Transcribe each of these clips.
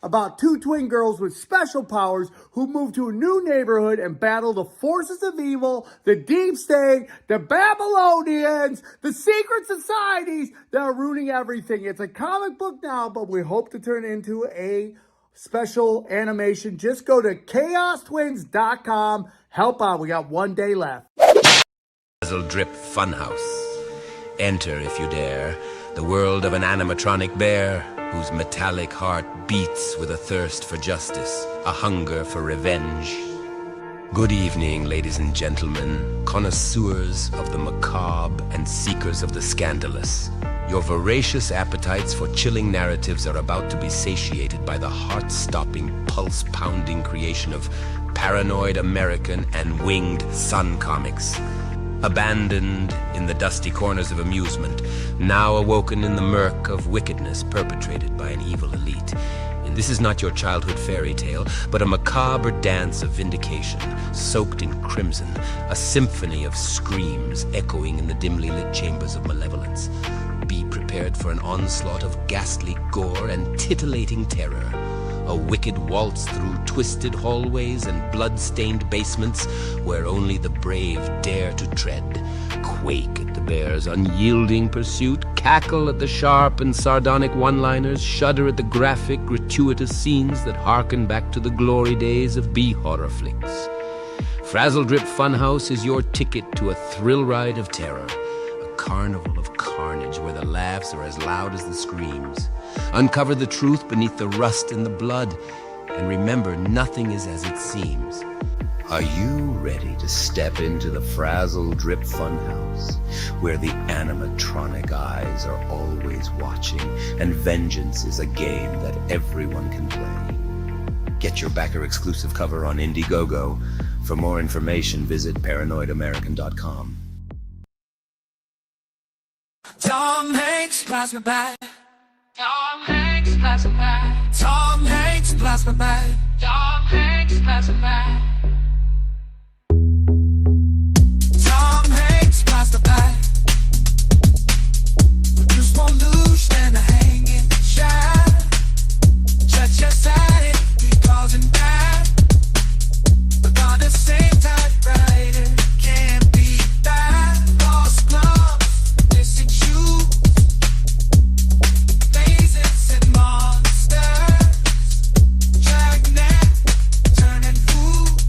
about two twin girls with special powers who move to a new neighborhood and battle the forces of evil, the deep state, the Babylonians, the secret societies that are ruining everything. It's a comic book now, but we hope to turn it into a special animation. Just go to chaostwins.com. Help out. We got 1 day left. Frazzledrip Funhouse. Enter, if you dare, the world of an animatronic bear whose metallic heart beats with a thirst for justice, a hunger for revenge. Good evening, ladies and gentlemen, connoisseurs of the macabre and seekers of the scandalous. Your voracious appetites for chilling narratives are about to be satiated by the heart-stopping, pulse-pounding creation of paranoid American and winged Sun comics. Abandoned in the dusty corners of amusement, now awoken in the murk of wickedness perpetrated by an evil elite. And this is not your childhood fairy tale, but a macabre dance of vindication, soaked in crimson, a symphony of screams echoing in the dimly lit chambers of malevolence. Be prepared for an onslaught of ghastly gore and titillating terror. A wicked waltz through twisted hallways and blood-stained basements where only the brave dare to tread. Quake at the bear's unyielding pursuit, cackle at the sharp and sardonic one-liners, shudder at the graphic, gratuitous scenes that harken back to the glory days of B-horror flicks. Frazzledrip Funhouse is your ticket to a thrill ride of terror. A carnival of carnage where the laughs are as loud as the screams. Uncover the truth beneath the rust and the blood, and remember, nothing is as it seems. Are you ready to step into the Frazzledrip Funhouse, where the animatronic eyes are always watching, and vengeance is a game that everyone can play? Get your backer exclusive cover on Indiegogo. For more information, visit paranoidamerican.com. Tom Hanks plasma bag. Tom Hanks plasma bag. Tom Hanks plasma bag. Tom Hanks plasma bag. Tom Hanks plasma bag. Just one loose and a hanging shot. Just at it, he causing bad. But on the same time, brighter can't be bad. Lost love. Monsters, dragnet, turning food.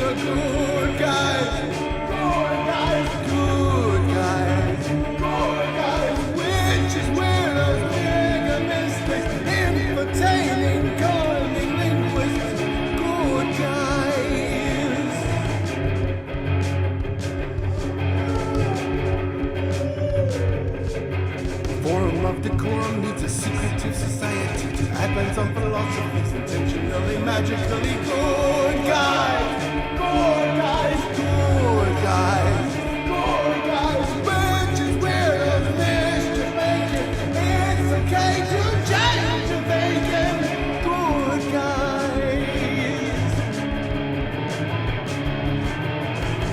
the good guys. Good guys, good guys. Good guys, witches, weirdos, mega mystics, entertaining, calming linguists. Good guys. Forum of decorum needs a secretive society to advance on philosophies intentionally, magically. Good guys, good guys, good guys, good guys. Witches, weirdos, mischief making. It's okay to change your thinking. Good guys.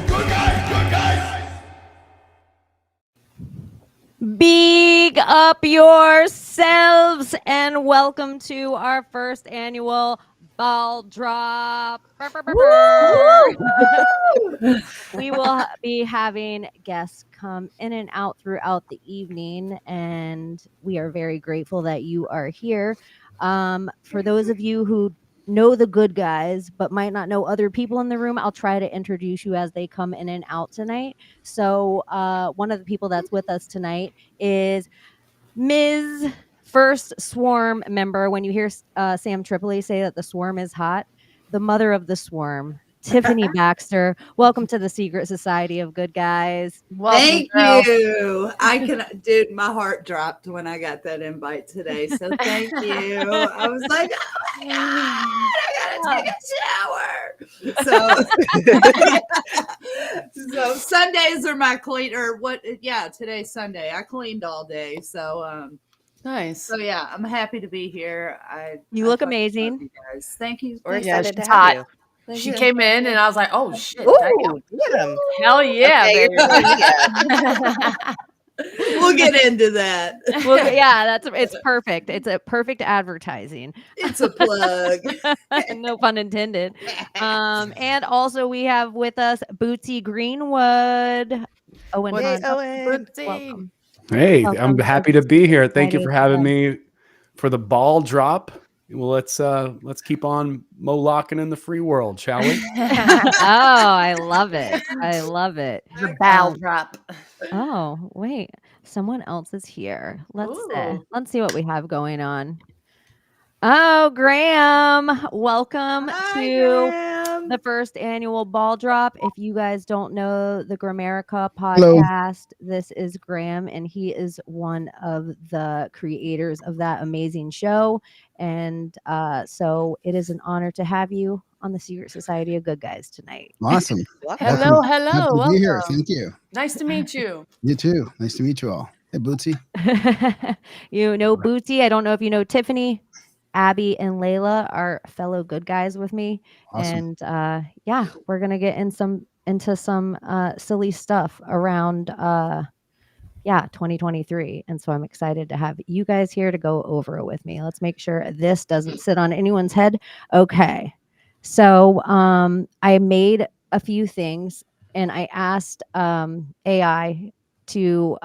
Good guys, good guys. Big up yourselves and welcome to our first annual Ball Drop. We will be having guests come in and out throughout the evening, and we are very grateful that you are here. For those of you who know the good guys but might not know other people in the room, I'll try to introduce you as they come in and out tonight. So one of the people that's with us tonight is Ms. First Swarm member. When you hear Sam Tripoli say that the swarm is hot, the mother of the swarm, Tiffany Baxter. Welcome to the Secret Society of Good Guys. Thank you. Dude, my heart dropped when I got that invite today. So thank you. I was like, oh my God, I gotta take a shower. So Sundays are my clean or what? Yeah, today's Sunday. I cleaned all day. So Nice. So yeah, I'm happy to be here. You look amazing. You guys. Thank you. We're Thank excited you. to have you. Thank She you. came in and I was like, oh shit. Ooh, damn. look at him. Hell yeah, Okay, baby. We'll get into that. Well, yeah, it's perfect. It's a perfect advertising. It's a plug. No pun intended. And also we have with us Bootsy Greenwood. Owen, Hey, Hunt. Owen. Welcome. Hey, Welcome I'm to happy to be here. Thank you Society for of having Good me for the ball drop. Well, let's keep on Molocking in the free world, shall we? Oh, I love it. I love it. The Baal drop. Oh, wait. Someone else is here. Let's Ooh. see what we have going on. Oh, Graham. Welcome Hi, to Graham. the first annual Ball Drop. If you guys don't know the Grammarica podcast, this is Graham, and he is one of the creators of that amazing show. And so it is an honor to have you on the Secret Society of Good Guys tonight. Awesome. Hello, Happy hello. to be here. Welcome. Thank you. Nice to meet you. You too. Nice to meet you all. Hey, Bootsy. You know Bootsy. I don't know if you know Tiffany. Abby and Layla are fellow good guys with me. Awesome. And yeah, we're gonna get into some silly stuff around 2023. And so I'm excited to have you guys here to go over it with me. Let's make sure this doesn't sit on anyone's head. Okay. So I made a few things and I asked AI to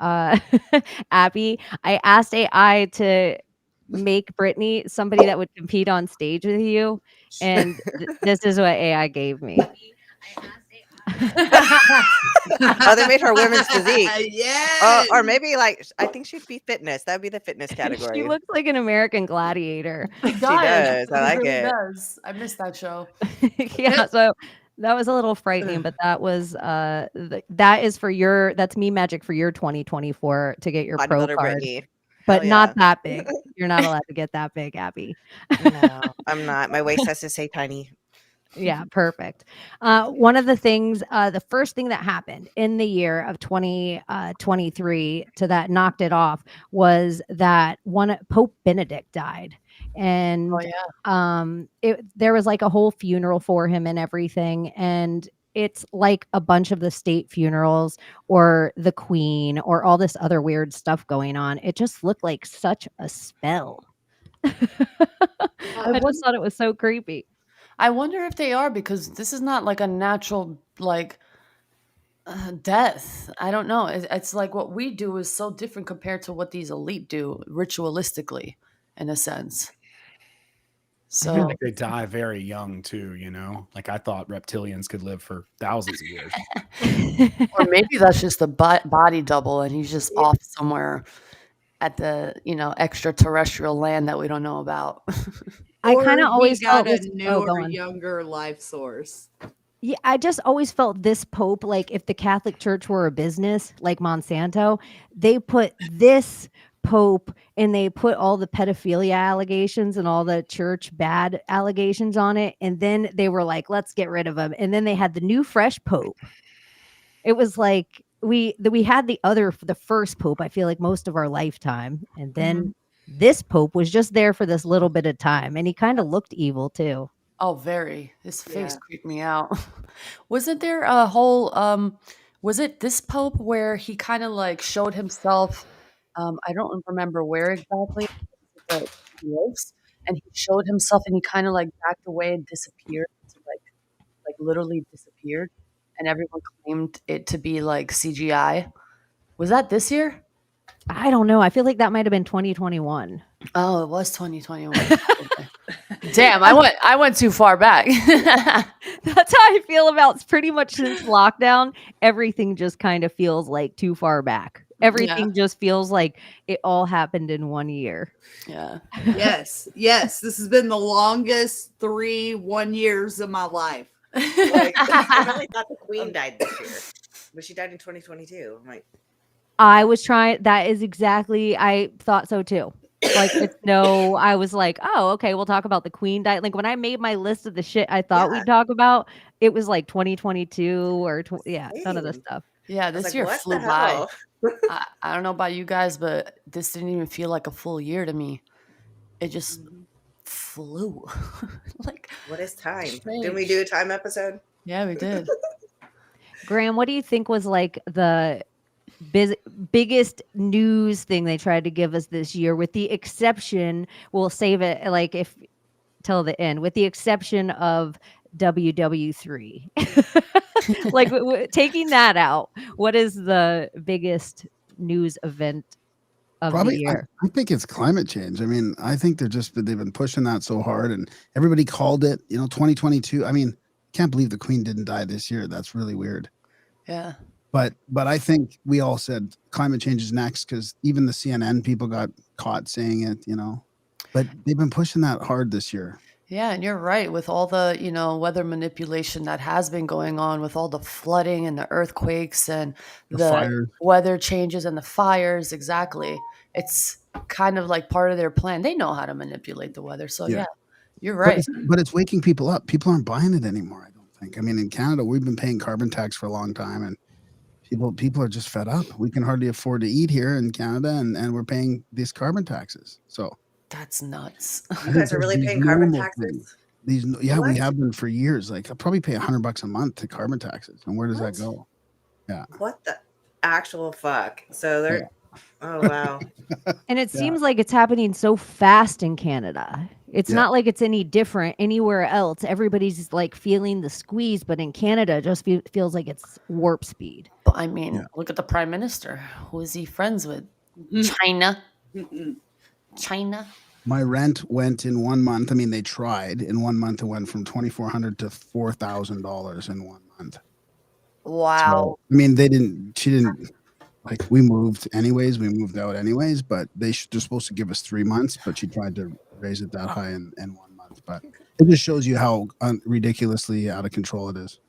Abby, I asked AI to make Brittany somebody that would compete on stage with you. And this is what AI gave me. Oh, they made her women's physique. Yes. Or maybe like I think she'd be fitness. That'd be the fitness category. She looks like an American gladiator. It does. I like really it. Does. I missed that show. Yeah, so that was a little frightening, but that was that is for your that's me magic for your 2024 to get your pro Bodybuilder card. Brittany. But Hell not yeah. that big. You're not allowed to get that big, Abby. No, I'm not. My waist has to stay tiny. Yeah, perfect. One of the things, the first thing that happened in the year of 2023 to that knocked it off was that Pope Benedict died. And there was like a whole funeral for him and everything. And it's like a bunch of the state funerals or the Queen or all this other weird stuff going on. It just looked like such a spell. I just thought it was so creepy. I wonder if they are, because this is not like a natural death. I don't know. It's like what we do is so different compared to what these elite do ritualistically, in a sense. I feel So like they die very young too, Like I thought reptilians could live for thousands of years. or maybe that's just a body double and he's just off somewhere at the, extraterrestrial land that we don't know about. I Or kind of he always got felt a this. newer, Go on. younger life source. Yeah, I just always felt this Pope, like if the Catholic Church were a business, like Monsanto, they put this Pope and they put all the pedophilia allegations and all the church bad allegations on it. And then they were like, let's get rid of him. And then they had the new fresh Pope. It was like we had the first Pope, I feel like most of our lifetime. And then this Pope was just there for this little bit of time. And he kind of looked evil too. Oh, very. His face Yeah. creeped me out. Wasn't there a whole was it this Pope where he kind of like showed himself I don't remember where exactly but he was, and he showed himself and he kind of like backed away and disappeared to like literally disappeared and everyone claimed it to be like CGI. Was that this year? I don't know. I feel like that might have been 2021. Oh, it was 2021. Okay. Damn, I went too far back. That's how I feel about pretty much since lockdown. Everything just kind of feels like too far back. Everything just feels like it all happened in 1 year. Yeah. Yes. This has been the longest 1 years of my life. Like, I really thought the Queen died this year, but she died in 2022. I'm like, I was trying. That is exactly. I thought so too. Like I was like, oh, okay, we'll talk about the Queen died. Like when I made my list of the shit I thought we'd talk about, it was like 2022 or none of the stuff. Yeah, I was this like, year what flew the by. hell? I don't know about you guys, but this didn't even feel like a full year to me. It just flew. Like, What is time? strange. Didn't we do a time episode? Yeah, we did. Graham, what do you think was like the biggest news thing they tried to give us this year, with the exception, we'll save it like if till the end, with the exception of WW3. Like taking that out, what is the biggest news event of the Probably, year? I think it's climate change. I mean, I think they've been pushing that so hard, and everybody called it. 2022. I mean, can't believe the Queen didn't die this year. That's really weird. Yeah. But I think we all said climate change is next because even the CNN people got caught saying it. But they've been pushing that hard this year. Yeah, and you're right with all the, weather manipulation that has been going on with all the flooding and the earthquakes and the fires. weather changes and the fires. Exactly. It's kind of like part of their plan. They know how to manipulate the weather. So yeah, you're right. But it's waking people up. People aren't buying it anymore, I don't think. I mean, in Canada, we've been paying carbon tax for a long time, and people are just fed up. We can hardly afford to eat here in Canada, and we're paying these carbon taxes. So That's nuts. You guys are really paying carbon taxes? We What? have been for years. Like I probably pay $100 a month to carbon taxes, and where does that go? Yeah. What the actual fuck? So they're, oh wow. And it seems like it's happening so fast in Canada. It's not like it's any different anywhere else. Everybody's like feeling the squeeze, but in Canada, it just feels like it's warp speed. But I mean, look at the prime minister. Who is he friends with? China. China. My rent went in 1 month. I mean, they tried in 1 month. It went from $2,400 to $4,000 in 1 month. Wow. So, I mean, she didn't. Like we moved anyways. We moved out anyways, but they're supposed to give us 3 months. But she tried to raise it that high in 1 month. But it just shows you how ridiculously out of control it is.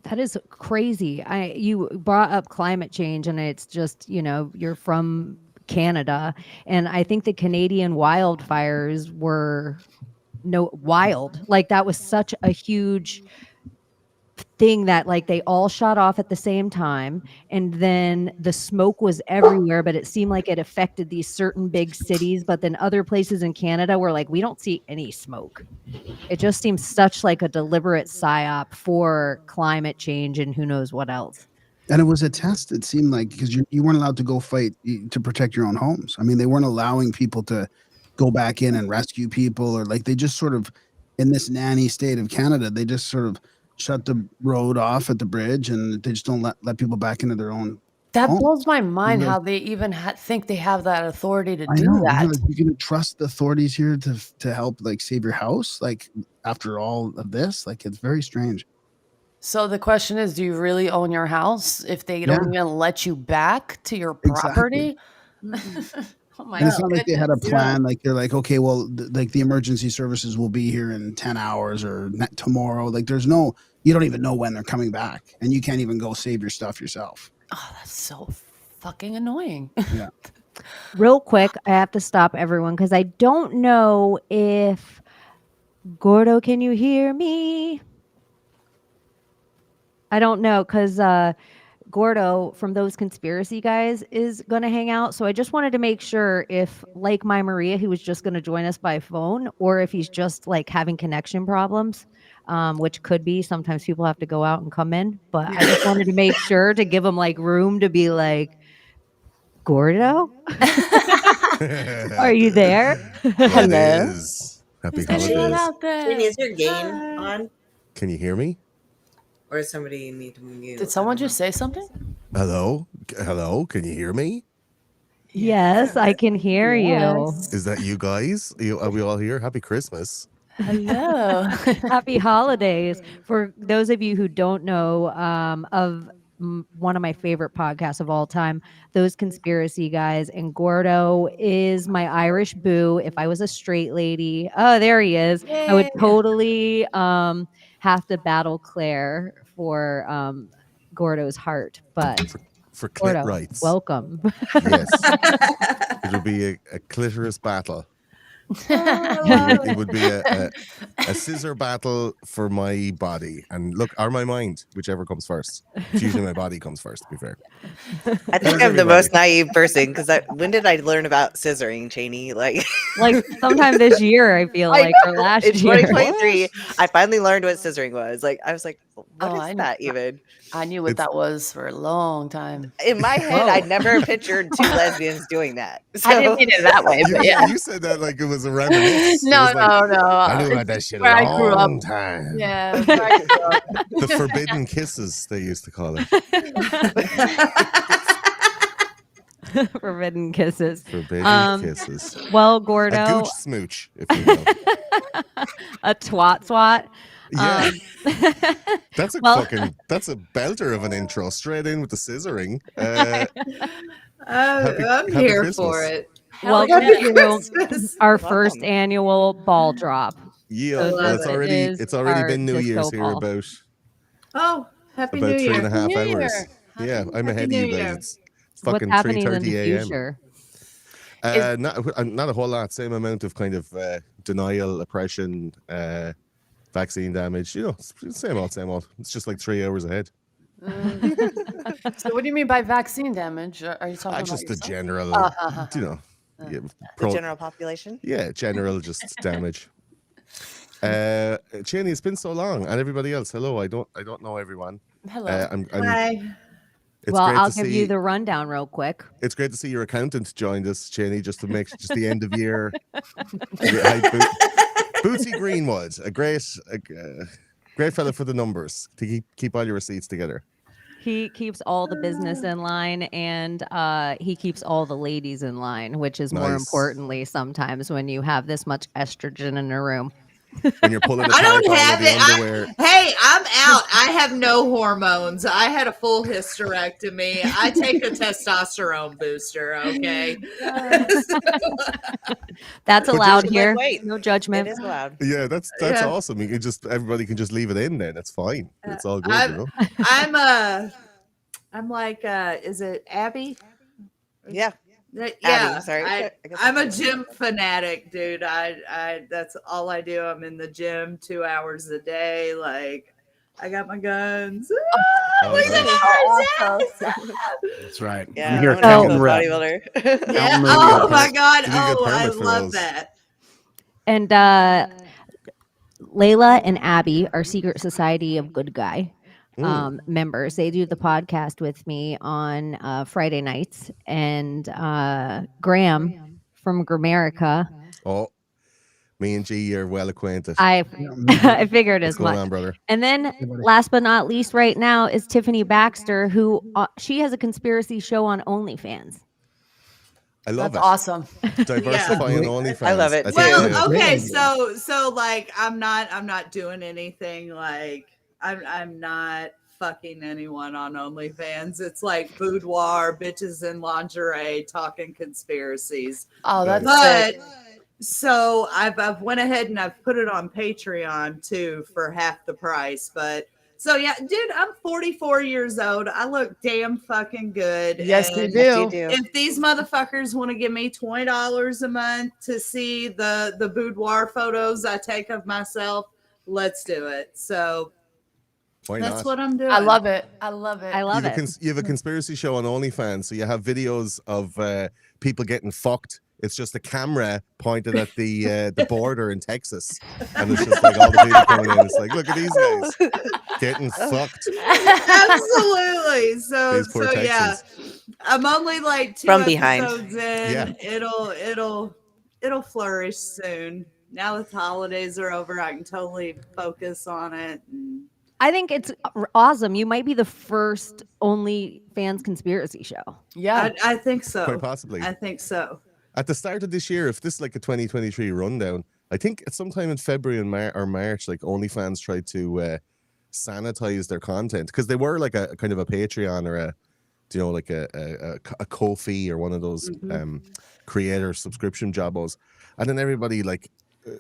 That is crazy. You brought up climate change, and it's just, you're from Canada, and I think the Canadian wildfires were wild. Like that was such a huge thing that like they all shot off at the same time, and then the smoke was everywhere, but it seemed like it affected these certain big cities, but then other places in Canada were like, we don't see any smoke. It just seems such like a deliberate psyop for climate change and who knows what else. And it was a test, it seemed like, because you weren't allowed to go fight to protect your own homes. I mean, they weren't allowing people to go back in and rescue people, or like they just sort of, in this nanny state of Canada, they just sort of shut the road off at the bridge, and they just don't let people back into their own That Oh, blows my mind like- how they even think they have that authority to I do know. that. You're gonna trust the authorities here to help like save your house, like after all of this, like it's very strange. So the question is, do you really own your house if they don't even let you back to your property? Oh my And it's not like they had a goodness. plan. Like they're like, okay, well, like the emergency services will be here in 10 hours or tomorrow. Like there's no, you don't even know when they're coming back, and you can't even go save your stuff yourself. Oh, that's so fucking annoying. Yeah. Real quick, I have to stop everyone because I don't know if Gordo, can you hear me? I don't know because Gordo from those conspiracy guys is going to hang out. So I just wanted to make sure if, like my Maria, he was just going to join us by phone, or if he's just like having connection problems, which could be. Sometimes people have to go out and come in. But I just wanted to make sure to give him like room to be like, Gordo, are you there? Hello. It is. Happy holidays. Jenny, is your game on? Can you hear me? Or does somebody need to mute? Did someone just say something? Hello? Hello? Can you hear me? Yes, I can hear you. Is that you guys? Are we all here? Happy Christmas. Hello. Happy holidays. For those of you who don't know, one of my favorite podcasts of all time, Those Conspiracy Guys, and Gordo is my Irish boo. If I was a straight lady, oh, there he is. I would totally have to battle Claire for Gordo's heart, but For clit Gordo, rights. welcome. Yes. It'll be a clitoris battle. It would be a scissor battle for my body, and look, or my mind, whichever comes first. It's usually my body comes first, to be fair. I think I'm the most naive person because when did I learn about scissoring, Cheney? Like sometime this year, I feel like, or last in year. 2023, I finally learned what scissoring was. Like I was like, what is I that even? I knew what that was for a long time. In my head, I never pictured two lesbians doing that. So. I didn't mean it that way, but yeah. You said that like it was a reminiscence. No. I knew about that shit a where I grew long up. time. Yeah. Where I grew up. The forbidden kisses, they used to call it. Forbidden kisses. Forbidden kisses. Well, A Gordo, gooch smooch, if you will. a twat swat. Yeah. That's a that's a belter of an intro, straight in with the scissoring. I'm happy here Christmas. for it. Welcome to Christmas. our first annual ball drop. Yeah, So well, this it's already is been New our Year's disco here ball. about Oh, Happy about New 3.5 Year. hours. Yeah, I'm ahead of New you Year. guys. It's What's fucking happening in 3:30 the a.m. future? Not a whole lot. Same amount of kind of denial, oppression, vaccine damage. You know, same old. It's just like 3 hours ahead. So what do you mean by vaccine damage? Are you talking about Just the yourself? general, you know, The general population. yeah, general just damage. Cheney, it's been so long, and everybody else. Hello, I don't know everyone. Hello. Hi. It's Well, great I'll to give see, you the rundown real quick. It's great to see your accountant joined us, Cheney, just to make just the end of year. Hi, Bootsy Greenwood, a great fella for the numbers to keep all your receipts together. He keeps all the business in line, and he keeps all the ladies in line, which is more Nice. importantly sometimes when you have this much estrogen in a room. When you're pulling I apart don't all of have the it. underwear. Hey, I'm out. I have no hormones. I had a full hysterectomy. I take a testosterone booster. Okay. That's But allowed just- here. Wait, No judgment. It is allowed. Yeah, that's Yeah. awesome. You can everybody can just leave it in there. That's fine. It's all good, I'm- you know. I'm like, is it Abby? Yeah. Yeah, sorry. I guess I'm a that's gym fanatic, dude. I that's all I do. I'm in the gym 2 hours a day. Like, I got my guns. Oh, Look at nice. that. That's right. Yeah, I'm here I wanna counting become a red. bodybuilder. Yeah. Counting Oh red. my god. Did you get Oh, I permit for love those? that. And Layla and Abby are Secret Society of Good Guy members. They do the podcast with me on Friday nights. And Graham from Grammarica. Oh, Me and G are well acquainted. I I figured What's as going much. on, brother? And then last but not least right now is Tiffany Baxter, who she has a conspiracy show on OnlyFans. I love That's it. awesome. Diversifying Yeah. OnlyFans. I love it, think, too. Well, great okay, idea. so like I'm not doing anything like I'm not fucking anyone on OnlyFans. It's like boudoir, bitches in lingerie talking conspiracies. Oh, that's But sick. so I've went ahead and I've put it on Patreon too for half the price. But so yeah, dude, I'm 44 years old. I look damn fucking good. Yes, you And do. You do. if these motherfuckers want to give me $20 a month to see the boudoir photos I take of myself, let's do it. So Why that's not? what I'm doing. I love it. I love it. I love it. You have a conspiracy show on OnlyFans, so you have videos of people getting fucked. It's just a camera pointed at the border in Texas, and it's just like all the people coming in. It's like, look at these guys getting fucked. Absolutely. So These poor yeah, Texans. I'm only like 2 From behind. episodes in. Yeah. It'll flourish soon. Now that the holidays are over, I can totally focus on it. And I think it's awesome. You might be the first OnlyFans conspiracy show. Yeah. I think so. Quite possibly. I think so. At the start of this year, if this is like a 2023 rundown, I think it's sometime in February and or March, like OnlyFans tried to sanitize their content, because they were like a kind of a Patreon or a, you know, like a Ko-fi or one of those creator subscription jobbos, and then everybody, like,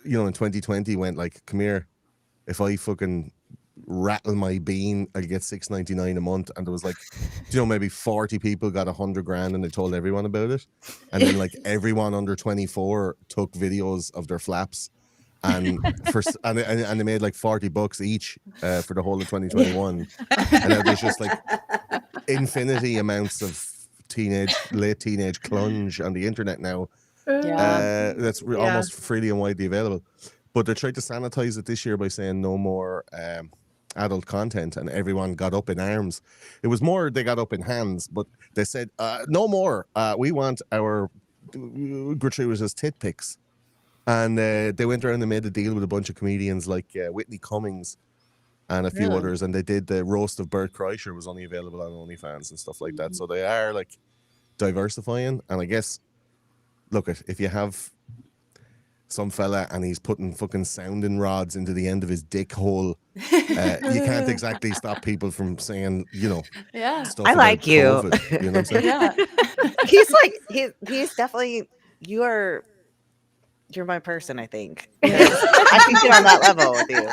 you know, in 2020 went like, come here, if I fucking rattle my bean, I get $6.99 a month. And there was like, you know, maybe 40 people got $100,000 and they told everyone about it. And then like everyone under 24 took videos of their flaps, and they made like $40 each for the whole of 2021. And then there's just like infinity amounts of late teenage clunge on the internet now. Yeah. That's almost freely and widely available. But they tried to sanitize it this year by saying no more adult content, and everyone got up in arms. It was more they got up in hands, but they said no more. We want our gratuitous tit pics. And they went around and made a deal with a bunch of comedians like Whitney Cummings and a few others, and they did the roast of Bert Kreischer, was only available on OnlyFans and stuff like that. So they are like diversifying. And I guess, look, if you have some fella and he's putting fucking sounding rods into the end of his dick hole, you can't exactly stop people from saying, you know, Yeah. stuff I about like you. COVID, you know what I'm saying? Yeah. He's like he's definitely you're my person, I think. I think you're on that level with you.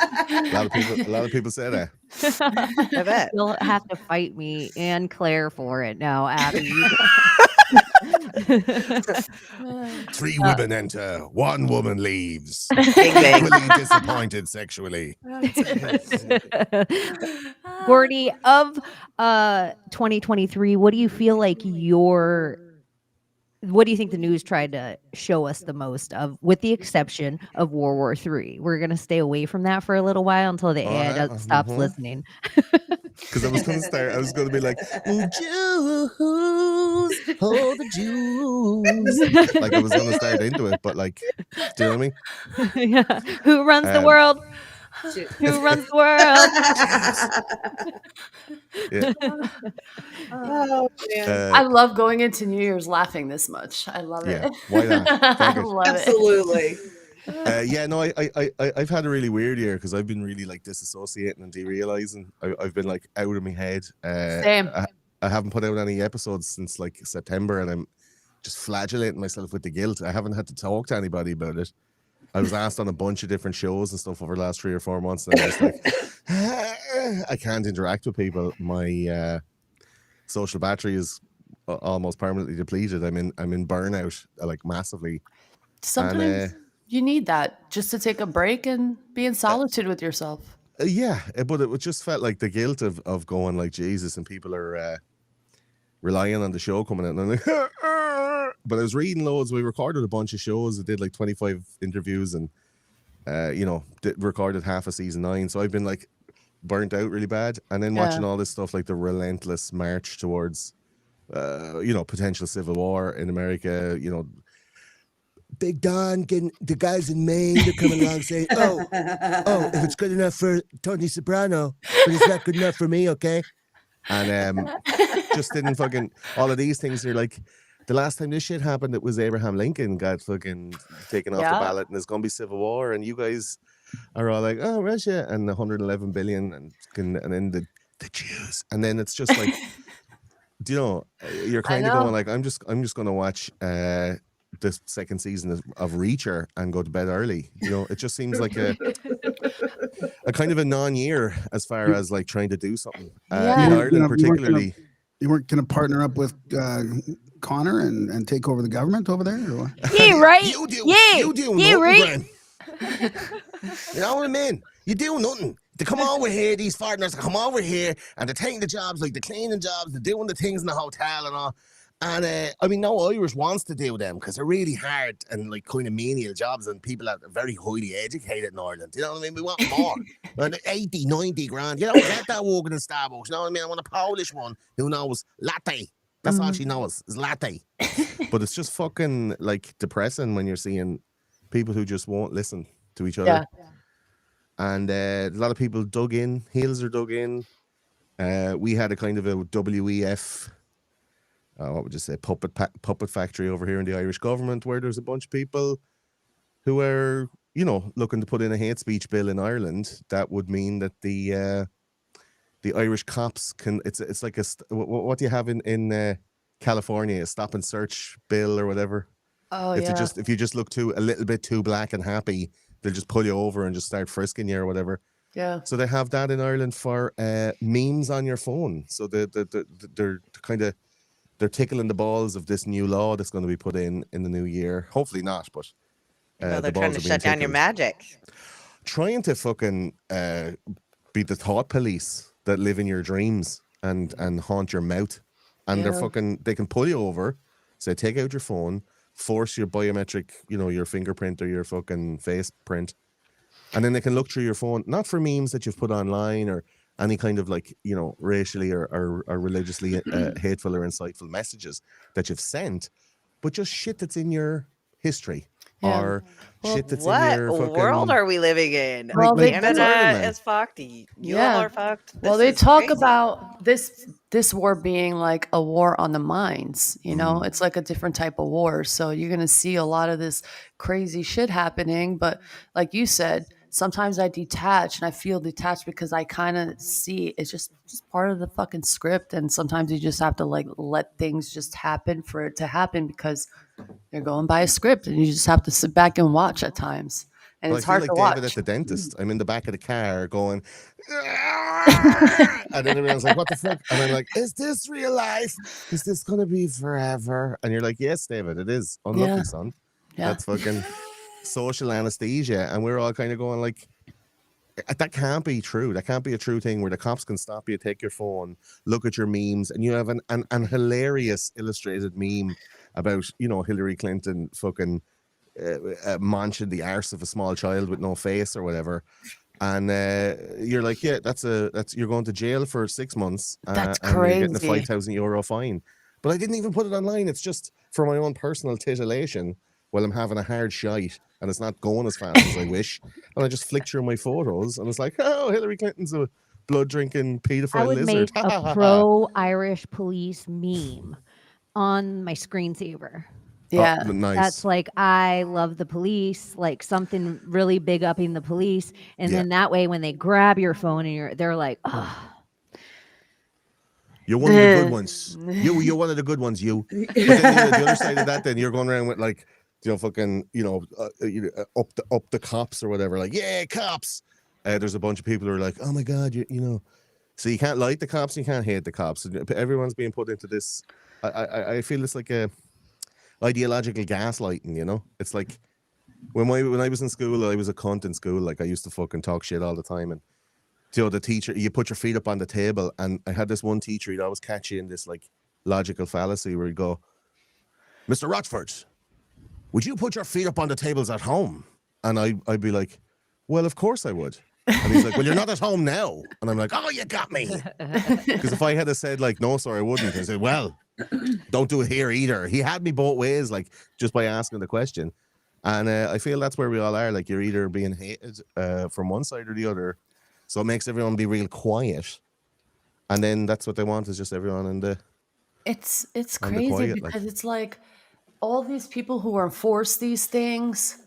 A lot of people say that. I bet. You'll have to fight me and Claire for it now, Abby. 3 women enter, 1 woman leaves. Bing, bing. Equally disappointed sexually. Gordy, of 2023, what do you feel like what do you think the news tried to show us the most of, with the exception of World War III? We're going to stay away from that for a little while until the AI stops listening. Because I was going to be like, Jews, hold the Jews. Like I was going to start into it, but like, do you know what I mean? Yeah. Who runs the world? Who runs the world? Yeah. Oh man. I love going into New Year's laughing this much. I love Yeah, it. why not? I Fuck it. love it. Absolutely. Yeah, no, I've had a really weird year because I've been really like disassociating and derealizing. I've been like out of my head. Same. I haven't put out any episodes since like September, and I'm just flagellating myself with the guilt. I haven't had to talk to anybody about it. I was asked on a bunch of different shows and stuff over the last 3 or 4 months, and I was like, I can't interact with people. My social battery is almost permanently depleted. I'm in burnout, like massively. Sometimes you need that just to take a break and be in solitude with yourself. Yeah, but it just felt like the guilt of going like, Jesus, and people are relying on the show coming out, and I'm like, but I was reading loads. We recorded a bunch of shows. I did like 25 interviews, and recorded half of season 9. So I've been like burnt out really bad, and then watching all this stuff like the relentless march towards potential civil war in America, Big Don getting the guys in Maine, they're coming along saying, oh, if it's good enough for Tony Soprano, but it's not good enough for me, okay? And just didn't fucking, all of these things are like, the last time this shit happened, it was Abraham Lincoln got fucking taken off the ballot and there's going to be civil war. And you guys are all like, oh, Russia and 111 billion and then the Jews. And then it's just like, do you know, you're kind of going like, I'm just going to watch this second season of Reacher and go to bed early. You know, it just seems like a kind of a non-year as far as like trying to do something. In Ireland particularly. You weren't going to partner up with Connor and take over the government over there? Or what? Yeah, right? You do. Yeah. You do. Yeah, right? Glenn. You know what I mean? You do nothing. They come over here, these foreigners come over here and they're taking the jobs, like the cleaning jobs, they're doing the things in the hotel and all. And I mean, no Irish wants to do them because they're really hard and like kind of menial jobs and people are very highly educated in Ireland. You know what I mean? We want more. And 80, 90 grand. You don't get that walking in Starbucks. You know what I mean? I want a Polish one who knows latte. That's all she knows is latte. But it's just fucking like depressing when you're seeing people who just won't listen to each other. Yeah. And a lot of people dug in. Heels are dug in. We had a kind of a WEF... what would you say, puppet factory over here in the Irish government, where there's a bunch of people who are, you know, looking to put in a hate speech bill in Ireland. That would mean that the Irish cops can. It's like what do you have in California? A stop and search bill or whatever. Oh, if you just look a little bit too black and happy, they'll just pull you over and just start frisking you or whatever. Yeah. So they have that in Ireland for memes on your phone. So they're kind of. They're tickling the balls of this new law that's going to be put in the new year. Hopefully not, but they're trying to shut down your magic. Trying to fucking be the thought police that live in your dreams and haunt your mouth. And they can pull you over, say, take out your phone, force your biometric, you know, your fingerprint or your fucking face print. And then they can look through your phone, not for memes that you've put online or any kind of like, you know, racially or religiously hateful or insightful messages that you've sent, but just shit that's in your history or shit that's in your fucking... What world are we living in? Well, the internet is fucked. You all are fucked. Well, they talk about this war being like a war on the minds, you know? It's like a different type of war. So you're going to see a lot of this crazy shit happening. But like you said, sometimes I detach and I feel detached because I kind of see it's just part of the fucking script. And sometimes you just have to like let things just happen for it to happen because you're going by a script and you just have to sit back and watch at times. And it's hard to watch. David at the dentist. I'm in the back of the car going, and then everyone's like, what the fuck? And I'm like, is this real life? Is this going to be forever? And you're like, yes, David, it is. Unlucky, son. Yeah. That's fucking... social anesthesia, and we're all kind of going like, that can't be true. That can't be a true thing where the cops can stop you, take your phone, look at your memes, and you have an hilarious illustrated meme about, you know, Hillary Clinton fucking munching the arse of a small child with no face or whatever, and you're like, yeah, that's you're going to jail for 6 months. That's and crazy. You're getting a €5,000 fine. But I didn't even put it online. It's just for my own personal titillation while I'm having a hard shite and it's not going as fast as I wish. And I just flick through my photos and it's like, oh, Hillary Clinton's a blood-drinking pedophile I would lizard. make a pro-Irish police meme on my screensaver. Yeah. Oh, nice. That's like, I love the police, like something really big upping the police. And then that way, when they grab your phone and they're like, oh. You're one of the good ones. You're one of the good ones, you. But then the other side of that, then you're going around with like, you know, fucking, you know, up the cops or whatever. Like, yeah, cops. There's a bunch of people who are like, oh my God, you know. So you can't like the cops, you can't hate the cops. Everyone's being put into this. I feel it's like a ideological gaslighting, you know. It's like when I was in school, I was a cunt in school. Like I used to fucking talk shit all the time, and you know, the teacher, you put your feet up on the table, and I had this one teacher, he'd always catch you in this like logical fallacy where he'd go, Mr. Rochford, would you put your feet up on the tables at home? And I'd be like, well, of course I would. And he's like, well, you're not at home now. And I'm like, oh, you got me. Because if I had said like, no, sir, I wouldn't. I said, well, don't do it here either. He had me both ways, like just by asking the question. And I feel that's where we all are. Like, you're either being hated from one side or the other. So it makes everyone be real quiet. And then that's what they want, is just everyone in the It's on the crazy quiet. Like, because it's like all these people who enforce these things,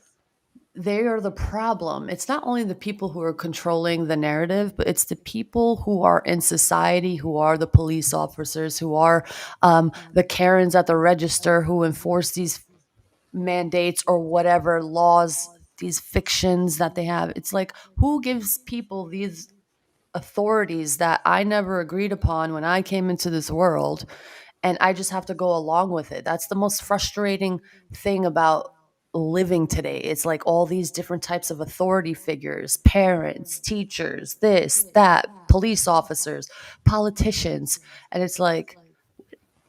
they are the problem. It's not only the people who are controlling the narrative, but it's the people who are in society, who are the police officers, who are the Karens at the register who enforce these mandates or whatever laws, these fictions that they have. It's like, who gives people these authorities that I never agreed upon when I came into this world, and I just have to go along with it? That's the most frustrating thing about living today. It's like all these different types of authority figures, parents, teachers, this, that, police officers, politicians, and it's like,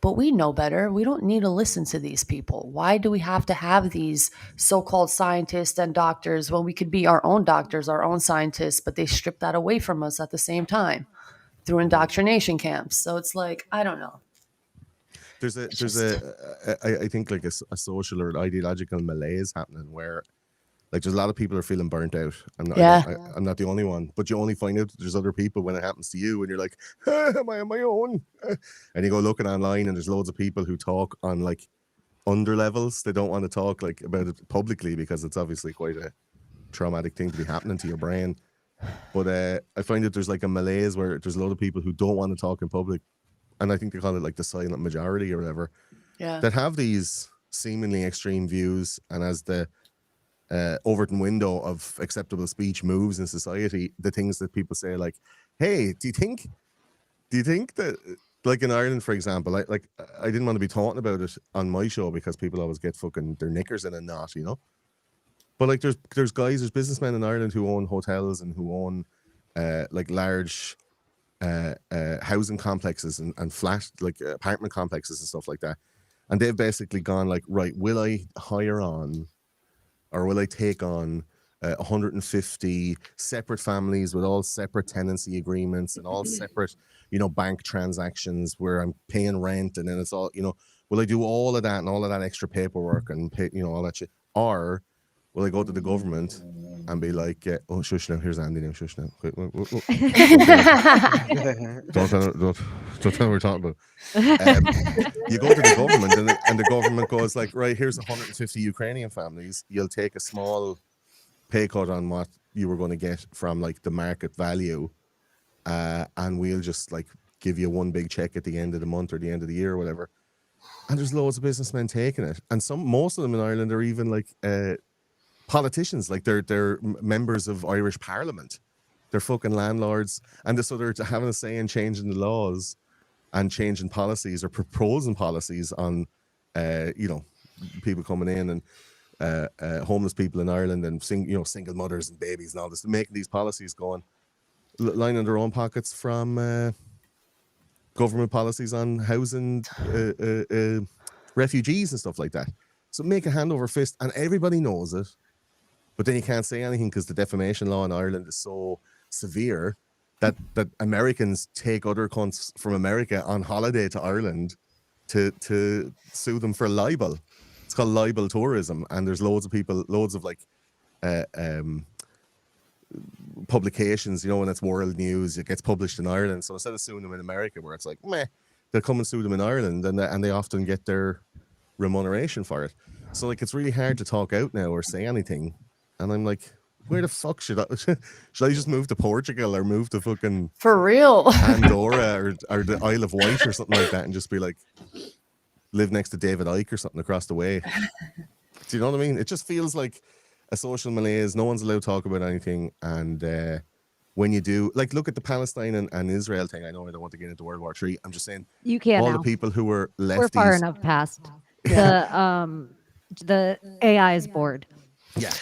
but we know better. We don't need to listen to these people. Why do we have to have these so-called scientists and doctors when we could be our own doctors, our own scientists, but they strip that away from us at the same time through indoctrination camps? So it's like, I don't know. I think like a social or ideological malaise happening where like there's a lot of people are feeling burnt out. I'm not the only one, but you only find out that there's other people when it happens to you, and you're like, am I on my own? And you go looking online, and there's loads of people who talk on like under levels. They don't want to talk like about it publicly because it's obviously quite a traumatic thing to be happening to your brain. But I find that there's like a malaise where there's a lot of people who don't want to talk in public, and I think they call it like the silent majority or whatever, that have these seemingly extreme views, and as the Overton window of acceptable speech moves in society, the things that people say, like, hey, do you think that, like in Ireland, for example, I didn't want to be talking about it on my show because people always get fucking their knickers in a knot, you know? But like there's businessmen in Ireland who own hotels and who own like large housing complexes and flat, like apartment complexes and stuff like that. And they've basically gone like, right, will I hire on or will I take on 150 separate families with all separate tenancy agreements and all separate, you know, bank transactions where I'm paying rent, and then it's all, you know, will I do all of that and all of that extra paperwork and pay, you know, all that shit? Or will I go to the government and be like, oh, shush now, here's Andy now, shush now. Wait. Don't tell her what we're talking about. You go to the government and the government goes like, right, here's 150 Ukrainian families. You'll take a small pay cut on what you were going to get from like the market value, and we'll just like give you one big check at the end of the month or the end of the year or whatever. And there's loads of businessmen taking it, and most of them in Ireland are even like politicians, like they're members of Irish Parliament. They're fucking landlords, and so they're having a say in changing the laws and changing policies or proposing policies on, you know, people coming in and homeless people in Ireland and single mothers and babies and all this, making these policies going, lining their own pockets from government policies on housing refugees and stuff like that. So make a hand over fist, and everybody knows it. But then you can't say anything because the defamation law in Ireland is so severe that Americans take other cunts from America on holiday to Ireland to sue them for libel. It's called libel tourism, and there's loads of like publications, you know, when it's world news, it gets published in Ireland. So instead of suing them in America, where it's like, meh, they'll come and sue them in Ireland, and they often get their remuneration for it. So like, it's really hard to talk out now or say anything. And I'm like, where the fuck should I just move to Portugal or move to fucking For real. Andorra or the Isle of Wight or something like that, and just be like, live next to David Icke or something across the way? Do you know what I mean? It just feels like a social malaise. No one's allowed to talk about anything. And when you do, like, look at the Palestine and Israel thing. I know I don't want to get into World War III. I'm just saying, You can't all now. the people who were lefties. We're far enough past. The AI is bored. Yeah.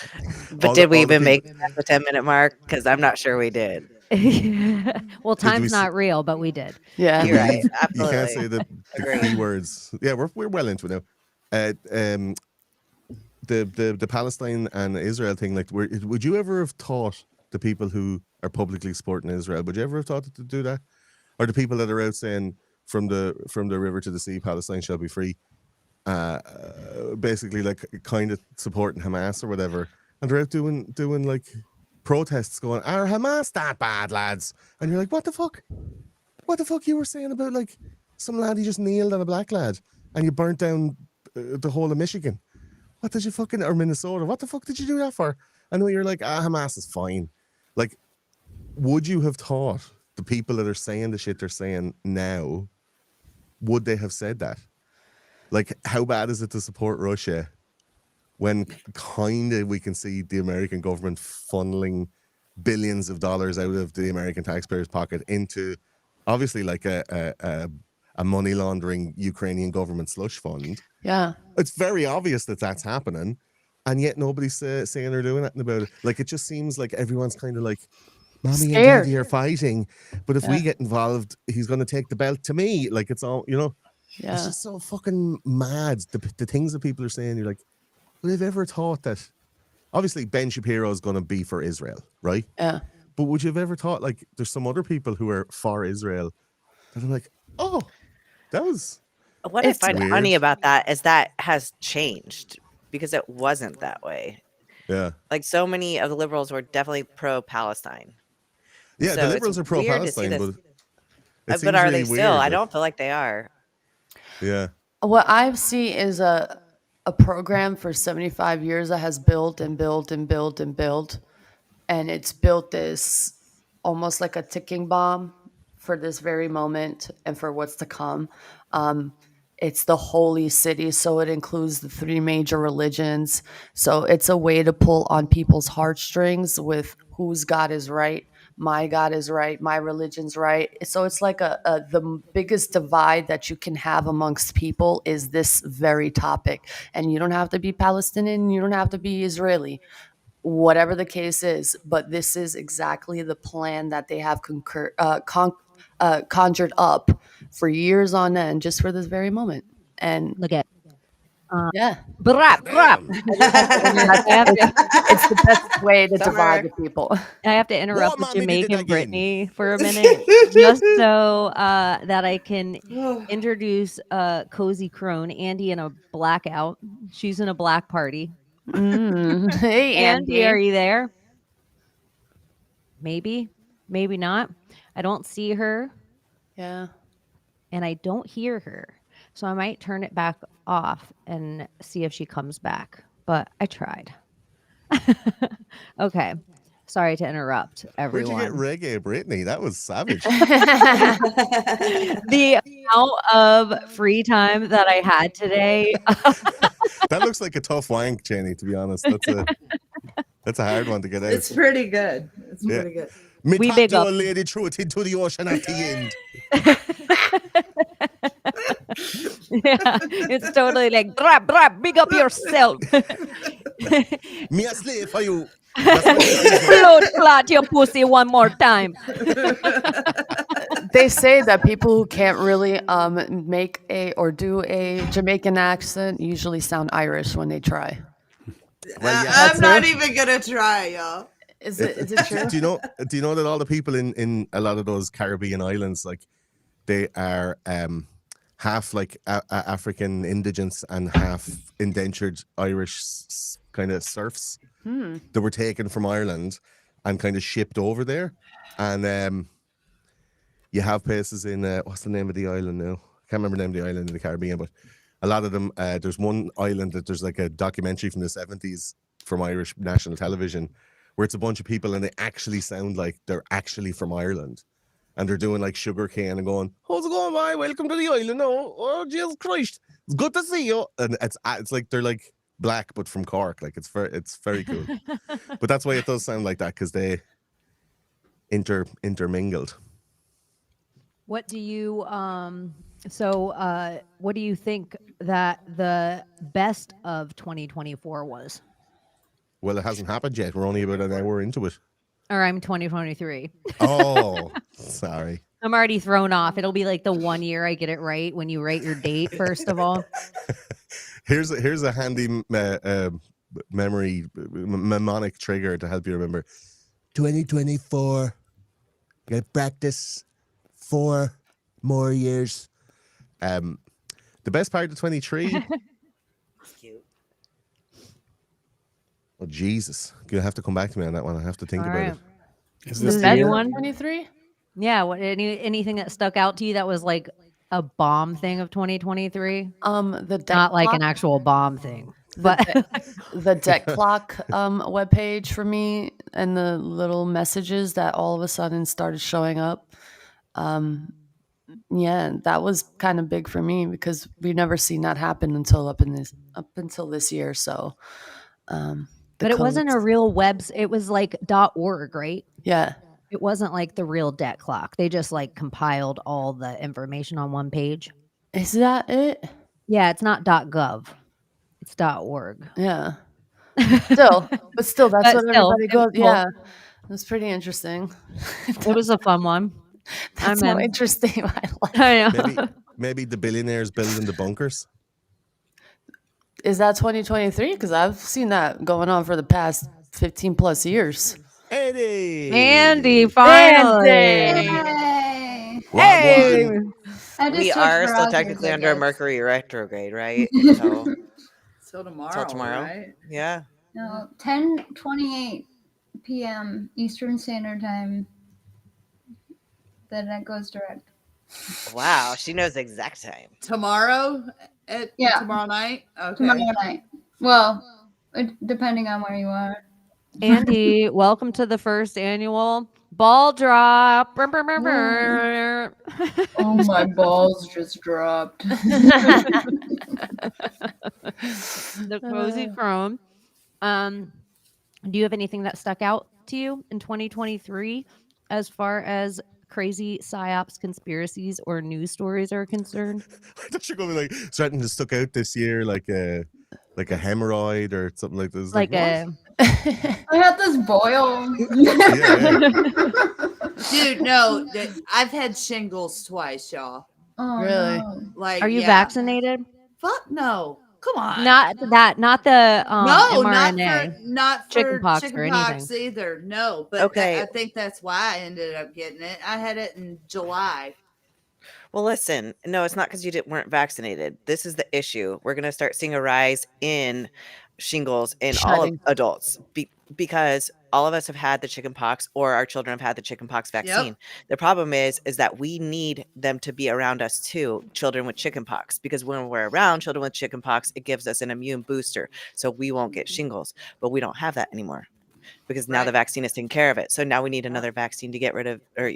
But did we even make the 10-minute mark? Because I'm not sure we did. Well, time's not real, but we did. Yeah. You're right. You Absolutely. can't say the keywords. Yeah, we're well into it now. The Palestine and Israel thing, like, would you ever have thought the people who are publicly supporting Israel, would you ever have thought to do that? Or the people that are out saying from the river to the sea, Palestine shall be free? basically like kind of supporting Hamas or whatever, and they're out doing like protests, going, "Are Hamas that bad, lads?" And you're like, "What the fuck? What the fuck you were saying about like some lad he just kneeled on a black lad, and you burnt down the whole of Michigan? What did you fucking, or Minnesota? What the fuck did you do that for?" I know you're like, Hamas is fine. Like, would you have thought the people that are saying the shit they're saying now, would they have said that? Like, how bad is it to support Russia when kind of we can see the American government funneling billions of dollars out of the American taxpayer's pocket into obviously like a money laundering Ukrainian government slush fund? Yeah. It's very obvious that that's happening, and yet nobody's saying or doing anything about it. Like, it just seems like everyone's kind of like, Mommy and Scared. Daddy are fighting, but if we get involved, he's going to take the belt to me. Like, it's all, you know, it's just so fucking mad. The things that people are saying, you're like, would have ever thought that? Obviously, Ben Shapiro is going to be for Israel, right? Yeah. But would you have ever thought, like, there's some other people who are for Israel that are like, oh, that was... What I It's find weird. funny about that is that has changed because it wasn't that way. Yeah. Like, so many of the liberals were definitely pro-Palestine. Yeah, So the it's liberals are weird to see pro-Palestine, this. but... it But seems are really they still? weird I that- don't feel like they are. Yeah. What I see is a program for 75 years that has built and built and built and built, and it's built this almost like a ticking bomb for this very moment and for what's to come. It's the holy city, so it includes the three major religions. So it's a way to pull on people's heartstrings with whose God is right. My God is right. My religion's right. So it's like the biggest divide that you can have amongst people is this very topic. And you don't have to be Palestinian. You don't have to be Israeli, whatever the case is. But this is exactly the plan that they have conjured up for years on end, just for this very moment. And Look at yeah, brap, brap. it's the best way to Summer. divide the people. I have to interrupt What the mommy did it Jamaican again? Brittany for a minute, just so that I can introduce Cozy Crone, Andy in a blackout. She's in a black party. Hey, Andy, are Andy. you there? Maybe, maybe not. I don't see her Yeah. and I don't hear her. So I might turn it back off and see if she comes back. But I tried. Okay. Sorry to interrupt Where'd you everyone. get reggae, Brittany? That was savage. The amount of free time that I had today. That looks like a tough wank, Jenny, to be honest. That's a hard one to get out. It's pretty good. It's Yeah. pretty good. Me We tap big the up. old lady threw it into the ocean at the end. Yeah, it's totally like brap brap, big up yourself. Me a slave for you. That's what it is. Blood clot your pussy one more time. They say that people who can't really make or do a Jamaican accent usually sound Irish when they try. Well, yeah. I'm not even gonna try, y'all. Is it true? Do you know that all the people in a lot of those Caribbean islands, like, they are half like African indigents and half indentured Irish kind of serfs that were taken from Ireland and kind of shipped over there. And you have places in what's the name of the island now? I can't remember the name of the island in the Caribbean, but a lot of them, there's one island that there's like a documentary from the 70s from Irish national television where it's a bunch of people and they actually sound like they're actually from Ireland. And they're doing like sugar cane and going, "How's it going, boy? Welcome to the island. Oh, Jesus Christ. It's good to see you." And it's like they're like black, but from Cork. Like, it's very cool. But that's why it does sound like that, because they intermingled. What do you what do you think that the best of 2024 was? Well, it hasn't happened yet. We're only about an hour into it. Or I'm 2023. Oh, sorry. I'm already thrown off. It'll be like the 1 year I get it right when you write your date, first of all. Here's a handy memory mnemonic trigger to help you remember. 2024. Get practice 4 more years. The best part of 23 Cute. Oh Jesus! You'll have to come back to me on that one. I have to think All about right. it. Is Does this the year? anyone? 23? Yeah. What? Anything that stuck out to you that was like a bomb thing of 2023? The deck Not like an clock, actual bomb thing, the, but the deck clock webpage for me, and the little messages that all of a sudden started showing up. Yeah, that was kind of big for me because we've never seen that happen up until this year. So, the but it wasn't a codes. real it was like .org, right? Yeah. It wasn't like the real debt clock. They just like compiled all the information on one page. Is that it? Yeah, it's not .gov. It's .org. Yeah. Still, that's But what still, everybody it was goes. cool. Yeah, it's pretty interesting. It was a fun one. That's so interesting. I like. I know. Maybe the billionaires building the bunkers. Is that 2023? Because I've seen that going on for the past 15 plus years. Andy, finally. Hey. Wagwan. I just We switched are still browsers, technically I under a guess. Mercury retrograde, right? Until Till tomorrow, right? Yeah. No, 10:28 p.m. Eastern Standard Time. Then it goes direct. Wow, she knows the exact time. Tomorrow Yeah. tomorrow night. Okay. Tomorrow night. Well, depending on where you are. Andy, welcome to the first annual ball drop. Oh, my balls just dropped. The cozy Crone. Do you have anything that stuck out to you in 2023 as far as crazy psyops, conspiracies, or news stories are concerned? I thought you were going to be like something that stuck out this year, like a hemorrhoid or something like this. Like a I had this boil. Dude, no, I've had shingles twice, y'all. Oh, Really? no. Like, Are you yeah. vaccinated? Fuck no. Come on. Not the no, mRNA. not for chickenpox or chickenpox anything. either. No, but Okay. I think that's why I ended up getting it. I had it in July. Well, listen, no, it's not because you weren't vaccinated. This is the issue. We're going to start seeing a rise in shingles in all of Shedding. adults because all of us have had the chickenpox, or our children have had the chickenpox vaccine. The problem is that we need them to be around us too, children with chickenpox, because when we're around children with chickenpox, it gives us an immune booster, so we won't get shingles. But we don't have that anymore because now the vaccine is taking care of it. So now we need another vaccine to get rid of, or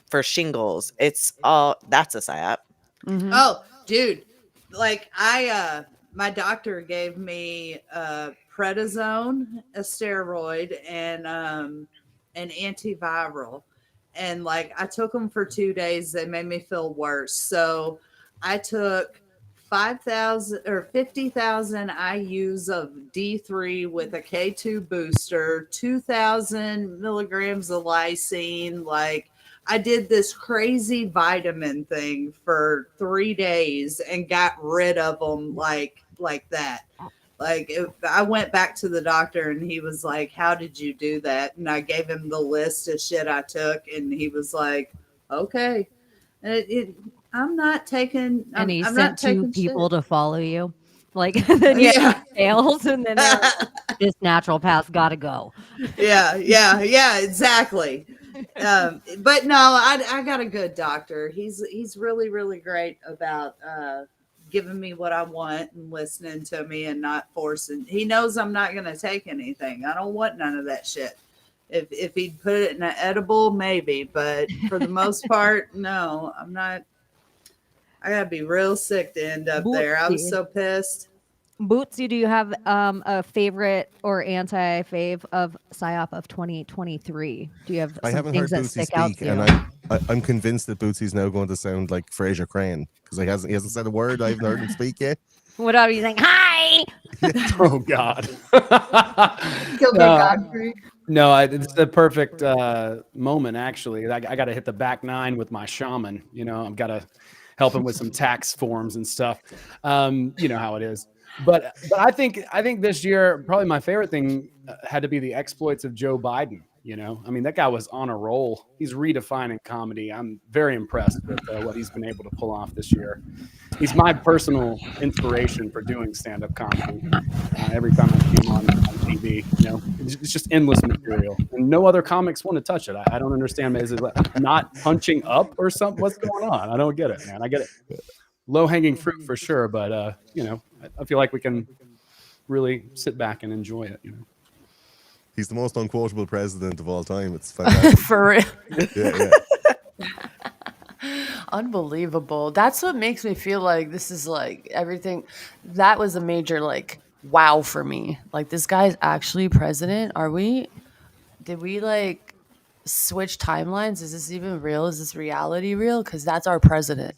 for shingles. It's all that's a psyop. Mhm. Oh, dude. Like my doctor gave me prednisone, a steroid, and an antiviral. And like I took them for 2 days. They made me feel worse. So I took 5,000 or 50,000 IUs of D3 with a K2 booster, 2,000 milligrams of lysine. Like I did this crazy vitamin thing for 3 days and got rid of them like that. Like I went back to the doctor and he was like, "How did you do that?" And I gave him the list of shit I took, and he was like, "Okay." I'm not taking. And he I'm sent not 2 taking people shit. to follow you. Like then you fails, and then they're like, this naturopath gotta go. Yeah, exactly. But no, I got a good doctor. He's really, really great about giving me what I want and listening to me and not forcing. He knows I'm not going to take anything. I don't want none of that shit. If he'd put it in an edible, maybe, but for the most part, no, I'm not. I gotta be real sick to end up there. I was so pissed. Bootsy, do you have a favorite or anti-fave of PSYOP of 2023? Do you have I some haven't things heard that Bootsy stick out speak, to you? and I'm convinced that Bootsy's now going to sound like Fraser Crane because he hasn't said a word. I haven't heard him speak yet. What are you saying? Hi. Oh God. Killed No. Godfrey. No, it's the perfect moment. Actually, I got to hit the back 9 with my shaman. You know, I've got to help him with some tax forms and stuff. You know how it is. But I think this year probably my favorite thing had to be the exploits of Joe Biden. You know, I mean, that guy was on a roll. He's redefining comedy. I'm very impressed with what he's been able to pull off this year. He's my personal inspiration for doing stand-up comedy. Every time I see him on TV, you know, it's just endless material, and no other comics want to touch it. I don't understand. Is it not punching up or something? What's going on? I don't get it, man. I get it. Low-hanging fruit for sure, but you know, I feel like we can really sit back and enjoy it. You know. He's the most unquotable president of all time. It's fantastic. For real. Yeah. Unbelievable. That's what makes me feel like this is like everything. That was a major like wow for me. Like this guy's actually president. Did we like switch timelines? Is this even real? Is this reality real? Because that's our president.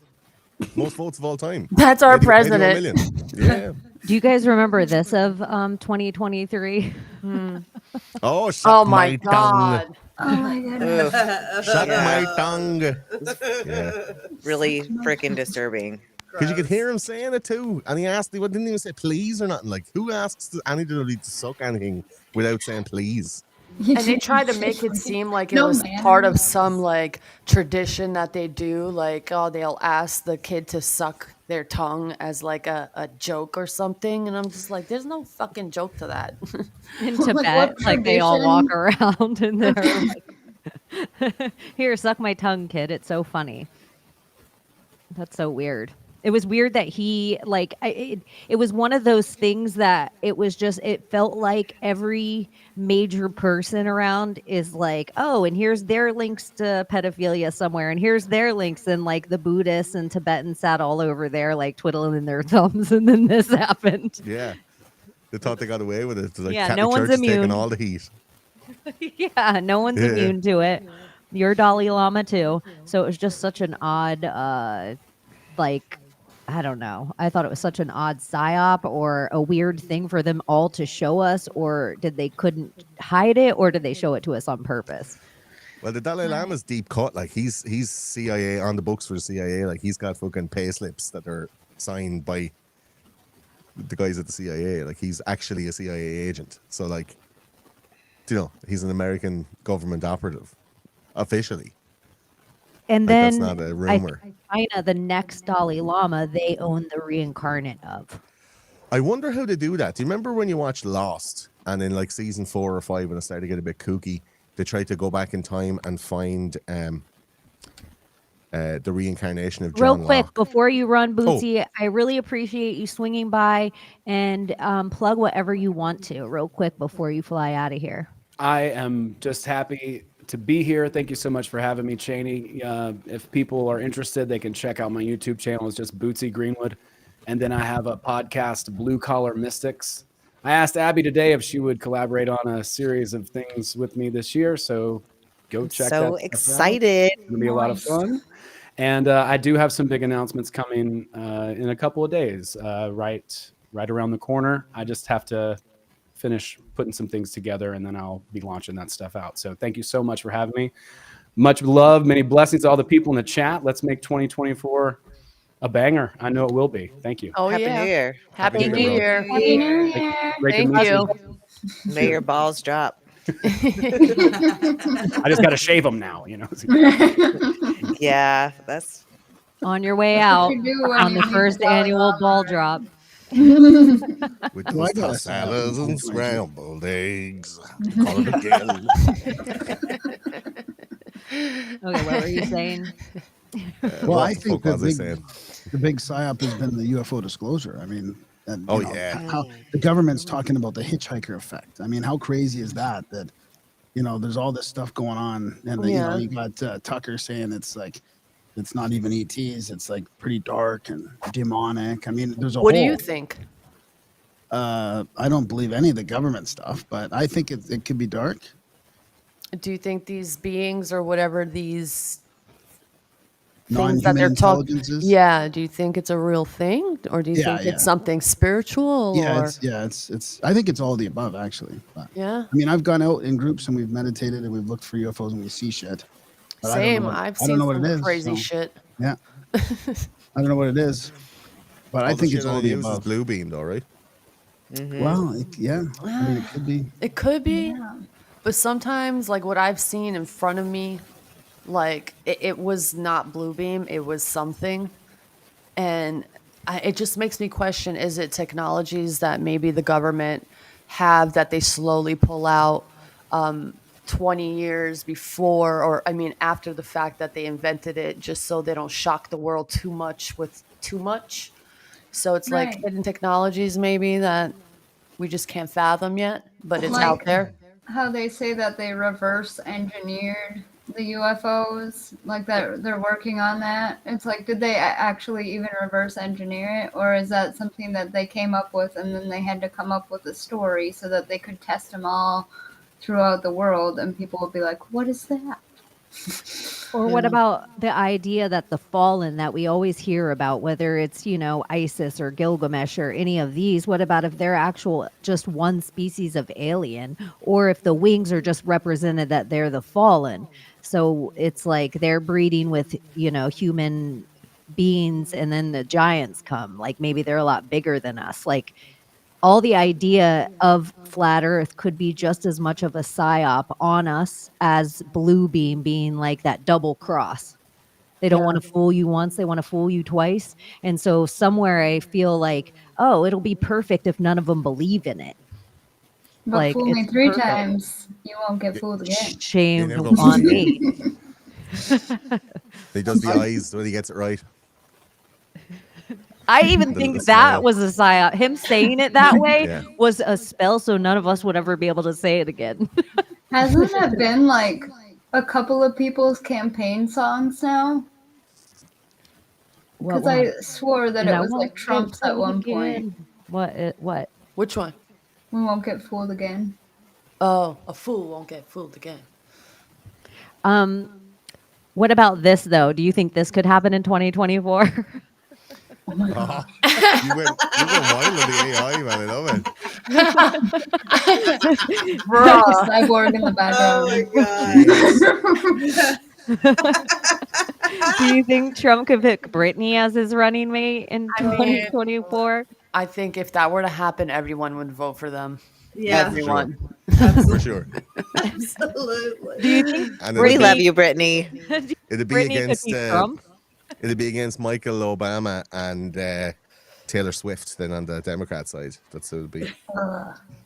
Most votes of all time. That's our president. Yeah. Do you guys remember this of 2023? Oh, oh my god. Tongue. Oh my goodness. Shut my tongue. Yeah. Really freaking disturbing. Because you could hear him saying it too. And he asked, he didn't even say please or nothing. Like, who asks anybody to suck anything without saying please? And they tried to make it seem like it was part of some like tradition that they do. Like, oh, they'll ask the kid to suck their tongue as like a joke or something. And I'm just like, there's no fucking joke to that. In Tibet, like they all walk around and they're like, here, suck my tongue, kid. It's so funny. That's so weird. It was weird that he like it was one of those things that it felt like every major person around is like, oh, and here's their links to pedophilia somewhere, and here's their links, and like the Buddhists and Tibetans sat all over there like twiddling their thumbs, and then this happened. Yeah. They thought they got away with it. It's like Yeah, Catholic no one's Church is taking immune. all the heat. Yeah, no one's Yeah. immune to it. You're Dalai Lama too. So it was just such an odd like, I don't know. I thought it was such an odd psyop or a weird thing for them all to show us, or did they couldn't hide it, or did they show it to us on purpose? Well, the Dalai Lama's deep cut. Like he's CIA on the books for the CIA. Like he's got fucking pay slips that are signed by the guys at the CIA. Like he's actually a CIA agent. So like, you know, he's an American government operative officially. And Like, then that's not a rumor. China, the next Dalai Lama, they own the reincarnate of. I wonder how they do that. Do you remember when you watched Lost and in like season 4 or 5 when it started to get a bit kooky, they tried to go back in time and find the reincarnation of John Real quick, Locke? before you run, Oh. Bootsy, I really appreciate you swinging by and plug whatever you want to real quick before you fly out of here. I am just happy to be here. Thank you so much for having me, Cheney. If people are interested, they can check out my YouTube channel. It's just Bootsy Greenwood. And then I have a podcast, Blue Collar Mystics. I asked Abby today if she would collaborate on a series of things with me this year. So go check that So stuff out. excited. It's going to be a lot of fun. And I do have some big announcements coming in a couple of days, right around the corner. I just have to finish putting some things together, and then I'll be launching that stuff out. So thank you so much for having me. Much love, many blessings to all the people in the chat. Let's make 2024 a banger. I know it will be. Thank you. Oh, Happy yeah. New Year. Happy New Year. Happy New Year. Great to Thank meet you. May your balls drop. I just got to shave them now, you know. Yeah, that's On your way out you do when on you the need first the Dalai annual Lama, ball right? drop. With Well, I the gotta salads say, and scrambled eggs. Call it again. Okay, what were you saying? Well, I what the think fuck was I saying? the big psyop has been the UFO disclosure. I mean, and, Oh, you know, yeah. how the government's talking about the hitchhiker effect. I mean, how crazy is that? That you know, there's all this stuff going on, and you know, Yeah. you got Tucker saying it's like it's not even ETs. It's like pretty dark and demonic. I mean, there's a What do whole. you think? I don't believe any of the government stuff, but I think it could be dark. Do you think these beings or whatever these things that Non-human they're talking? intelligences. Yeah. Do you think it's a real thing, or do you Yeah, think yeah. it's something spiritual? Yeah, or it's. I think it's all of the above, actually. But, yeah. I mean, I've gone out in groups and we've meditated and we've looked for UFOs and we see shit. But Same. I I've don't seen know what some it is. crazy so, shit. Yeah. I don't know what it is, but I All the think shit it's on all the the news is above. blue beamed, all right? Well, yeah. I mean, it could be. It could be. But sometimes, like what I've seen in front of me, like it was not Bluebeam, it was something. And it just makes me question, is it technologies that maybe the government have that they slowly pull out 20 years before, or I mean, after the fact that they invented it, just so they don't shock the world too much with too much. So it's like Right. hidden technologies maybe that we just can't fathom yet, but it's out Like there. how they say that they reverse engineered the UFOs, like that they're working on that. It's like, did they actually even reverse engineer it, or is that something that they came up with and then they had to come up with a story so that they could test them all throughout the world and people would be like, what is that? Or what about the idea that the fallen that we always hear about, whether it's, ISIS or Gilgamesh or any of these, what about if they're actual just one species of alien, or if the wings are just represented that they're the fallen? So it's like they're breeding with, human beings, and then the giants come. Like maybe they're a lot bigger than us. Like all the idea of flat earth could be just as much of a psyop on us as blue beam being like that double cross. They don't want to fool you once, they want to fool you twice. And so somewhere I feel like, oh, it'll be perfect if none of them believe in it. But Like, fool me it's 3 perfect. times, you won't get fooled again. Shame never gonna on fool me. He does the eyes when he gets it right. I even The think little that smile. was a psyop. Him saying it that way Yeah. was a spell, so none of us would ever be able to say it again. Hasn't that been like a couple of people's campaign songs now? What Because I one? swore that And it I was won't like get Trump's at fooled one point. again. What? Which one? We won't get fooled again. Oh, a fool won't get fooled again. What about this though? Do you think this could happen in 2024? Oh my god. You went wild with the AI, man. I love it. Bruh. Cyborg in the background. Do you think Trump could pick Britney as his running mate in I mean, 2024? I think if that were to happen, everyone would vote for them. Yeah. Everyone. For sure. Absolutely. Do you think And We it'd love be, you, Brittany. it'd be Britney could against be Trump? it'd be against Michael Obama and Taylor Swift then on the Democrat side. That's what it'd be.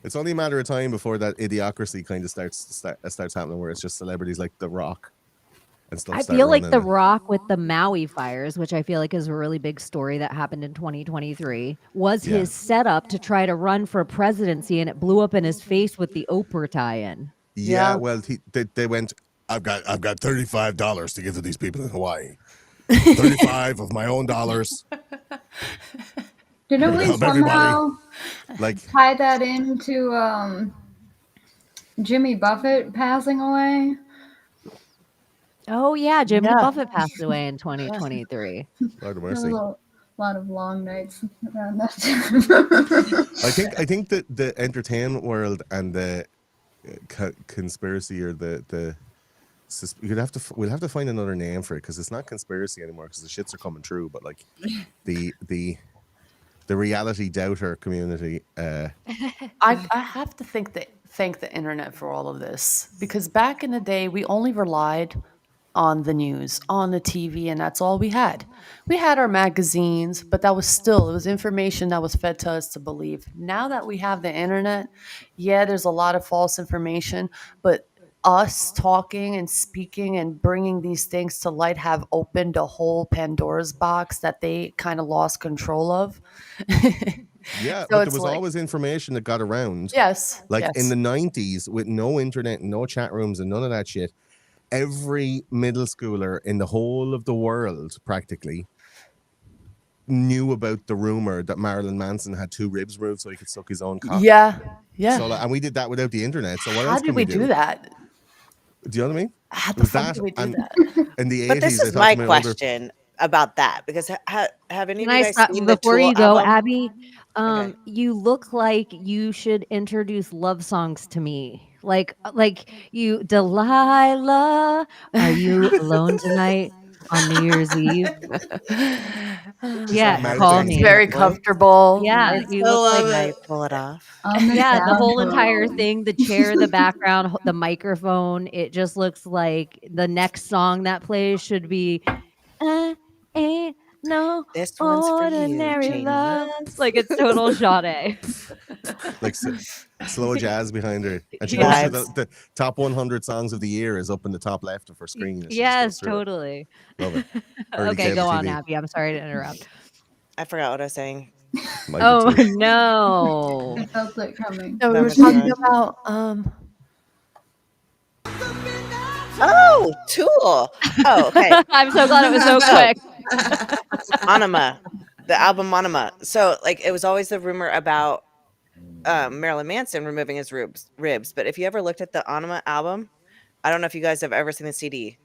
It's only a matter of time before that idiocracy kind of starts happening, where it's just celebrities like The Rock and stuff. I start feel like running The it. Rock with the Maui Fires, which I feel like is a really big story that happened in 2023, was Yeah. his setup to try to run for presidency, and it blew up in his face with the Oprah tie-in. Yeah, Yeah. well, they went. I've got $35 to give to these people in Hawaii. 35 of my own dollars. Didn't we Help everybody. somehow Like, tie that into Jimmy Buffett passing away? Oh yeah, Jimmy Yeah. Buffett passed away in 2023. Lord of There was mercy. a lot of long nights around that time. I think that the entertainment world and the conspiracy, or we'll have to find another name for it, because it's not conspiracy anymore, because the shits are coming true. But like the reality doubter community. I have to thank the internet for all of this, because back in the day we only relied on the news, on the TV, and that's all we had. We had our magazines, but it was information that was fed to us to believe. Now that we have the internet, yeah, there's a lot of false information, but us talking and speaking and bringing these things to light have opened a whole Pandora's box that they kind of lost control of. Yeah, So but there it's was like- always information that got around. Yes. Like yes. in the 90s, with no internet, no chat rooms, and none of that shit, every middle schooler in the whole of the world practically knew about the rumor that Marilyn Manson had 2 ribs removed so he could suck his own cock. Yeah. Yeah. So, and we did that without the internet. So what How else did can we do that? Do you know what I mean? How It the was fuck that did we do and that? in the 80s. But this I is talked my to my older- question about that, because have any Can of I you guys stop seen the before Tool you go, album? Abby? Okay. You look like you should introduce love songs to me. Like you, Delilah. Are you alone tonight? on New Year's Eve. Yeah, mouth call thing. me. Very comfortable. Yeah, Nice. you I look love like it. Pull it off. On the yeah, the whole sound entire phone. thing, the chair, the background, the microphone, it just looks like the next song that plays should be ain't no This one's for you, ordinary Janie. love. Like it's total Sade. Like slow jazz behind her, and she Yeah. goes through the top 100 songs of the year is up in the top left of her screen. and she just Yes, goes through it. totally. Love it. Early Okay, cable go on, TV. Abby. I'm sorry to interrupt. I forgot what I was saying. Michael Oh too. I no. felt it coming. No, we That were was talking good. about Oh, Tool. Oh, okay. I'm so glad it was so quick. Anima, the album Anima. So, like, it was always the rumor about Marilyn Manson removing his ribs. But if you ever looked at the Anima album, I don't know if you guys have ever seen the CD.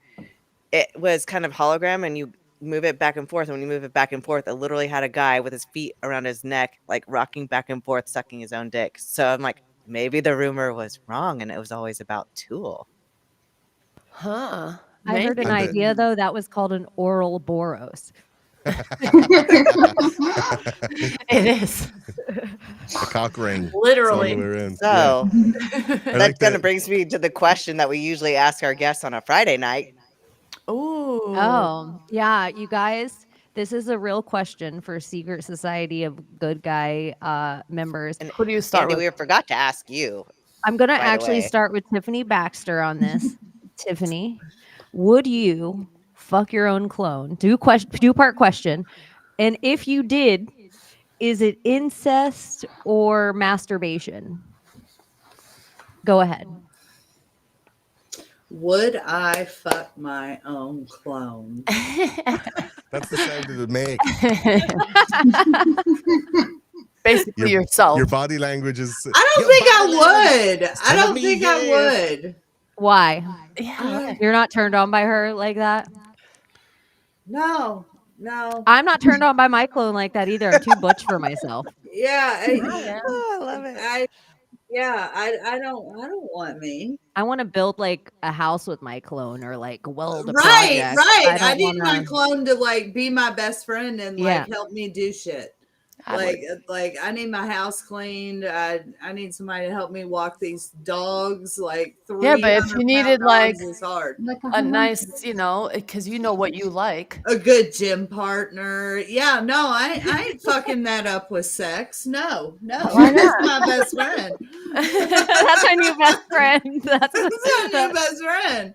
It was kind of hologram, and you move it back and forth. And when you move it back and forth, it literally had a guy with his feet around his neck, like rocking back and forth, sucking his own dick. So I'm like, maybe the rumor was wrong, and it was always about Tool. huh. I heard an And the- idea though that was called an oral boros. It is. The cock ring. Literally. It's all the way around. So Yeah. I that like kind that. of brings me to the question that we usually ask our guests on a Friday night. Ooh. Oh, yeah, you guys, this is a real question for Secret Society of Good Guy members. And Who do you start Andy, with? we forgot to ask you. I'm going to right actually away. start with Tiffany Baxter on this. Tiffany, would you fuck your own clone? Two-part question. And if you did, is it incest or masturbation? Go ahead. Would I fuck my own clone? That's the sound it would make. Basically Your- yourself. Your body language is. I don't Your think I body language would. is I don't telling me think I yes. would. Why? Yeah. You're not turned on by her like that? No. I'm not turned on by my clone like that either. I'm too butch for myself. Yeah. Oh, I love it. I don't want me. I want to build like a house with my clone or like weld a Right. project. I don't need my wanna- clone to like be my best friend and like Yeah. help me do shit. I Like I need my house cleaned. I need somebody to help me walk these dogs. Like Yeah, but if you 300-pound needed, like, dogs is hard. Like a nice, because you know what you like. A good gym partner. Yeah, no, I ain't fucking that up with sex. No. Why That's not? my best friend. That's our new best friend. That's That's my new best friend.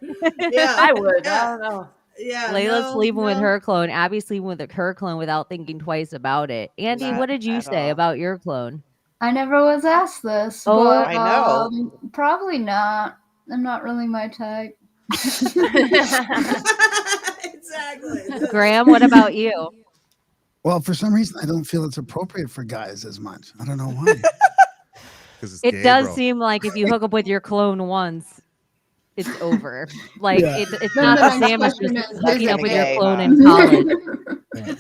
Yeah, I would. I Yeah, don't know. yeah. Layla's sleeping with no. her clone. Abby's sleeping with her clone without thinking twice about it. Andy, Not what did you at say all. about your clone? I never was asked this. Oh, but, I know. Probably not. I'm not really my type. Exactly. Graham, what about you? Well, for some reason, I don't feel it's appropriate for guys as much. I don't know why. 'Cause it's It gay, does bro. seem like if you hook up with your clone once, it's over. Like Yeah. it's Then not the the next same as question just is, hooking is up it with your gay, clone huh? in college.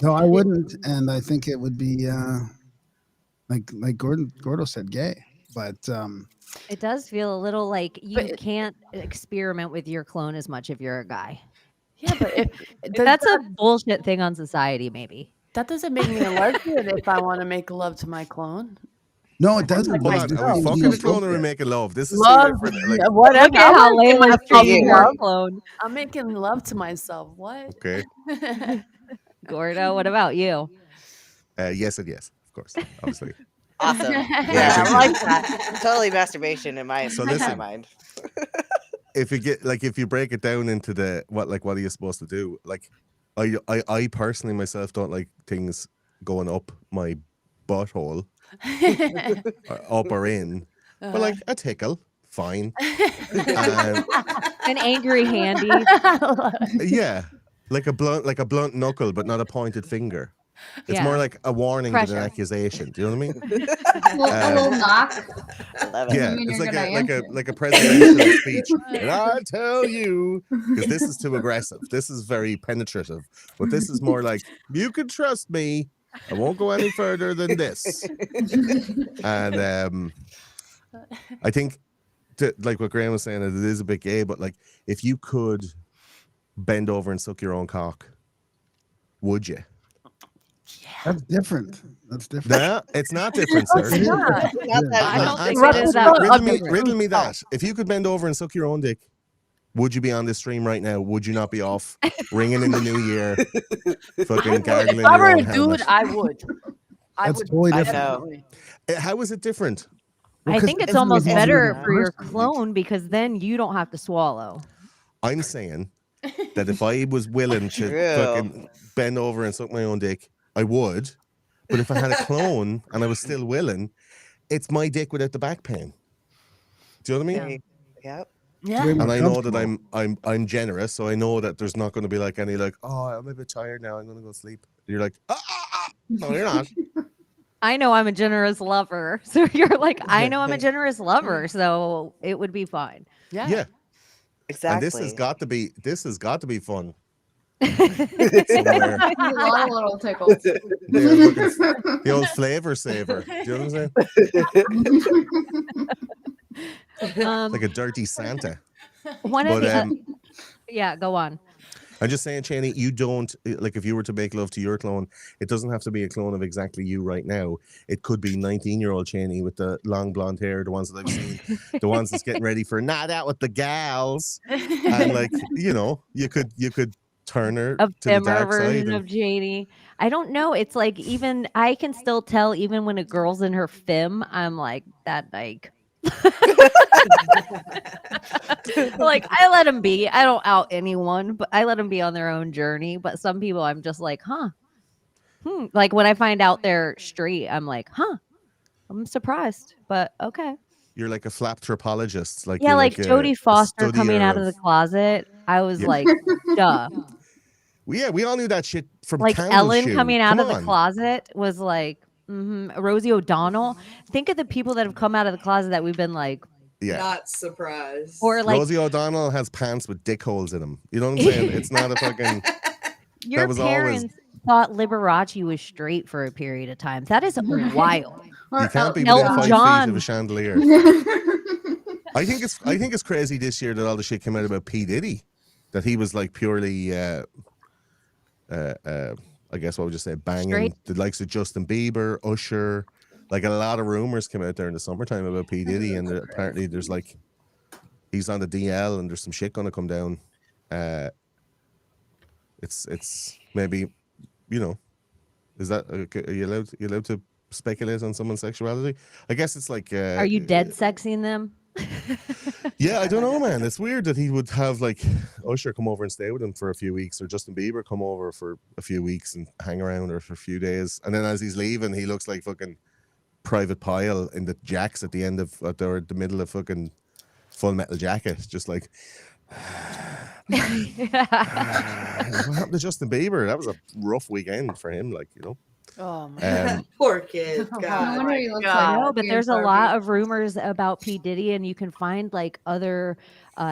No, I wouldn't, and I think it would be like Gordo said, gay. But It does feel a little like you But- can't experiment with your clone as much if you're a guy. Yeah, but That's a bullshit thing on society, maybe. that doesn't make me a lesbian if I want to make love to my clone. no, it doesn't. Hold but on, it are we seems fucking the clone or are we inappropriate. making love? This is Love, two different. Like, whatever. Look at I'm how making Layla's myself treating her love. clone. I'm making love to myself. What? okay. Gordo, what about you? Yes and yes, of course, obviously. Awesome. Yeah, Yeah, I I like that. Totally masturbation in my, So in my listen. mind. If you get like if you break it down into the what are you supposed to do? Like I personally myself don't like things going up my butthole up or in. But like a tickle, fine. An angry handy. Yeah. Like a blunt knuckle, but not a pointed finger. It's Yeah. more like a warning than Pressure. an accusation. Do you know what I mean? A little knock. I love it. Yeah, mean it's you're like gonna a answer. like a presidential speech. And I tell you, because this is too aggressive. This is very penetrative. But this is more like, you can trust me. I won't go any further than this. And I think, like what Graham was saying, it is a bit gay. But like, if you could bend over and suck your own cock? Would you? That's different. That's different. No, it's not different, sir. It's not. Not that I don't much. think it is that Riddle me that. If you could bend over and suck your own dick, would you be on this stream right now? Would you not be off ringing in the new year? Fucking gargling If I were your a own dude, helmet? I would. That's totally different. Definitely. How is it different? I think it's Because almost it's better easier for your to- clone because then you don't have to swallow. I'm saying that if I was willing to True. fucking bend over and suck my own dick, I would. But if I had a clone and I was still willing, it's my dick without the back pain. Do you know what I mean? Yep. Yeah. Way more And I know that comfortable. I'm generous, so I know that there's not going to be like any like, oh, I'm a bit tired now, I'm going to go sleep. You're like, no, you're not. I know I'm a generous lover. So you're like, I know I'm a generous lover. So it would be fine. Yeah. Yeah, Exactly. and this has got to be fun. He's Somewhere. a lot of little tickles. Yeah, fucking the old flavor saver. Do you know what I'm saying? Like a dirty Santa. One of But the yeah, go on. I'm just saying, Cheney, you don't like if you were to make love to your clone, it doesn't have to be a clone of exactly you right now. It could be 19-year-old Cheney with the long blonde hair, the ones that I've seen, the ones that's getting ready for night out with the gals, and like you could turn her A to the dimmer dark side. version of Janie. I don't know. It's like even I can still tell even when a girl's in her femme, I'm like that like like I let them be. I don't out anyone, but I let them be on their own journey. But some people I'm just like, like when I find out they're straight, I'm like, I'm surprised, but okay. You're like a flaptropologist, like Yeah, you're like a Jodie Foster studier coming out of the closet. I was Yeah. like, duh. Yeah, we all knew that shit from Like Candle Ellen Shoe. coming out Come of the on. closet was like Rosie O'Donnell. Think of the people that have come out of the closet that we've been like, Yeah. Not surprised. or like Rosie O'Donnell has pants with dick holes in them. You know what I'm saying? It's not a fucking. your was always- parents thought Liberace was straight for a period of time. That is wild. You can't be Elton within 5 feet John. of a chandelier. I think it's crazy this year that all the shit came out about P. Diddy, that he was like purely, I guess what would you say, banging Straight. the likes of Justin Bieber, Usher. Like a lot of rumors came out there in the summertime about P. Diddy, and apparently there's like he's on the DL and there's some shit gonna come down. It's maybe, is that are you allowed to speculate on someone's sexuality? I guess it's like Are you dead sexing them? yeah, I don't know, man. It's weird that he would have like Usher come over and stay with him for a few weeks, or Justin Bieber come over for a few weeks and hang around or for a few days, and then as he's leaving, he looks like fucking Private Pile in the jacks at the end of or the middle of fucking Full Metal Jacket, just like. What happened to Justin Bieber? That was a rough weekend for him, like Oh my Poor kid. No God. wonder he looks God. like No, but there's a lot of rumors about P. Diddy, and you can find like other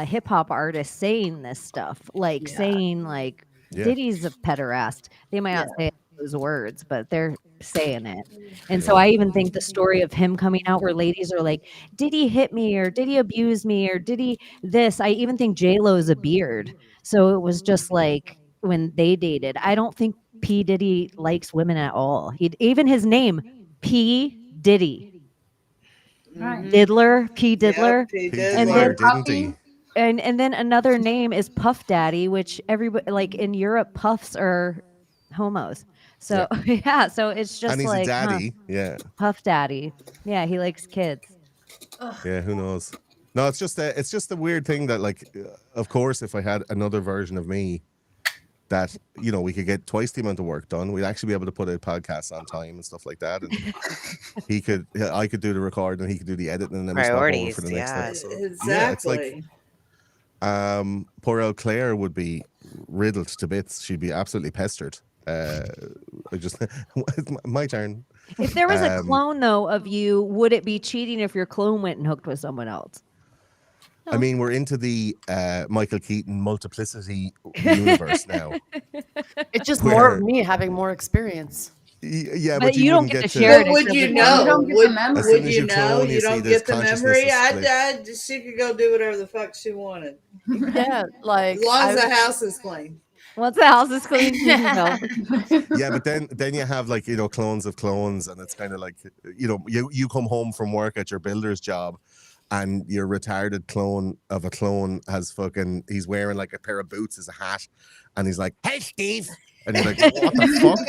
hip hop artists saying this stuff, like saying like Yeah. Diddy's a pederast. They might not say those words, but they're saying it. And so I even think the story of him coming out where ladies are like, did he hit me, or did he abuse me, or did he this? I even think J-Lo's a beard. So it was just like when they dated. I don't think P. Diddy likes women at all. Even his name, P. Diddy. Right. Diddler, P. Diddler. Yep, he He did did And learn, then- didn't he? And then another name is Puff Daddy, which everybody like in Europe, puffs are homos. So yeah, so it's just And he's like a daddy. Yeah. Puff Daddy. Yeah, he likes kids. Yeah, who knows? No, it's just a weird thing that, like, of course, if I had another version of me, that we could get twice the amount of work done. We'd actually be able to put out podcasts on time and stuff like that. And I could do the record, and he could do the editing, and then we swap over Priorities, for the next yeah. episode. Exactly. Yeah, it's like poor old Claire would be riddled to bits. She'd be absolutely pestered. My turn. If there was a clone though of you, would it be cheating if your clone went and hooked with someone else? I mean, we're into the Michael Keaton multiplicity universe now. It's just Where- more of me having more experience. Yeah, But but you don't wouldn't get to get share it. But would except you with know? You don't get the memory. As soon Would as you you know? clone, You you see don't this get the consciousness memory. is split. She could go do whatever the fuck she wanted, Yeah, like as long as the house is clean. Once the house is clean, she can go. Yeah, but then you have like, you know, clones of clones, and it's kind of like, you know, you come home from work at your builder's job, and your retarded clone of a clone has he's wearing like a pair of boots as a hat, and he's like, "Hey, Steve," and you're like, "What the fuck?"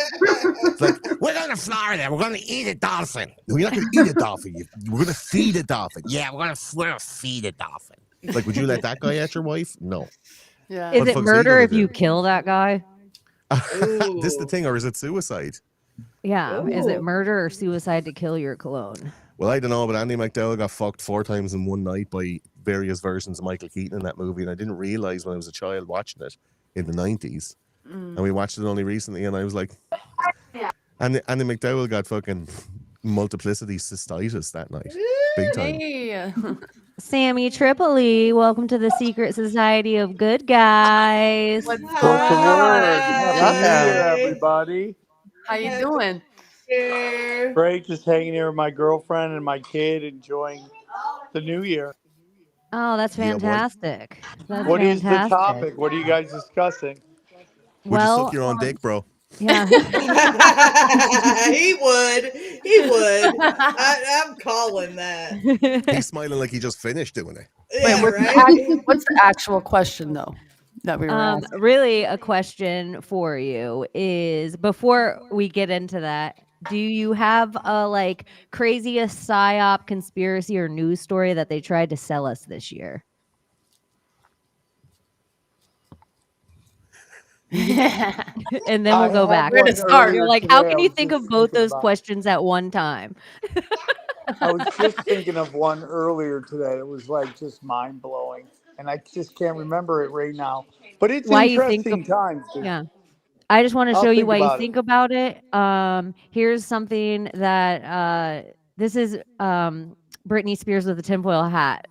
It's like, "We're going to Florida. We're going to eat a dolphin." "No, you're not going to eat a dolphin. We're going to feed a dolphin." "Yeah, we're going to feed a dolphin." Like, would you let that guy at your wife? No. yeah. Is What it fuck's he murder gonna if you do? kill that guy? This is the thing, or is it suicide? Yeah. Is it Ooh. murder or suicide to kill your clone? Well, I don't know, but Andy McDowell got fucked 4 times in one night by various versions of Michael Keaton in that movie, and I didn't realize when I was a child watching it in the 90s. And we watched it only recently, and I was like, Andy McDowell got fucking multiplicity cystitis that night. Big time. Hey. Sammy Tripoli, welcome to the Secret Society of Good Guys. What's Hi. going on? Welcome. Everybody. How you doing? Here. Great, just hanging here with my girlfriend and my kid, enjoying the new year. Oh, that's Yeah, boy. fantastic. That's What is the fantastic. topic? What are you guys discussing? Would you Well, suck your own dick, bro? yeah. He would. He would. I'm calling that. He's smiling like he just finished doing it. Yeah, what's, right. what's the actual question though that we were asking? Really, a question for you is, before we get into that, do you have a like craziest psyop, conspiracy, or news story that they tried to sell us this year? And then we'll go back. Where to start? You're like, how can you think of both those questions at one time? I was just thinking of one earlier today. It was like just mind blowing, and I just can't remember it right now. But it's Why you think interesting times. Dude. Yeah. I just want to I'll show you think why you about it. think about it. Here's something that this is Britney Spears with a tinfoil hat.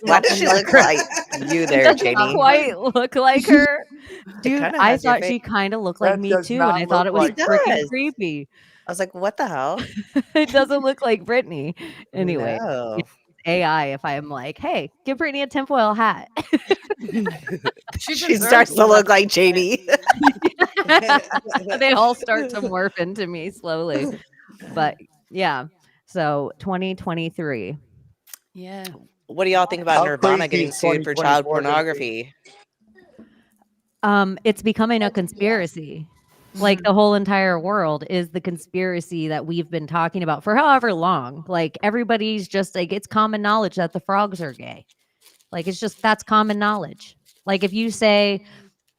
Why does she look like you there, Doesn't Janie? quite look like her. Dude, kinda I has your thought she face. kind of looked like That me does too, not and I thought it look was like her. freaking Does. creepy. I was like, what the hell? It doesn't look like Britney. Anyway, No. it's AI if I'm like, hey, give Britney a tinfoil hat. She starts to look like Janie. They all start to morph into me slowly. But yeah, so 2023. Yeah. What do y'all think about How Nirvana crazy getting is sued for child 2024 gonna be? pornography? It's becoming a conspiracy. Like the whole entire world is the conspiracy that we've been talking about for however long. Like everybody's just like, it's common knowledge that the frogs are gay. Like it's just, that's common knowledge. Like if you say,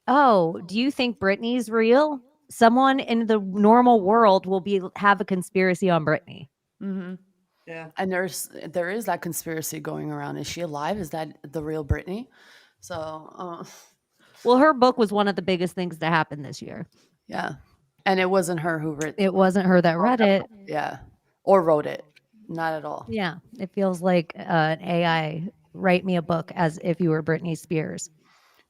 oh, do you think Britney's real? Someone in the normal world will have a conspiracy on Britney. Mm-hmm. Yeah. And there is that conspiracy going around. Is she alive? Is that the real Britney? So, Well, her book was one of the biggest things to happen this year. yeah. And it wasn't her who wrote It wasn't her that read it. Yeah. Or wrote it. Not at all. Yeah. It feels like an AI write me a book as if you were Britney Spears.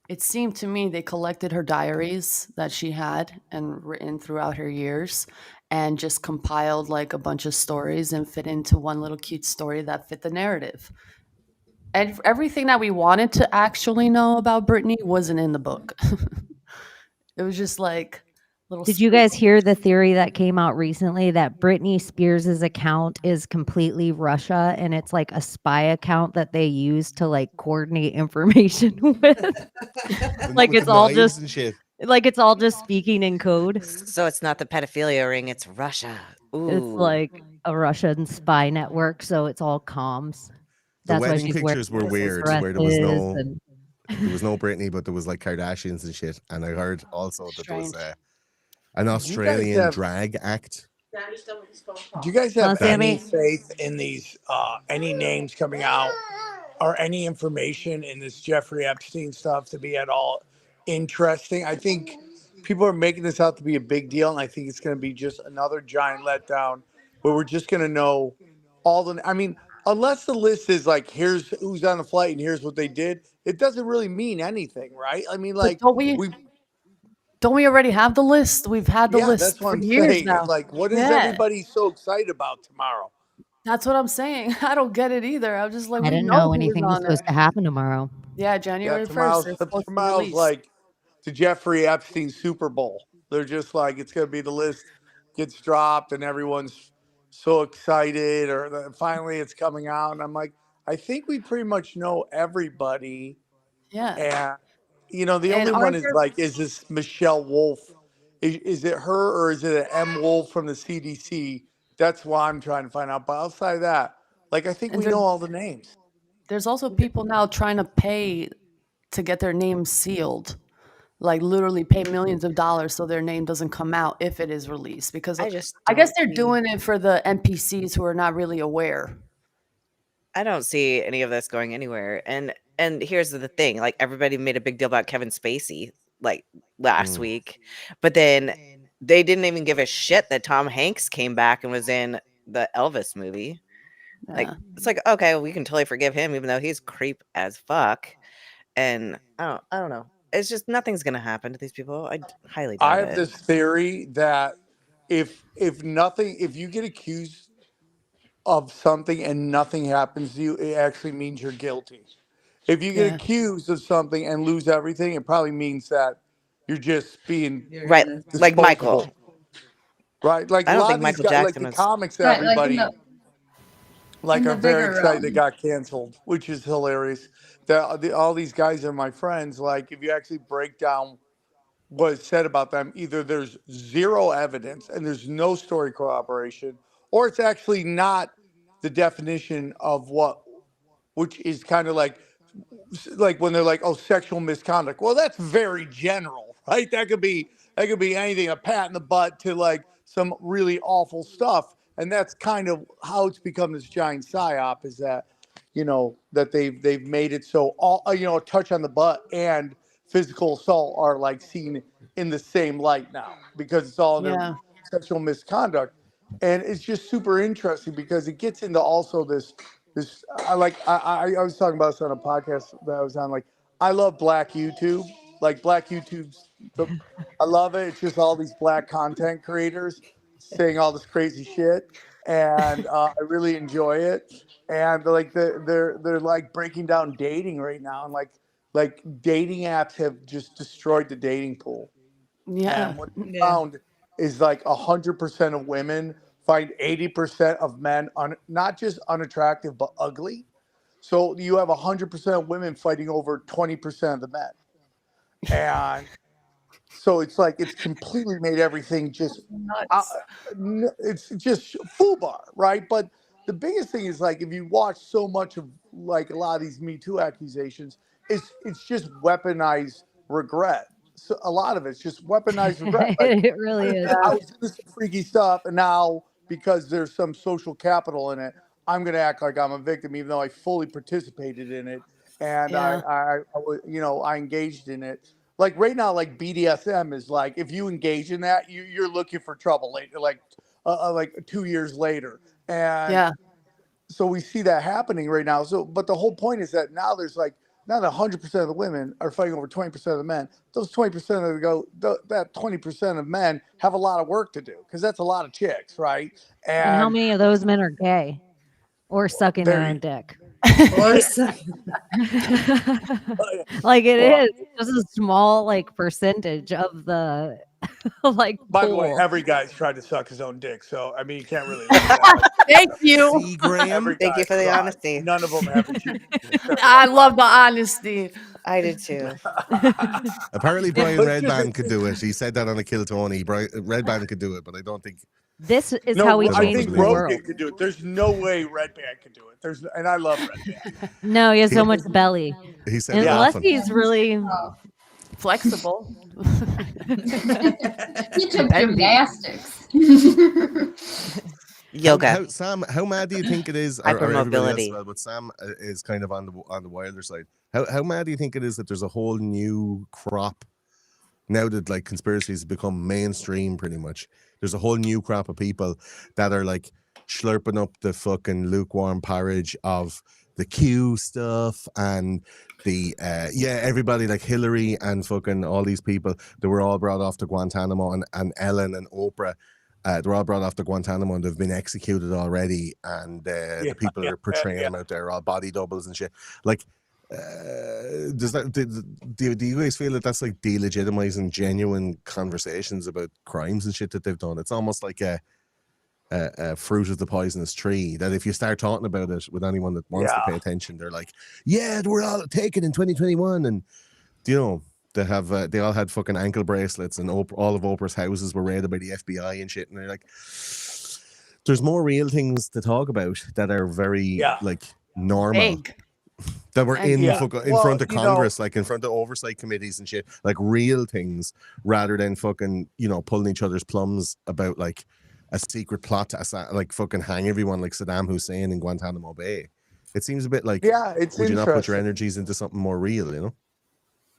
It seemed to me they collected her diaries that she had and written throughout her years and just compiled like a bunch of stories and fit into one little cute story that fit the narrative. And everything that we wanted to actually know about Britney wasn't in the book. It was just like little. Did you guys hear the theory that came out recently that Britney Spears' account is completely Russia and it's like a spy account that they use to like coordinate information with? Like With it's the all knives just and shit. like it's all just speaking in code. So it's not the pedophilia ring, it's Russia. Ooh. It's like a Russian spy network, so it's all comms. The That's why wedding she's wearing pictures were Christmas weird, where there was no dresses there was no Britney, but there was like Kardashians and shit. And I heard also that there was Strange. an Australian have- drag act. Do you guys have Sammy? any faith in these, any names coming out or any information in this Jeffrey Epstein stuff to be at all interesting? I think people are making this out to be a big deal, and I think it's going to be just another giant letdown where we're just going to know all the. I mean, unless the list is like, here's who's on the flight and here's what they did, it doesn't really mean anything, right? I mean, like don't we- Don't we already have the list? We've had the Yeah, list that's what for I'm years saying. now. Like, what is Yeah. everybody so excited about tomorrow? That's what I'm saying. I don't get it either. I'm just like, I we didn't know know who was anything was on supposed it. to happen tomorrow. Yeah, Yeah, January 1st. They're supposed to tomorrow's release. like the Jeffrey Epstein Super Bowl. They're just like, it's gonna be the list gets dropped and everyone's so excited, or finally it's coming out. And I'm like, I think we pretty much know everybody. Yeah. And the And only one aren't is there like, is this Michelle Wolf? Is it her, or is it an M Wolf from the CDC? That's why I'm trying to find out. But outside of that, like, I think and we know all the names. there's also people now trying to pay to get their names sealed. Like literally pay millions of dollars so their name doesn't come out if it is released. Because I just I guess don't they're see. doing it for the NPCs who are not really aware. I don't see any of this going anywhere. And here's the thing: like everybody made a big deal about Kevin Spacey like last week, but then they didn't even give a shit that Tom Hanks came back and was in the Elvis movie. Like, Yeah. it's like, okay, we can totally forgive him, even though he's creep as fuck. And I don't know. It's just nothing's gonna happen to these people. I highly I doubt have it. this theory that if you get accused of something and nothing happens to you, it actually means you're guilty. If you get Yeah. accused of something and lose everything, it probably means that you're just being You're Right, gonna like Michael. disposable. Right? Like I a don't lot think of these Michael guys, like Jackson the was. comics, Right, like everybody in are the very bigger excited they realm. got canceled, which is hilarious. All these guys are my friends. Like, if you actually break down what is said about them, either there's zero evidence and there's no story corroboration, or it's actually not the definition of which is kind of like when they're like, oh, sexual misconduct. Well, that's very general, right? That could be anything, a pat in the butt to like some really awful stuff. And that's kind of how it's become this giant psyop, is that that they've made it so all a touch on the butt and physical assault are like seen in the same light now, because it's all under Yeah. sexual misconduct. And it's just super interesting because it gets into also this I was talking about this on a podcast that I was on. Like, I love Black YouTube. Like, Black YouTube's I love it. It's just all these black content creators saying all this crazy shit, and I really enjoy it. And like they're like breaking down dating right now, and like dating apps have just destroyed the dating pool. Yeah. And what we Yeah. found is like 100% of women find 80% of men not just unattractive but ugly. So you have 100% of women fighting over 20% of the men, and so it's like it's completely made everything just Nuts. it's just foobar, right? But the biggest thing is, like, if you watch so much of like a lot of these Me Too accusations, it's just weaponized regret. So a lot of it's just weaponized regret. Like, It really is. I was into some freaky stuff, and now because there's some social capital in it, I'm going to act like I'm a victim, even though I fully participated in it, and Yeah. I engaged in it. Like right now, like BDSM is like, if you engage in that, you're looking for trouble later, like 2 years later, and Yeah. so we see that happening right now. So, but the whole point is that now there's like not 100% of the women are fighting over 20% of the men. Those 20% that 20% of men have a lot of work to do, because that's a lot of chicks, right? And how And many of those men are gay or sucking their own dick? Or so- Like, it Well, is just a small like percentage of the like by the way, pool. every guy's tried to suck his own dick, so I mean, you can't really look at that. Thank you. See, Graham? Every Thank you guy's for the tried. honesty. None of them have achieved it. I love the honesty. I did too. Apparently, Brian But it's just- Redband could do it. He said that on a Kill Tony. Redband could do it, but I don't think. This is No, how we I I change think the believe it. world. Rogan could do it. There's no way Red Band could do it. And I love Red Band. No, he has so much belly. He said it Unless often. he's really Flexible. He took gymnastics. Yoga. Sam, how mad do you think it is? Or everybody else Hypermobility. as well, but Sam is kind of on the wilder side. How mad do you think it is that there's a whole new crop now that like conspiracies have become mainstream? Pretty much, there's a whole new crop of people that are like slurping up the fucking lukewarm porridge of the Q stuff and the everybody like Hillary and fucking all these people, they were all brought off to Guantanamo, and Ellen and Oprah, they're all brought off to Guantanamo and they've been executed already, and the people that are portraying them out there are all body doubles and shit. Like, do you guys feel that that's like delegitimizing genuine conversations about crimes and shit that they've done? It's almost like a fruit of the poisonous tree, that if you start talking about it with anyone that wants to pay attention, they're like, yeah, we're all taken in 2021, and you know, they have they all had fucking ankle bracelets, and all of Oprah's houses were raided by the FBI and shit, and they're like, there's more real things to talk about that are very like normal. That were in front of Congress, like in front of oversight committees and shit, like real things, rather than fucking, you know, pulling each other's plums about like a secret plot to like fucking hang everyone like Saddam Hussein in Guantanamo Bay. It seems a bit like, it's would you not put your interesting. energies into something more real, you know?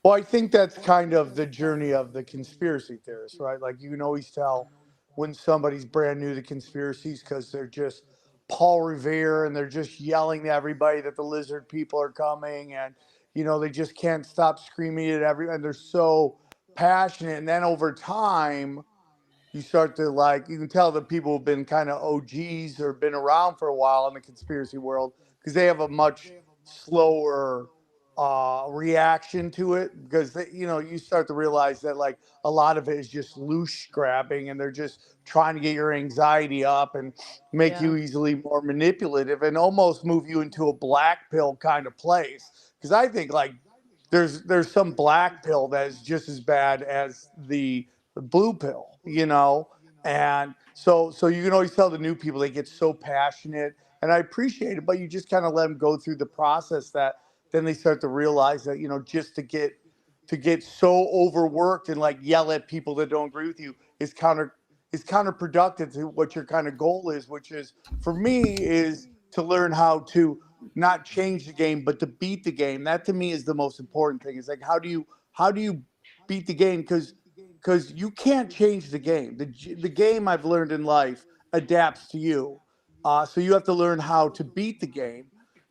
Well, I think that's kind of the journey of the conspiracy theorists, right? Like, you can always tell when somebody's brand new to conspiracies because they're just Paul Revere and they're just yelling to everybody that the lizard people are coming, and you know, they just can't stop screaming at everyone, and they're so passionate. And then over time, you start to like, you can tell that people have been kind of OGs or been around for a while in the conspiracy world because they have a much slower reaction to it, because they, you know, you start to realize that like a lot of it is just loose grabbing, and they're just trying to get your anxiety up and make you easily more manipulative and almost move you into a black pill kind of place. Because I think like there's some black pill that is just as bad as the blue pill, you know. And so you can always tell the new people, they get so passionate, and I appreciate it, but you just kind of let them go through the process, that then they start to realize that, you know, just to get so overworked and like yell at people that don't agree with you is counterproductive to what your kind of goal is, which is, for me, is to learn how to not change the game, but to beat the game. That to me is the most important thing. It's like, how do you beat the game? Because you can't change the game. The game, I've learned in life, adapts to you. So you have to learn how to beat the game.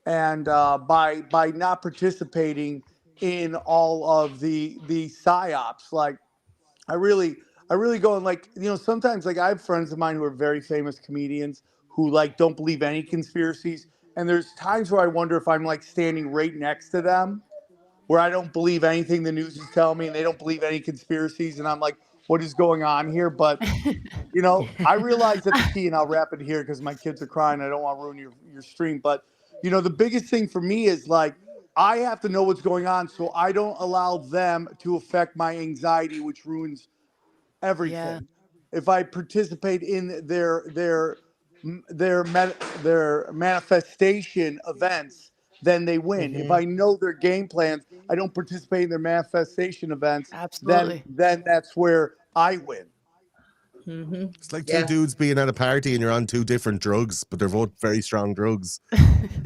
And by not participating in all of the psyops, like I really go, and like, you know, sometimes like I have friends of mine who are very famous comedians who like don't believe any conspiracies, and there's times where I wonder if I'm like standing right next to them, where I don't believe anything the news is telling me, and they don't believe any conspiracies, and I'm like, what is going on here? But you know, I realize that the key, and I'll wrap it here because my kids are crying. I don't want to ruin your stream. But, you know, the biggest thing for me is like, I have to know what's going on so I don't allow them to affect my anxiety, which ruins everything. Yeah. If I participate in their manifestation events, then they win. If I know their game plans, I don't participate in their manifestation events, Absolutely. then that's where I win. It's like two dudes being at a party and you're on two different drugs, but they're both very strong drugs.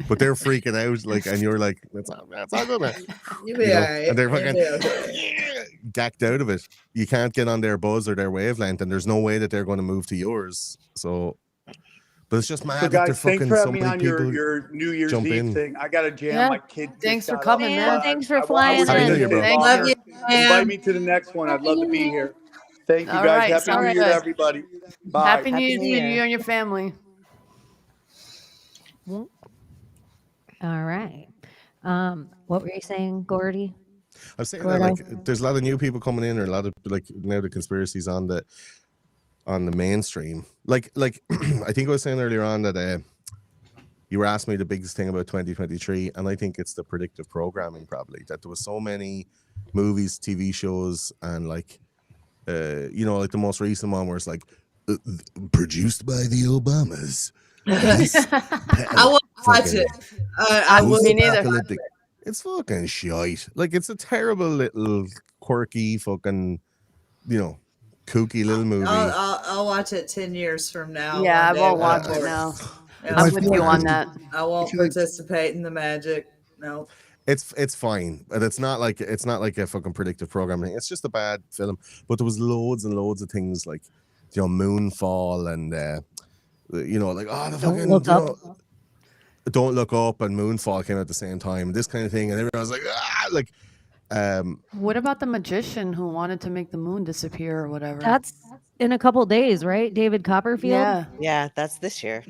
But they're freaking out, like, and you're like, that's all good, man. You'll be all right. And they're fucking gacked out of it. You can't get on their buzz or their wavelength, and there's no way that they're going to move to yours. So, but it's just mad So that guys, they're thanks fucking for so having me many on people your New Year's jump Eve in. thing. I got a jam. Yeah. My kid. Thanks just for got up. coming, Man, man. thanks for I flying wish I Happy could New Year, stay bro. Thank longer. you. Invite me to the next one. I'd love to be here. Thank you All guys. right, Happy sounds New Year to good. everybody. Bye. Happy New Year to you and your family. All right. What were you saying, Gordy? I was saying that, like, there's a lot of new people coming in, or a lot of, like, now the conspiracies on the mainstream. Like I think I was saying earlier on that you were asking me the biggest thing about 2023, and I think it's the predictive programming, probably, that there was so many movies, TV shows, and like you know, like the most recent one where it's like produced by the Obamas. I won't watch it. I will. Me neither. It's fucking shite. Like, it's a terrible little quirky fucking, you know, kooky little movie. I'll watch it 10 years from now. Yeah, I one day won't when watch I'm it bored. now. Yeah. I'm with you on that. I won't participate in the magic. No. It's fine, but it's not like a fucking predictive programming. It's just a bad film. But there was loads and loads of things like, you know, Moonfall and you know, like, oh, the fucking, you know, Don't Look Up and Moonfall came out at the same time, this kind of thing, and everyone was like, ah, like. What about the magician who wanted to make the moon disappear or whatever? That's in a couple days, right? David Copperfield. Yeah, that's this year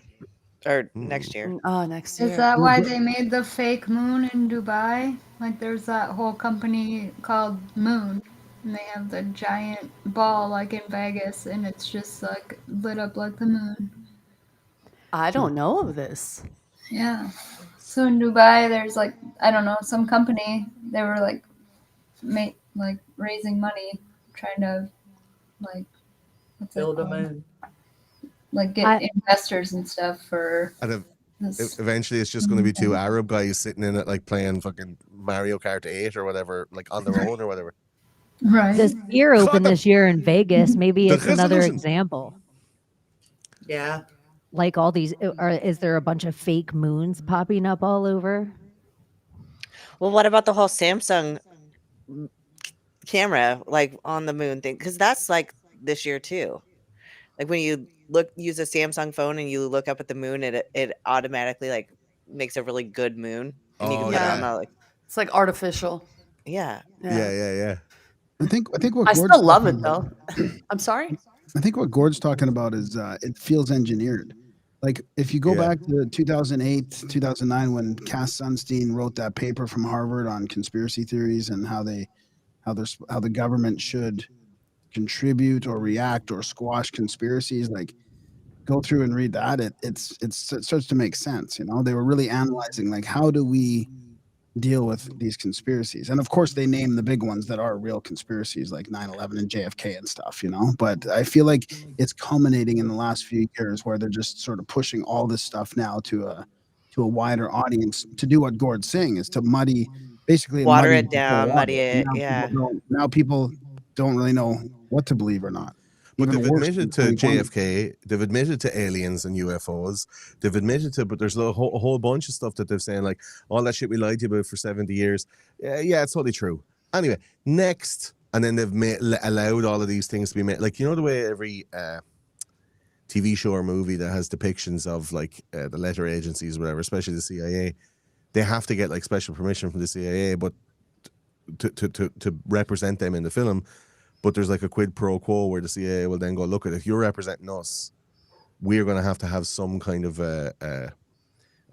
or next year. Oh, next year. Is that why they made the fake moon in Dubai? Like, there's that whole company called Moon, and they have the giant ball like in Vegas, and it's just like lit up like the moon. I don't know of this. Yeah. So in Dubai, there's like, I don't know, some company, they were like raising money, trying to like Build a moon. Like get investors and stuff for this. Eventually it's just going to be two Arab guys sitting in it, like playing fucking Mario Kart 8 or whatever, like on their own or whatever. Right. The Sphere opened this year in Vegas. Maybe it's another example. Yeah. Like all these, is there a bunch of fake moons popping up all over? Well, what about the whole Samsung camera, like on the moon thing? Because that's like this year too. Like when you use a Samsung phone and you look up at the moon, it automatically like makes a really good moon, and you can put it on the, like, it's like artificial. Yeah. Yeah. I think what I Gord's still love talking it though. about- I'm sorry. I think what Gord's talking about is it feels engineered. Like if you go back to 2008, 2009, when Cass Sunstein wrote that paper from Harvard on conspiracy theories and how the government should contribute or react or squash conspiracies, like go through and read that. It starts to make sense. You know, they were really analyzing like how do we deal with these conspiracies, and of course they name the big ones that are real conspiracies like 9/11 and JFK and stuff, you know. But I feel like it's culminating in the last few years where they're just sort of pushing all this stuff now to a wider audience to do what Gord's saying is to basically water muddy it down, the muddy it. now now people don't really know what to believe or not. But Even they've worse admitted in to 2020. JFK, they've admitted to aliens and UFOs, they've admitted to, but there's a whole bunch of stuff that they're saying, like, all that shit we lied to you about for 70 years. Yeah, it's totally true. Anyway, next, and then they've allowed all of these things to be made. Like, you know the way every TV show or movie that has depictions of, like, the letter agencies or whatever, especially the CIA, they have to get, like, special permission from the CIA, but to represent them in the film. But there's like a quid pro quo where the CIA will then go, look, if you're representing us, we're going to have some kind of a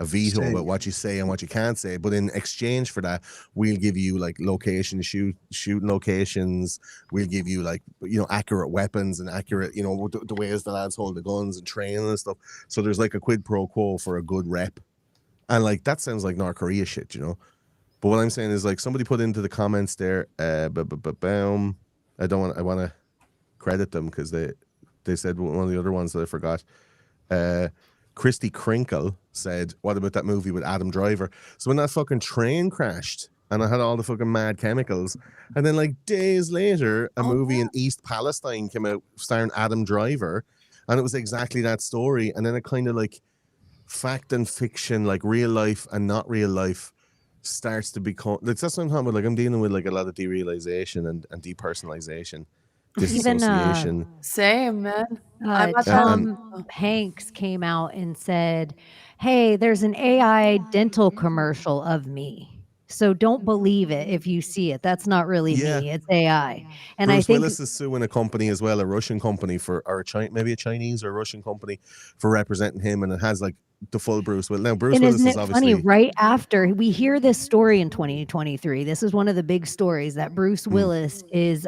veto about what you say and what you can't say. But in exchange for that, we'll give you like location shooting locations. We'll give you like, you know, accurate weapons and accurate, you know, the ways the lads hold the guns and training and stuff. So there's like a quid pro quo for a good rep. And like, that sounds like North Korea shit, you know? But what I'm saying is like somebody put into the comments there, I want to credit them because they said one of the other ones that I forgot. Christy Crinkle said, what about that movie with Adam Driver? So when that fucking train crashed and I had all the fucking mad chemicals, and then like days later, a movie in East Palestine came out starring Adam Driver, and it was exactly that story. And then it kind of like fact and fiction, like real life and not real life, starts to become like, that's what I'm talking about. Like I'm dealing with like a lot of derealization and depersonalization, disassociation. Same, man. Tom Hanks came out and said, hey, there's an AI dental commercial of me, so don't believe it if you see it. That's not really me, it's AI. And Bruce I think Willis is suing a company as well, a Russian company maybe a Chinese or Russian company for representing him, and it has like the full Bruce Willis. Now, Bruce and Willis isn't is it obviously funny, right after we hear this story in 2023, this is one of the big stories that Bruce Willis is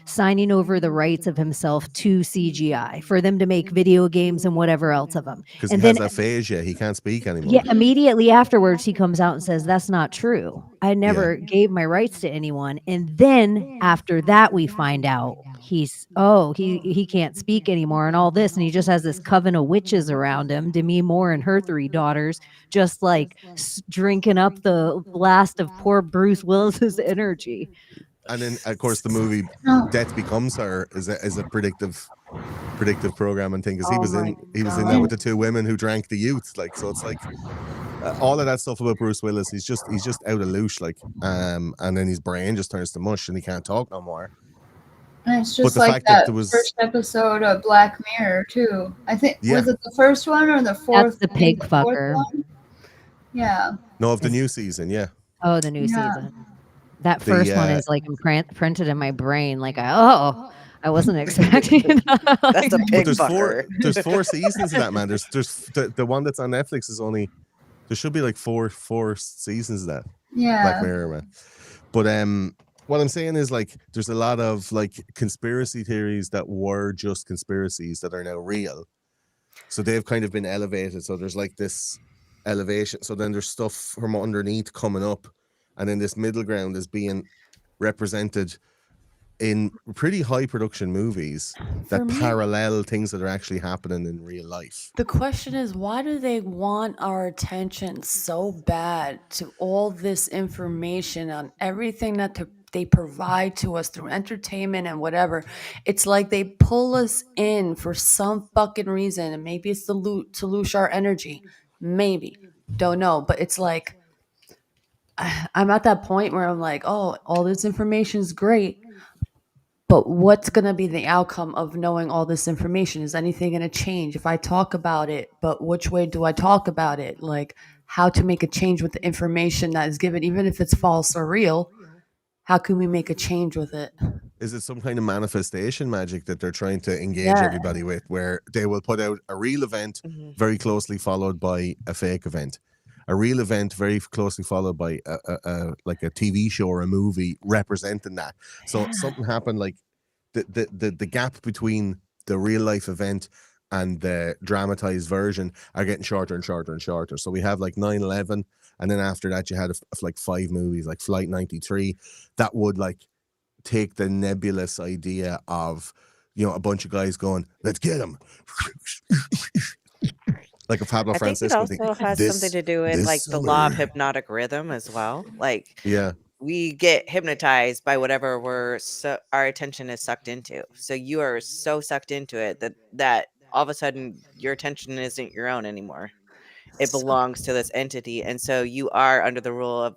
signing over the rights of himself to CGI for them to make video games and whatever else of them. because And he has then aphasia, he can't speak anymore. yeah, immediately afterwards, he comes out and says, that's not true. I never gave my rights to anyone. And then after that, we find out he can't speak anymore and all this. And he just has this coven of witches around him, Demi Moore and her 3 daughters, just like drinking up the blast of poor Bruce Willis's energy. And then, of course, the movie Death Becomes Her is a predictive programming thing, because he was in that with the 2 women who drank the youth. Like, so it's like all of that stuff about Bruce Willis. He's just out of louche, like, and then his brain just turns to mush and he can't talk no more. And it's But just the like fact that that there was- first episode of Black Mirror too. I think was it the first one or the fourth? That's the pig the fourth fucker. one? Yeah. No, of the new season, yeah. Oh, the new Yeah. season. That first one is like printed in my brain. Like, I wasn't expecting that. That's a But big there's fucker. there's 4 seasons of that, man. There's the one that's on Netflix is only, there should be like four seasons of that. Yeah. Black Mirror, man. But what I'm saying is, like, there's a lot of like conspiracy theories that were just conspiracies that are now real. So they've kind of been elevated. So there's like this elevation. So then there's stuff from underneath coming up, and then this middle ground is being represented in pretty high production movies that For me- parallel things that are actually happening in real life. The question is, why do they want our attention so bad to all this information on everything that they provide to us through entertainment and whatever? It's like they pull us in for some fucking reason, and maybe it's to lose our energy. Maybe. Don't know. But it's like, I'm at that point where I'm like, oh, all this information is great. But what's going to be the outcome of knowing all this information? Is anything going to change if I talk about it? But which way do I talk about it? Like, how to make a change with the information that is given, even if it's false or real? How can we make a change with it? Is it some kind of manifestation magic that they're trying to engage Yeah. everybody with, where they will put out a real event very closely followed by a fake event, a real event very closely followed by like a TV show or a movie representing that? So something happened, like the gap between the real life event and the dramatized version are getting shorter and shorter and shorter. So we have like 9/11, and then after that you had like 5 movies like Flight 93 that would like take the nebulous idea of, you know, a bunch of guys going, let's get him. Like a Pablo I think it Francisco also thing. has something to do with like the law of hypnotic rhythm as well. Like, Yeah. we get hypnotized by whatever our attention is sucked into. So you are so sucked into it that all of a sudden your attention isn't your own anymore. It belongs to this entity, and so you are under the rule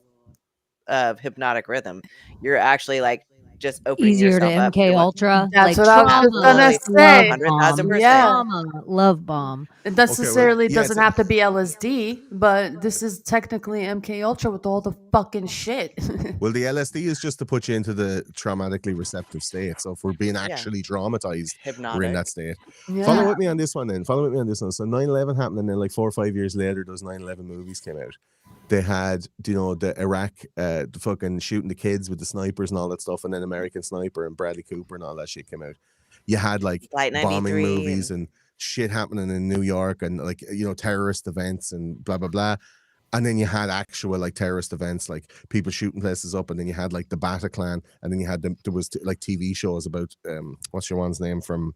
of hypnotic rhythm. You're actually like just opening Easier to yourself up to MK what. Ultra. That's like what I was just gonna love say. bomb. 100,000%. Trauma, love bomb. It necessarily yeah, doesn't have to be LSD, but this is technically MK Ultra with all the fucking shit. Well, the LSD is just to put you into the traumatically receptive state. So if we're being actually traumatized, we're in Hypnotic. that state. Yeah. Follow with me on this one then. Follow with me on this one. So 9/11 happened, and then like 4 or 5 years later, those 9/11 movies came out. They had, you know, the Iraq, the fucking shooting the kids with the snipers and all that stuff, and then American Sniper and Bradley Cooper and all that shit came out. You had like Flight bombing 93 movies and shit happening in New York, and like, you know, terrorist events and blah blah blah. And then you had actual like terrorist events, like people shooting places up, and then you had like the Bataclan, and then you had there was like TV shows about what's your one's name from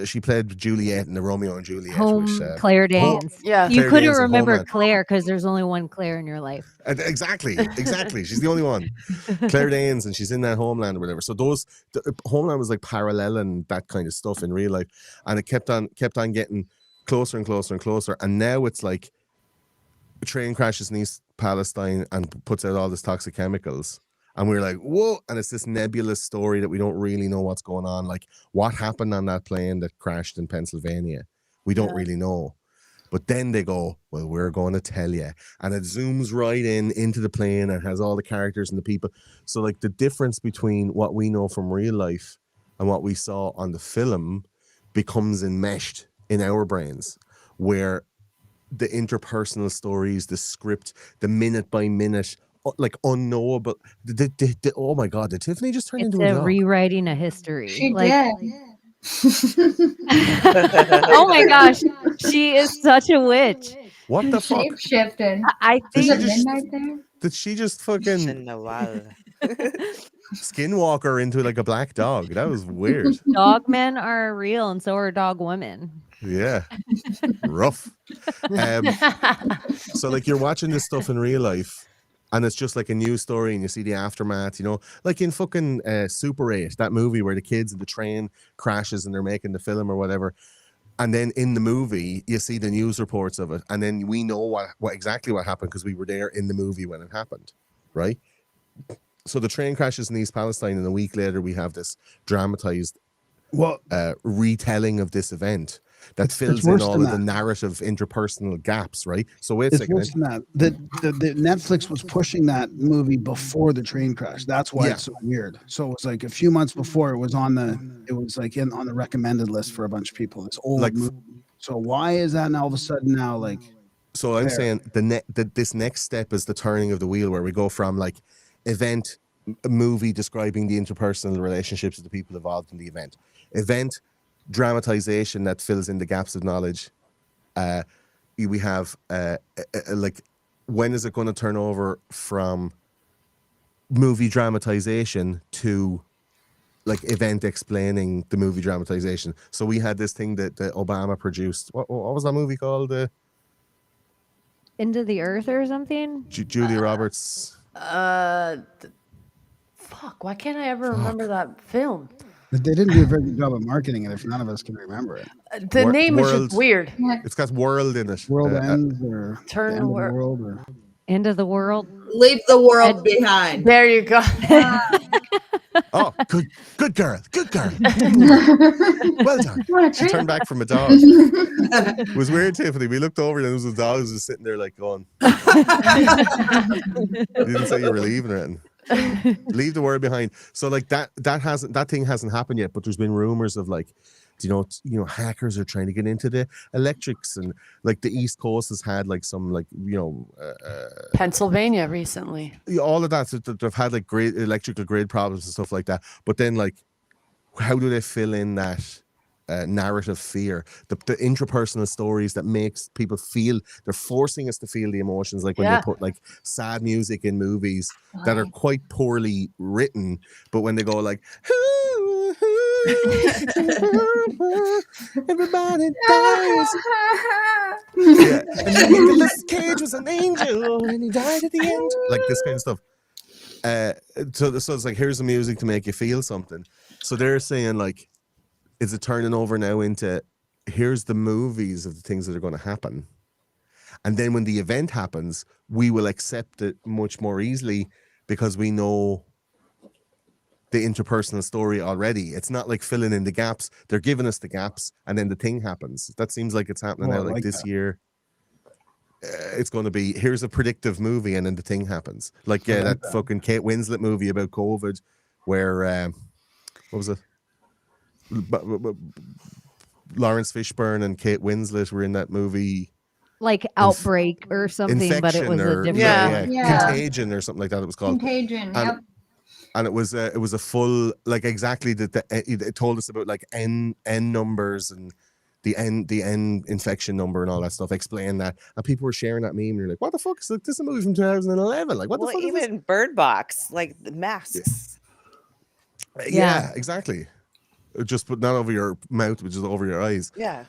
she played Juliet in the Romeo and Juliet. Claire Danes. Yeah. You Claire couldn't Danes and remember Homeland. Claire because there's only one Claire in your life. Exactly. She's the only one. Claire Danes, and she's in that Homeland or whatever. So Homeland was like paralleling that kind of stuff in real life, and it kept on getting closer and closer and closer. And now it's like a train crashes in East Palestine and puts out all this toxic chemicals. And we're like, whoa. And it's this nebulous story that we don't really know what's going on. Like, what happened on that plane that crashed in Pennsylvania? We don't really know. But then they go, well, we're going to tell you. And it zooms right into the plane and has all the characters and the people. So, like, the difference between what we know from real life and what we saw on the film becomes enmeshed in our brains, where the interpersonal stories, the script, the minute by minute, like unknowable. Oh my God, did Tiffany just turn It's into a dog? rewriting a history. She like, did. oh my gosh, she is such a witch. What the fuck? Shape shifted. I Is think it midnight there? Did she just fucking skinwalker into like a black dog? That was weird. dog men are real, and so are dog women. Yeah. Rough. So like you're watching this stuff in real life, and it's just like a news story, and you see the aftermath, you know, like in fucking Super 8, that movie where the kids in the train crashes and they're making the film or whatever. And then in the movie, you see the news reports of it, and then we know what exactly what happened because we were there in the movie when it happened, right? So the train crashes in East Palestine, and a week later we have this dramatized retelling of this event. that fills in all of the narrative interpersonal gaps, right? So wait a second. Worse than that. The Netflix was pushing that movie before the train crash. That's why it's so weird. So it was like a few months before it was on the recommended list for a bunch of people. This old movie. So why is that now all of a sudden now like? So I'm saying this next step is the turning of the wheel, where we go from like event, a movie describing the interpersonal relationships of the people involved in the event, dramatization that fills in the gaps of knowledge. We have like, when is it going to turn over from movie dramatization to like event explaining the movie dramatization? So we had this thing that Obama produced. What was that movie called? Into the Earth or something? Julia Roberts. Fuck, why can't I ever remember that film? But they didn't do a very good job of marketing it if none of us can remember it. The name is just weird. It's got world in it. World Ends or Turn the world or End of the World. Leave the world behind. There you go. Oh, good girl. Well done. She turned back from a dog. It was weird, Tiffany. We looked over and there was a dog who was sitting there like going. You didn't say you were leaving it. Leave the world behind. So like that thing hasn't happened yet, but there's been rumors of like, you know, hackers are trying to get into the electrics, and like the East Coast has had like some like, you know, Pennsylvania recently. All of that. So they've had like great electrical grid problems and stuff like that. But then like, how do they fill in that narrative fear, the intrapersonal stories that makes people feel? They're forcing us to feel the emotions, like when they put like sad music in movies that are quite poorly written, but when they go like everybody dies, and Nicolas Cage was an angel and he died at the end, like this kind of stuff. So it's like, here's the music to make you feel something. So they're saying like, is it turning over now into here's the movies of the things that are going to happen, and then when the event happens, we will accept it much more easily because we know the interpersonal story already. It's not like filling in the gaps. They're giving us the gaps, and then the thing happens. That seems like it's happening now. Like this year, it's going to be, here's a predictive movie, and then the thing happens. Like that fucking Kate Winslet movie about COVID, where what was it? Lawrence Fishburne and Kate Winslet were in that movie. Like Outbreak or something, but it was a different Contagion or something like that. It was called Contagion. Yep. And it was a full, like, exactly that. It told us about like N numbers and the N infection number and all that stuff. Explain that, and people were sharing that meme. And you're like, what the fuck is this? Is a movie from 2011? Like, what the fuck? Even is this? Bird Box, like the masks. Yeah, exactly. Just put not over your mouth, but just over your eyes. Yeah.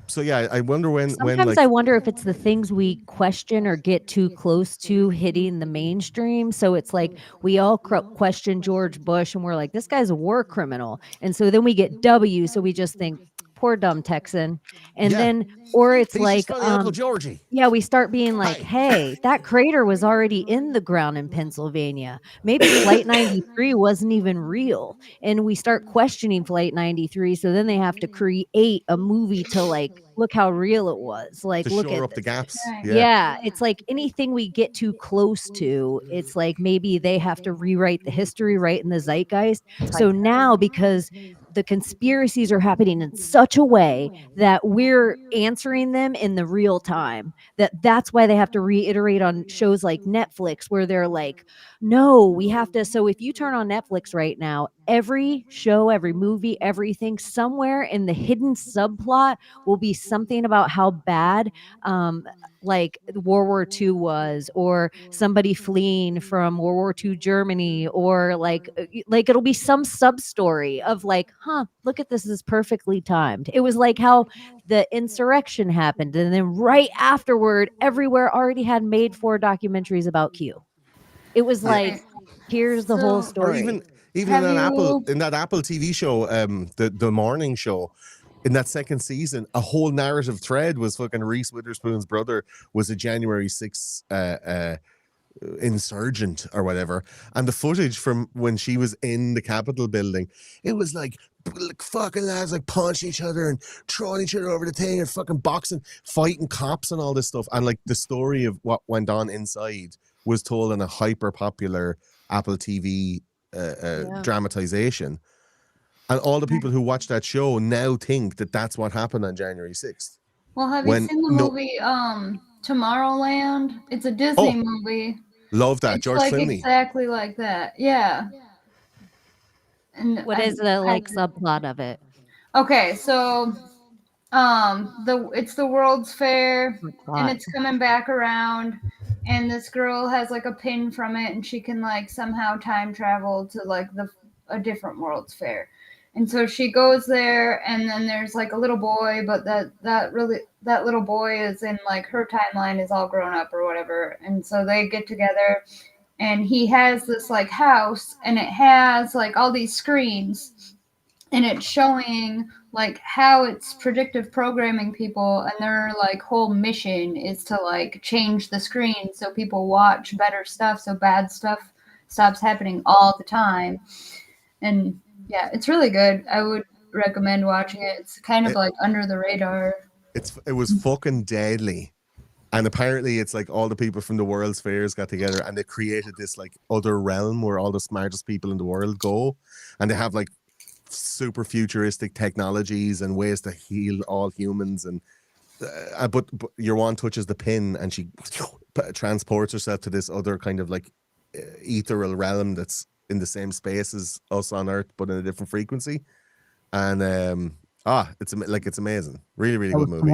So yeah, I wonder Sometimes I wonder if it's the things we question or get too close to hitting the mainstream. So it's like we all question George Bush and we're like, this guy's a war criminal. And so then we get W. So we just think, poor dumb Texan. And then, or it's like, Uncle Georgie. Yeah, we start being like, hey, that crater was already in the ground in Pennsylvania. Maybe Flight 93 wasn't even real. And we start questioning Flight 93. So then they have to create a movie to like, look how real it was. Like, to look shore at up the gaps. Yeah, it's like anything we get too close to, it's like maybe they have to rewrite the history right in the zeitgeist. So now, because the conspiracies are happening in such a way that we're answering them in the real time, that's why they have to reiterate on shows like Netflix, where they're like, no, we have to. So if you turn on Netflix right now, every show, every movie, everything, somewhere in the hidden subplot will be something about how bad like World War II was, or somebody fleeing from World War II Germany, or like it'll be some sub story of like, look at this is perfectly timed. It was like how the insurrection happened, and then right afterward, everywhere already had made 4 documentaries about Q. It was like, here's the whole story. Or even in that Apple TV show, the morning show. In that second season, a whole narrative thread was fucking Reese Witherspoon's brother was a January 6th insurgent or whatever. And the footage from when she was in the Capitol building, it was like fucking lads like punching each other and throwing each other over the thing and fucking boxing, fighting cops and all this stuff. And like the story of what went on inside was told in a hyper popular Apple TV dramatization. And all the people who watch that show now think that that's what happened on January 6th. Well, have you seen the movie Tomorrowland? It's a Disney movie. Love that. It's George like Clooney. exactly like that. Yeah. And What is the like subplot of it? Okay, so it's the World's Fair and it's coming back around, and this girl has like a pin from it and she can like somehow time travel to like a different World's Fair. And so she goes there, and then there's like a little boy, but that little boy is in like her timeline is all grown up or whatever. And so they get together, and he has this like house, and it has like all these screens, and it's showing like how it's predictive programming people, and their like whole mission is to like change the screen so people watch better stuff, so bad stuff stops happening all the time. And yeah, it's really good. I would recommend watching it. It's kind of like under the radar. It was fucking deadly. And apparently it's like all the people from the World's Fairs got together and they created this like other realm where all the smartest people in the world go. And they have like super futuristic technologies and ways to heal all humans. And but your one touches the pin and she transports herself to this other kind of like ethereal realm that's in the same space as us on Earth, but in a different frequency. And it's amazing. Really, really good movie.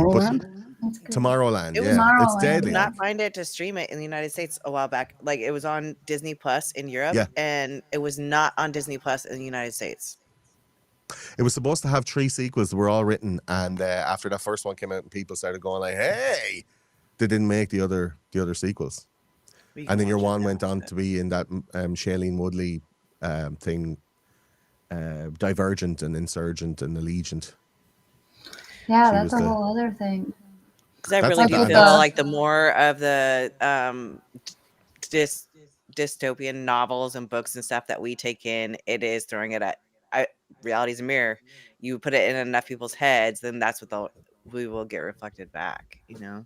Tomorrowland, yeah. It's deadly. I did not find it to stream it in the United States a while back. Like it was on Disney Plus in Europe, and it was not on Disney Plus in the United States. It was supposed to have 3 sequels that were all written, and after that first one came out and people started going like, hey, they didn't make the other sequels. And then your one went on to be in that Shailene Woodley thing, Divergent and Insurgent and Allegiant. Yeah, that's a whole other thing. Because I really do feel like the more of the dystopian novels and books and stuff that we take in, it is throwing it at reality's a mirror. You put it in enough people's heads, then that's what we will get reflected back, you know.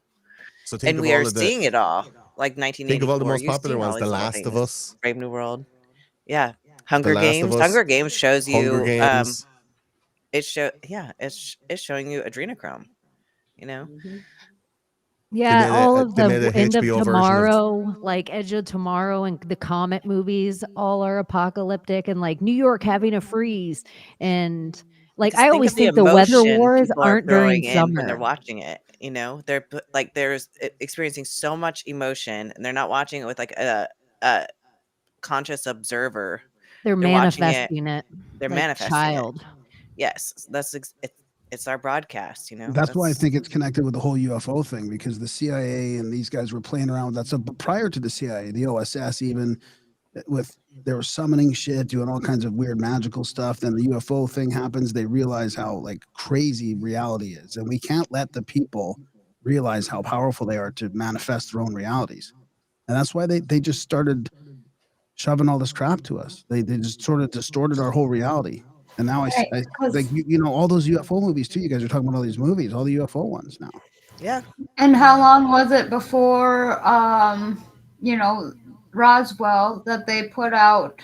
So and we are seeing it all, like 1984. Think of all the most popular ones. The Last of Us, Brave New World, Hunger Games. Hunger Games shows you. It's showing you adrenochrome. You know. Yeah, all of the End of Tomorrow, like Edge of Tomorrow, and the Comet movies, all are apocalyptic, and like New York having a freeze, and like I always think the weather wars aren't during summer when they're watching it. You know, they're like there's experiencing so much emotion, and they're not watching it with like a conscious observer. They're manifesting it. They're like manifesting child. it. Yes, it's our broadcast. You know, that's why I think it's connected with the whole UFO thing, because the CIA and these guys were playing around with that stuff. But prior to the CIA, the OSS, even they were summoning shit, doing all kinds of weird magical stuff. Then the UFO thing happens. They realize how like crazy reality is. And we can't let the people realize how powerful they are to manifest their own realities. And that's why they just started shoving all this crap to us. They just sort of distorted our whole reality. And now I like, you know, all those UFO movies too. You guys are talking about all these movies, all the UFO ones now. Yeah. And how long was it before, you know, Roswell that they put out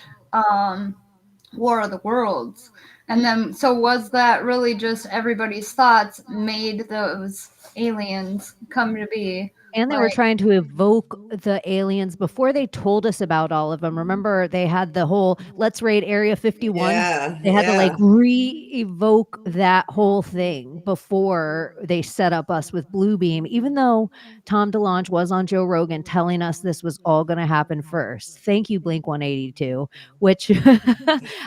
War of the Worlds? And then, so was that really just everybody's thoughts made those aliens come to be? And they were trying to evoke the aliens before they told us about all of them. Remember, they had the whole let's raid Area 51. They had to like re-evoke that whole thing before they set up us with Bluebeam, even though Tom DeLonge was on Joe Rogan telling us this was all going to happen first. Thank you, Blink 182, which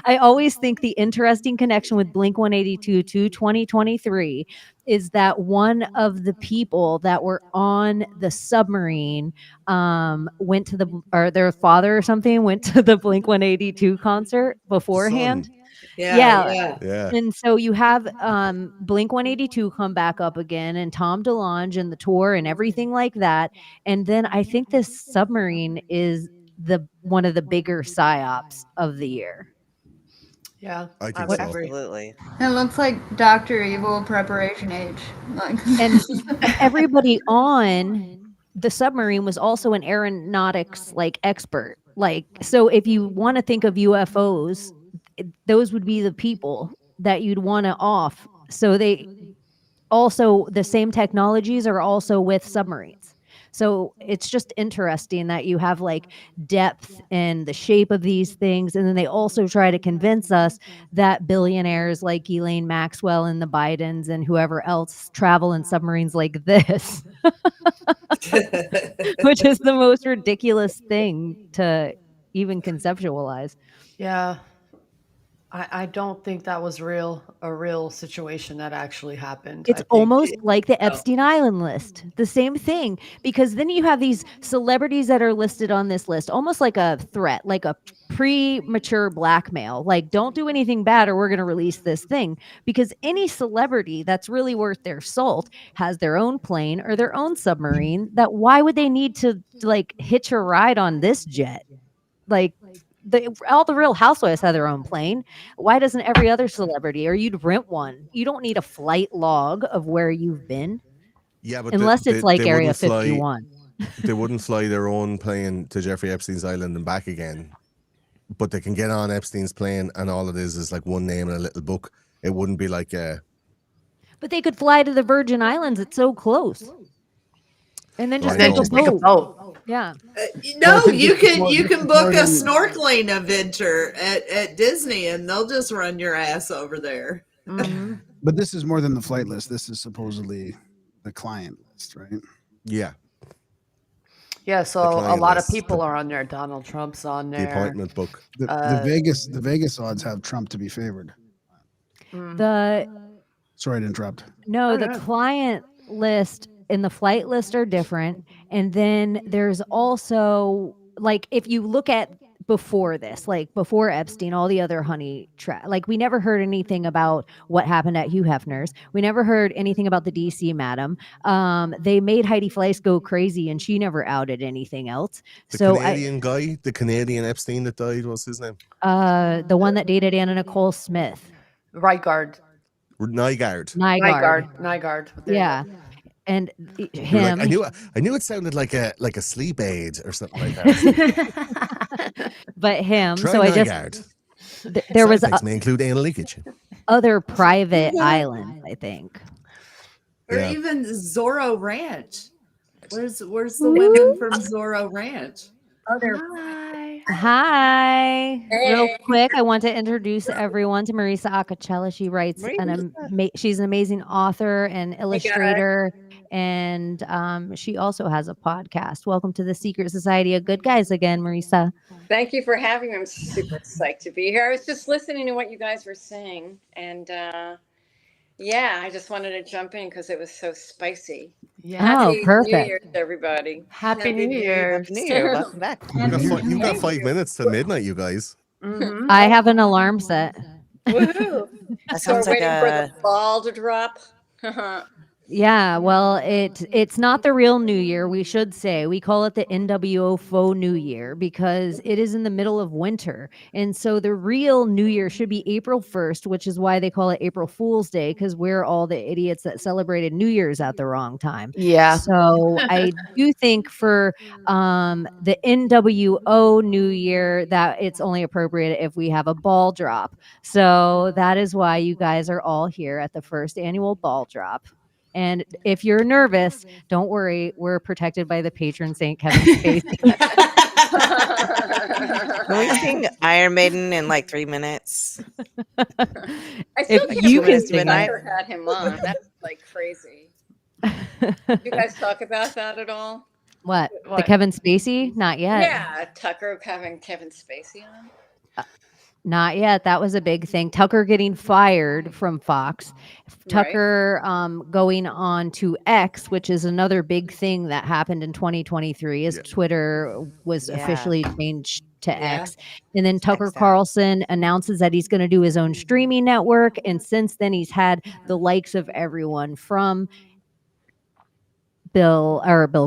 I always think the interesting connection with Blink 182 to 2023 is that one of the people that were on the submarine went to their father or something went to the Blink 182 concert beforehand. Yeah. Yeah. And so you have Blink 182 come back up again, and Tom DeLonge and the tour and everything like that. And then I think this Submarine is one of the bigger psyops of the year. Yeah, I think would so. agree. Absolutely. It looks like Dr. Evil Preparation Age. Like And everybody on the Submarine was also an aeronautics like expert. Like, so if you want to think of UFOs, those would be the people that you'd want to off. So they also, the same technologies are also with submarines. So it's just interesting that you have like depth in the shape of these things. And then they also try to convince us that billionaires like Ghislaine Maxwell and the Bidens and whoever else travel in submarines like this, which is the most ridiculous thing to even conceptualize. Yeah. I don't think that was a real situation that actually happened. It's almost like the Epstein Island list, the same thing, because then you have these celebrities that are listed on this list, almost like a threat, like a premature blackmail, like don't do anything bad or we're going to release this thing. Because any celebrity that's really worth their salt has their own plane or their own submarine. That why would they need to like hitch a ride on this jet? Like all the Real Housewives have their own plane. Why doesn't every other celebrity? Or you'd rent one. You don't need a flight log of where you've been. Yeah, but unless it's like they Area wouldn't fly- 51. They wouldn't fly their own plane to Jeffrey Epstein's island and back again. But they can get on Epstein's plane, and all it is like one name in a little book. It wouldn't be like But they could fly to the Virgin Islands. It's so close. And then just Right, take a no. boat. Yeah. No, think you it's can more- you can it's book more a than- snorkeling adventure at Disney, and they'll just run your ass over there. But this is more than the flight list. This is supposedly the client list, right? yeah, Yeah, so The a client lot of list. people are on there. Donald Trump's on the there. appointment book. The Vegas odds have Trump to be favored. The Sorry to interrupt. the client list and the flight list are different. And then there's also like if you look at before this, like before Epstein, all the other honey trap, like we never heard anything about what happened at Hugh Hefner's. We never heard anything about the DC madam. They made Heidi Fleiss go crazy and she never outed anything else. The So Canadian guy, the Canadian Epstein that died, what's his name? the one that dated Anna Nicole Smith, Right guard. Nygaard. Nygaard. There you Yeah. And You were him, like, I knew it sounded like a sleep aid or something like that. but him. Try So I just Nygaard. there was Side effects may include anal leakage. other private islands, I think. Or Yeah. even Zorro Ranch. Where's the women from Zorro Ranch? Hi. Real quick, I want to introduce everyone to Marissa Acacella. She writes she's an amazing author and illustrator, and she also has a podcast. Welcome to the Secret Society of Good Guys again, Marissa. Thank you for having me. I'm super psyched to be here. I was just listening to what you guys were saying, and yeah, I just wanted to jump in because it was so spicy. Yeah. Happy perfect. New Year, everybody. Happy New Year. Happy New Year. Welcome back. You've got 5 minutes to midnight, you guys. Mhm. I have an alarm set. Woohoo! That So we're sounds like waiting for a the ball to drop. Yeah, well, it's not the real New Year, we should say. We call it the NWO Faux New Year because it is in the middle of winter. And so the real New Year should be April 1st, which is why they call it April Fool's Day, because we're all the idiots that celebrated New Year's at the wrong time. Yeah. So I do think for the NWO New Year that it's only appropriate if we have a ball drop. So that is why you guys are all here at the first annual ball drop. And if you're nervous, don't worry. We're protected by the patron saint, Kevin Spacey. Can we sing Iron Maiden in like 3 minutes? I still If can't you believe can we sing never had him on. That's like crazy. Did you guys talk about that at all? What? The What? Kevin Spacey? Not yet. Yeah, Tucker having Kevin Spacey on. Not yet. That was a big thing. Tucker getting fired from Fox. Tucker going on to X, which is another big thing that happened in 2023 as Twitter was Yeah. officially changed to Yeah. X. And then Tucker X'd out. Carlson announces that he's going to do his own streaming network. And since then, he's had the likes of everyone from Bill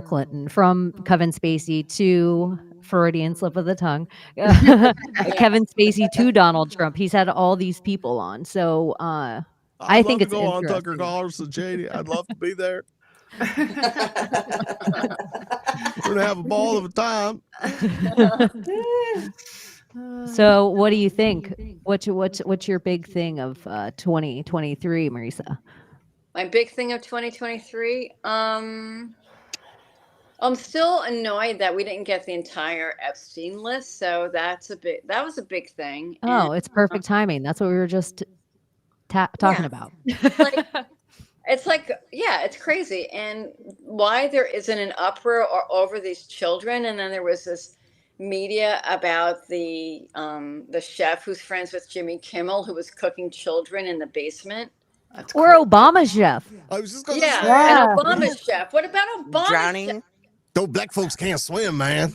Clinton, from Kevin Spacey to Freudian slip of the tongue, Kevin Spacey to Donald Trump. He's had all these people on. So I I'd think love it's to go on Tucker interesting. Carlson, JD. I'd love to be there. We're gonna have a ball of a time. So what do you think? What's your big thing of 2023, Marissa? My big thing of 2023. I'm still annoyed that we didn't get the entire Epstein list. So that was a big thing. Oh, it's perfect timing. That's what we were just talking about. It's like, yeah, it's crazy. And why there isn't an uproar over these children. And then there was this media about the chef who's friends with Jimmy Kimmel, who was cooking children in the basement. Or Obama's chef. I was just gonna Yeah, say. and Obama's chef. What about Obama's Drowning. chef? Those black folks can't swim, man.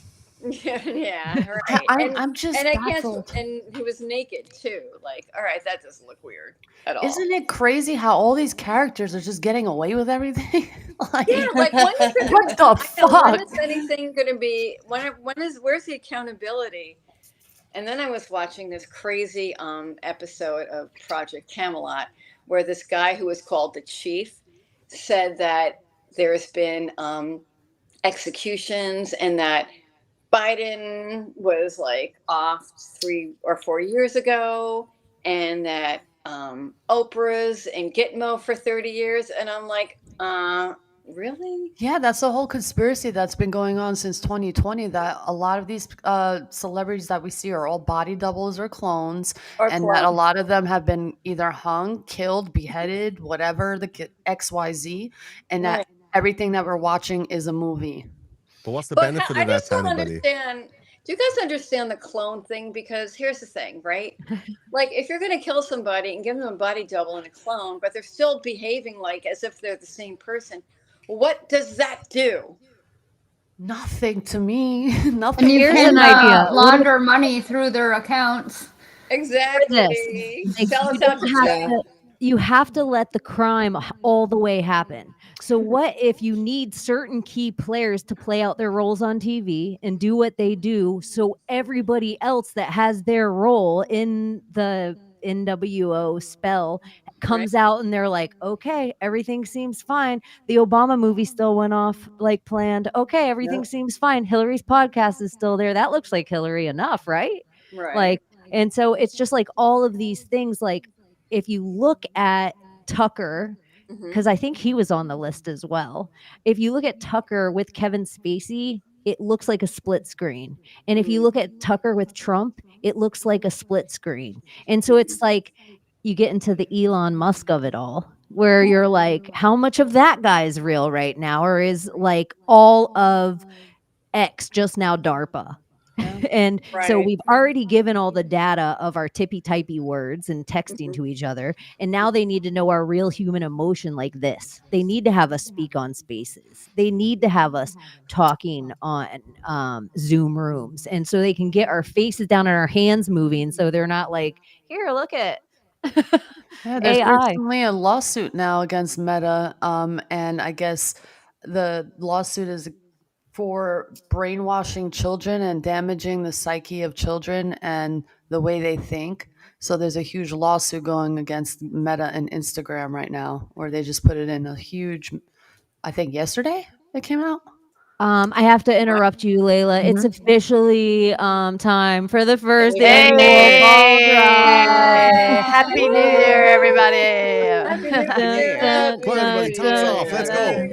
Yeah, right. I'm just and I can't. baffled. And he was naked too. Like, all right, that doesn't look weird at all. Isn't it crazy how all these characters are just getting away with everything? Like, Yeah, like when is it, what the I know, fuck? when is anything going to be? Where's the accountability? And then I was watching this crazy episode of Project Camelot, where this guy who was called the chief said that there's been executions and that Biden was like off 3 or 4 years ago, and that Oprah's in Gitmo for 30 years. And I'm like, really? Yeah, that's the whole conspiracy that's been going on since 2020, that a lot of these celebrities that we see are all body doubles or clones, Or and that a clones. lot of them have been either hung, killed, beheaded, whatever, the XYZ, and that Right. everything that we're watching is a movie. But what's the But benefit I of that just to don't anybody? understand. Do you guys understand the clone thing? Because here's the thing, right? Like, if you're going to kill somebody and give them a body double and a clone, but they're still behaving like as if they're the same person, what does that do? Nothing to me. Nothing. And you Here's can an idea. launder money through their accounts. Exactly. Like, Tell us you how don't to have to- you have to let the crime all the way happen. So what if you need certain key players to play out their roles on TV and do what they do, so everybody else that has their role in the NWO spell comes out and they're like, okay, everything seems fine. The Obama movie still went off like planned. Okay, everything seems fine. Hillary's podcast is still there. That looks like Hillary enough, right? Right. Like, and so it's just like all of these things. Like, if you look at Tucker, because I think he was on the list as well. If you look at Tucker with Kevin Spacey, it looks like a split screen. And if you look at Tucker with Trump, it looks like a split screen. And so it's like you get into the Elon Musk of it all, where you're like, how much of that guy is real right now? Or is like all of X just now DARPA? And so Right. we've already given all the data of our tippy typey words and texting to each other. And now they need to know our real human emotion like this. They need to have us speak on spaces. They need to have us talking on Zoom rooms. And so they can get our faces down and our hands moving. So they're not like, here, look at Yeah, there's AI. recently a lawsuit now against Meta, and I guess the lawsuit is for brainwashing children and damaging the psyche of children and the way they think. So there's a huge lawsuit going against Meta and Instagram right now, where they just put it in a huge, I think yesterday it came out. I have to interrupt you, Layla. It's officially time for the first Hey! annual ball drop. Happy New Year, everybody! Happy New Year. Come on, everybody, tops off. Let's go.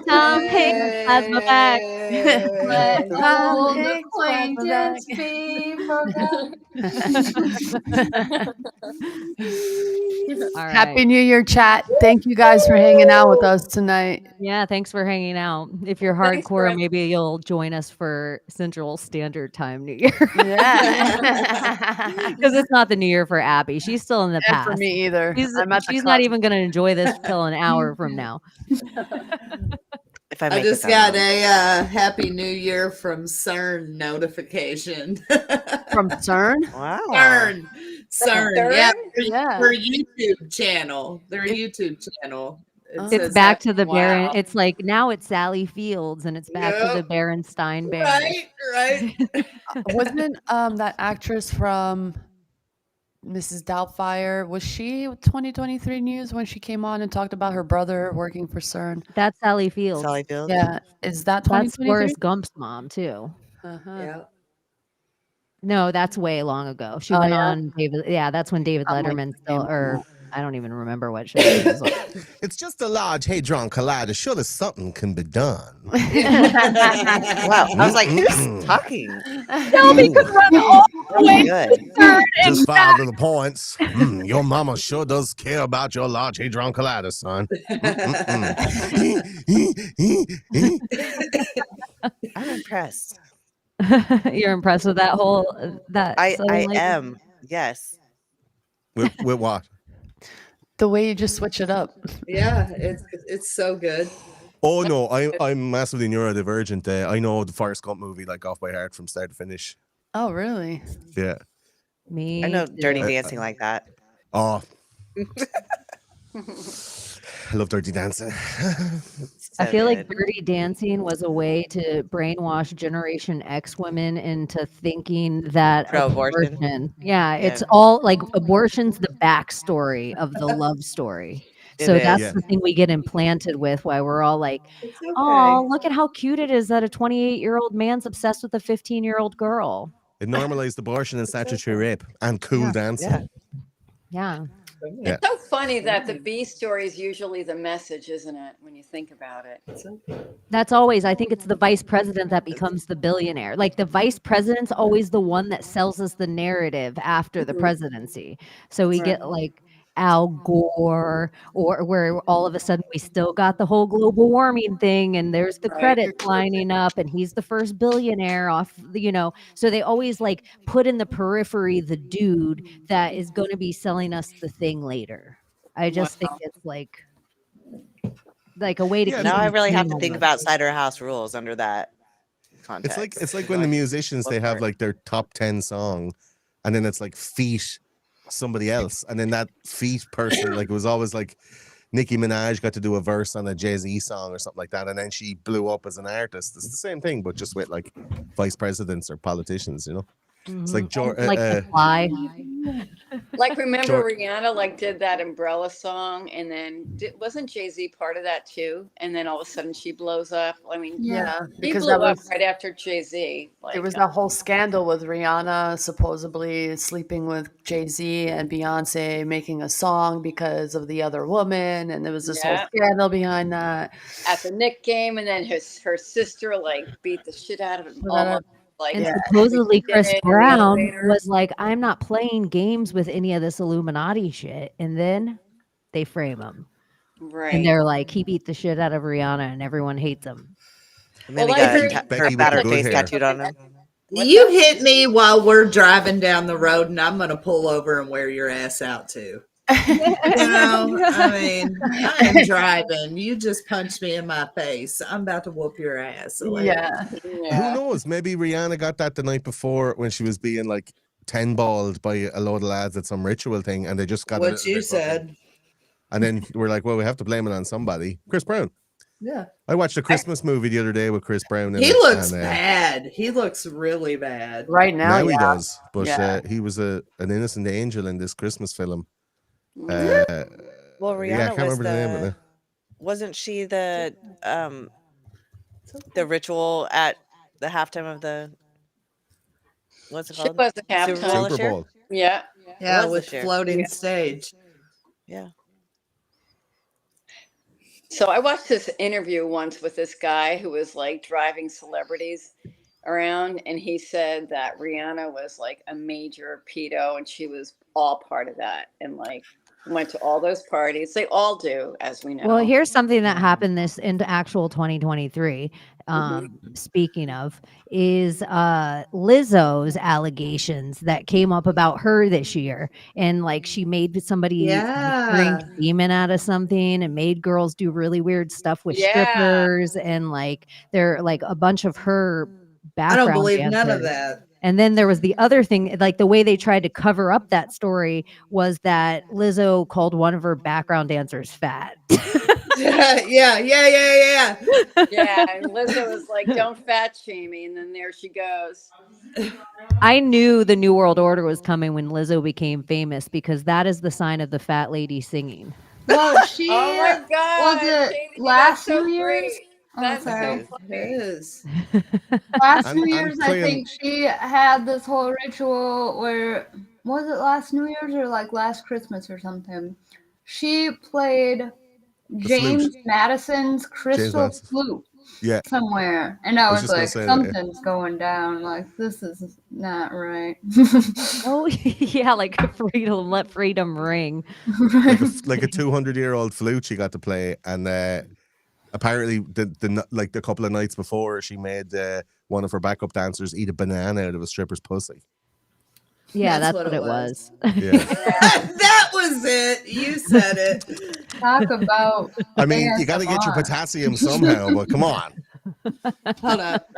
Tom Hanks has my back. Let Tom old Hanks acquaintance be forgotten. All right. Happy New Year, chat. Thank you guys for hanging out with us tonight. Yeah, thanks for hanging out. If you're Thanks for hardcore, it. maybe you'll join us for Central Standard Time New Year. Yeah. Because it's not the New Year for Abby. She's still in the And past. for me either. She's I'm at the not cusp. even going to enjoy this till an hour from now. If I I make just it got that a Happy New Year from CERN notification. From CERN? Wow. CERN. Yeah, Yeah. their YouTube channel. Their YouTube channel. It Oh. It's says back Happy- to the Baron. Wow. It's like now it's Sally Fields, and it's back to the Yep. Berenstain Bears. Right. Wasn't that actress from Mrs. Doubtfire, was she 2023 news when she came on and talked about her brother working for CERN? That's Sally Fields. Sally Fields. Yeah. Is that That's 2023? Forrest Gump's mom too. Uh-huh. Yeah. No, that's way long ago. She Oh, went yeah? on David. Yeah, that's when David I'm like, Letterman still, or I don't even remember what show it was on. It's just a large hadron collider. Surely something can be done. Wow. I was like, who's talking? Shelby could run all the way Good. to CERN and Just back. 5 little points. Your mama sure does care about your large hadron collider, son. I'm impressed. You're impressed with that whole that? I Southern Lights? am. Yes. With what? The way you just switch it up. Yeah, it's so good. Oh no, I'm massively neurodivergent. I know the Forrest Gump movie like off by heart from start to finish. Oh, really? Yeah. Me. I know Dirty too. Dancing like that. Oh. I love Dirty Dancing. I So feel like good. Dirty Dancing was a way to brainwash Generation X women into thinking that Pro-abortion. yeah, it's Yeah. all like abortion's the backstory of the love story. It So is. that's Yeah. the thing we get implanted with, why we're all like, It's okay. oh, look at how cute it is that a 28-year-old man's obsessed with a 15-year-old girl. It normalized abortion and statutory rape and cool dancing. Yeah. Yeah. It's so funny that the B story is usually the message, isn't it? When you think about it. That's always, I think it's the vice president that becomes the billionaire. Like the vice president's always the one that sells us the narrative after the presidency. So we get like Al Gore, or where all of a sudden we still got the whole global warming thing, and there's the credits lining up, and he's the first billionaire off, so they always like put in the periphery the dude that is going to be selling us the thing later. I just think it's like a way to Yeah, keep Now I them really have clean to think almost. about Cider House Rules under that context. It's like when the musicians they have like their top 10 song, and then it's like feat somebody else, and then that feat person, like it was always like Nicki Minaj got to do a verse on a Jay-Z song or something like that, and then she blew up as an artist. It's the same thing, but just with like vice presidents or politicians, It's like Like the fly. Like, remember George- Rihanna like did that Umbrella song, and then wasn't Jay-Z part of that too? And then all of a sudden she blows up. I mean, Yeah, he because blew that up was right after Jay-Z. Like, there was that whole scandal with Rihanna supposedly sleeping with Jay-Z and Beyonce making a song because of the other woman, and there was this whole Yeah. scandal behind that. at the Knick game, and then her sister like beat the shit out of him. Almost, like, And yeah, supposedly did Chris it in the Brown elevator. was like, I'm not playing games with any of this Illuminati shit. And then they frame him. Right. And they're like, he beat the shit out of Rihanna and everyone hates him. And then Well, he I got heard- her Becky with the battle good face hair. tattooed on him. You hit me while we're driving down the road, and I'm going to pull over and wear your ass out too. I mean, I am driving. You just punched me in my face. I'm about to whoop your ass. Like, Yeah. Who knows? Maybe Rihanna got that the night before when she was being like 10-balled by a load of lads at some ritual thing, and they just got a what little you bit fucking- said. And then we're like, well, we have to blame it on somebody. Chris Brown. Yeah. I watched a Christmas movie the other day with Chris Brown. In He it, looks and, bad. He looks really bad. Right now, Now he yeah. does, but Yeah. he was an innocent angel in this Christmas film. Well, Rihanna yeah, I can't was remember the name of it. wasn't she the ritual at the halftime of the what's it She called? was the halftime. Super Bowl this Super year? Bowl. Yeah. Yeah, was with this year. floating stage. Yeah. So I watched this interview once with this guy who was like driving celebrities around, and he said that Rihanna was like a major pedo, and she was all part of that, and like went to all those parties. They all do, as we know. Well, here's something that happened this into actual 2023. speaking of, is Lizzo's allegations that came up about her this year. And like she made somebody drink Yeah. semen out of something and made girls do really weird stuff with Yeah. strippers. And like they're like a bunch of her I don't background believe none of dancers. that. And then there was the other thing, like the way they tried to cover up that story was that Lizzo called one of her background dancers fat. Yeah. Yeah, and Lizzo was like, "Don't fat shame me," and then there she goes. I knew the New World Order was coming when Lizzo became famous because that is the sign of the fat lady singing. Well, she Oh my God, was it Jamie, last that's so New Year's? great. Oh, That's sorry. so funny. It is. Last And- New and Year's, I playing- think she had this whole ritual where, was it last New Year's or like last Christmas or something? She played James Madison's crystal Madison. flute Yeah. somewhere, and I was was just gonna like, say that, yeah. something's going down. Like, this is not right. Oh yeah, like freedom, let freedom ring. Like a 200-year-old flute she got to play, and apparently the couple of nights before she made one of her backup dancers eat a banana out of a stripper's pussy. Yeah, that's what it was. Yeah. That was it. You said it. Talk about. I mean, you got to get your ASMR. potassium somehow, but come on. Hold up.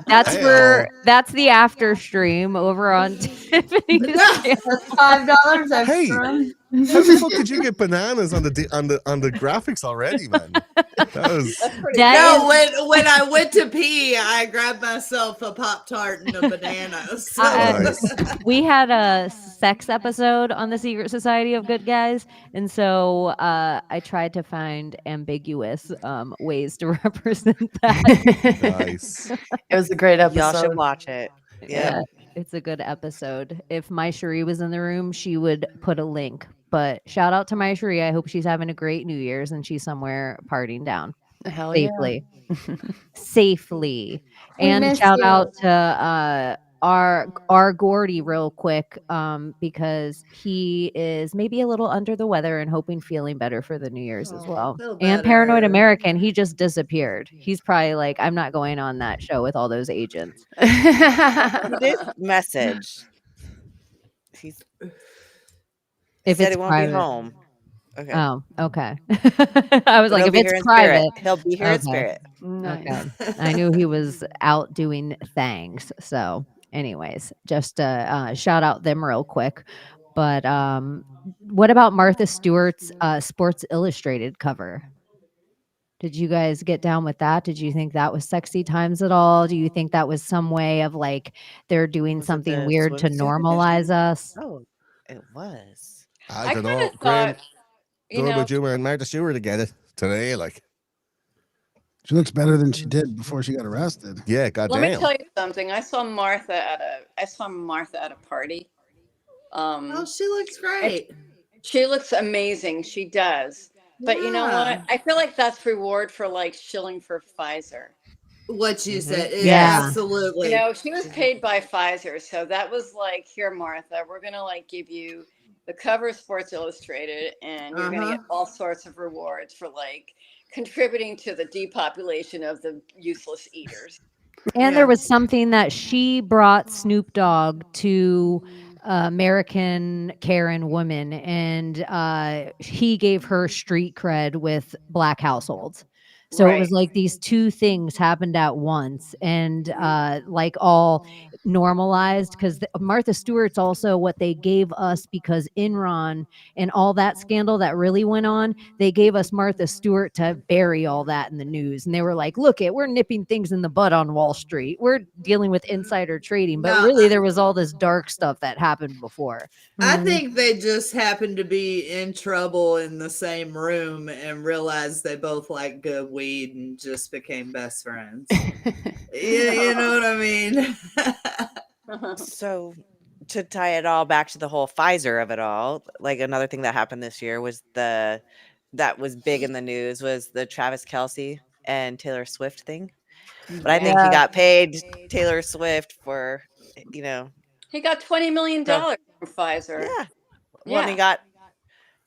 That's the after stream over on Tiffany's channel. $5 extra. Hey, how the fuck did you get bananas on the graphics already, man? That was When I went to pee, I grabbed myself a Pop-Tart and a banana. So. We had a sex episode on the Secret Society of Good Guys, and so I tried to find ambiguous ways to represent that. Nice. It was a great episode. Y'all should watch it. Yeah, it's a good episode. If my Cherie was in the room, she would put a link. But shout out to my Cherie. I hope she's having a great New Year's and she's somewhere partying down Hell safely. Safely. We And miss shout you. out to our Gordy real quick because he is maybe a little under the weather and feeling better for the New Year's as well. feel And Paranoid better. American, he just disappeared. He's probably like, I'm not going on that show with all those agents. This message. If said it's he won't private. be home. Okay. Oh, okay. I was But like, he'll if be it's here in private, spirit. He'll be here in spirit. Okay. I knew he was out doing things. So, anyways, just shout out them real quick. But what about Martha Stewart's Sports Illustrated cover? Did you guys get down with that? Did you think that was sexy times at all? Do you think that was some way of like they're doing Was it something the weird to swimsuit normalize edition? us? Oh, it was. I don't kinda know. thought, Graham, you Dora know, Juma and Martha Stewart together today. Like, She looks better than she did before she got arrested. yeah, let me goddamn. tell you something. I saw Martha at a party. Oh, she looks great. She looks amazing. She does. But you know Yeah. what? I feel like that's reward for like shilling for Pfizer. What you said. Yeah. Absolutely. You know, she was paid by Pfizer, so that was like, here, Martha, we're gonna like give you the cover of Sports Illustrated, and you're gonna get all sorts of rewards for like contributing to the depopulation of the useless eaters. And there was something that she brought Snoop Dogg to American Karen woman, and he gave her street cred with black households. So it was like these two things happened at once, and like all normalized because Martha Stewart's also what they gave us because Enron and all that scandal that really went on, they gave us Martha Stewart to bury all that in the news. And they were like, look, we're nipping things in the bud on Wall Street. We're dealing with insider trading. But really, there was all this dark stuff that happened before. I think they just happened to be in trouble in the same room and realized they both like good weed and just became best friends. You know what I mean? So to tie it all back to the whole Pfizer of it all, like another thing that happened this year was that was big in the news was the Travis Kelce and Taylor Swift thing. But I think he got paid Taylor Swift for, you know. He got $20 million from Pfizer. Yeah. Well, and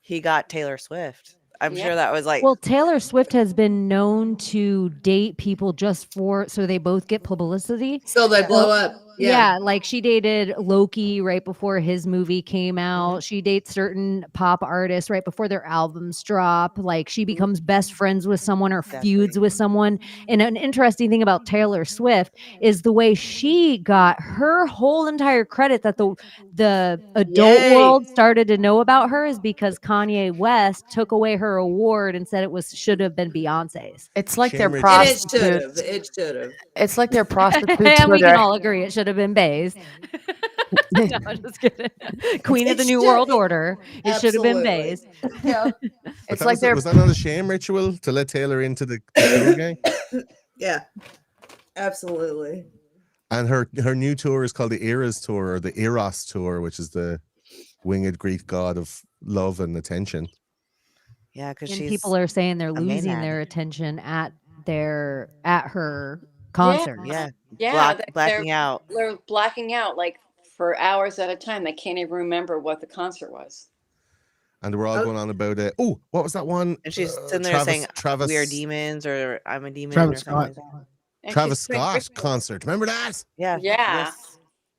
he got Taylor Swift. I'm sure that was like Well, Taylor Swift has been known to date people just so they both get publicity. So they blow up. Yeah, like she dated Loki right before his movie came out. She dates certain pop artists right before their albums drop. Like she becomes best friends with someone or feuds with someone. And an interesting thing about Taylor Swift is the way she got her whole entire credit that the adult world started to know about her is because Kanye West took away her award and said should have been Beyonce's. It's like they're It prostitutes. should have. It's like they're prostitutes. And we for can their- all agree it should have been Bay's. No, just kidding. Queen of the New World Order. It should have been Bay's. Yeah. It's like they're was that not a shame ritual to let Taylor into the tour gang? Yeah, absolutely. And her new tour is called the Eras Tour, or the Eros Tour, which is the winged Greek god of love and attention. Yeah, because And people are saying they're losing maniac. their attention at her concert. Yeah, Yeah, blacking out. They're blacking out like for hours at a time. They can't even remember what the concert was. And we're all going on about it. Oh, what was that one? And she's sitting there saying, "We are demons," or "I'm a demon," Travis or something. Scott. Like that. And Travis she's doing Scott concert. Remember that? Yeah. Yeah.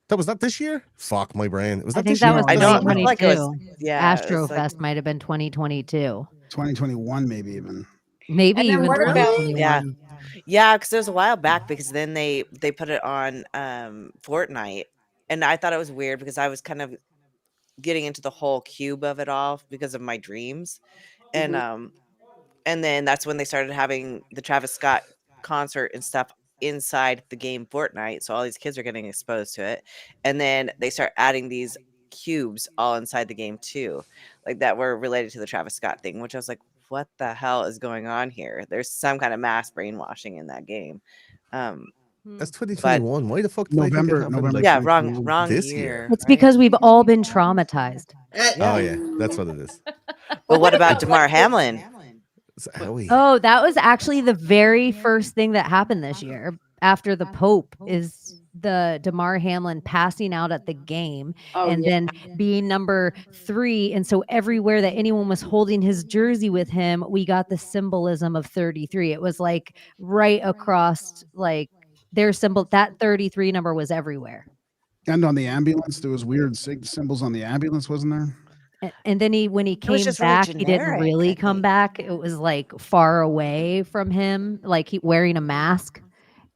That was that this year? Fuck my brain. Was I that think this that year? was I know it looked 2022. like it was. Yeah, it was Astrofest like- might have been 2022. 2021, maybe even. Maybe And then even what about- 2021. Yeah, because it was a while back. Because then they put it on Fortnite, and I thought it was weird because I was kind of getting into the whole cube of it all because of my dreams, and then that's when they started having the Travis Scott concert and stuff inside the game Fortnite. So all these kids are getting exposed to it, and then they start adding these cubes all inside the game too, like that were related to the Travis Scott thing, which I was like, what the hell is going on here? There's some kind of mass brainwashing in that game. That's 2021. Why the fuck did I think it November. happened, like, Yeah, wrong this year. It's because we've all been traumatized. Oh yeah, that's what it is. But what about Demar Hamlin? Oh, that was actually the very first thing that happened this year after the Pope is the Demar Hamlin passing out at the game and then being number 3. And so everywhere that anyone was holding his jersey with him, we got the symbolism of 33. It was like right across like their symbol. That 33 number was everywhere. And on the ambulance, there was weird symbols on the ambulance, wasn't there? And then when he was came just really back, he didn't generic, really I come back. It was like far away from him, like he wearing a mask.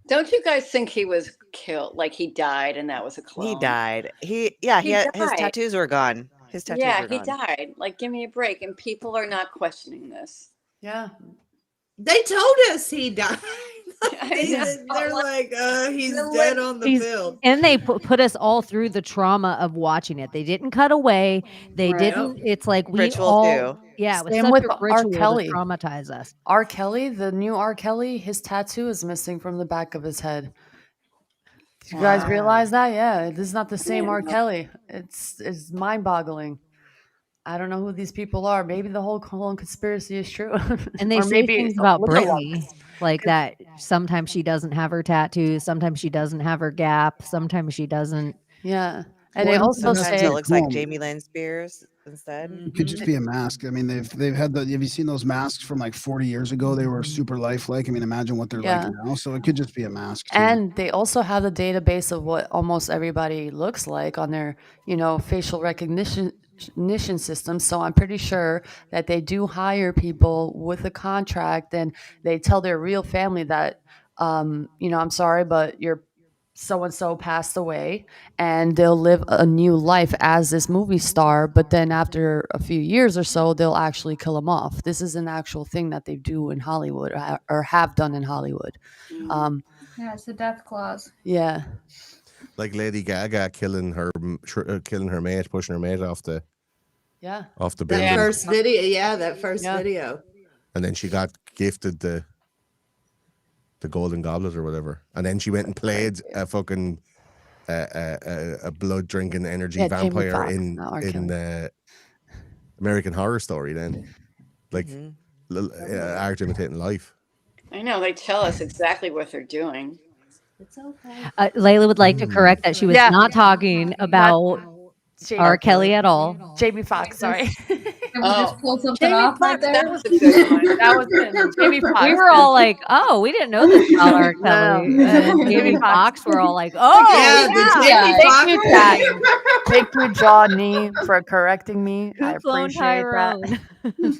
Don't you guys think he was killed? Like he died and that was a clone? He died. His died. tattoos were gone. His tattoos Yeah, were he gone. died. Like, give me a break. And people are not questioning this. Yeah. They told us he died. Yeah. They're like, he's dead on the field. And they put us all through the trauma of watching it. They didn't cut away. They Right. didn't. It's like we Ritual all. too. Yeah, it was Same such with a R. ritual to Kelly. traumatize us. R. Kelly, the new R. Kelly, his tattoo is missing from the back of his head. Do you guys realize that? Yeah, this is not the same R. Kelly. It's mind-boggling. I don't know who these people are. Maybe the whole clone conspiracy is true. And they Or say maybe things it's about a lookalike. Britney, like that. Sometimes she doesn't have her tattoos. Sometimes she doesn't have her gap. Sometimes she doesn't. Yeah. And Well, they also and that's Sometimes say it looks like Cool. Jamie Lynn Spears instead. It could just be a mask. I mean, they've had the. Have you seen those masks from like 40 years ago? They were super lifelike. I mean, imagine what they're Yeah. like now. So it could just be a mask. Too. And they also have the database of what almost everybody looks like on their, facial recognition system. So I'm pretty sure that they do hire people with a contract and they tell their real family that, I'm sorry, but your so-and-so passed away, and they'll live a new life as this movie star. But then after a few years or so, they'll actually kill him off. This is an actual thing that they do in Hollywood or have done in Hollywood. Yeah, it's the death clause. Yeah. Like Lady Gaga killing her mate, pushing her mate off the Yeah. building, That first video. Yeah, that first Yeah. video. and then she got gifted the golden goblet or whatever, and then she went and played a fucking a blood drinking energy Yeah, Jamie vampire Foxx, in not R. Kelly. the American Horror Story. Then, like art imitating life. I know. They tell us exactly what they're doing. It's okay. Layla would like to correct that she was Yeah. not talking about Jamie- R. Kelly at all. Jamie Foxx, sorry. Can we just pull something Jamie off right Foxx, that there? was a good one. That was it. Jamie Foxx. We were all like, "Oh, we didn't know this about R. Kelly." No. And Jamie Jamie Foxx. Foxx were all like, "Oh, Yeah, the yeah." Jamie Thank Foxx you, Chad. Thank you, Johnny, for correcting me. I Who cloned appreciate that.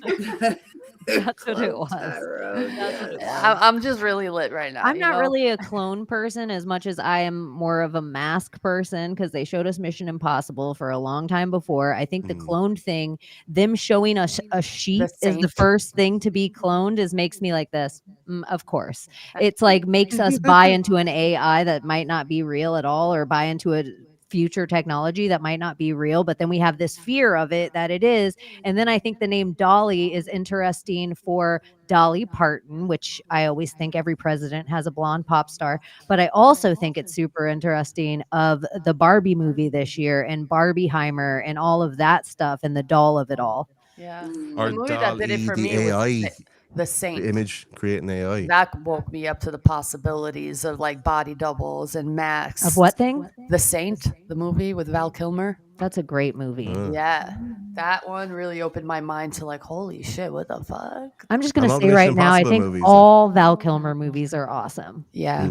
Tyrone? That's what it was. Tyrone, That's what it was. I'm just really lit right now. I'm you not know? really a clone person as much as I am more of a mask person because they showed us Mission Impossible for a long time before. I think the cloned thing, them showing us a sheep is the saint. first thing to be cloned makes me like this. Of course. It's like makes us buy into an AI that might not be real at all or buy into a future technology that might not be real, but then we have this fear of it that it is. And then I think the name Dolly is interesting for Dolly Parton, which I always think every president has a blonde pop star. But I also think it's super interesting of the Barbie movie this year and Barbieheimer and all of that stuff and the doll of it all. Yeah. Or The movie that did it Dolly, for the me AI, was The Saint. the image creating AI. That woke me up to the possibilities of like body doubles and masks. Of what thing? The Saint, the movie with Val Kilmer. That's a great movie. Yeah. That one really opened my mind to like, holy shit, what the fuck? I'm just going to all say the right Mission now, I Impossible think movies. all Val Kilmer movies are awesome. Yeah.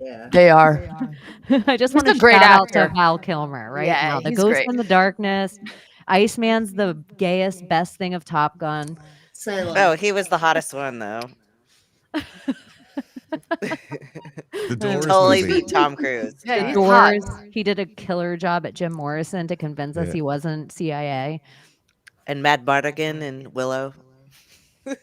Yeah. They are. I just He's want to a great shout out to actor. Val Kilmer right Yeah, now. The he's Ghost great. in the Darkness. Iceman's the gayest, best thing of Top Gun. Oh, he was the hottest one though. The Doors Totally movie. beat Tom Cruise. Yeah, The he's hot. Doors. He did a killer job at Jim Morrison to convince us Yeah. he wasn't CIA. And Matt Bartigan and Willow.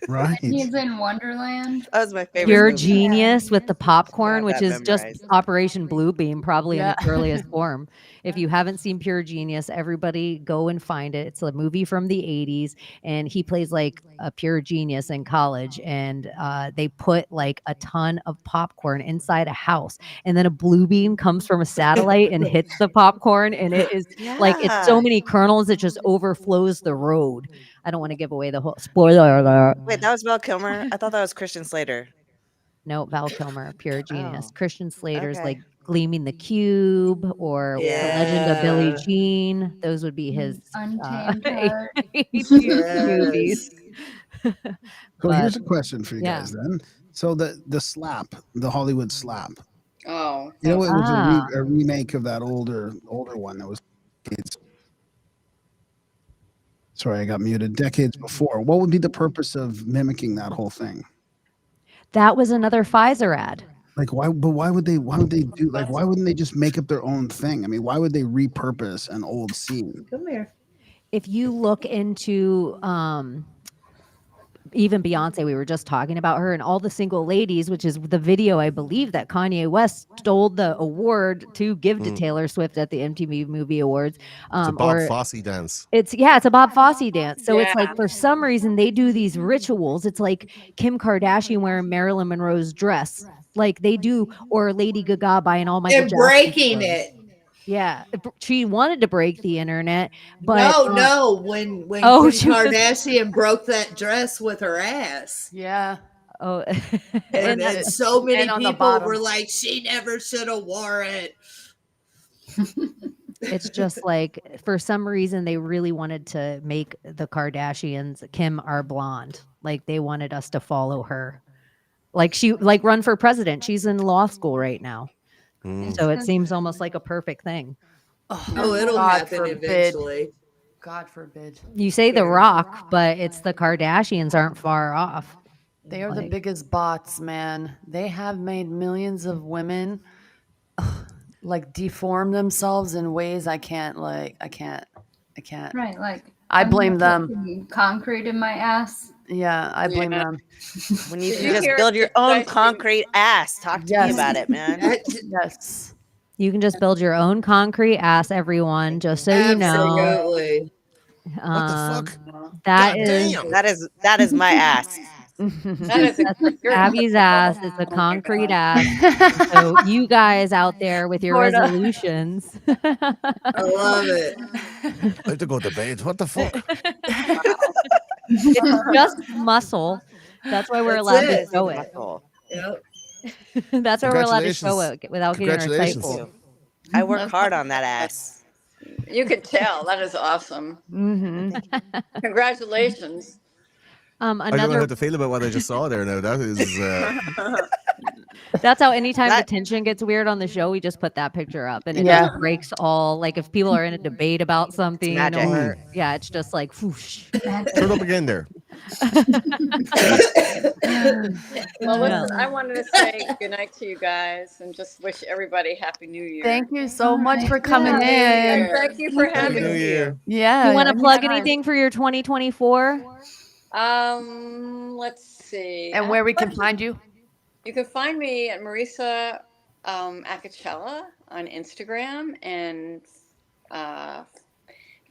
Right. He's in Wonderland. That was my favorite. Pure movie. genius with the popcorn, Got which that is just memorized. Operation Bluebeam, probably in Yeah. its earliest form. If you haven't seen Pure Genius, everybody go and find it. It's a movie from the 80s, and he plays like a pure genius in college. And they put like a ton of popcorn inside a house, and then a blue beam comes from a satellite and hits the popcorn, and it is like it's so Yeah. many kernels it just overflows the road. I don't want to give away the whole spoiler alert. Wait, that was Val Kilmer? I thought that was Christian Slater. No, Val Kilmer, pure genius. Oh, Christian Slater's okay. like Gleaming the Cube or The Legend of Billie Yeah. Jean. Those would be his Untamed Heart. 80s Yes. movies. So But, here's a question for you yeah. guys then. So the slap, the Hollywood slap. Oh, You know, it was Ah. a remake of that older one that was decades. Sorry, I got muted. Decades before. What would be the purpose of mimicking that whole thing? That was another Pfizer ad. Like why? But why would they do like? Why wouldn't they just make up their own thing? I mean, why would they repurpose an old scene? Come here. If you look into even Beyonce, we were just talking about her and all the single ladies, which is the video I believe that Kanye West stole the award to give to Taylor Swift at the MTV Movie Awards. It's a Bob Fosse dance. It's a Bob Fosse dance. So it's like Yeah. for some reason they do these rituals. It's like Kim Kardashian wearing Marilyn Monroe's dress, like they do, or Lady Gaga buying all Michael And Jackson breaking clothes. it. Yeah, she wanted to break the internet, but No. When Oh, Kim she was- Kardashian broke that dress with her ass, Yeah. Oh, and then so many and on the people bottom. were like, "She never should have wore it." it's just like for some reason they really wanted to make the Kardashians Kim are blonde, like they wanted us to follow her, like she like run for president. She's in law school right now, so it seems almost like a perfect thing. Oh, it'll God happen forbid. eventually. God forbid. You say The Rock, but it's the Kardashians aren't far off. They are the Like- biggest bots, man. They have made millions of women like deform themselves in ways I can't. Right, like I I'm blame them. putting concrete in my ass. Yeah, I blame Yeah. them. When you Did can you just hear- build your did you own guys see- concrete ass. Talk to me Yes. about it, man. Yes. You can just build your own concrete ass, everyone, just so you know. Absolutely. What the Um, fuck? that God is damn. That is my ass. that is you're- Abby's ass. It's a concrete ass. So you guys out there with your Gordo. resolutions. I love it. I have to go to bed. What the fuck? It's just muscle. That's why we're That's allowed it. to show it. Muscle. Yep. That's why we're allowed to show Congratulations. it without getting our sight Congratulations. full. I work hard on that ass. You could tell. That is awesome. Congratulations. I don't know Another how to feel about what I just saw there now. That is That's how anytime the That- tension gets weird on the show, we just put that picture up and it Yeah. just breaks all, like if people are in a debate about something magic. or yeah, it's just like whoosh. turn up again there. Well, listen, I wanted to say goodnight to you guys and just wish everybody Happy New Year. Thank you so much for coming Happy New in. And thank you for Happy having New me. Year. Yeah. You want to plug anytime. anything for your 2024? Let's see. And where we can find you? You can find me at Marissa Acachella on Instagram and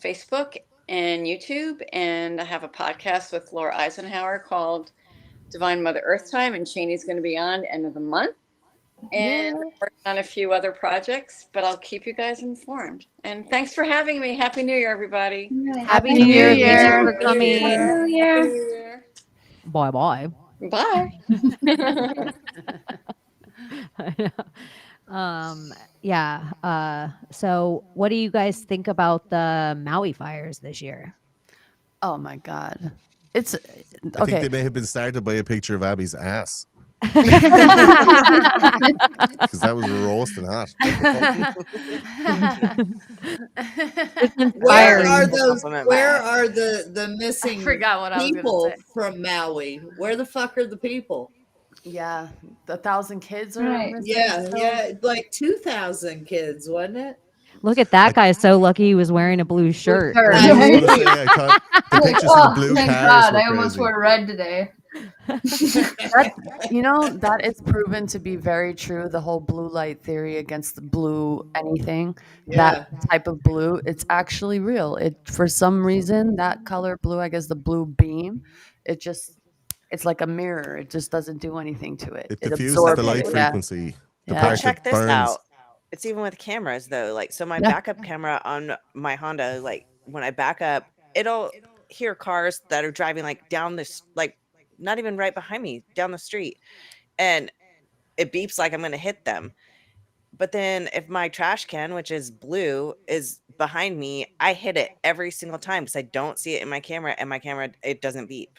Facebook and YouTube. And I have a podcast with Laura Eisenhower called Divine Mother Earth Time, and Cheney's going to be on end of the month. And I'm working on a few other projects, but I'll keep you guys informed. And thanks for having me. Happy New Year, everybody. Happy New Year. Year. Thank you for Happy coming. New Year. Bye bye. Bye. So what do you guys think about the Maui fires this year? Oh my God. It's I think okay. they may have been started by a picture of Abby's ass. Because that was roasting hot. Where are Inspiring. those? Compliment Where my are the missing forgot what I was gonna people say. from Maui? Where the fuck are the people? Yeah, the 1,000 kids are Right. missing Yeah, still. yeah, like 2,000 kids, wasn't it? Look at that guy. So lucky he was wearing a blue shirt. shirt. I was going to say, I thought the Like, pictures of oh, the blue thank cars God, were I almost crazy. wore red today. That is proven to be very true. The whole blue light theory against the blue anything, that type of blue, it's actually real. It for some reason that color blue, I guess the blue beam, it's like a mirror. It just doesn't do anything to it. It It diffuses absorbs the light it. frequency. The Yeah. But part check that this burns. out. It's even with cameras though. Like, so my Yeah. backup camera on my Honda, like when I back up, it'll hear cars that are driving like down this, like not even right behind me, down the street, and it beeps like I'm going to hit them. But then if my trash can, which is blue, is behind me, I hit it every single time because I don't see it in my camera, and my camera, it doesn't beep.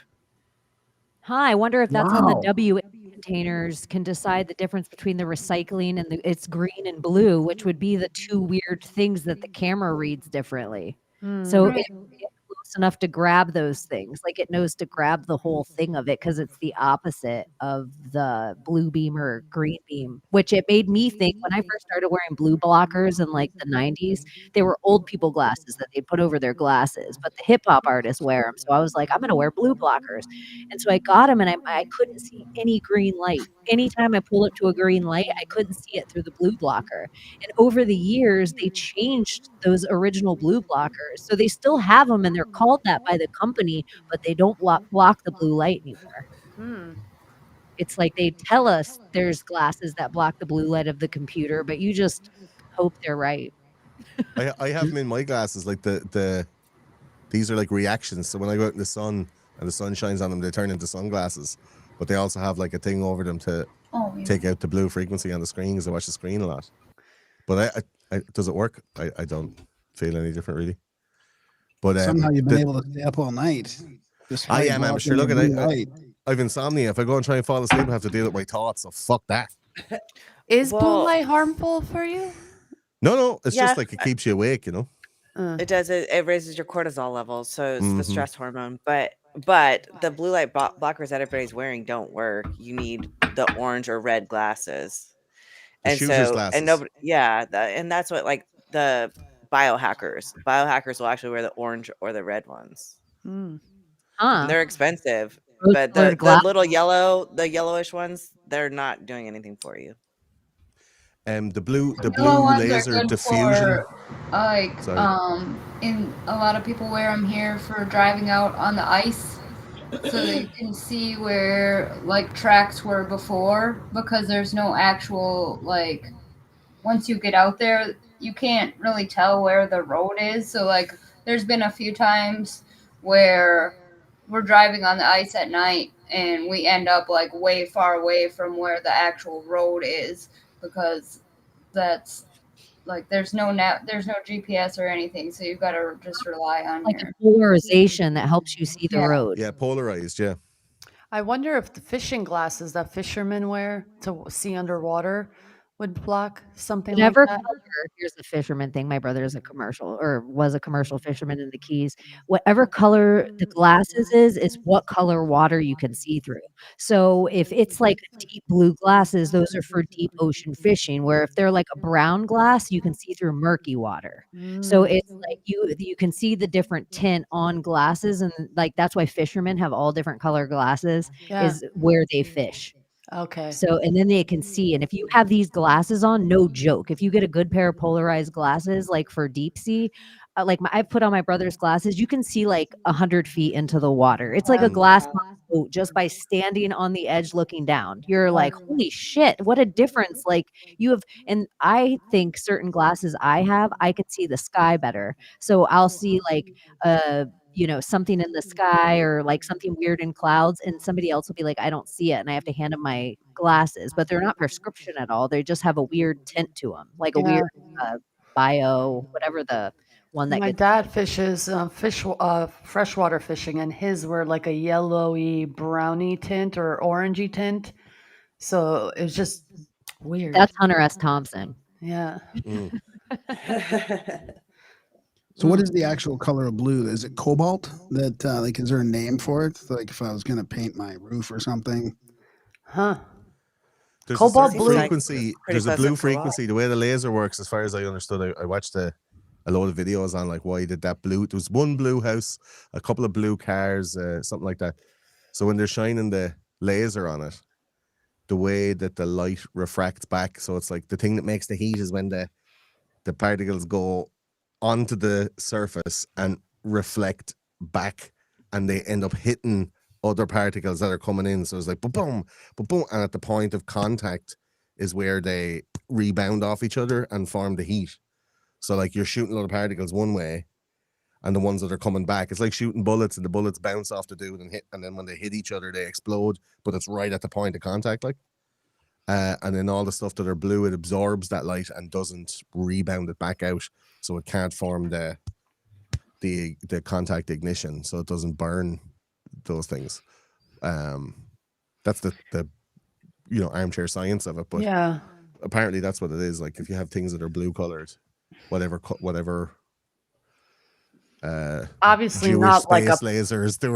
I wonder if that's how the Wow. WA containers can decide the difference between the recycling and it's green and blue, which would be the two weird things that the camera reads differently. So Right. it's close enough to grab those things. Like it knows to grab the whole thing of it because it's the opposite of the blue beam or green beam, which it made me think when I first started wearing blue blockers in like the 90s, they were old people glasses that they put over their glasses, but the hip hop artists wear them. So I was like, I'm going to wear blue blockers. And so I got them and I couldn't see any green light. Anytime I pulled up to a green light, I couldn't see it through the blue blocker. And over the years, they changed those original blue blockers. So they still have them and they're called that by the company, but they don't block the blue light anymore. It's like they tell us there's glasses that block the blue light of the computer, but you just hope they're right. I have them in my glasses. Like these are like reactions. So when I go out in the sun and the sun shines on them, they turn into sunglasses. But they also have like a thing over them to Oh, yeah. take out the blue frequency on the screen because I watch the screen a lot. But I does it work? I don't feel any different really. But Somehow you've been able to stay up all night. I am. I'm sure. Look at it. I've insomnia. If I go and try and fall asleep, I have to deal with my thoughts. So fuck that. Is blue Well- light harmful for you? No. It's Yeah. just like it keeps you awake, you know. It does. It raises your cortisol levels, so it's the Mhm. stress hormone. But the blue light blockers that everybody's wearing don't work. You need the orange or red glasses. The And shooter's so, glasses. and nobody, yeah, and that's what like the biohackers will actually wear the orange or the red ones. And they're expensive, but the little the yellowish ones, they're not doing anything for you. The blue Yellow ones are laser good diffusion. for, like, Sorry. in a lot of people wear them here for driving out on the ice, so that you can see where like tracks were before, because there's no actual like. Once you get out there, you can't really tell where the road is. So like, there's been a few times where we're driving on the ice at night and we end up like way far away from where the actual road is, because that's like there's no GPS or anything, so you've got to just rely on Like your a polarization that helps you see the Yeah. road. Yeah, polarized. Yeah. I wonder if the fishing glasses that fishermen wear to see underwater would block something like Whatever that. color, here's the fisherman thing. My brother is a commercial or was a commercial fisherman in the Keys. Whatever color the glasses is what color water you can see through. So if it's like deep blue glasses, those are for deep ocean fishing. Where if they're like a brown glass, you can see through murky water. So it's like you can see the different tint on glasses, and like that's why fishermen have all different color glasses. Yeah. Is where they fish. Okay. So, and then they can see. And if you have these glasses on, no joke, if you get a good pair of polarized glasses, like for deep sea, I've put on my brother's glasses, you can see like 100 feet into the water. It's like a glass boat just by standing on the edge looking down. You're like, holy shit, what a difference. Like you have, and I think certain glasses I have, I can see the sky better. So I'll see like, something in the sky or like something weird in clouds, and somebody else will be like, I don't see it, and I have to hand them my glasses, but they're not prescription at all. They just have a weird tint to them, like a weird bio, whatever the one that My gets. dad fishes freshwater fishing, and his were like a yellowy brownie tint or orangey tint. So it was just weird. That's Hunter S. Thompson. Yeah. So what is the actual color of blue? Is it cobalt? That like, is there a name for it? Like if I was gonna paint my roof or something. Huh. There's Cobalt a certain blue. frequency. There's a blue frequency. The way the laser works, as far as I understood, I watched a load of videos on like why did that blue. There was one blue house, a couple of blue cars, something like that. So when they're shining the laser on it, the way that the light refracts back, so it's like the thing that makes the heat is when the particles go onto the surface and reflect back, and they end up hitting other particles that are coming in. So it's like boom, boom, boom, and at the point of contact is where they rebound off each other and form the heat. So like you're shooting a lot of particles one way, and the ones that are coming back, it's like shooting bullets, and the bullets bounce off the dude and hit, and then when they hit each other, they explode. But it's right at the point of contact, like. And then all the stuff that are blue, it absorbs that light and doesn't rebound it back out, so it can't form the contact ignition, so it doesn't burn those things. That's the armchair science of it, but Yeah. apparently that's what it is. Like if you have things that are blue colored, whatever Obviously Jewish not like a space lasers they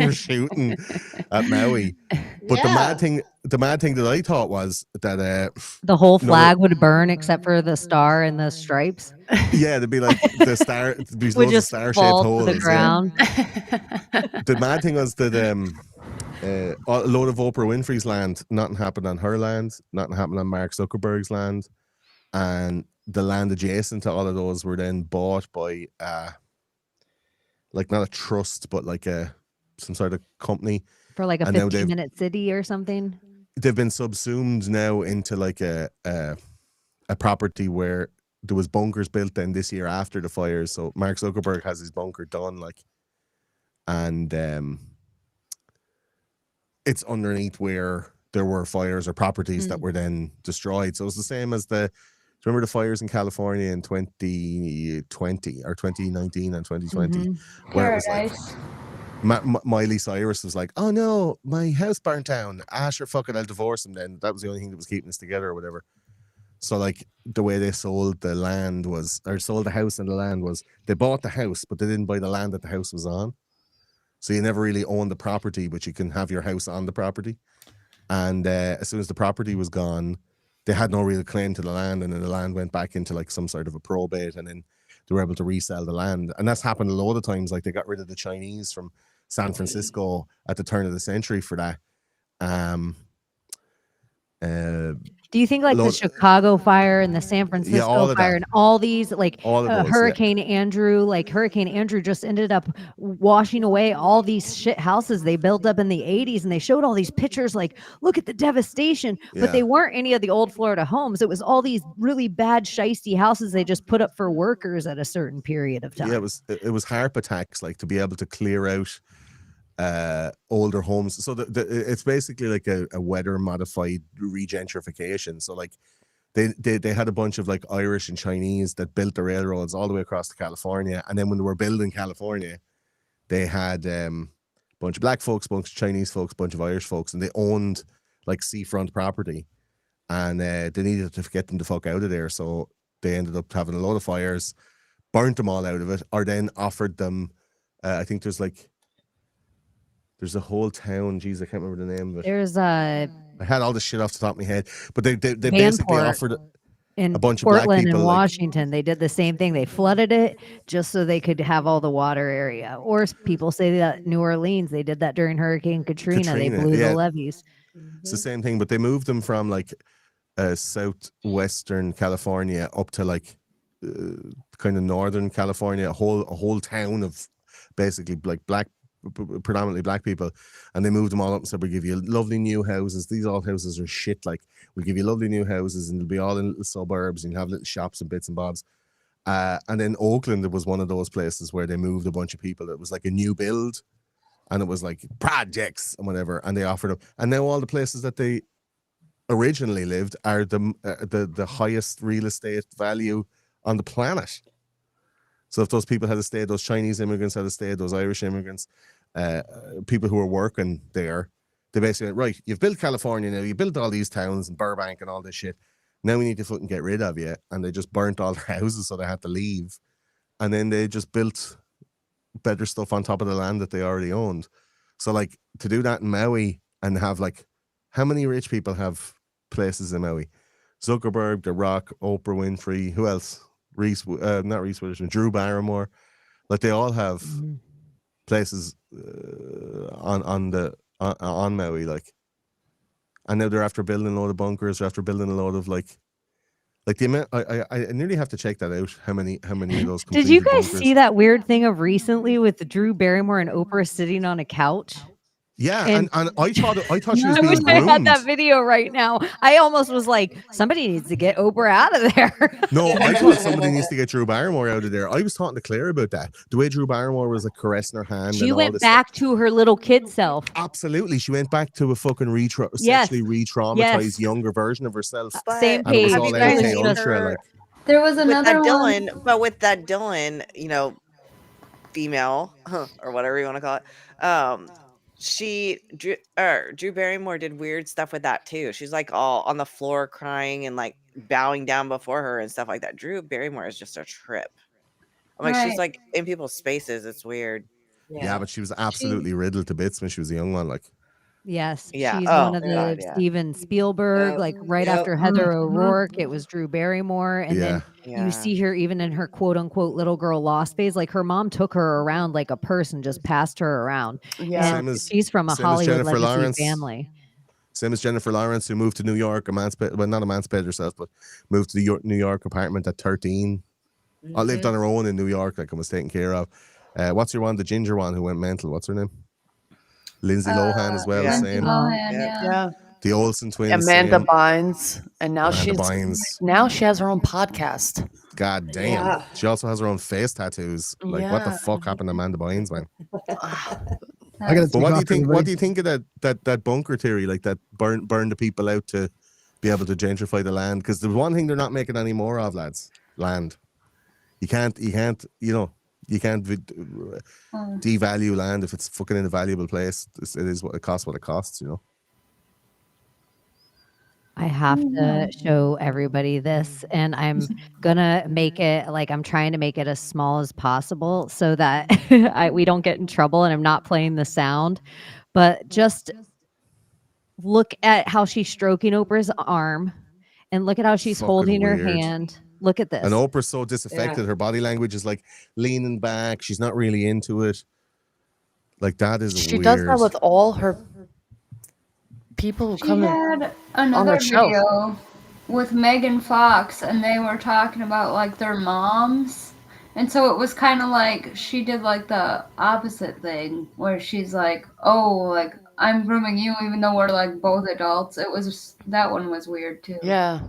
were shooting at Maui. But the mad thing that I thought was that The whole flag would burn except for the star and the stripes. yeah, they'd be like the star these Would loads of just star-shaped fall to holes. the ground. The mad thing was that a load of Oprah Winfrey's land, nothing happened on her land, nothing happened on Mark Zuckerberg's land, and the land adjacent to all of those were then bought by like not a trust, but like some sort of company For like a And now 15-minute city or something. they've been subsumed now into like a property where there was bunkers built then this year after the fires. So Mark Zuckerberg has his bunker done, like, and it's underneath where there were fires or properties that were then destroyed. So it's the same as remember the fires in California in 2020 or 2019 and 2020, where it was like Miley Cyrus was like, "Oh no, my house burnt down. Sure, fuck it, I'll divorce him." Then that was the only thing that was keeping us together or whatever. So like the way they sold the land was, or sold the house and the land was, they bought the house, but they didn't buy the land that the house was on. So you never really own the property, but you can have your house on the property. And as soon as the property was gone, they had no real claim to the land, and then the land went back into like some sort of a probate, and then they were able to resell the land. And that's happened a lot of times. Like they got rid of the Chinese from San Francisco at the turn of the century for that. Do you think like the Chicago fire and the San Francisco fire and all these, like Hurricane Andrew, like Hurricane Andrew just ended up washing away all these shit houses they built up in the 80s, and they showed all these pictures like, look at the devastation, but they weren't any of the old Florida homes. It was all these really bad shiesty houses they just put up for workers at a certain period of time. Yeah, it was HARP attacks, like to be able to clear out older homes. So it's basically like a weather modified regentrification. So like They had a bunch of like Irish and Chinese that built the railroads all the way across to California, and then when they were building California, they had a bunch of black folks, bunch of Chinese folks, bunch of Irish folks, and they owned like seafront property, and they needed to get them the fuck out of there, so they ended up having a load of fires, burnt them all out of it, or then offered them. I think there's a whole town. Geez, I can't remember the name of it. There's I had all this shit off the top of my head, but they basically Vanport offered in a bunch of black Portland people, and like- Washington. They did the same thing. They flooded it just so they could have all the water area. Or people say that New Orleans, they did that during Hurricane Katrina. They blew yeah. the levees. It's the same thing, but they moved them from like southwestern California up to like kind of northern California, a whole town of basically like predominantly black people, and they moved them all up and said, we'll give you lovely new houses. These old houses are shit. Like, we'll give you lovely new houses, and they'll be all in little suburbs, and you'll have little shops and bits and bobs. And then Oakland, it was one of those places where they moved a bunch of people. It was like a new build, and it was like projects and whatever, and they offered them. And now all the places that they originally lived are the highest real estate value on the planet. So if those people had stayed, those Chinese immigrants had stayed, those Irish immigrants, people who were working there, they basically went, right, you've built California now, you built all these towns and Burbank and all this shit. Now we need to fucking get rid of you. And they just burnt all their houses, so they had to leave. And then they just built better stuff on top of the land that they already owned. So like, to do that in Maui and have like, how many rich people have places in Maui? Zuckerberg, The Rock, Oprah Winfrey, who else? Not Reese Witherspoon, Drew Barrymore. Like, they all have places on Maui, like, and now they're after building a load of bunkers, they're after building a load of like the amount. I nearly have to check that out. How many of those? Did you guys bunkers. see that weird thing of recently with Drew Barrymore and Oprah sitting on a couch? Yeah, And- and I thought she was I being wish I had groomed. that video right now. I almost was like, somebody needs to get Oprah out of there. No, I thought somebody needs to get Drew Barrymore out of there. I was talking to Claire about that. The way Drew Barrymore was like caressing her hand. She and all went this back to her little kid self. Absolutely, she went back to a fucking Yes. sexually re-traumatized Yes. younger version of herself. Same And it was page. all Have you guys MK seen Ultra, her- like. There was With another that one. Dylan, but with that Dylan, female or whatever you want to call it, Drew Barrymore did weird stuff with that too. She's like all on the floor crying and like bowing down before her and stuff like that. Drew Barrymore is just a trip. I'm like, she's Right. like in people's spaces. It's weird. Yeah, but she was absolutely riddled to bits when she was a young one. Like, Yes, Yeah. she's Oh, one of the God, yeah. Steven Spielberg, Yep. like right Yep. after Heather Mhm. O'Rourke, it was Drew Barrymore. And then Yeah. you see her even in her quote unquote little girl lost phase. Like, her mom took her around like a person, just passed her around. Yeah. And she's from a same as Hollywood Jennifer legacy Lawrence. family. Same as Jennifer Lawrence, who moved to New York, not emancipated herself, but moved to the New York apartment at 13. I lived on her own in New York, like, and was taken care of. What's your one? The ginger one who went mental. What's her name? Lindsay Lohan as well. Lindsay Same. Lohan, Yeah. The Olsen twins. Amanda same. Bynes, and now Amanda she has her own podcast. God damn. Yeah. She also has her own face tattoos. Like, what the Yeah. fuck happened to Amanda Bynes, man? I gotta But what do you take think? off What do you think of that bunker theory? Like, that burn the people out to be able to gentrify the land? Because the one thing they're not making any more of, lads, land. You can't devalue land if it's fucking in a valuable place. It is what it costs, I have to show everybody this, and I'm gonna make it like I'm trying to make it as small as possible so that we don't get in trouble, and I'm not playing the sound. But just look at how she's stroking Oprah's arm, and look at how she's Fucking holding her weird. hand. Look at this. And Oprah's so disaffected. Her body language is like leaning back. She's not really into it. Like, that is She weird. does that with all her people who She come in had on another her show. video with Megan Fox, and they were talking about like their moms. And so it was kind of like she did like the opposite thing where she's like, oh, like I'm grooming you even though we're like both adults. It was that one was weird too. Yeah.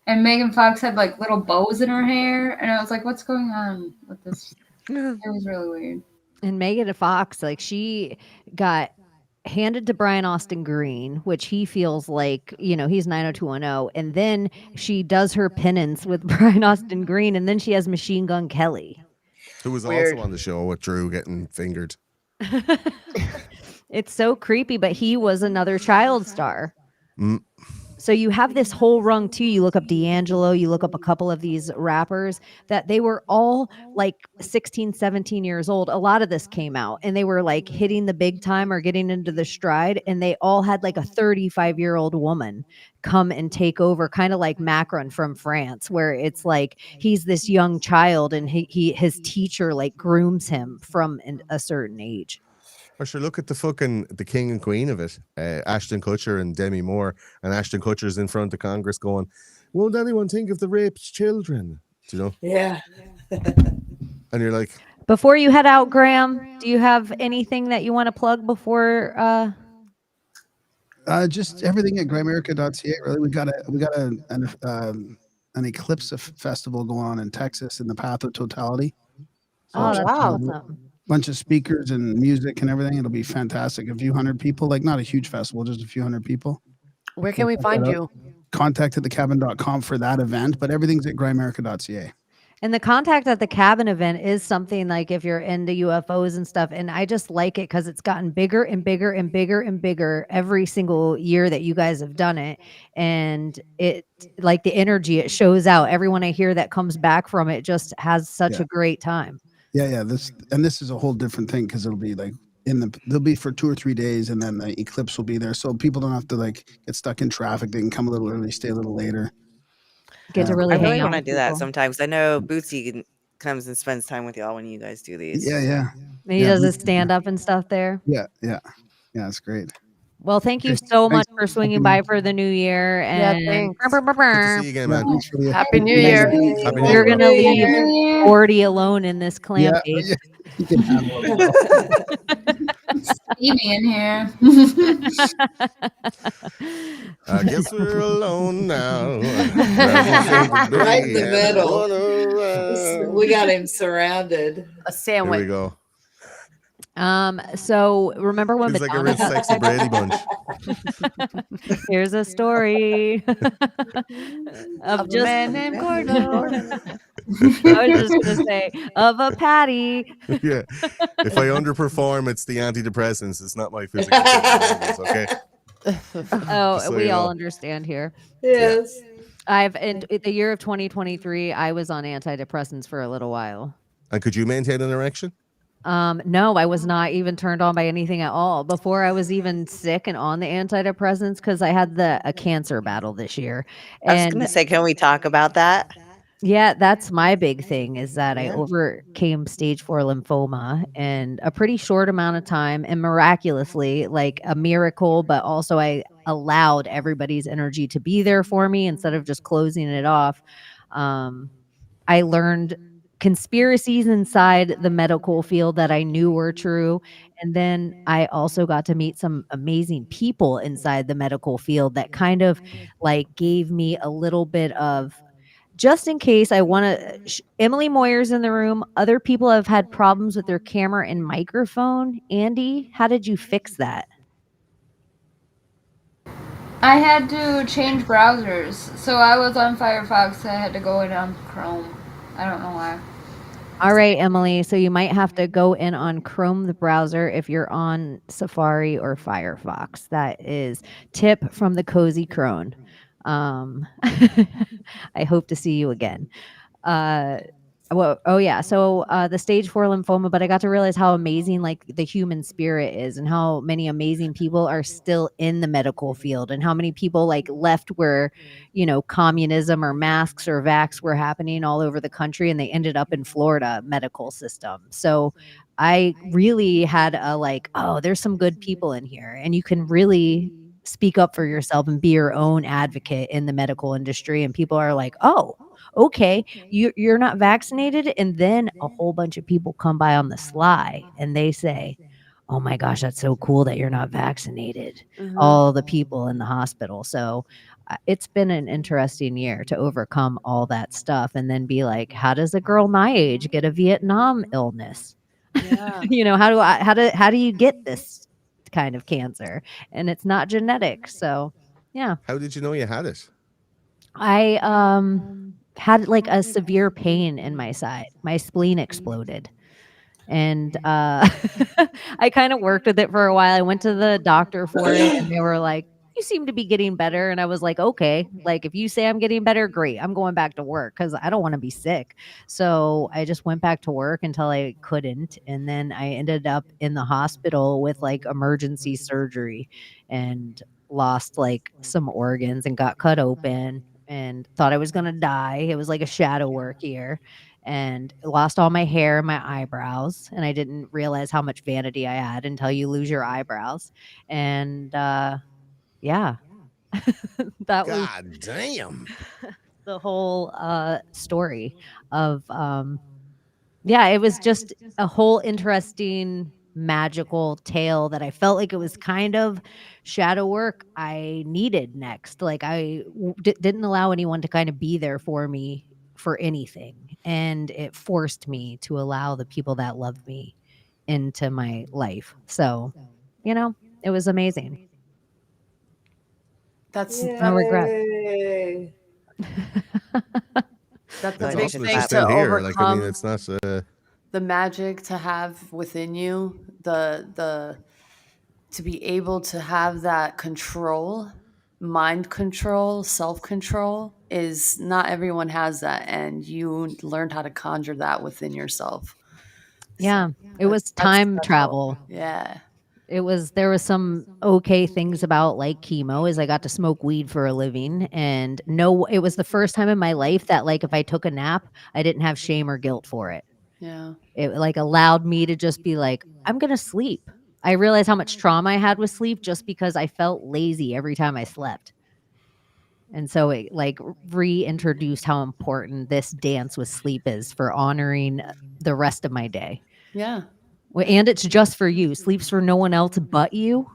And Megan Fox had like little bows in her hair, and I was like, what's going on with this? It was really weird. And Megan Fox, like, she got handed to Brian Austin Green, which he feels like, he's 90210. And then she does her penance with Brian Austin Green. And then she has Machine Gun Kelly. Who was Weird. also on the show with Drew getting fingered. It's so creepy, but he was another child star. Mm. So you have this whole rung too. You look up D'Angelo, you look up a couple of these rappers that they were all like 16, 17 years old. A lot of this came out and they were like hitting the big time or getting into the stride. And they all had like a 35-year-old woman come and take over, kind of like Macron from France, where it's like he's this young child and his teacher like grooms him from a certain age. Or sure, look at the king and queen of it, Ashton Kutcher and Demi Moore, and Ashton Kutcher's in front of Congress going, "Won't anyone think of the raped children?" Do you know? Yeah. And you're like, Before you head out, Graham, do you have anything that you want to plug before? Just everything at grimerica.ca. Really, we got an Eclipse festival going on in Texas in the Path of Totality. So Oh, that's wow. awesome. bunch of speakers and music and everything. It'll be fantastic. A few hundred people, like not a huge festival, just a few hundred people. Where can we find you? Contact at thecabin.com for that event, but everything's at grimerica.ca. And the Contact at the Cabin event is something like if you're into UFOs and stuff. And I just like it because it's gotten bigger and bigger and bigger and bigger every single year that you guys have done it. And it, like the energy it shows out, everyone I hear that comes back from it just has such a great time. Yeah. This is a whole different thing because it'll be like they'll be for 2 or 3 days and then the eclipse will be there. So people don't have to like get stuck in traffic. They can come a little early, stay a little later. Get to really I hang really out want to with do that people. sometimes. I know Bootsy comes and spends time with y'all when you guys do these. Yeah. And he does his stand up and stuff there. Yeah. It's great. Well, thank you so much for swinging by for the new year. And thanks. good to see you again, man. Happy New Year. Happy New You're Year. gonna leave Gordy alone in this clam bake. You can handle it. Stevie in here. I guess we're alone now. Right in the middle. We got him surrounded. A Here sandwich. we go. So remember when It's like a Madonna real sexy Brady bunch. Here's a story of just man named Gordo. I was just gonna say of a patty. Yeah. If I underperform, it's the antidepressants. It's not my physical capabilities, okay? Oh, Just so we you all know. understand here. Yes. In the year of 2023, I was on antidepressants for a little while. And could you maintain an erection? No, I was not even turned on by anything at all before I was even sick and on the antidepressants because I had a cancer battle this year. I was going to say, can we talk about that? Yeah, that's my big thing is that I overcame stage 4 lymphoma in a pretty short amount of time and miraculously, like a miracle, but also I allowed everybody's energy to be there for me instead of just closing it off. I learned conspiracies inside the medical field that I knew were true. And then I also got to meet some amazing people inside the medical field that kind of like gave me a little bit of, just in case I want to, Emily Moyer's in the room. Other people have had problems with their camera and microphone. Andy, how did you fix that? I had to change browsers. So I was on Firefox. I had to go in on Chrome. I don't know why. All right, Emily. So you might have to go in on Chrome, the browser, if you're on Safari or Firefox. That is tip from the Cozy Crone. I hope to see you again. So the stage 4 lymphoma, but I got to realize how amazing like the human spirit is and how many amazing people are still in the medical field and how many people like left where, communism or masks or vax were happening all over the country and they ended up in Florida medical system. So I really had a like, oh, there's some good people in here and you can really speak up for yourself and be your own advocate in the medical industry. And people are like, oh, okay, you're not vaccinated. And then a whole bunch of people come by on the sly and they say, oh my gosh, that's so cool that you're not vaccinated. Mhm. All the people in the hospital. So it's been an interesting year to overcome all that stuff and then be like, how does a girl my age get a Vietnam illness? Yeah. How do you get this kind of cancer, and it's not genetic. So, yeah. How did you know you had it? I had like a severe pain in my side. My spleen exploded. And I kind of worked with it for a while. I went to the doctor for it, and they were like, "You seem to be getting better." And I was like, "Okay, like if you say I'm getting better, great. I'm going back to work because I don't want to be sick." So I just went back to work until I couldn't, and then I ended up in the hospital with like emergency surgery, and lost like some organs and got cut open, and thought I was gonna die. It was like a shadow work year, and lost all my hair and my eyebrows, and I didn't realize how much vanity I had until you lose your eyebrows. And yeah. That was God damn. the whole story of yeah, it was just a whole interesting magical tale that I felt like it was kind of shadow work I needed next. Like didn't allow anyone to kind of be there for me for anything, and it forced me to allow the people that loved me into my life. So, it was amazing. That's No regret. Yay. that's That's a big awesome. thing It's to still here. Like, I overcome. mean, it's not. The magic to have within you, the to be able to have that control, mind control, self-control, is not everyone has that, and you learned how to conjure that within yourself. Yeah, it was That's time special. travel. Yeah. There was some okay things about like chemo is I got to smoke weed for a living, and it was the first time in my life that like if I took a nap, I didn't have shame or guilt for it. Yeah. It like allowed me to just be like, I'm going to sleep. I realized how much trauma I had with sleep just because I felt lazy every time I slept. And so it like reintroduced how important this dance with sleep is for honoring the rest of my day. Yeah. And it's just for you. Sleep's for no one else but you.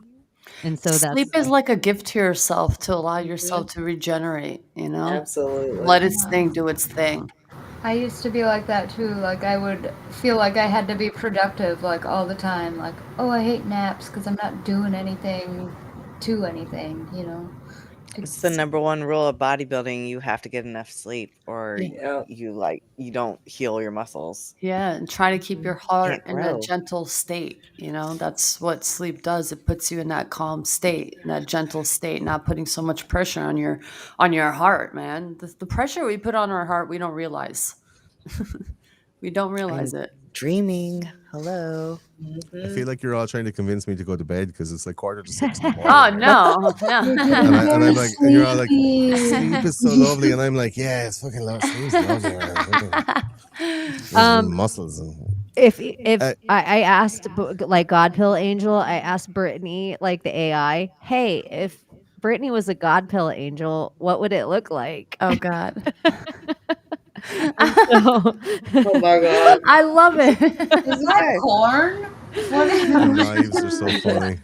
And so Sleep is like a gift to yourself to allow yourself to regenerate, Absolutely. Let its thing do its thing. I used to be like that too. Like I would feel like I had to be productive like all the time. Like, oh, I hate naps because I'm not doing anything to anything, It's the number one rule of bodybuilding. You have to get enough sleep, or Yeah. you don't heal your muscles. Yeah, and try to keep your heart Can't in a grow. gentle state. That's what sleep does. It puts you in that calm state, in that gentle state, not putting so much pressure on your heart, man. The pressure we put on our heart, we don't realize. We don't realize it. Dreaming. Hello. I feel like you're all trying to convince me to go to bed because it's like 5:45 in the morning. Oh no, And I'm like, and you're all like, sleep is so lovely, and I'm like, yeah, it's fucking lovely. Sleep's lovely, man. Muscles. If I asked like God Pill Angel, I asked Brittany, like the AI, hey, if Brittany was a God Pill Angel, what would it look like? Oh God. Oh my God. I love it. Is that corn? What is Knives are so funny.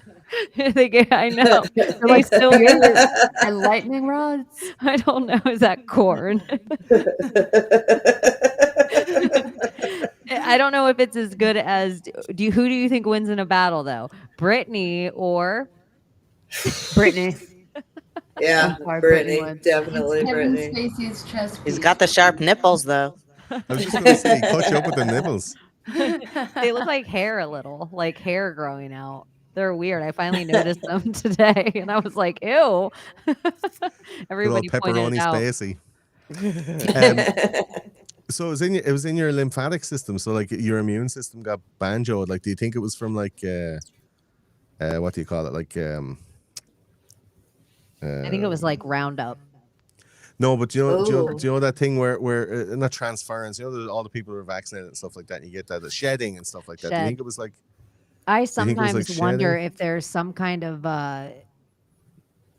I know. They're like so Spears weird. and lightning rods. I don't know. Is that corn? I don't know if it's as good as who do you think wins in a battle though? Brittany or Brittany? Yeah, Brittany. Definitely Kevin Brittany. Spacey's chest He's piece. got the sharp nipples, though. I was just gonna say, cut you up with the nipples. They look like hair a little, like hair growing out. They're weird. I finally noticed them today, and I was like, "Ew!" Everybody Good old pointed it pepperoni out. Spacey. So it was in your lymphatic system. So like your immune system got banjoed. Like, do you think it was from like what do you call it? Like I think it was like Roundup. no, but do you know that thing where not transference? All the people who are vaccinated and stuff like that. And you get that shedding and stuff like that. Do you think it was like? I Do you think it was, sometimes like, wonder shedding? if there's some kind of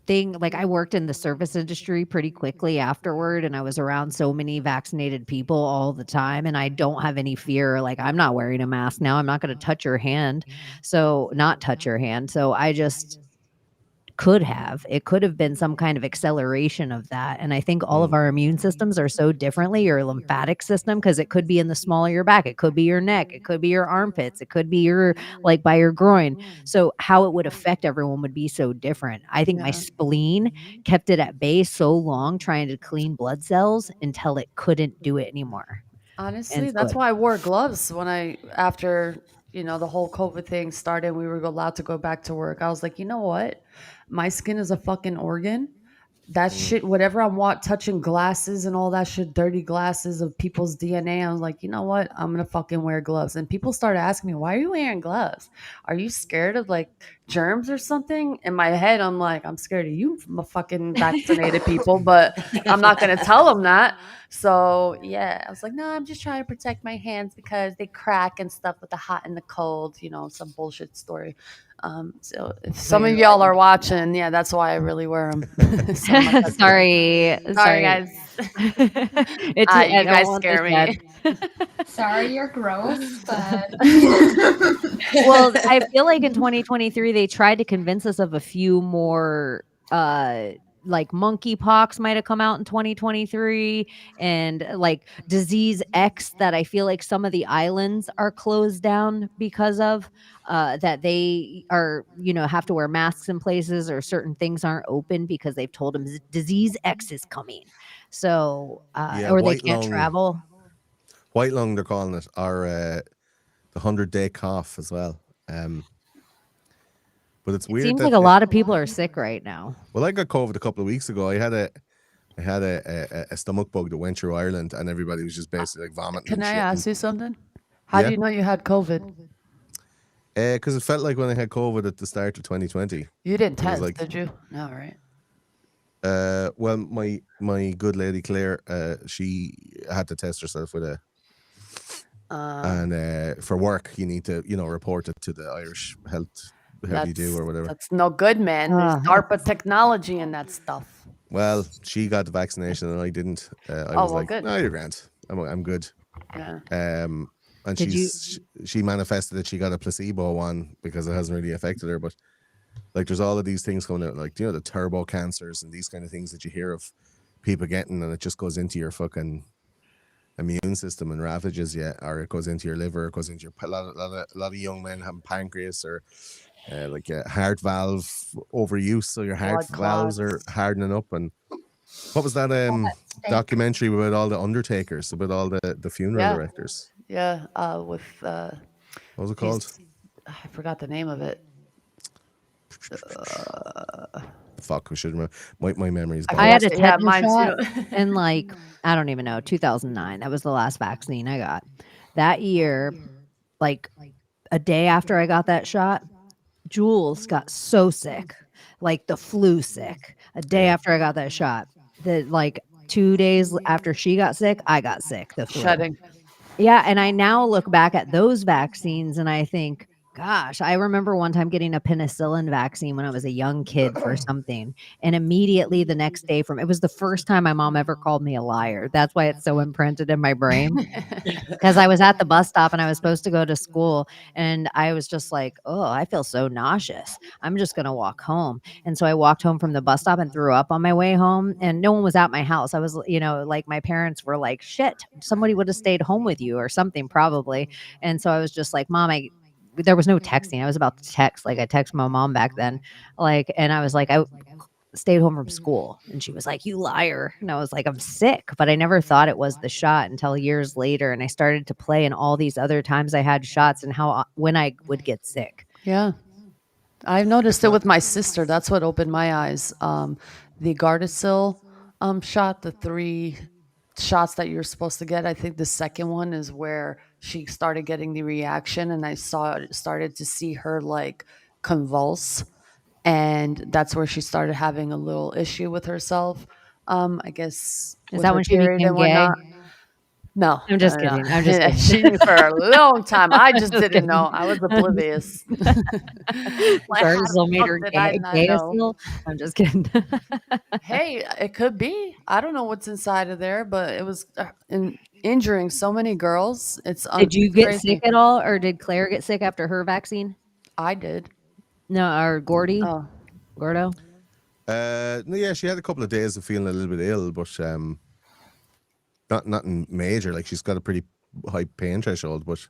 thing. Like I worked in the service industry pretty quickly afterward, and I was around so many vaccinated people all the time, and I don't have any fear. Like I'm not wearing a mask now. I'm not going to touch your hand. So not touch your hand. So could have. It could have been some kind of acceleration of that. And I think all of our immune systems are so differently. Your lymphatic system, because it could be in the small of your back, it could be your neck, it could be your armpits, it could be your like by your groin. So how it would affect everyone would be so different. I think my Yeah. spleen kept it at bay so long trying to clean blood cells until it couldn't do it anymore. Honestly, And so that's it- why I wore gloves after the whole COVID thing started. We were allowed to go back to work. I was like, you know what? My skin is a fucking organ. That shit, whatever I'm touching glasses and all that shit, dirty glasses of people's DNA. I was like, you know what? I'm gonna fucking wear gloves. And people started asking me, why are you wearing gloves? Are you scared of like germs or something? In my head, I'm like, I'm scared of you, fucking vaccinated people, but I'm not gonna tell them that. So yeah, I was like, no, I'm just trying to protect my hands because they crack and stuff with the hot and the cold, some bullshit story. So if some of y'all are watching, yeah, that's why I really wear them. sorry, guys. It's You I don't guys want scare this me. Sorry, you're gross, but well, I feel like in 2023 they tried to convince us of a few more like monkeypox might have come out in 2023 and like disease X that I feel like some of the islands are closed down because of that they are have to wear masks in places or certain things aren't open because they've told them disease X is coming. So Yeah, or they white can't lung. travel. White lung, they're calling it, or the 100-day cough as well. But it's It weird. seems that like a lot of people are sick right now. Well, I got COVID a couple of weeks ago. I had a stomach bug that went through Ireland, and everybody was just basically like vomiting. Can and I shit. ask you something? How do Yeah. you know you had COVID? Because it felt like when I had COVID at the start of 2020. You didn't It was test, like- did you? No, right? Well, my good lady Claire, she had to test herself with a. And for work, you need to report it to the Irish Health. How you do or whatever. That's no good, man. There's DARPA technology in that stuff. Well, she got the vaccination and I didn't. I Oh, was well, like, good. "No, you're grand. I'm good." Yeah. And Did she manifested that she got a placebo one because it hasn't really affected her. But like, there's all of these things coming out, like the turbo cancers and these kind of things that you hear of people getting, and it just goes into your fucking immune system and ravages you, or it goes into your liver, it goes into your a lot of young men having pancreas or like a heart valve overuse, so your heart Blood valves are clots. hardening up. And what was that documentary about all the undertakers, about all the funeral Yeah. directors? Yeah. With What was it called? I forgot the name of it. Fuck, we should remember. My memory's I bad. I had a Yeah, tetanus mine shot too. in like I don't even know 2009. That was the last vaccine I got. That year, like a day after I got that shot, Jules got so sick, like the flu sick. A day after I got that shot, that like 2 days after she got sick, I got sick. The flu. Shedding. Yeah, and I now look back at those vaccines and I think, gosh, I remember one time getting a penicillin vaccine when I was a young kid for something. And immediately the next day it was the first time my mom ever called me a liar. That's why it's so imprinted in my brain. Because I was at the bus stop and I was supposed to go to school. And I was just like, oh, I feel so nauseous. I'm just going to walk home. And so I walked home from the bus stop and threw up on my way home. And no one was at my house. I was, like my parents were like, shit, somebody would have stayed home with you or something probably. And so I was just like, Mom, there was no texting. I was about to text. Like I texted my mom back then. And I was like, I stayed home from school. And she was like, you liar. And I was like, I'm sick. But I never thought it was the shot until years later. And I started to play in all these other times I had shots and when I would get sick. Yeah. I've noticed it with my sister. That's what opened my eyes. The Gardasil shot, the 3 shots that you're supposed to get. I think the second one is where she started getting the reaction, and I started to see her like convulse, and that's where she started having a little issue with herself. I guess Is with that her when she period became and gay? whatnot. No, I'm just no. kidding. I'm just kidding. She knew for a long time. I just Just didn't kidding. know. I was oblivious. Like, how the Gardasil made fuck her did I not gay. know? I'm just kidding. Hey, it could be. I don't know what's inside of there, but it was injuring so many girls. It's Did you get crazy. sick at all, or did Claire get sick after her vaccine? I did. No, or Gordy? Oh, Gordo? No, yeah, she had a couple of days of feeling a little bit ill, but nothing major. Like she's got a pretty high pain threshold. But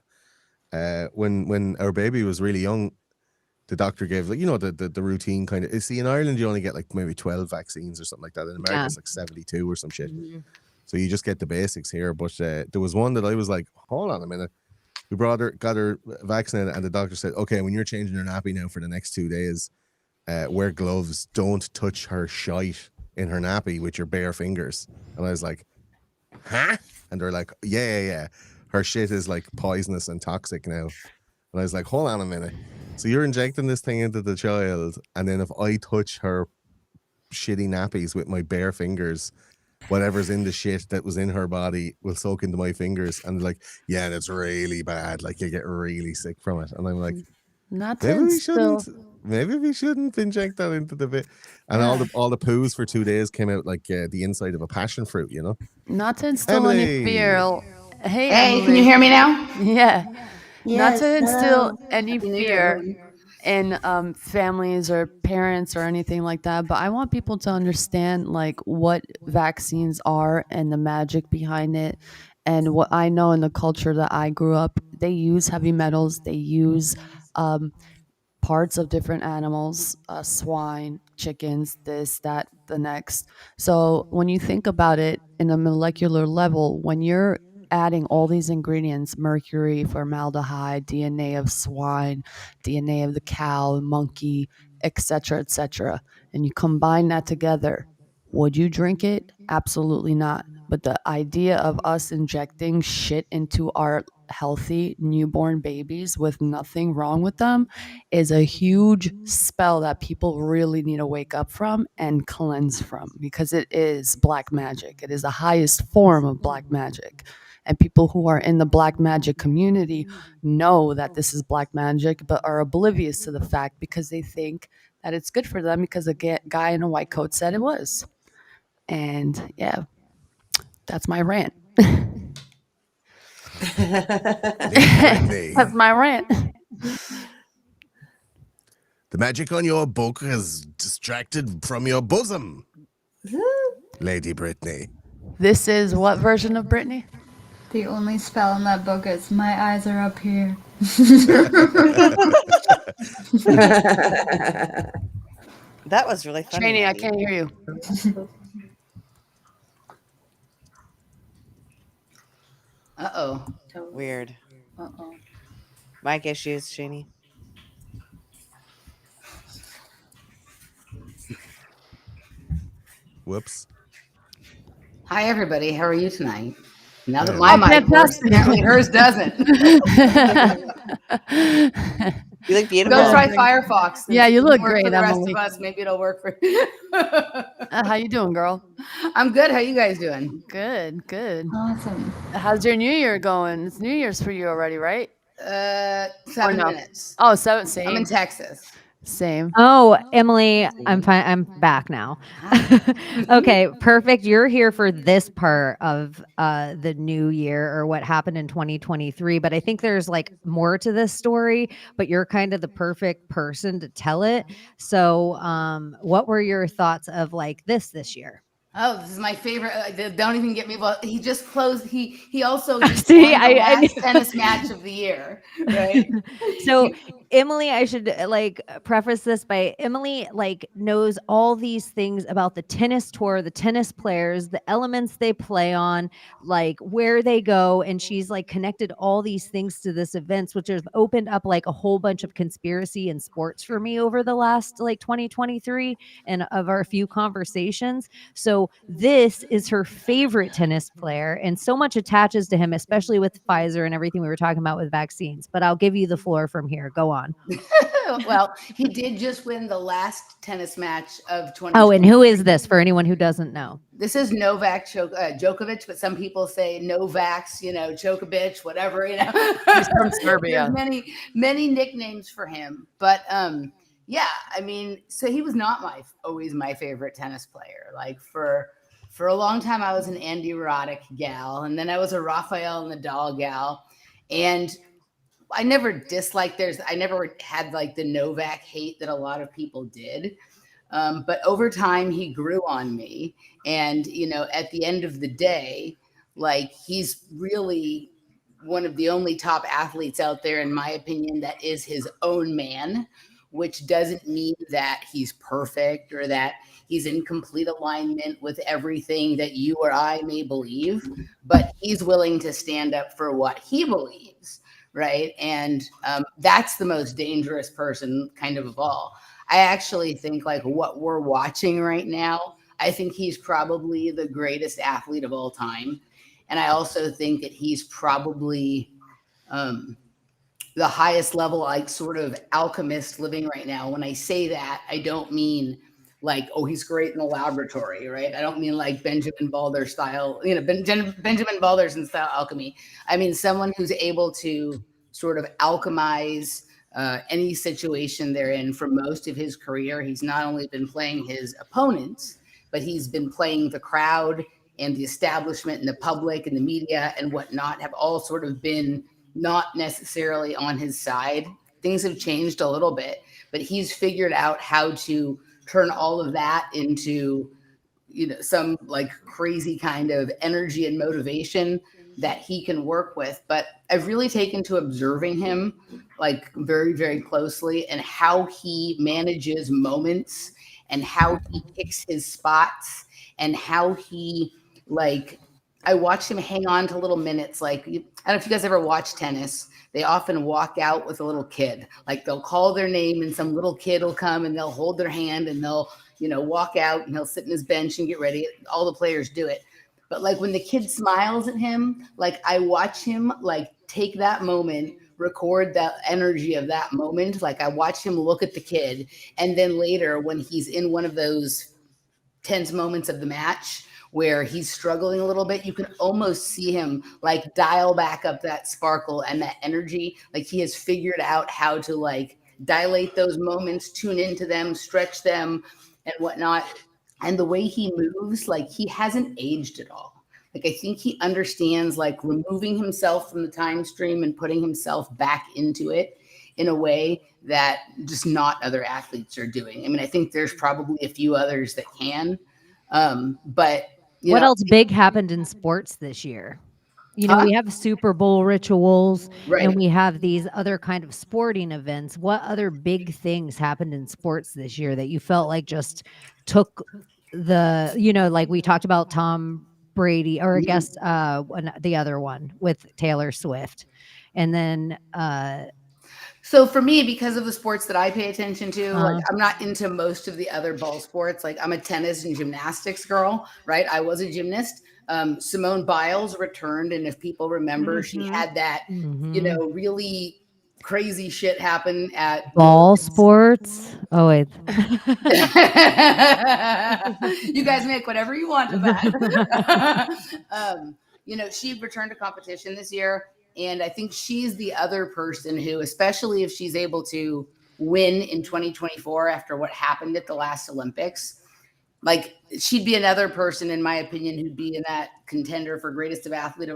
when our baby was really young, the doctor gave, like, the routine kind of. See, in Ireland you only get like maybe 12 vaccines or something like that. In America it's like 72 or some shit. Mm-hmm. So you just get the basics here. But there was one that I was like, hold on a minute. We got her vaccinated, and the doctor said, okay, when you're changing her nappy now for the next 2 days, wear gloves. Don't touch her shite in her nappy with your bare fingers. And I was like, huh? And they're like, yeah. Her shit is like poisonous and toxic now. And I was like, hold on a minute. So you're injecting this thing into the child, and then if I touch her shitty nappies with my bare fingers, whatever's in the shit that was in her body will soak into my fingers. And like, yeah, that's really bad. Like you get really sick from it. And I'm like, maybe we shouldn't inject that into the bit. And all the poos for 2 days came out like the inside of a passion fruit, Not to instill any fear. Hey, Hey, can you hear me now? Yeah. Yes, Not to instill no. any Happy New Year, fear everyone. in families or parents or anything like that, but I want people to understand like what vaccines are and the magic behind it. And what I know in the culture that I grew up, they use heavy metals, they use parts of different animals, swine, chickens, this, that, the next. So when you think about it in a molecular level, when you're adding all these ingredients, mercury, formaldehyde, DNA of swine, DNA of the cow, monkey, etc., and you combine that together, would you drink it? Absolutely not. But the idea of us injecting shit into our healthy newborn babies with nothing wrong with them is a huge spell that people really need to wake up from and cleanse from, because it is black magic. It is the highest form of black magic. And people who are in the black magic community know that this is black magic, but are oblivious to the fact because they think that it's good for them because a guy in a white coat said it was. And yeah, that's my rant. That's my rant. The magic on your book has distracted from your bosom, Lady Brittany. This is what version of Brittany? The only spell in that book is my eyes are up here. That was really funny. Trini, I can't hear you. Uh-oh. Weird. Uh-oh. Mic issues, Shani. Whoops. Hi, everybody. How are you tonight? Now that Yeah. my Oh, mic works, fantastic. apparently hers doesn't. You look beautiful. Go try Firefox. Yeah, you It'll look work great, for the rest Emily. of us. Maybe it'll work for you. How you doing, girl? I'm good. How you guys doing? Good, good. Awesome. How's your New Year going? It's New Year's for you already, right? 7 no? minutes. Oh, seven. Same. I'm in Texas. Same. Oh, Emily, I'm fine. I'm back now. Okay, perfect. You're here for this part of the new year or what happened in 2023. But I think there's like more to this story, but you're kind of the perfect person to tell it. So what were your thoughts of like this year? Oh, this is my favorite. Don't even get me. Well, he just closed. He also just See, won the I last tennis match of the year, right? So Emily, I should like preface this by Emily like knows all these things about the tennis tour, the tennis players, the elements they play on, like where they go, and she's like connected all these things to this events, which has opened up like a whole bunch of conspiracy in sports for me over the last like 2023 and of our few conversations. So this is her favorite tennis player, and so much attaches to him, especially with Pfizer and everything we were talking about with vaccines. But I'll give you the floor from here. Go on. Well, he did just win the last tennis match of 2020. Oh, and who is this for anyone who doesn't know? This is Novak Djokovic, but some people say Novax, Djokovic, whatever, He's from Serbia. There's many nicknames for him. But yeah, I mean, so he was not always my favorite tennis player. Like for a long time, I was an Andy Roddick gal, and then I was a Rafael Nadal gal. And I never disliked I never had like the Novak hate that a lot of people did. But over time, he grew on me. And, at the end of the day, like, he's really one of the only top athletes out there, in my opinion, that is his own man, which doesn't mean that he's perfect or that he's in complete alignment with everything that you or I may believe, but he's willing to stand up for what he believes, right? And that's the most dangerous person kind of all. I actually think like what we're watching right now, I think he's probably the greatest athlete of all time. And I also think that he's probably the highest level, like sort of alchemist living right now. When I say that, I don't mean like, oh, he's great in the laboratory, right? I don't mean like Benjamin Balder style, Benjamin Balder's in style alchemy. I mean, someone who's able to sort of alchemize any situation they're in. For most of his career, he's not only been playing his opponents, but he's been playing the crowd, and the establishment and the public and the media and whatnot have all sort of been not necessarily on his side. Things have changed a little bit, but he's figured out how to turn all of that into, some like crazy kind of energy and motivation that he can work with. But I've really taken to observing him like very, very closely, and how he manages moments and how he picks his spots and how he I watch him hang on to little minutes. Like, I don't know if you guys ever watch tennis. They often walk out with a little kid. Like, they'll call their name and some little kid will come and they'll hold their hand and they'll, walk out and he'll sit in his bench and get ready. All the players do it. But like when the kid smiles at him, like I watch him like take that moment, record that energy of that moment. Like I watch him look at the kid. And then later when he's in one of those tense moments of the match, where he's struggling a little bit, you can almost see him like dial back up that sparkle and that energy. Like he has figured out how to like dilate those moments, tune into them, stretch them and whatnot. And the way he moves, like he hasn't aged at all. Like I think he understands like removing himself from the time stream and putting himself back into it in a way that just not other athletes are doing. I mean, I think there's probably a few others that can, but what else big happened in sports this year? We have Super Bowl rituals, right, and we have these other kind of sporting events. What other big things happened in sports this year that you felt like just took the, like we talked about Tom Brady, or I guess the other one with Taylor Swift. And then so for me, because of the sports that I pay attention to, like I'm not into most of the other ball sports. Like I'm a tennis and gymnastics girl, right? I was a gymnast. Simone Biles returned, and if people remember, she had that, really crazy shit happen at ball sports. Oh wait, you guys make whatever you want of that. She returned to competition this year. And I think she's the other person who, especially if she's able to win in 2024 after what happened at the last Olympics, like she'd be another person, in my opinion, who'd be in that contender for greatest athlete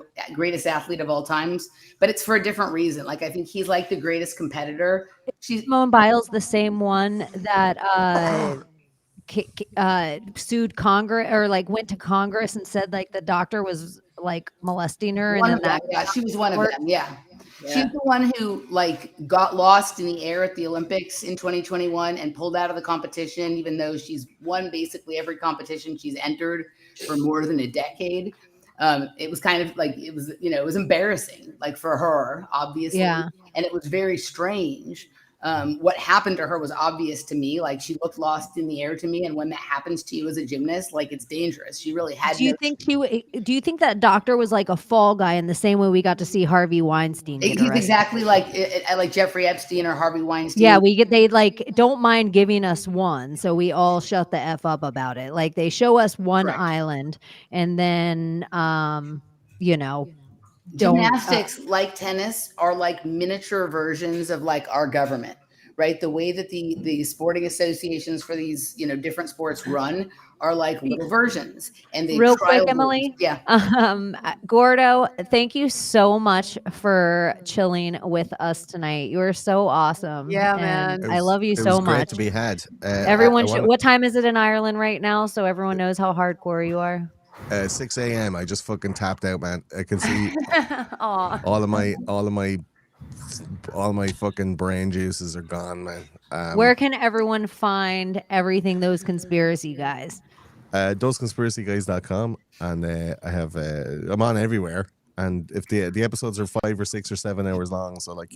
of all times. But it's for a different reason. Like I think he's like the greatest competitor. She's Simone Biles, the same one that sued Congress, or like went to Congress and said like the doctor was like molesting her. She was one of them. Yeah. She's the one who like got lost in the air at the Olympics in 2021 and pulled out of the competition, even though she's won basically every competition she's entered for more than a decade. It was kind of like, it was embarrassing, like for her, obviously. Yeah. And it was very strange. What happened to her was obvious to me. Like she looked lost in the air to me. And when that happens to you as a gymnast, like it's dangerous. She really had. Do you think that doctor was like a fall guy in the same way we got to see Harvey Weinstein? He's exactly like Jeffrey Epstein or Harvey Weinstein. Yeah, they like don't mind giving us one, so we all shut the F up about it. Like they show us one island, and then gymnastics, like tennis, are like miniature versions of like our government, right? The way that the sporting associations for these different sports run are like little versions, and they Real trial quick, rules. Emily. Yeah. Gordo, thank you so much for chilling with us tonight. You are so awesome. Yeah, and man. I love you It so was great much. to be had. Everyone, I wanna- what time is it in Ireland right now? So everyone knows how hardcore you are. 6 a.m. I just fucking tapped out, man. I can see Aw. all of my fucking brain juices are gone, man. Where can everyone find everything those conspiracy guys? ThoseConspiracyGuys.com, and I have I'm on everywhere. And if the episodes are 5 or 6 or 7 hours long, so like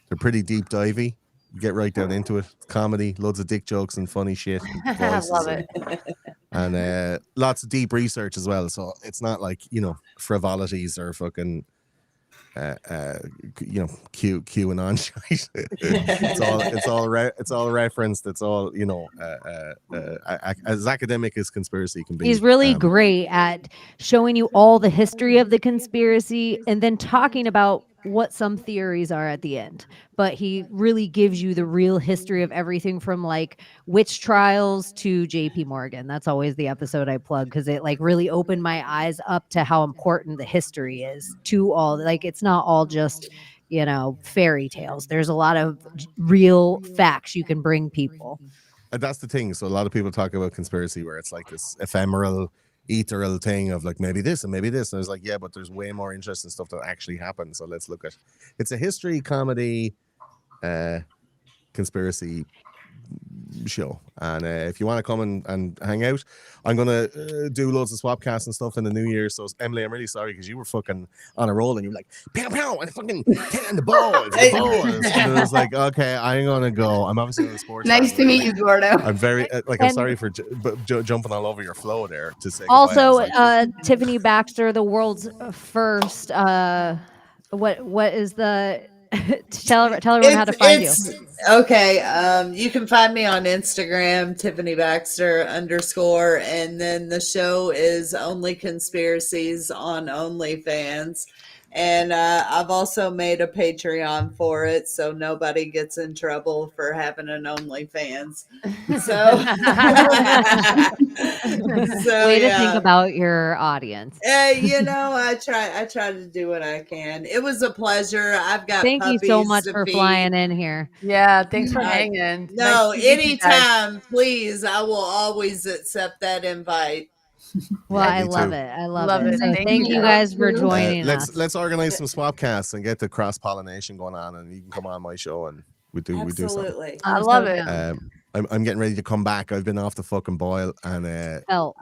they're pretty deep divey. You get right down into it. Comedy, loads of dick jokes and funny shit. And I voices love it. and lots of deep research as well. So it's not like, you know, frivolities or fucking you know, QAnon shit. it's all referenced. It's all, you know, as academic as conspiracy can be. He's really great at showing you all the history of the conspiracy and then talking about what some theories are at the end. But he really gives you the real history of everything from like witch trials to JP Morgan. That's always the episode I plug because it like really opened my eyes up to how important the history is to all. Like it's not all just, you know, fairy tales. There's a lot of real facts you can bring people. And that's the thing. So a lot of people talk about conspiracy where it's like this ephemeral, ethereal thing of like maybe this and maybe this. And I was like, yeah, but there's way more interesting stuff that actually happened. So let's look at it's a history, comedy, conspiracy show. And if you want to come and hang out, I'm gonna do loads of swap casts and stuff in the new year. So Emily, I'm really sorry because you were fucking on a roll and you were like pow pow and fucking hitting the balls, and I was like, okay, I'm gonna go. I'm obviously on the sports. Nice to meet you, Gordo. I'm very I'm sorry for jumping all over your flow there to say Also, goodbye. Tiffany Baxter, the world's first. What is the? tell everyone how to find you. Okay. You can find me on Instagram, Tiffany Baxter _ and then the show is Only Conspiracies on OnlyFans. And I've also made a Patreon for it, so nobody gets in trouble for having an OnlyFans. So, Way to think about your audience. you know, I try to do what I can. It was a pleasure. I've got Thank you so puppies much to for feed. flying in here. Yeah, thanks for hanging. No, Nice to meet you guys. anytime, please. I will always accept that invite. Well, I Me love too. it. I love, Love it. it. So Thank thank you. you guys for joining us. Let's organize some swap casts and get the cross pollination going on, and you can come on my show and we do something. Absolutely. I love it. I'm getting ready to come back. I've been off the fucking boil and Oh,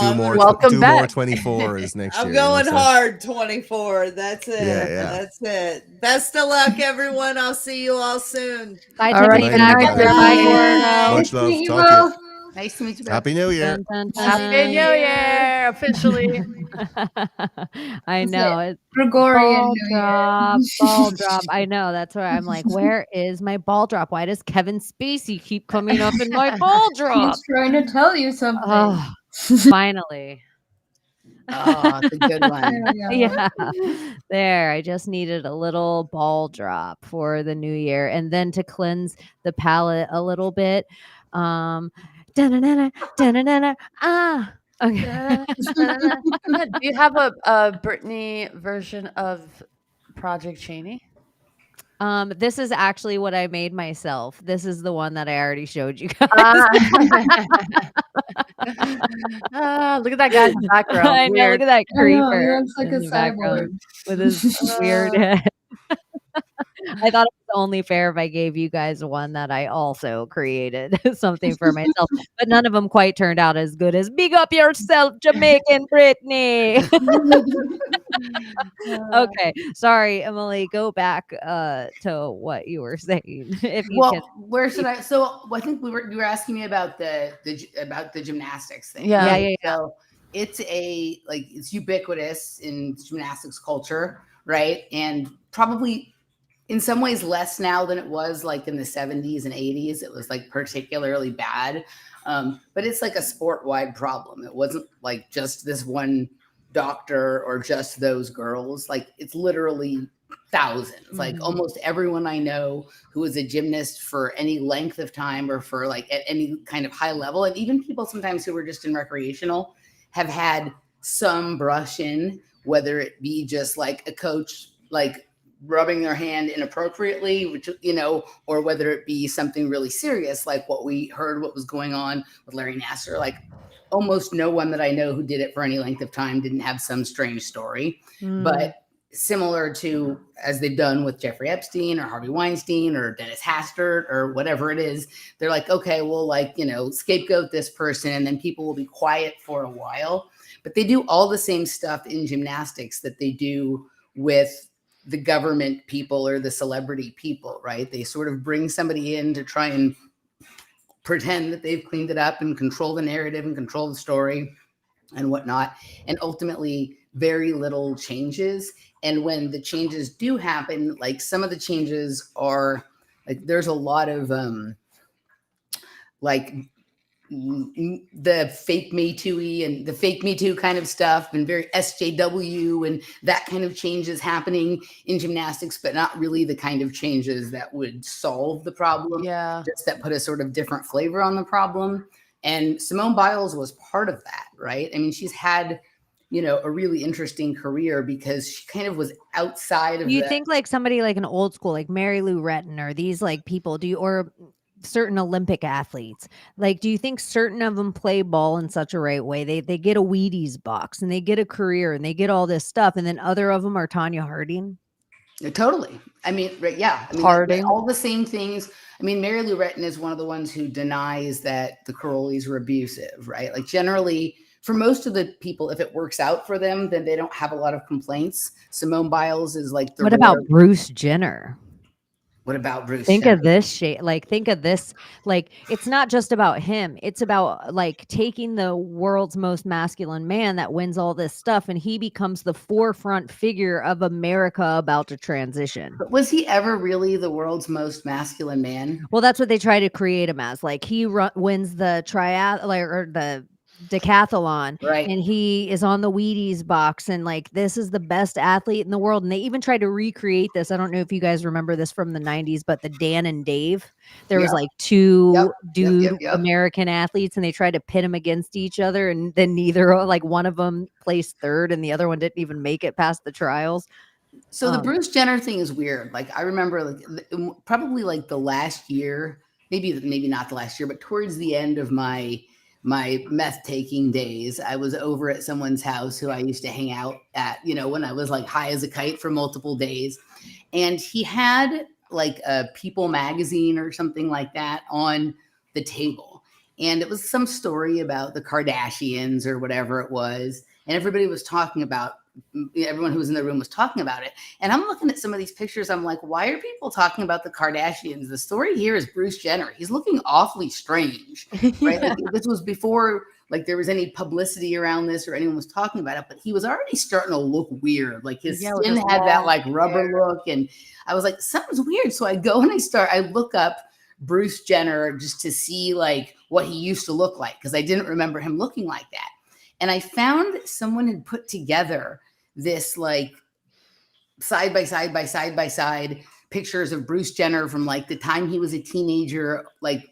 do more Welcome back. 24s next year. I'm you know going what I'm saying? hard 24. That's it. Yeah. That's it. Best of luck, everyone. I'll see you all soon. Bye, All right, Tiffany good night, Baxter. Bye, everybody. Gordo. Much love. Meet you Talk to you. both. Nice to meet you. Happy New Year. Dun, dun, dun. Happy New Year, officially. I know it. Gregorian Ball New Year. drop, ball drop. I know. That's where I'm like, where is my ball drop? Why does Kevin Spacey keep coming up in my ball drop? He's trying to tell you something. Oh, finally. Oh, it's a good one. There we go. Yeah. There. I just needed a little ball drop for the new year and then to cleanse the palate a little bit. Da-na-na-na, da-na-na-na, ah. Okay. Do you have a Britney version of Project Cheney? This is actually what I made myself. This is the one that I already showed you guys. Look at that guy in the background. I know, Weird. look at that I know, he creeper looks like in a the background cyborg. with his weird head. I thought it was only fair if I gave you guys one that I also created something for myself, but none of them quite turned out as good as Big Up Yourself, Jamaican Britney. Okay, sorry, Emily. Go back to what you were saying. If you Well, can. where should I? So I think you were asking me about the gymnastics thing. Yeah. Yeah. So it's it's ubiquitous in gymnastics culture, right? And probably in some ways less now than it was like in the 70s and 80s. It was like particularly bad. But it's like a sport-wide problem. It wasn't like just this one doctor or just those girls. Like it's literally thousands. Like almost everyone I know who is a gymnast for any length of time or for like at any kind of high level, and even people sometimes who were just in recreational, have had some brush in, whether it be just like a coach like rubbing their hand inappropriately, which, you know, or whether it be something really serious like what we heard what was going on with Larry Nassar. Like almost no one that I know who did it for any length of time didn't have some strange story. But similar to as they've done with Jeffrey Epstein or Harvey Weinstein or Dennis Hastert or whatever it is, they're like, okay, we'll like, you know, scapegoat this person and then people will be quiet for a while. But they do all the same stuff in gymnastics that they do with the government people or the celebrity people, right? They sort of bring somebody in to try and pretend that they've cleaned it up and control the narrative and control the story and whatnot. And ultimately very little changes. And when the changes do happen, like some of the changes are like, there's a lot of like the fake Me Too-y and the fake Me Too kind of stuff and very SJW and that kind of changes happening in gymnastics, but not really the kind of changes that would solve the problem. Yeah. Just that put a sort of different flavor on the problem. And Simone Biles was part of that, right? I mean, she's had, you know, a really interesting career because she kind of was outside of Do you think like somebody like an old school, like Mary Lou Retton or these like people, do you, or certain Olympic athletes, like, do you think certain of them play ball in such a right way? They get a Wheaties box and they get a career and they get all this stuff. And then other of them are Tanya Harding. Yeah, totally. I mean, yeah. I mean, Harding. all the same things. I mean, Mary Lou Retton is one of the ones who denies that the Carolis were abusive, right? Like generally, for most of the people, if it works out for them, then they don't have a lot of complaints. Simone Biles is like the What about Bruce Jenner? What about Bruce? Think Jenner? of this shit. Like, think of this. Like, it's not just about him. It's about like taking the world's most masculine man that wins all this stuff, and he becomes the forefront figure of America about to transition. But was he ever really the world's most masculine man? Well, that's what they try to create him as. Like, he wins the or the decathlon, right? And he is on the Wheaties box, and like, this is the best athlete in the world. And they even tried to recreate this. I don't know if you guys remember this from the 90s, but the Dan and Dave, there was like two American athletes, and they tried to pit them against each other, and then like one of them placed third and the other one didn't even make it past the trials. So the Bruce Jenner thing is weird. Like I remember like probably like the last year, maybe not the last year, but towards the end of my meth taking days, I was over at someone's house who I used to hang out at, you know, when I was like high as a kite for multiple days. And he had like a People magazine or something like that on the table. And it was some story about the Kardashians or whatever it was. And everybody was talking about, everyone who was in the room was talking about it. And I'm looking at some of these pictures. I'm like, why are people talking about the Kardashians? The story here is Bruce Jenner. He's looking awfully strange, right? Like, this was before like there was any publicity around this or anyone was talking about it, but he was already starting to look weird. Like his skin had that like rubber look. And I was like, something's weird. So I go and I look up Bruce Jenner just to see like what he used to look like, because I didn't remember him looking like that. And I found someone had put together this like side by side pictures of Bruce Jenner from like the time he was a teenager, like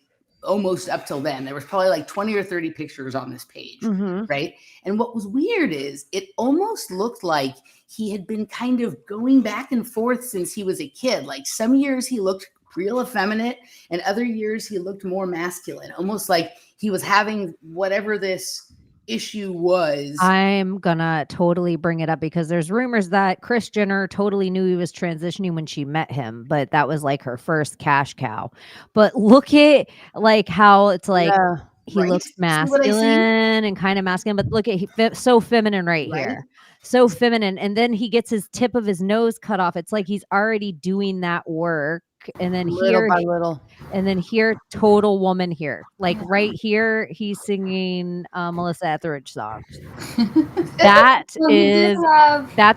almost up till then. There was probably like 20 or 30 pictures on this page, right? And what was weird is it almost looked like he had been kind of going back and forth since he was a kid. Like some years he looked real effeminate and other years he looked more masculine, almost like he was having whatever this issue was. I'm gonna totally bring it up because there's rumors that Kris Jenner totally knew he was transitioning when she met him, but that was like her first cash cow. But look at like how it's like he looks masculine and kind of masculine, but look at so feminine right here. So feminine. And then he gets his tip of his nose cut off. It's like he's already doing that work. And then little by little. And then here, total woman here. Like right here, he's singing Melissa Etheridge songs. That's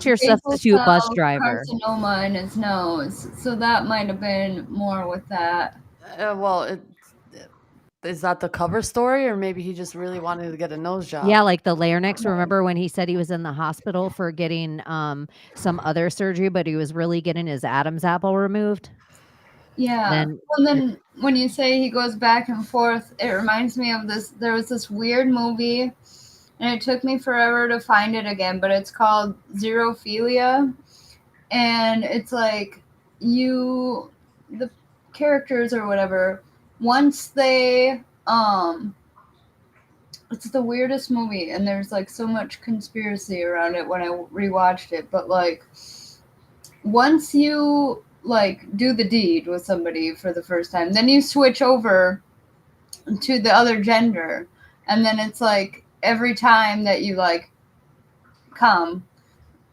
your substitute bus driver. Carcinoma in his nose. So that might have been more with that. Is that the cover story, or maybe he just really wanted to get a nose job? Yeah, like the larynx. Remember when he said he was in the hospital for getting some other surgery, but he was really getting his Adam's apple removed? Yeah. Then And then when you say he goes back and forth, it reminds me of this. There was this weird movie, and it took me forever to find it again, but it's called Xerophilia. And it's like the characters or whatever, once they, it's the weirdest movie, and there's like so much conspiracy around it when I rewatched it, but like once you like do the deed with somebody for the first time, then you switch over to the other gender, and then it's like every time that you like come,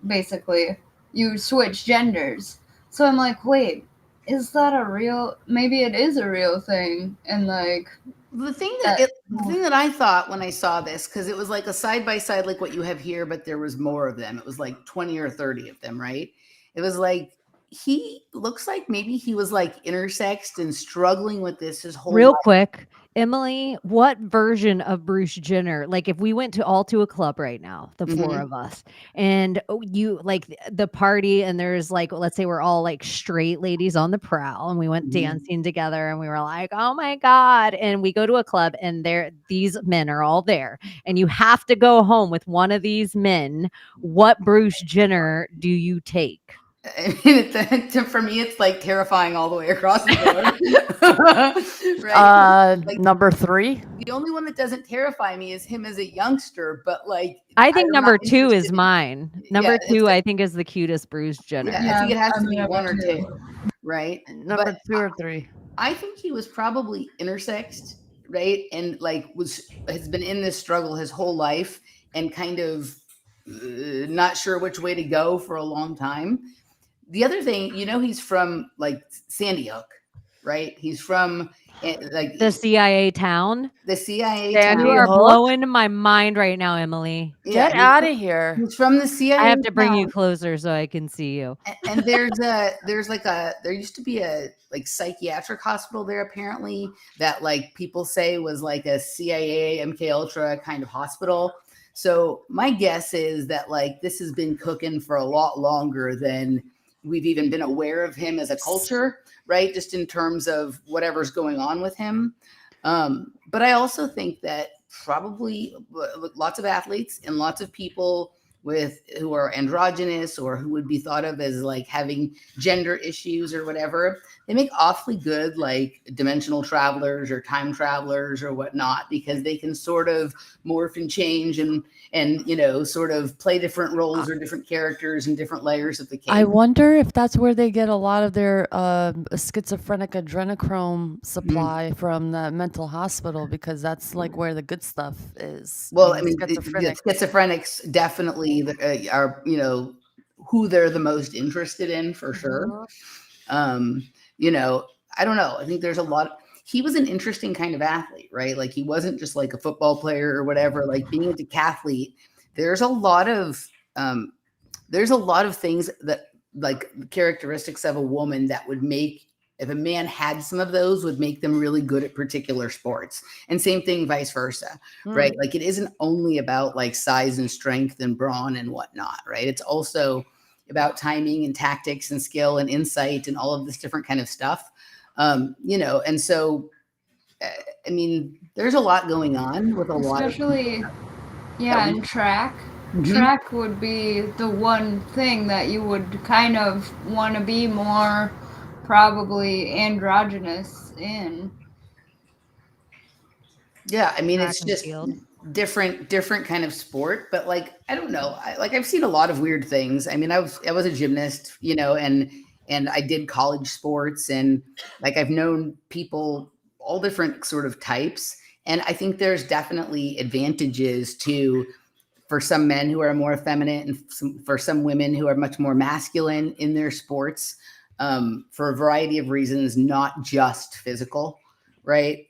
basically you switch genders. So I'm like, wait, is that a real, maybe it is a real thing? And like the thing that I thought when I saw this, because it was like a side by side like what you have here, but there was more of them. It was like 20 or 30 of them, right? It was like he looks like maybe he was like intersexed and struggling with this his whole real life. quick, Emily, what version of Bruce Jenner? Like, if we went to a club right now, the four of us, and you like the party, and there's like, let's say we're all like straight ladies on the prowl, and we went dancing together, and we were like, oh my god! And we go to a club, and these men are all there, and you have to go home with one of these men. What Bruce Jenner do you take? I mean, for me, it's like terrifying all the way across the board. Right? Like, number 3. The only one that doesn't terrify me is him as a youngster, but like I think I'm number not 2 is interested in- mine. Number 2, I think, is the cutest Bruce Jenner. Yeah, I think it has to be 1 or 2, right? Number 2 or 3. I think he was probably intersexed, right? And like has been in this struggle his whole life and kind of not sure which way to go for a long time. The other thing, he's from like Sandy Hook, right? He's from like the CIA town. The CIA Sandy town. You are Hook? blowing my mind right now, Emily. Get out of here. He's from the CIA. I have to bring you town. closer so I can see you. And there used to be a like psychiatric hospital there apparently that like people say was like a CIA MK Ultra kind of hospital. So my guess is that like this has been cooking for a lot longer than we've even been aware of him as a culture, right? Just in terms of whatever's going on with him. But I also think that probably lots of athletes and lots of people who are androgynous or who would be thought of as like having gender issues or whatever, they make awfully good like dimensional travelers or time travelers or whatnot, because they can sort of morph and change and sort of play different roles or different characters and different layers of the cake. I wonder if that's where they get a lot of their schizophrenic adrenochrome supply from the mental hospital, because that's like where the good stuff is. Well, I mean, schizophrenics definitely are, who they're the most interested in for sure. I don't know. I think there's a lot. He was an interesting kind of athlete, right? Like he wasn't just like a football player or whatever. Like being a decathlete, there's a lot of things that like characteristics of a woman that would make, if a man had some of those, would make them really good at particular sports. And same thing, vice versa, right? Like it isn't only about like size and strength and brawn and whatnot, right? It's also about timing and tactics and skill and insight and all of this different kind of stuff. And so, I mean, there's a lot going on with a lot of... Especially, in track. Track would be the one thing that you would kind of want to be more probably androgynous in. Yeah, I mean, it's just different kind of sport, but like, I don't know. I've seen a lot of weird things. I mean, I was a gymnast, and I did college sports, and like I've known people all different sort of types. And I think there's definitely advantages for some men who are more effeminate and for some women who are much more masculine in their sports, for a variety of reasons, not just physical. Right.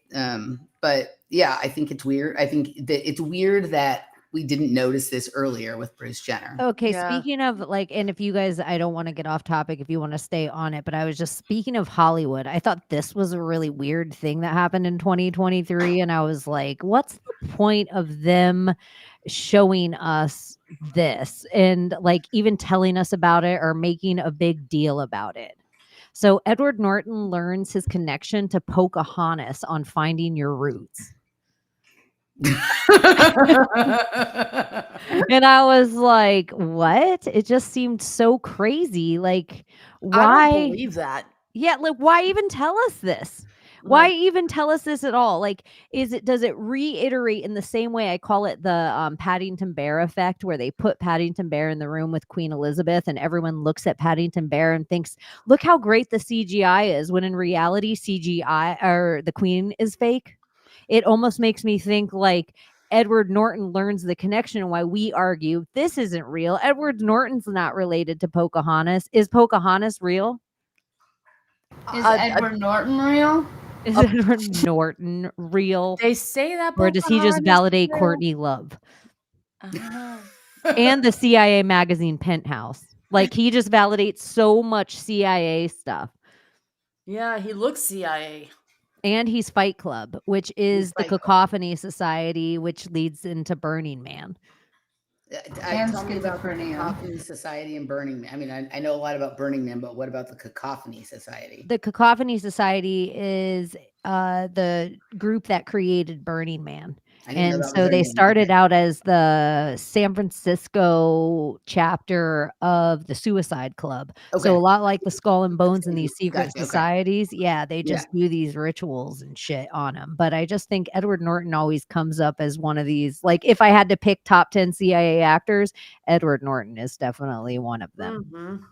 But yeah, I think it's weird. I think that it's weird that we didn't notice this earlier with Bruce Jenner. Okay, Yeah. speaking of like, and if you guys, I don't want to get off topic if you want to stay on it, but I was just speaking of Hollywood. I thought this was a really weird thing that happened in 2023. And I was like, what's the point of them showing us this and like even telling us about it or making a big deal about it? So Edward Norton learns his connection to Pocahontas on Finding Your Roots. And I was like, what? It just seemed so crazy. Like, I why? don't believe that. Yeah, like, why even tell us this? Why even tell us this at all? Like, does it reiterate in the same way? I call it the Paddington Bear effect, where they put Paddington Bear in the room with Queen Elizabeth and everyone looks at Paddington Bear and thinks, look how great the CGI is, when in reality CGI or the Queen is fake. It almost makes me think like Edward Norton learns the connection and why we argue this isn't real. Edward Norton's not related to Pocahontas. Is Pocahontas real? Is Edward Norton real? Is Edward Norton real? They say that, or does he just Pocahontas validate is real. Courtney Love and the CIA magazine Penthouse? Like, he just validates so much CIA stuff. Yeah, he looks CIA. And he's Fight Club, which is the Cacophony Society, which leads into Burning Man. Tell me about the Cacophony Society and Burning Man. I mean, I know a lot about Burning Man, but what about the Cacophony Society? The Cacophony Society is the group that created Burning Man. I didn't know And that was so their they name. started out as the San Francisco chapter of the Suicide Club. Okay. So a lot like the Skull and Bones and these secret Gotcha, okay. societies. Yeah, they just do these rituals and shit on them. But I just think Edward Norton always comes up as one of these. Like, if I had to pick top 10 CIA actors, Edward Norton is definitely one of them.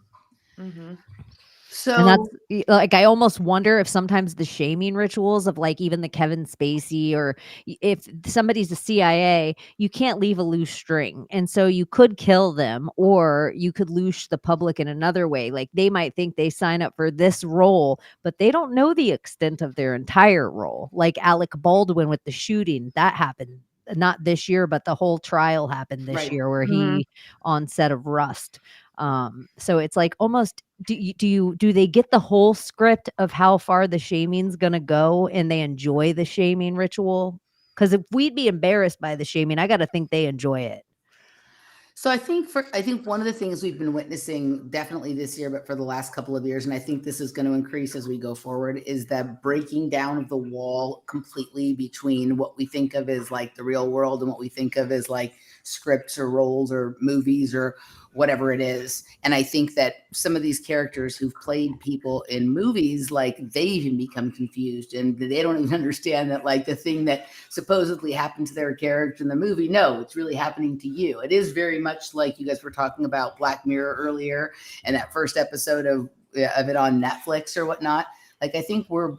So, And that's like, I almost wonder if sometimes the shaming rituals of like even the Kevin Spacey, or if somebody's a CIA, you can't leave a loose string. And so you could kill them, or you could loose the public in another way. Like, they might think they sign up for this role, but they don't know the extent of their entire role. Like Alec Baldwin with the shooting, that happened not this year, but the whole trial happened this year where he on set of Rust. So it's like almost, do they get the whole script of how far the shaming's gonna go and they enjoy the shaming ritual? Because if we'd be embarrassed by the shaming, I gotta think they enjoy it. So I think one of the things we've been witnessing definitely this year, but for the last couple of years, and I think this is going to increase as we go forward, is that breaking down of the wall completely between what we think of as like the real world and what we think of as like scripts or roles or movies or whatever it is. And I think that some of these characters who've played people in movies, like they even become confused and they don't even understand that like the thing that supposedly happened to their character in the movie, no, it's really happening to you. It is very much like you guys were talking about Black Mirror earlier and that first episode of it on Netflix or whatnot. Like, I think we're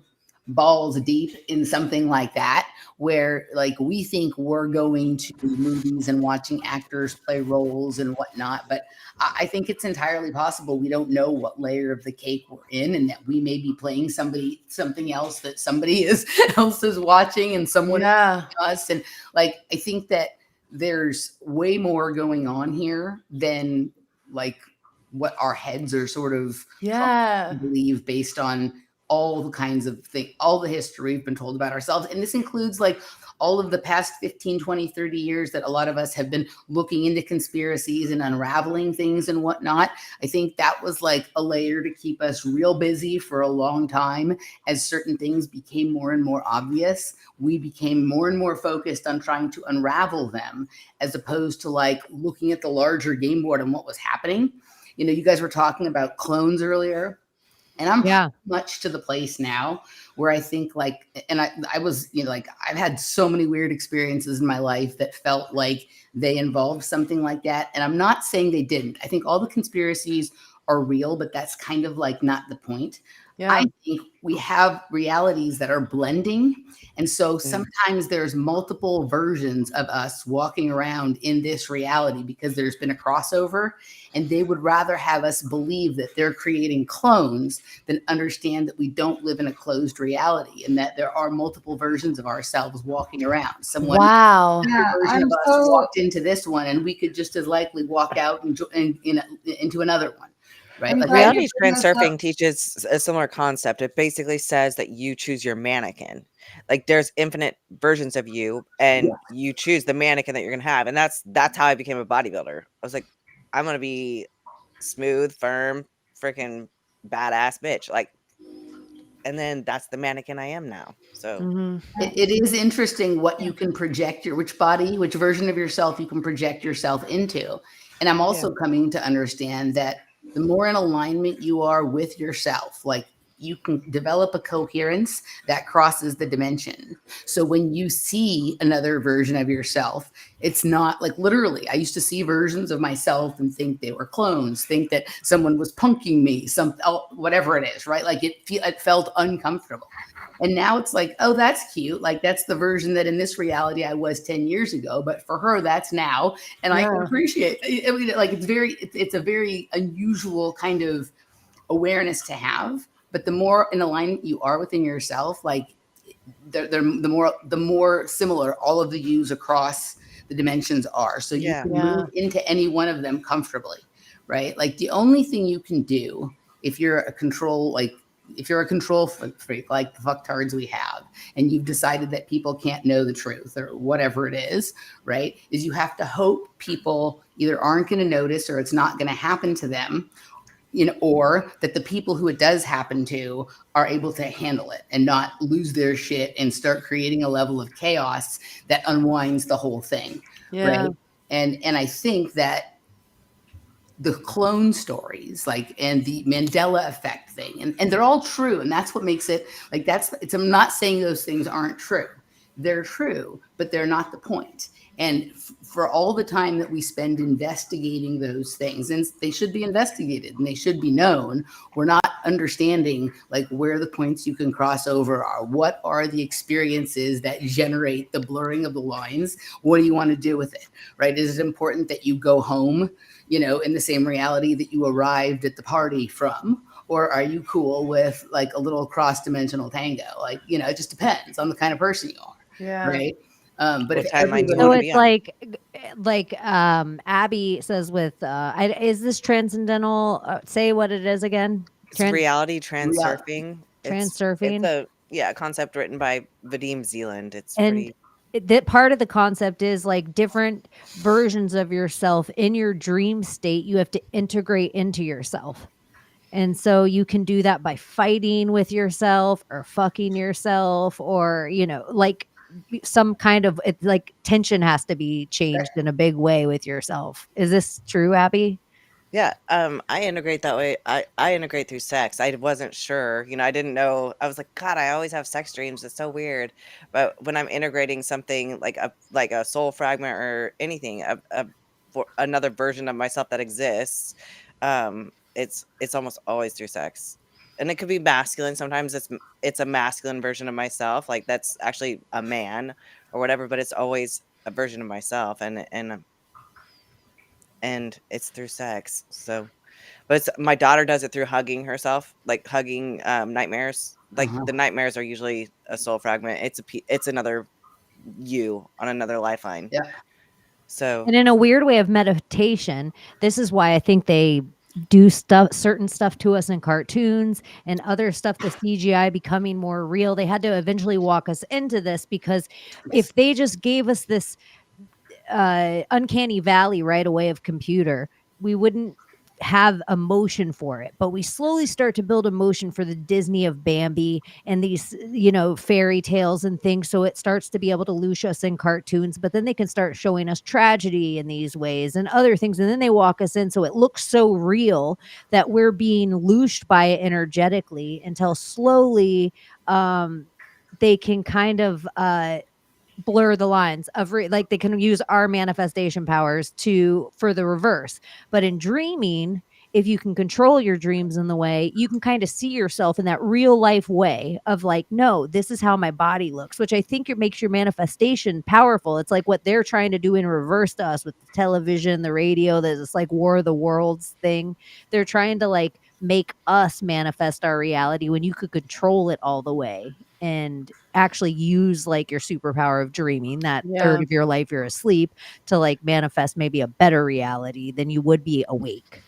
balls deep in something like that, where like we think we're going to movies and watching actors play roles and whatnot, but I think it's entirely possible we don't know what layer of the cake we're in, and that we may be playing something else that somebody else is watching and someone us. And like, I think that there's way more going on here than like what our heads are sort of believe based on all the kinds of things, all the history we've been told about ourselves. And this includes like all of the past 15, 20, 30 years that a lot of us have been looking into conspiracies and unraveling things and whatnot. I think that was like a layer to keep us real busy for a long time. As certain things became more and more obvious, we became more and more focused on trying to unravel them, as opposed to like looking at the larger game board and what was happening. You know, you guys were talking about clones earlier. And I'm much to the place now where I think like, and I was, you know, like I've had so many weird experiences in my life that felt like they involved something like that. And I'm not saying they didn't. I think all the conspiracies are real, but that's kind of like not the point. I think we have realities that are blending. And so Mm. sometimes there's multiple versions of us walking around in this reality because there's been a crossover, and they would rather have us believe that they're creating clones than understand that we don't live in a closed reality and that there are multiple versions of ourselves walking around. Someone Wow. Yeah, version I'm of us so walked into this one, and we could just as likely walk out into another one. Right? I'm Like, glad you Reality bring this up. transurfing teaches a similar concept. It basically says that you choose your mannequin. Like there's infinite versions of you, and you choose the mannequin that you're gonna have. And that's how I became a bodybuilder. I was like, I'm gonna be smooth, firm, freaking badass bitch. Like, and then that's the mannequin I am now. So Mhm. it is interesting what you can project which version of yourself you can project yourself into. And I'm also coming to understand that the more in alignment you are with yourself, like you can develop a coherence that crosses the dimension. So when you see another version of yourself, it's not like literally, I used to see versions of myself and think they were clones, think that someone was punking me, whatever it is, right? Like it felt uncomfortable. And now it's like, oh, that's cute. Like that's the version that in this reality I was 10 years ago, but for her, that's now. And I can appreciate it. I mean, like it's a very unusual kind of awareness to have. But the more in alignment you are within yourself, like the more similar all of the yous across the dimensions are. So you can move into any one of them comfortably, right? Like the only thing you can do if you're a control freak like the fucktards we have, and you've decided that people can't know the truth or whatever it is, right? Is you have to hope people either aren't going to notice or it's not going to happen to them, or that the people who it does happen to are able to handle it and not lose their shit and start creating a level of chaos that unwinds the whole thing. Yeah. Right. And I think that the clone stories, and the Mandela effect thing, and they're all true. And that's what makes it I'm not saying those things aren't true. They're true, but they're not the point. And for all the time that we spend investigating those things, and they should be investigated and they should be known, we're not understanding where the points you can cross over are. What are the experiences that generate the blurring of the lines? What do you want to do with it, right? Is it important that you go home, in the same reality that you arrived at the party from? Or are you cool with a little cross-dimensional tango? It just depends on the kind of person you are. Yeah. Right. But if So it's like Abby says with is this transcendental? Say what it is again. It's reality transurfing. Transurfing. It's a concept written by Vadim Zealand. It's And pretty. that part of the concept is different versions of yourself in your dream state. You have to integrate into yourself. And so you can do that by fighting with yourself or fucking yourself or, some kind of tension has to be changed in a big way with yourself. Is this true, Abby? Yeah, I integrate that way. I integrate through sex. I wasn't sure, I didn't know. I was like, God, I always have sex dreams. It's so weird. But when I'm integrating something like a soul fragment or anything, for another version of myself that exists, it's almost always through sex, and it could be masculine. Sometimes it's a masculine version of myself, like that's actually a man or whatever. But it's always a version of myself, and it's through sex. So, but my daughter does it through hugging herself, like hugging nightmares. Like the nightmares are usually a soul fragment. It's another you on another lifeline. Yeah. So, and in a weird way of meditation, this is why I think they do certain stuff to us in cartoons and other stuff, the CGI becoming more real. They had to eventually walk us into this because if they just gave us this uncanny valley right away of computer, we wouldn't have emotion for it. But we slowly start to build emotion for the Disney of Bambi and these, fairy tales and things. So it starts to be able to loosh us in cartoons, but then they can start showing us tragedy in these ways and other things. And then they walk us in. So it looks so real that we're being looshed by it energetically until slowly they can kind of blur the lines of they can use our manifestation powers for the reverse. But in dreaming, if you can control your dreams in the way, you can kind of see yourself in that real life way of like, no, this is how my body looks, which I think it makes your manifestation powerful. It's like what they're trying to do in reverse to us with the television, the radio, there's this like War of the Worlds thing. They're trying to like make us manifest our reality when you could control it all the way and actually use like your superpower of dreaming that third of your life you're asleep to like manifest maybe a better reality than you would be awake.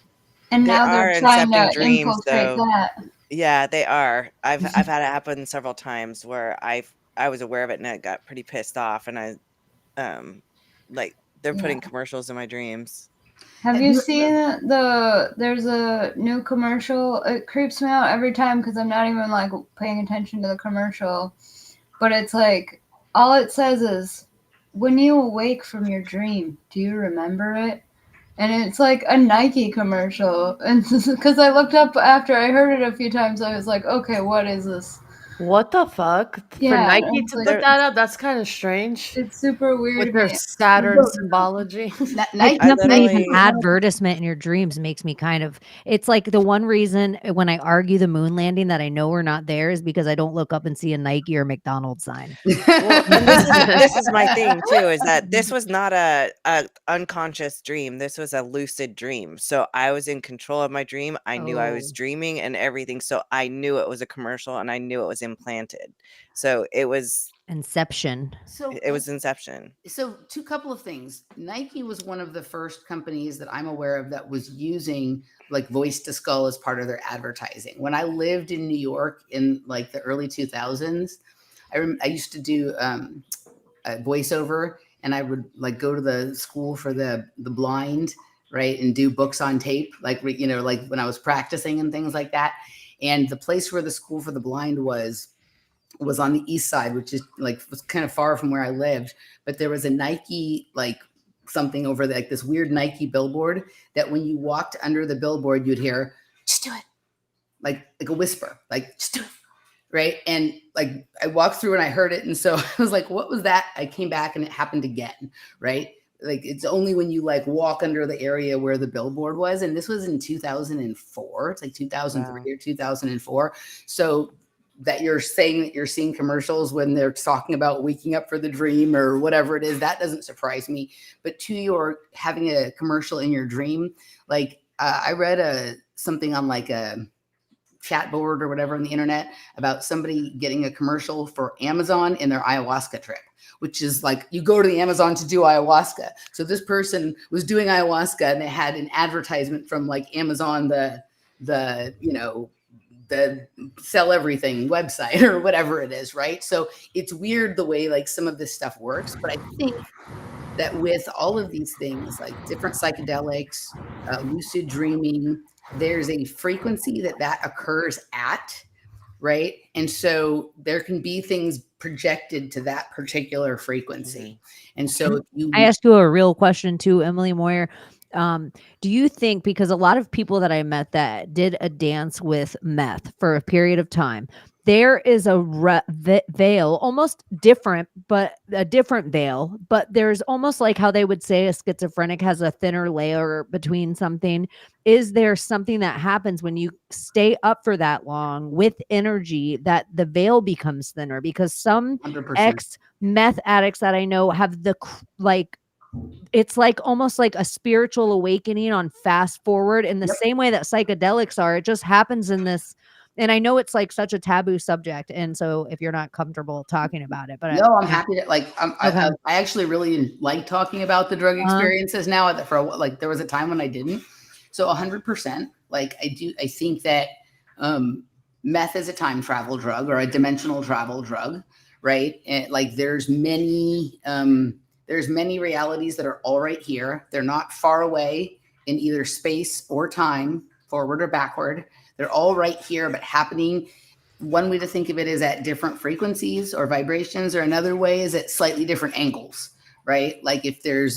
And There now are they're trying incepting to dreams, infiltrate though. that. Yeah, they are. I've had it happen several times where I was aware of it and I got pretty pissed off, and like they're putting commercials in my dreams. Have you seen there's a new commercial? It creeps me out every time because I'm not even like paying attention to the commercial. But it's like, all it says is, when you awake from your dream, do you remember it? And it's like a Nike commercial. And because I looked up after I heard it a few times, I was like, okay, what is this? What the fuck? Yeah, For Nike it's to like- put that up, that's kind of strange. It's super weird. With their Saturn symbology. I can't believe an advertisement in your dreams makes me kind of, it's like the one reason when I argue the moon landing that I know we're not there is because I don't look up and see a Nike or McDonald's sign. Well, and this is my thing too, is that this was not a unconscious dream. This was a lucid dream. So I was in control of my dream. I knew I was dreaming and everything. So I knew it was a commercial and I knew it was implanted. So it was Inception. So it was Inception. So, two couple of things. Nike was one of the first companies that I'm aware of that was using like voice to skull as part of their advertising. When I lived in New York in like the early 2000s, I used to do a voiceover, and I would like go to the school for the blind, right, and do books on tape, like like when I was practicing and things like that. And the place where the school for the blind was on the east side, which is like was kind of far from where I lived, but there was a Nike like something over there, like this weird Nike billboard that when you walked under the billboard, you'd hear, just do it. Like a whisper, like just do it. Right. And like I walked through and I heard it. And so I was like, what was that? I came back and it happened again. Right. Like it's only when you like walk under the area where the billboard was. And this was in 2004. It's like 2003 or 2004. So that you're saying that you're seeing commercials when they're talking about waking up for the dream or whatever it is, that doesn't surprise me. But to your having a commercial in your dream, like I read something on like a chat board or whatever on the internet about somebody getting a commercial for Amazon in their ayahuasca trip, which is like you go to the Amazon to do ayahuasca. So this person was doing ayahuasca and they had an advertisement from like Amazon, the sell everything website or whatever it is, right? So it's weird the way like some of this stuff works, but I think that with all of these things, like different psychedelics, lucid dreaming, there's a frequency that occurs at, right? And so there can be things projected to that particular frequency. And so I asked you a real question too, Emily Moyer. Do you think, because a lot of people that I met that did a dance with meth for a period of time, there is a veil, almost different, but a different veil, but there's almost like how they would say a schizophrenic has a thinner layer between something. Is there something that happens when you stay up for that long with energy that the veil becomes thinner? Because some 100%. ex-meth addicts that I know have it's like almost like a spiritual awakening on fast forward in the same way that psychedelics are. It just happens in this. And I know it's like such a taboo subject. And so if you're not comfortable talking about it, but no, I'm happy to I actually really like talking about the drug experiences now. There was a time when I didn't. So 100%, like I think that meth is a time travel drug or a dimensional travel drug, right? And like there's many realities that are all right here. They're not far away in either space or time, forward or backward. They're all right here, but happening. One way to think of it is at different frequencies or vibrations, or another way is at slightly different angles, right? Like if there's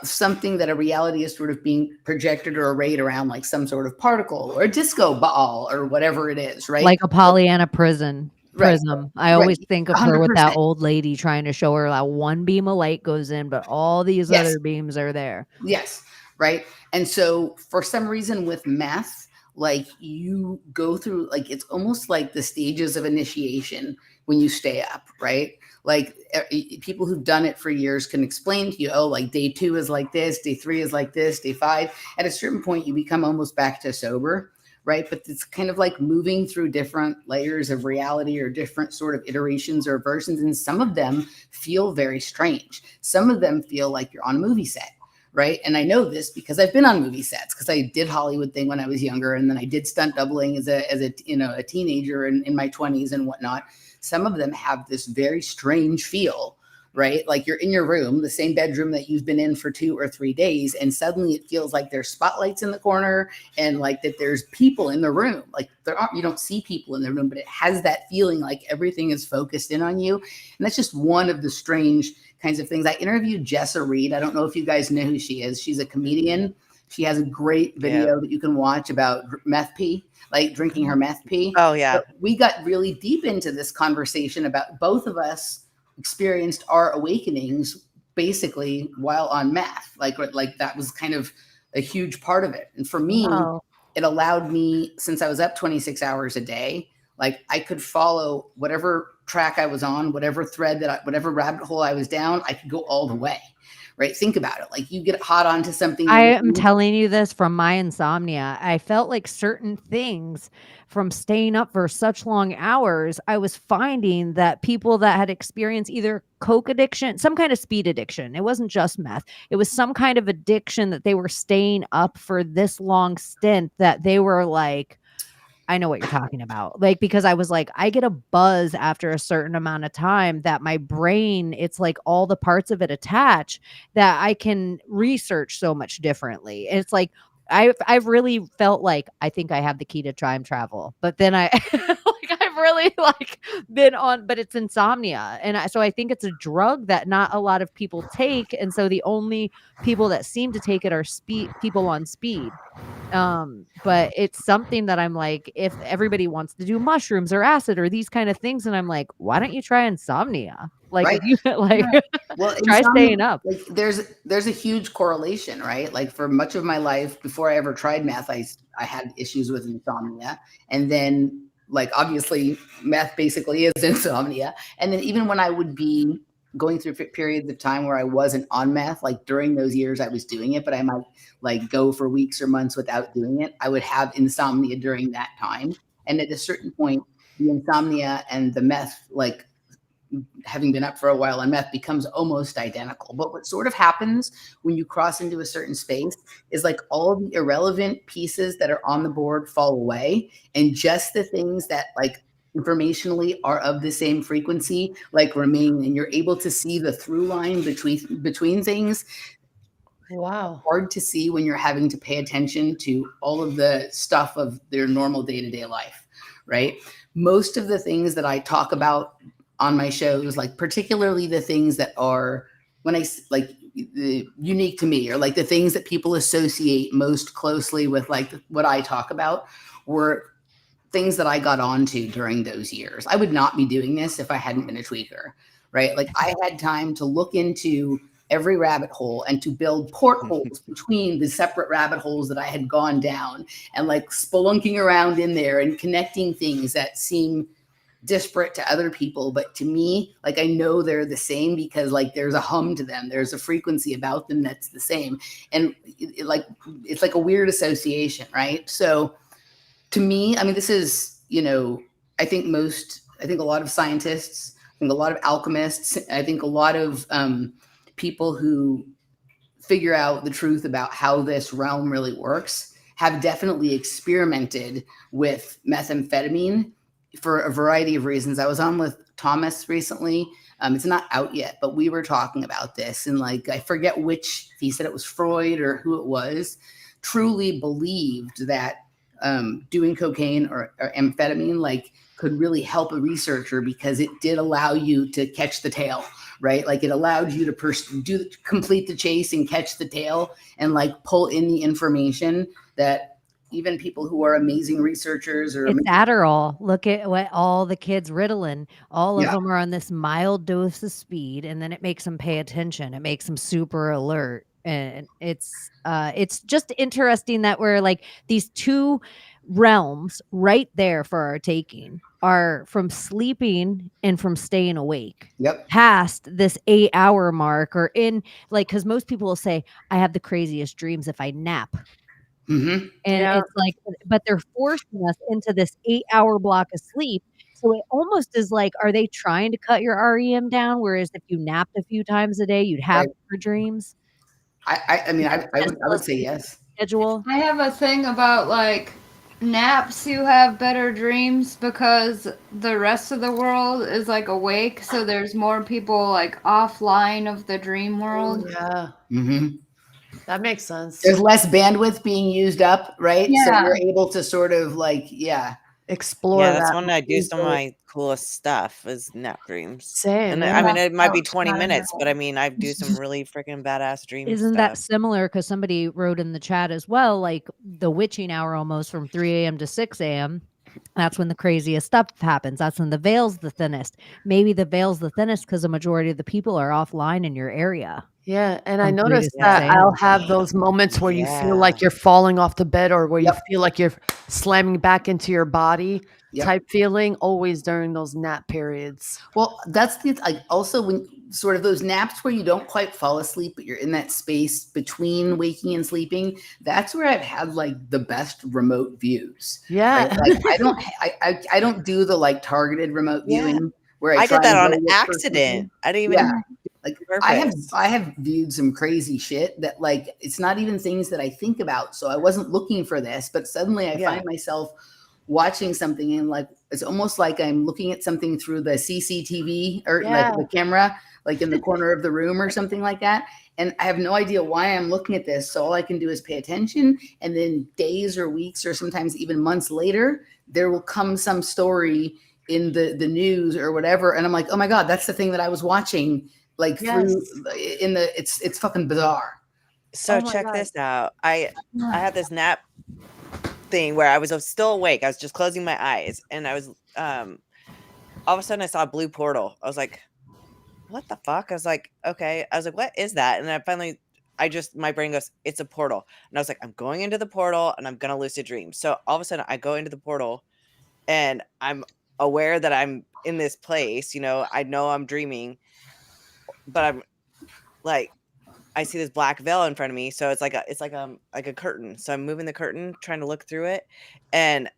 something that a reality is sort of being projected or arrayed around, like some sort of particle or a disco ball or whatever it is, right? Like a Pollyanna prism. Right. I always Right. think of her with that 100%. old lady trying to show her that one beam of light goes in, but all these Yes. other beams are there. Yes. right? And so for some reason with meth, like you go through, like it's almost like the stages of initiation when you stay up, right? Like people who've done it for years can explain to you, oh, like day 2 is like this, day 3 is like this, day 5. At a certain point, you become almost back to sober, right? But it's kind of like moving through different layers of reality or different sort of iterations or versions. And some of them feel very strange. Some of them feel like you're on a movie set. Right. And I know this because I've been on movie sets, because I did Hollywood thing when I was younger. And then I did stunt doubling as a teenager in my 20s and whatnot. Some of them have this very strange feel, right? Like you're in your room, the same bedroom that you've been in for 2 or 3 days. And suddenly it feels like there's spotlights in the corner and like that there's people in the room. Like you don't see people in the room, but it has that feeling like everything is focused in on you. And that's just one of the strange kinds of things. I interviewed Jessa Reed. I don't know if you guys know who she is. She's a comedian. She has a great video that you can watch about meth pee, like drinking her meth pee. Oh, yeah. So we got really deep into this conversation about both of us experienced our awakenings basically while on meth. Like that was kind of a huge part of it. And for me, it allowed me, since I was up 26 hours a day, like I could follow whatever track I was on, whatever thread whatever rabbit hole I was down, I could go all the way. Right? Think about it. Like you get hot onto something. I am telling you this from my insomnia. I felt like certain things from staying up for such long hours, I was finding that people that had experienced either coke addiction, some kind of speed addiction, it wasn't just meth, it was some kind of addiction that they were staying up for this long stint, that they were like, I know what you're talking about. Like, because I was like, I get a buzz after a certain amount of time that my brain, it's like all the parts of it attach, that I can research so much differently. And it's like, I've really felt like I think I have the key to time travel, but then I like I've really like been on, but it's insomnia. And so I think it's a drug that not a lot of people take. And so the only people that seem to take it are people on speed. But it's something that I'm like, if everybody wants to do mushrooms or acid or these kind of things, and I'm like, why don't you try insomnia? Like, right. if you like, well, try staying up. Like there's a huge correlation, right? Like for much of my life before I ever tried meth, I had issues with insomnia, and then like obviously meth basically is insomnia. And then even when I would be going through periods of time where I wasn't on meth, like during those years I was doing it, but I might like go for weeks or months without doing it, I would have insomnia during that time. And at a certain point, the insomnia and the meth, like having been up for a while on meth, becomes almost identical. But what sort of happens when you cross into a certain space is like all of the irrelevant pieces that are on the board fall away, and just the things that like informationally are of the same frequency like remain, and you're able to see the through line between things. Wow. Hard to see when you're having to pay attention to all of the stuff of their normal day-to-day life, right? Most of the things that I talk about on my shows, like particularly the things that are unique to me, or like the things that people associate most closely with like what I talk about, were things that I got onto during those years. I would not be doing this if I hadn't been a tweaker, right? Like I had time to look into every rabbit hole and to build portholes between the separate rabbit holes that I had gone down, and like spelunking around in there and connecting things that seem disparate to other people, but to me, like I know they're the same because like there's a hum to them, there's a frequency about them that's the same, and it's like a weird association, right? So to me, I mean, this is, I think a lot of scientists, I think a lot of alchemists, I think a lot of people who figure out the truth about how this realm really works have definitely experimented with methamphetamine for a variety of reasons. I was on with Thomas recently. It's not out yet, but we were talking about this, and like, I forget which, he said it was Freud or who it was, truly believed that doing cocaine or amphetamine like could really help a researcher, because it did allow you to catch the tail, right? Like it allowed you to complete the chase and catch the tail, and like pull in the information that even people who are amazing researchers or it's Adderall. Look at what all the kids Ritalin, all of Yeah. them are on this mild dose of speed, and then it makes them pay attention. It makes them super alert. and it's just interesting that we're like these two realms right there for our taking are from sleeping and from staying awake. Yep. Past this 8-hour mark, or in like, because most people will say, I have the craziest dreams if I nap. Mm-hmm. And Yeah. it's like, but they're forcing us into this 8-hour block of sleep. So it almost is like, are they trying to cut your REM down? Whereas if you napped a few times a day, you'd have Right. your dreams. I mean, I would say yes. Schedule. I have a thing about like naps, you have better dreams because the rest of the world is like awake, so there's more people like offline of the dream world. Yeah, Mm-hmm. that makes sense. There's less bandwidth being used up, right? So Yeah. you're able to sort of like, yeah. Explore Yeah, that. that's when I do some of easily. my coolest stuff is nap dreams. Same. And Yeah. I mean, it might be Ouch, 20 not minutes, enough. but I mean, I do some really freaking badass dream Isn't stuff. that similar? Because somebody wrote in the chat as well, like the witching hour almost from 3 a.m. to 6 a.m. That's when the craziest stuff happens. That's when the veil's the thinnest. Maybe the veil's the thinnest because the majority of the people are offline in your area. Yeah, and I From 3 to noticed 6 that a.m. I'll have those moments where you feel like Yeah. you're falling off the bed, or where you Yep. feel like you're slamming back into your body Yep. type feeling, always during those nap periods. Well, that's the like also when sort of those naps where you don't quite fall asleep, but you're in that space between waking and sleeping. That's where I've had like the best remote views. Yeah. Right? Like I don't do the like targeted remote Yeah. viewing where I try did that and on go look for accident. something. I didn't even Yeah. Like purpose. I have viewed some crazy shit that like it's not even things that I think about. So I wasn't looking for this, but suddenly I Yeah. find myself watching something and like it's almost like I'm looking at something through the CCTV or Yeah. like the camera, like in the corner of the room or something like that. And I have no idea why I'm looking at this. So all I can do is pay attention. And then days or weeks or sometimes even months later, there will come some story in the news or whatever. And I'm like, oh my God, that's the thing that I was watching. Like Yes. through in the it's fucking bizarre. So Oh my check God. this out. I had this nap thing where I was still awake. I was just closing my eyes, and I was all of a sudden I saw a blue portal. I was like, what the fuck? I was like, okay. I was like, what is that? And then finally my brain goes, it's a portal. And I was like, I'm going into the portal and I'm gonna lucid dream. So all of a sudden I go into the portal and I'm aware that I'm in this place, I know I'm dreaming, but I'm like, I see this black veil in front of me. So it's like a curtain. So I'm moving the curtain, trying to look through it. And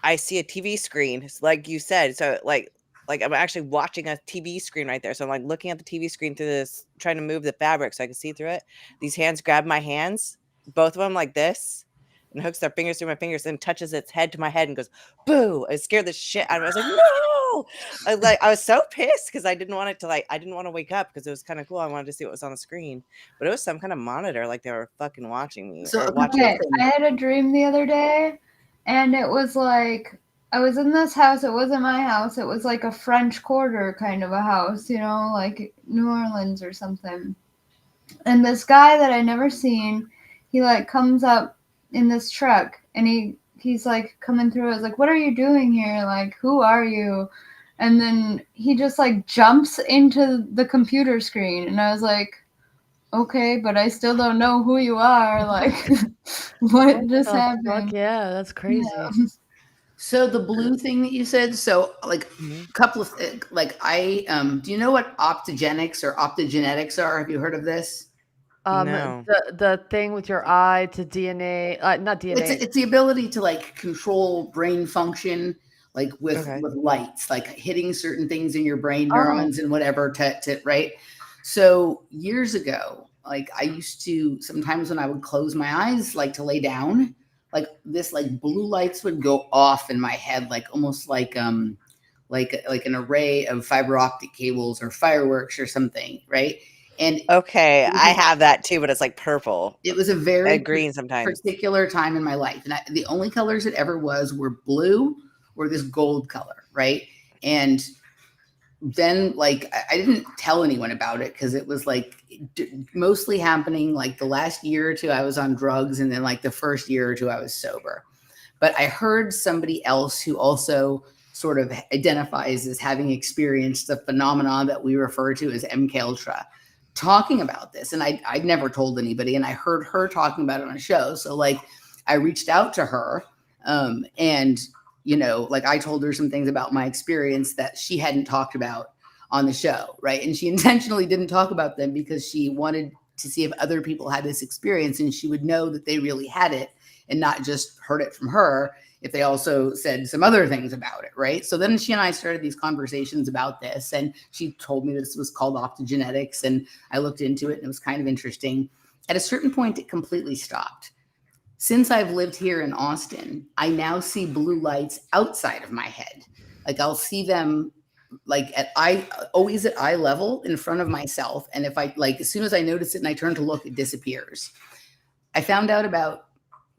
I see a TV screen, like you said. So like I'm actually watching a TV screen right there. So I'm like looking at the TV screen through this, trying to move the fabric so I can see through it. These hands grab my hands, both of them like this, and hooks their fingers through my fingers and touches its head to my head and goes, boo. It scared the shit out of me. I was like, no. I was so pissed because I didn't want to wake up because it was kind of cool. I wanted to see what was on the screen, but it was some kind of monitor, like they were fucking watching me. So, or watching Okay, I had a dream the other day, and it was like I was in this house. It wasn't my house. It was like a French Quarter kind of a house, like New Orleans or something. And this guy that I never seen, he like comes up in this truck, and he's like coming through. I was like, "What are you doing here? Like, who are you?" And then he just like jumps into the computer screen, and I was like, okay, but I still don't know who you are. Like, what just the happened? fuck? Yeah, that's crazy. Yeah. So the blue thing that you said, so like a couple of like do you know what optogenics or optogenetics are? Have you heard of this? No. The thing with your eye to DNA, not DNA. It's the ability to like control brain function, like with lights, like hitting certain things in your brain, neurons and whatever to right. So years ago, like I used to sometimes when I would close my eyes, like to lay down, like this like blue lights would go off in my head, like almost like an array of fiber optic cables or fireworks or something, right? And okay, I have that too, but it's like purple. It was a very green sometimes. particular time in my life, and the only colors it ever was were blue or this gold color, right? And then like I didn't tell anyone about it because it was like mostly happening like the last year or two I was on drugs, and then like the first year or two I was sober. But I heard somebody else who also sort of identifies as having experienced the phenomenon that we refer to as MKUltra. talking about this, and I'd never told anybody, and I heard her talking about it on a show. So like I reached out to her, and you know, like I told her some things about my experience that she hadn't talked about on the show, right? And she intentionally didn't talk about them because she wanted to see if other people had this experience and she would know that they really had it and not just heard it from her if they also said some other things about it, right? So then she and I started these conversations about this, and she told me this was called optogenetics, and I looked into it and it was kind of interesting. At a certain point, it completely stopped. Since I've lived here in Austin, I now see blue lights outside of my head. Like I'll see them like always at eye level in front of myself. And if I like, as soon as I notice it and I turn to look, it disappears. I found out about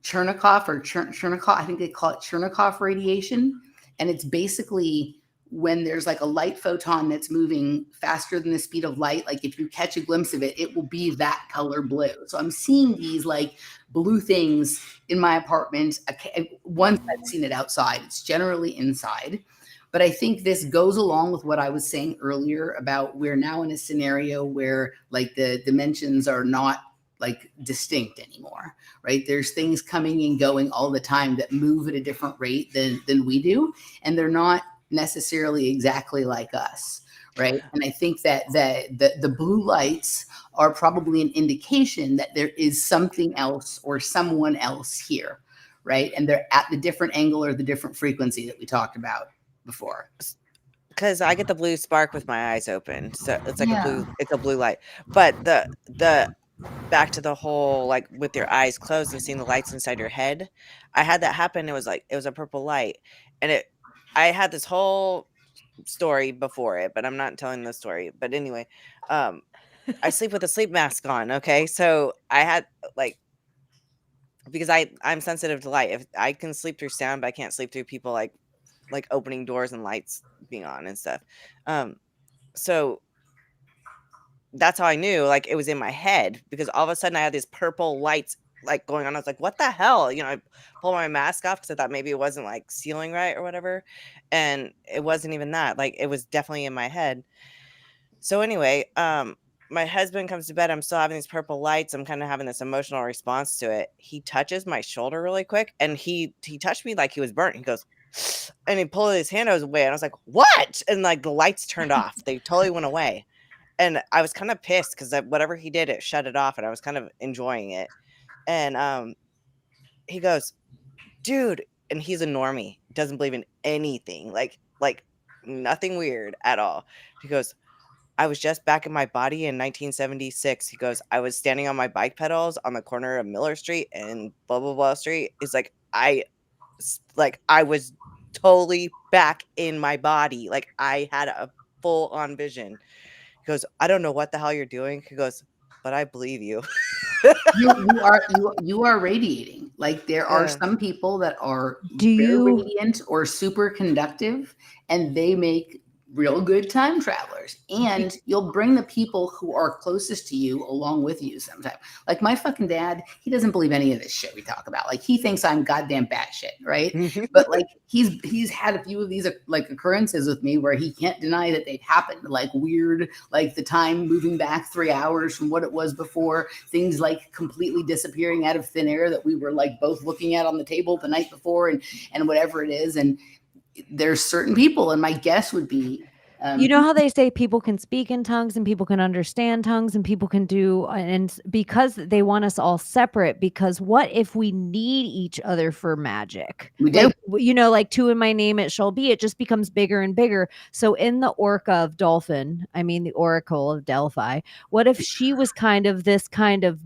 Chernikov or Chernikov, I think they call it Chernikov radiation. And it's basically when there's like a light photon that's moving faster than the speed of light. Like if you catch a glimpse of it, it will be that color blue. So I'm seeing these like blue things in my apartment. Once I've seen it outside, it's generally inside. But I think this goes along with what I was saying earlier about we're now in a scenario where like the dimensions are not like distinct anymore, right? There's things coming and going all the time that move at a different rate than we do. And they're not necessarily exactly like us, right? And I think that the blue lights are probably an indication that there is something else or someone else here, right? And they're at the different angle or the different frequency that we talked about before. Because I get the blue spark with my eyes open, so it's like Yeah. a blue light. But the back to the whole like with your eyes closed and seeing the lights inside your head, I had that happen. It was a purple light, and I had this whole story before it, but I'm not telling the story. But anyway, I sleep with a sleep mask on. Okay, so I had like, because I'm sensitive to light. If I can sleep through sound, but I can't sleep through people like opening doors and lights being on and stuff. So that's how I knew like it was in my head, because all of a sudden I had these purple lights like going on. I was like, what the hell? You know, I pulled my mask off because I thought maybe it wasn't like sealing right or whatever. And it wasn't even that. Like it was definitely in my head. So anyway, my husband comes to bed. I'm still having these purple lights. I'm kind of having this emotional response to it. He touches my shoulder really quick, and he touched me like he was burnt. He goes, and he pulled his hand away, and I was like, what? And like the lights turned off. They totally went away. And I was kind of pissed because whatever he did, it shut it off, and I was kind of enjoying it. And he goes, dude, and he's a normie, doesn't believe in anything, like nothing weird at all. He goes, I was just back in my body in 1976. He goes, I was standing on my bike pedals on the corner of Miller Street and blah, blah, blah street. It's like, I was totally back in my body. Like I had a full on vision. He goes, I don't know what the hell you're doing. He goes, but I believe you. you are radiating. Like there are some people that are very radiant or super conductive, and they make real good time travelers. And you'll bring the people who are closest to you along with you sometime. Like my fucking dad, he doesn't believe any of this shit we talk about. Like he thinks I'm goddamn batshit, right? But like he's had a few of these like occurrences with me where he can't deny that they've happened. Like weird, like the time moving back 3 hours from what it was before, things like completely disappearing out of thin air that we were like both looking at on the table the night before, and whatever it is. And there's certain people, and my guess would be, you know how they say people can speak in tongues and people can understand tongues and people can do, and because they want us all separate, because what if we need each other for magic? We do. Like, you know, like two in my name it shall be, it just becomes bigger and bigger. So in the Orca of Dolphin, I mean the Oracle of Delphi, what if she was kind of this kind of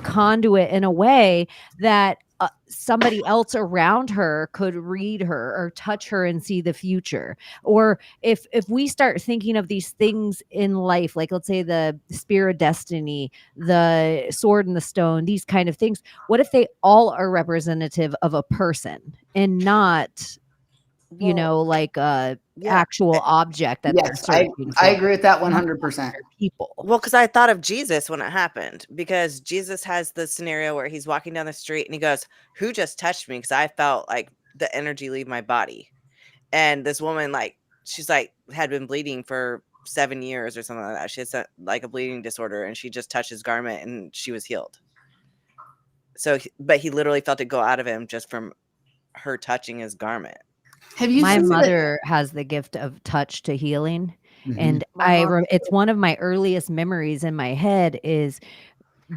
conduit in a way that somebody else around her could read her or touch her and see the future? Or if we start thinking of these things in life, like let's say the spear of destiny, the sword and the stone, these kind of things, what if they all are representative of a person and not you know, like a actual object that they're Yes, I searching for? agree with that 100%. People. Well, because I thought of Jesus when it happened, because Jesus has the scenario where he's walking down the street and he goes, who just touched me? Because I felt like the energy leave my body. And this woman, like, she's like, had been bleeding for 7 years or something like that. She had like a bleeding disorder, and she just touched his garment and she was healed. So, but he literally felt it go out of him just from her touching his garment. Have you My seen mother has the gift of touch to healing, and My mom it's one of my earliest memories in my head is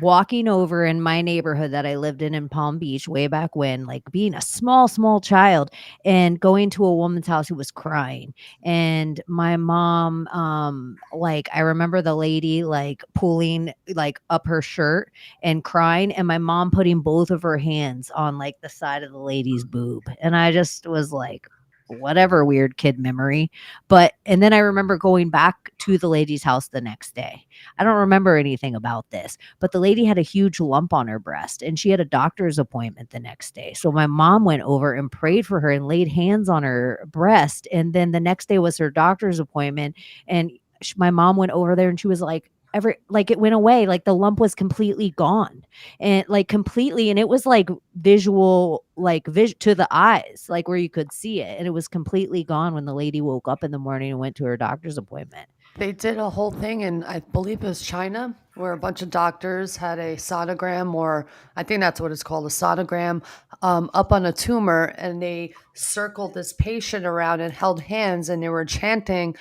walking over in my neighborhood that I lived in Palm Beach way back when, like being a small child and going to a woman's house who was crying. And my mom, like I remember the lady like pulling like up her shirt and crying, and my mom putting both of her hands on like the side of the lady's boob. And I just was like, whatever, weird kid memory. And then I remember going back to the lady's house the next day. I don't remember anything about this, but the lady had a huge lump on her breast and she had a doctor's appointment the next day. So my mom went over and prayed for her and laid hands on her breast. And then the next day was her doctor's appointment. And my mom went over there and she was like, it went away, like the lump was completely gone, and like completely, and it was like visual, like to the eyes, like where you could see it, and it was completely gone when the lady woke up in the morning and went to her doctor's appointment. They did a whole thing in, I believe it was China, where a bunch of doctors had a sonogram, or I think that's what it's called, a sonogram, up on a tumor, and they circled this patient around and held hands, and they were chanting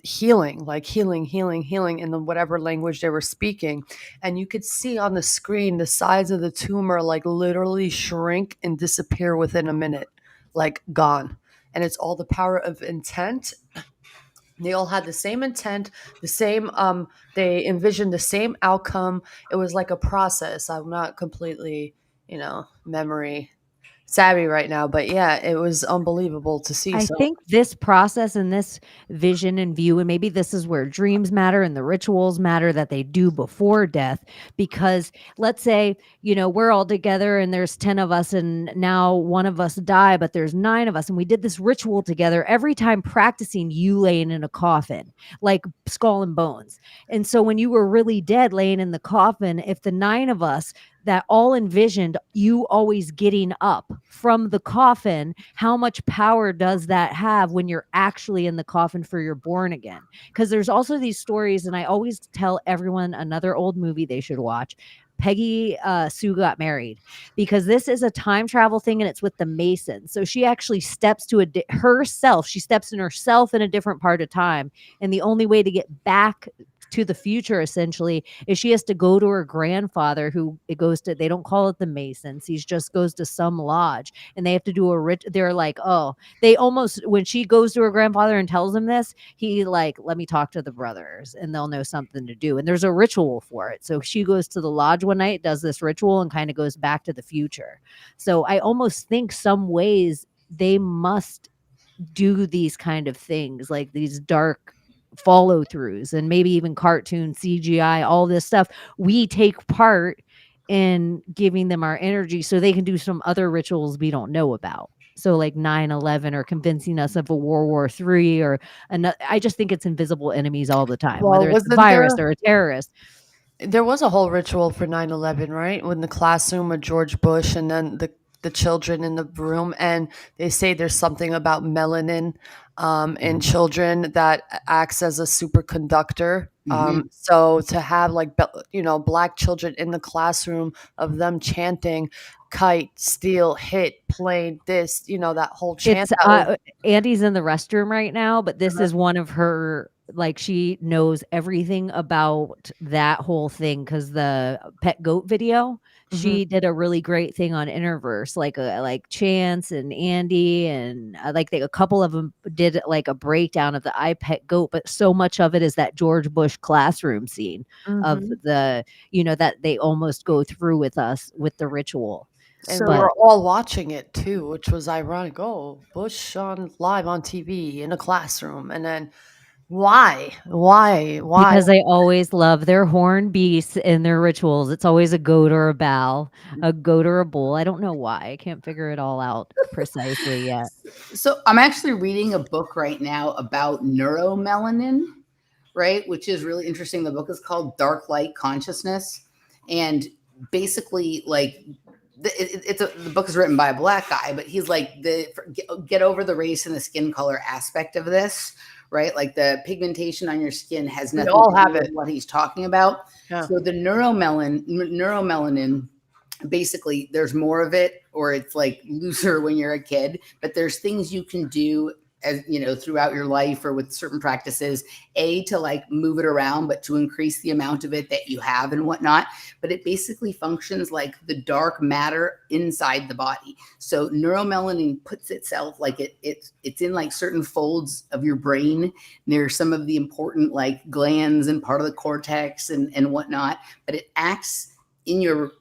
healing, like healing, healing, healing in the whatever language they were speaking. And you could see on the screen the size of the tumor like literally shrink and disappear within a minute, like gone. And it's all the power of intent. They all had the same intent, the same, they envisioned the same outcome. It was like a process. I'm not completely, memory savvy right now, but yeah, it was unbelievable to see. I think this process and this vision and view, and maybe this is where dreams matter and the rituals matter that they do before death, because let's say, we're all together and there's 10 of us and now one of us die, but there's 9 of us. And we did this ritual together every time, practicing you laying in a coffin, like skull and bones. And so when you were really dead laying in the coffin, if the 9 of us that all envisioned you always getting up from the coffin, how much power does that have when you're actually in the coffin for you're born again? Because there's also these stories, and I always tell everyone another old movie they should watch, Peggy Sue Got Married, because this is a time travel thing and it's with the Masons. So she actually steps to she steps in herself in a different part of time. And the only way to get back to the future essentially is she has to go to her grandfather, who it goes to, they don't call it the Masons, he just goes to some lodge, and they have to do they're like, they almost, when she goes to her grandfather and tells him this, he like, let me talk to the brothers and they'll know something to do, and there's a ritual for it. So she goes to the lodge one night, does this ritual, and kind of goes back to the future. So I almost think some ways they must do these kind of things, like these dark follow throughs, and maybe even cartoon CGI, all this stuff. We take part in giving them our energy so they can do some other rituals we don't know about. So like 9/11, or convincing us of a World War III, or I just think it's invisible enemies all the time, whether it's a virus or a terrorist. There was a whole ritual for 9/11, right? When the classroom with George Bush and then the children in the room, and they say there's something about melanin in children that acts as a superconductor. So to have black children in the classroom, of them chanting kite, steal, hit, plane, this, that whole chant. Andy's in the restroom right now, but this is one of her, like, she knows everything about that whole thing because the pet goat video, she did a really great thing on Interverse, like Chance and Andy, and a couple of them did like a breakdown of the iPet goat, but so much of it is that George Bush classroom scene of the, that they almost go through with us with the ritual. And we're all watching it too, which was ironic. Oh, Bush live on TV in a classroom, and then why? Because they always love their horn beasts in their rituals. It's always a goat or a Baal, a goat or a bull. I don't know why. I can't figure it all out precisely yet. So I'm actually reading a book right now about neuromelanin, right? Which is really interesting. The book is called Dark Light Consciousness. And basically, like, the book is written by a black guy, but he's like, get over the race and the skin color aspect of this, right? Like the pigmentation on your skin has We nothing all to have do with it. what he's talking about. Yeah. So the neuromelanin, basically there's more of it, or it's like looser when you're a kid, but there's things you can do as you know throughout your life or with certain practices, to like move it around, but to increase the amount of it that you have and whatnot. But it basically functions like the dark matter inside the body. So neuromelanin puts itself like it's in like certain folds of your brain near some of the important like glands and part of the cortex and whatnot, but it acts in your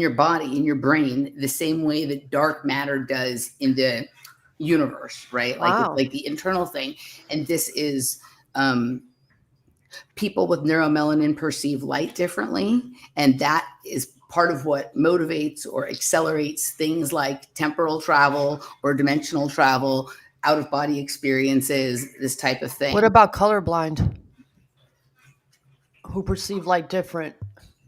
body, in your brain, the same way that dark matter does in the universe, right? Like Wow. it's like the internal thing. And this is people with neuromelanin perceive light differently, and that is part of what motivates or accelerates things like temporal travel or dimensional travel, out of body experiences, this type of thing. What about colorblind? Who perceive light different?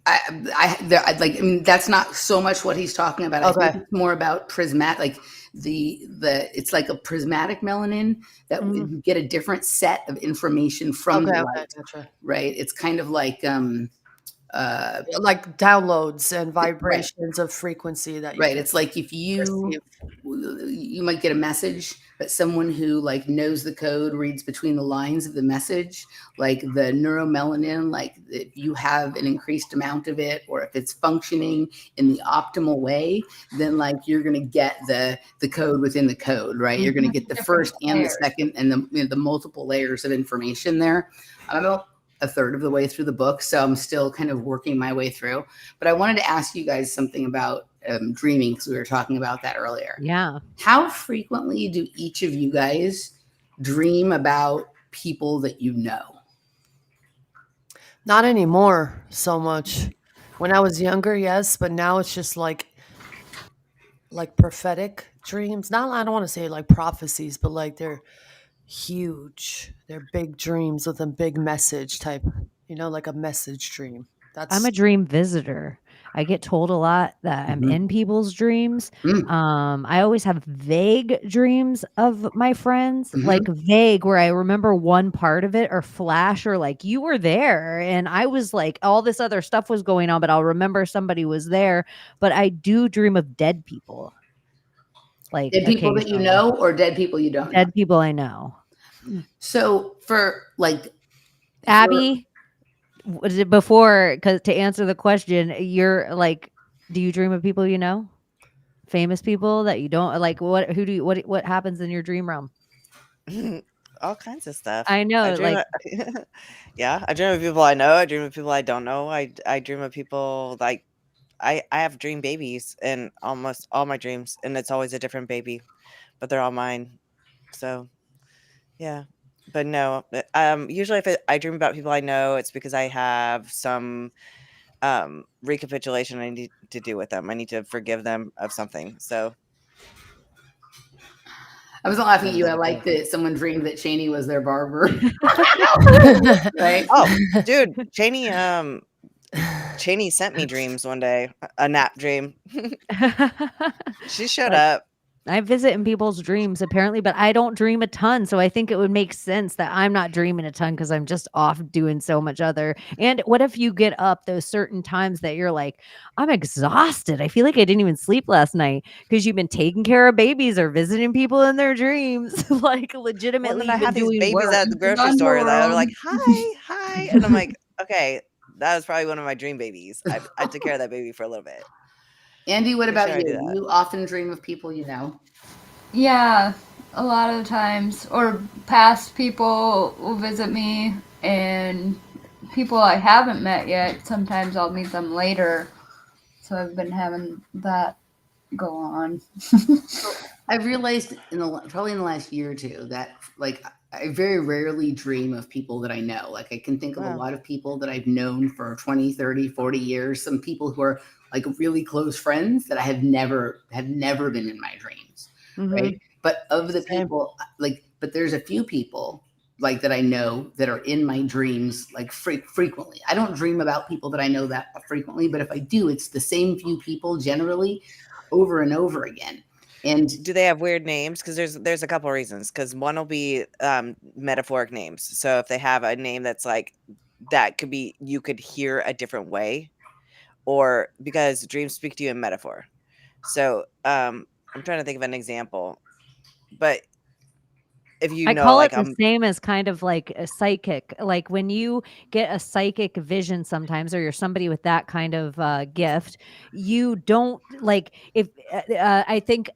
I mean, that's not so much what he's talking about. I Okay. think it's more about prismatic, like it's like a prismatic melanin that you get a different set of information from the light, gotcha. right? It's kind of like like downloads and vibrations of frequency that you right. can It's like if you might get a message, but someone who like knows the code reads between the lines of the message, like the neuromelanin, like if you have an increased amount of it, or if it's functioning in the optimal way, then like you're going to get the code within the code, right? You're going to get the first and the second and the multiple layers of information there. I'm about a third of the way through the book, so I'm still kind of working my way through. But I wanted to ask you guys something about dreaming, because we were talking about that earlier. Yeah. How frequently do each of you guys dream about people that you know? Not anymore so much. When I was younger, yes, but now it's just like prophetic dreams. Not, I don't want to say like prophecies, but like they're huge. They're big dreams with a big message type, like a message dream. I'm a dream visitor. I get told a lot that I'm in people's dreams. I always have vague dreams of my friends, like vague, where I remember one part of it, or flash, or like you were there and I was like, all this other stuff was going on, but I'll remember somebody was there. But I do dream of dead people. Like dead people that you know, or dead people you don't know? Dead people I know. So for like Abby, was it before? Because to answer the question, you're like, do you dream of people you know, famous people that you don't like? What happens in your dream realm? All kinds of stuff. I know, I dream like yeah, I dream of people I know. I dream of people I don't know. I dream of people like I have dream babies in almost all my dreams, and it's always a different baby, but they're all mine. So yeah. But no, usually if I dream about people I know, it's because I have some recapitulation I need to do with them. I need to forgive them of something. So I wasn't laughing at you. I like that someone dreamed that Cheney was their barber. Right? Oh, dude, Cheney sent me dreams one day, a nap dream. She showed up. I visit in people's dreams apparently, but I don't dream a ton. So I think it would make sense that I'm not dreaming a ton because I'm just off doing so much other. And what if you get up those certain times that you're like, I'm exhausted. I feel like I didn't even sleep last night because you've been taking care of babies or visiting people in their dreams. Like legitimately, Well, I have these doing babies work. at the grocery store that are like, hi. And I'm like, okay, that was probably one of my dream babies. I took care of that baby for a little bit. Andy, what about sure I you? do that. You often dream of people you know? Yeah, a lot of times. Or past people will visit me, and people I haven't met yet, sometimes I'll meet them later. So I've been having that go on. I've realized probably in the last year or two that like I very rarely dream of people that I know. Like I can think of a lot of people that I've known for 20, 30, 40 years. Some people who are like really close friends that I have never been in my dreams. Right. But of the people, but there's a few people like that I know that are in my dreams like frequently. I don't dream about people that I know that frequently, but if I do, it's the same few people generally over and over again. And Do they have weird names? Because there's a couple reasons. Because one will be metaphoric names. So if they have a name that's like that could be you could hear a different way, or because dreams speak to you in metaphor. So I'm trying to think of an example, but if you I know, call it like the same as kind of like a psychic. Like when you get a psychic vision sometimes, or you're somebody with that kind of gift, you don't like if I think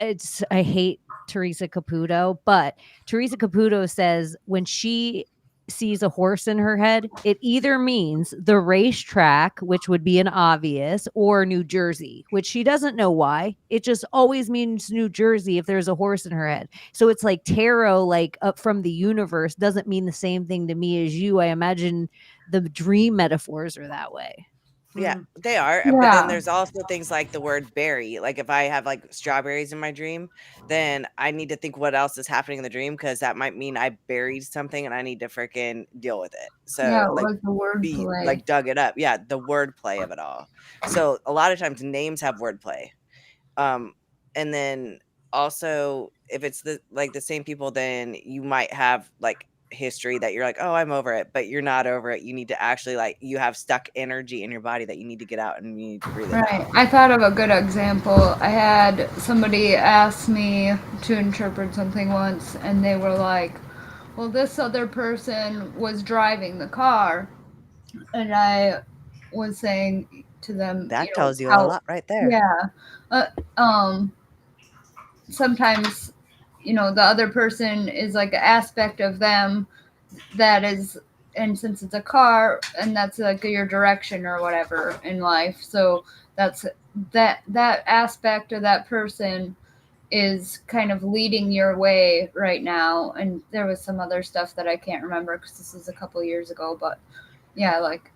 I hate Teresa Caputo, but Teresa Caputo says when she sees a horse in her head, it either means the racetrack, which would be an obvious, or New Jersey, which she doesn't know why. It just always means New Jersey if there's a horse in her head. So it's like tarot, like up from the universe, doesn't mean the same thing to me as you. I imagine the dream metaphors are that way. Yeah, they are. But then there's also things like the word berry. Like if I have like strawberries in my dream, then I need to think what else is happening in the dream because that might mean I buried something and I need to freaking deal with it. Yeah, So like the word be play. like dug it up. Yeah, the wordplay of it all. So a lot of times names have wordplay. And then also if it's the same people, then you might have like history that you're like, oh, I'm over it, but you're not over it. You need to actually like you have stuck energy in your body that you need to get out and you need to breathe it Right. out. I thought of a good example. I had somebody ask me to interpret something once, and they were like, well, this other person was driving the car. And I was saying to them, That tells you a lot right there. Yeah. Sometimes, the other person is like an aspect of them that is, and since it's a car and that's like your direction or whatever in life, so that's that aspect of that person is kind of leading your way right now. And there was some other stuff that I can't remember because this was a couple years ago, but yeah, like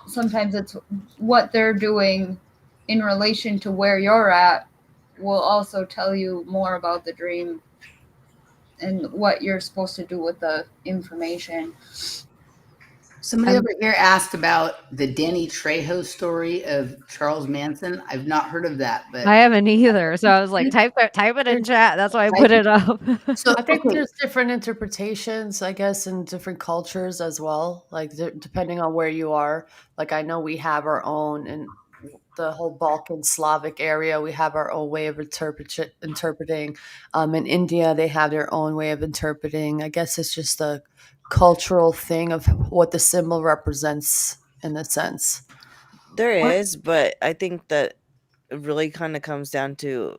sometimes it's what they're doing in relation to where you're at will also tell you more about the dream and what you're supposed to do with the information. Somebody over here asked about the Danny Trejo story of Charles Manson. I've not heard of that, but I haven't either. So I was like, type it in chat. That's why I put it up. So I think there's different interpretations, I guess, in different cultures as well. Like depending on where you are. Like I know we have our own in the whole Balkan Slavic area. We have our own way of interpreting. In India, they have their own way of interpreting. I guess it's just a cultural thing of what the symbol represents in a sense. There is, but I think that it really kind of comes down to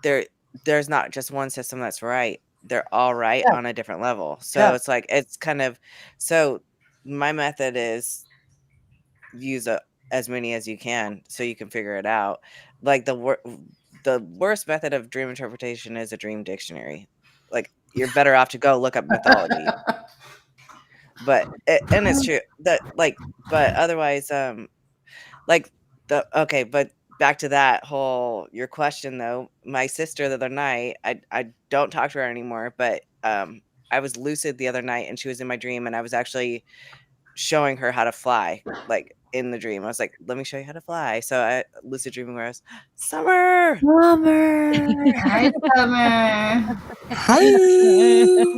there's not just one system that's right. They're all right on a different level. So it's like it's kind of so my method is use as many as you can so you can figure it out. Like the worst method of dream interpretation is a dream dictionary. Like you're better off to go look up mythology. But and it's true that but otherwise but back to that whole your question though. My sister the other night, I don't talk to her anymore, but I was lucid the other night and she was in my dream and I was actually showing her how to fly, like in the dream. I was like, let me show you how to fly. So I lucid dreaming where I was Summer. Hi, Summer. Hi.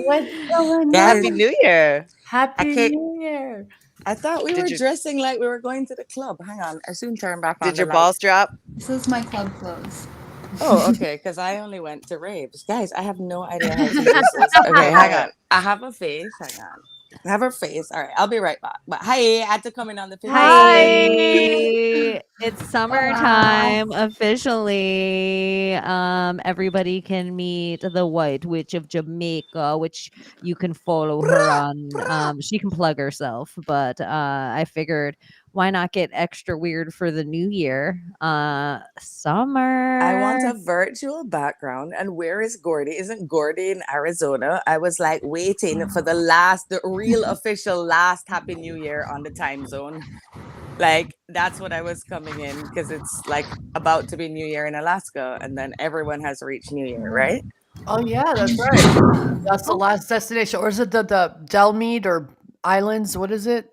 What's going on? Happy New Year. Happy New Year. I thought we were dressing like we were going to the club. Hang on, I soon turn back on. Did your balls drop? This is my club clothes. Oh, okay, because I only went to raves. Guys, I have no idea how to do this. Okay, hang on. I have a face. Hang on. I have her face. All right, I'll be right back. But hi, I had to come in on the 15th. Hi, it's summertime officially. Everybody can meet the White Witch of Jamaica, which you can follow her on. She can plug herself, but I figured why not get extra weird for the new year? Summer. I want a virtual background. And where is Gordy? Isn't Gordy in Arizona? I was like waiting for the real official last Happy New Year on the time zone. Like that's what I was coming in because it's like about to be New Year in Alaska and then everyone has reached New Year, right? Oh yeah, that's right. That's the last destination. Or is it the Diomede or Islands? What is it?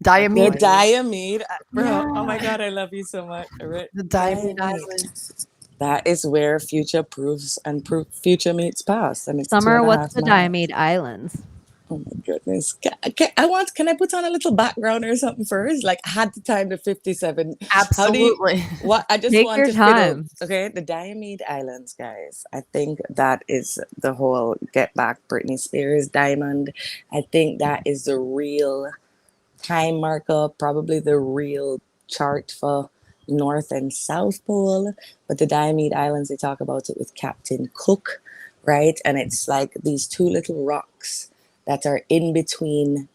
Diomede. The Diomede. Bro, oh my God, I love you so much. The Diomede Islands. That is where future proves and future meets past, and it's Summer, 2.5 what's the miles. Diomede Islands? Oh my goodness. Can I put on a little background or something first? Like, I had the time to 57. Absolutely. I just Take want your to fiddle. time. Okay, the Diomede Islands, guys. I think that is the whole Get Back Britney Spears diamond. I think that is the real time marker, probably the real chart for North and South Pole. But the Diomede Islands, they talk about it with Captain Cook, right? And it's like these two little rocks that are in between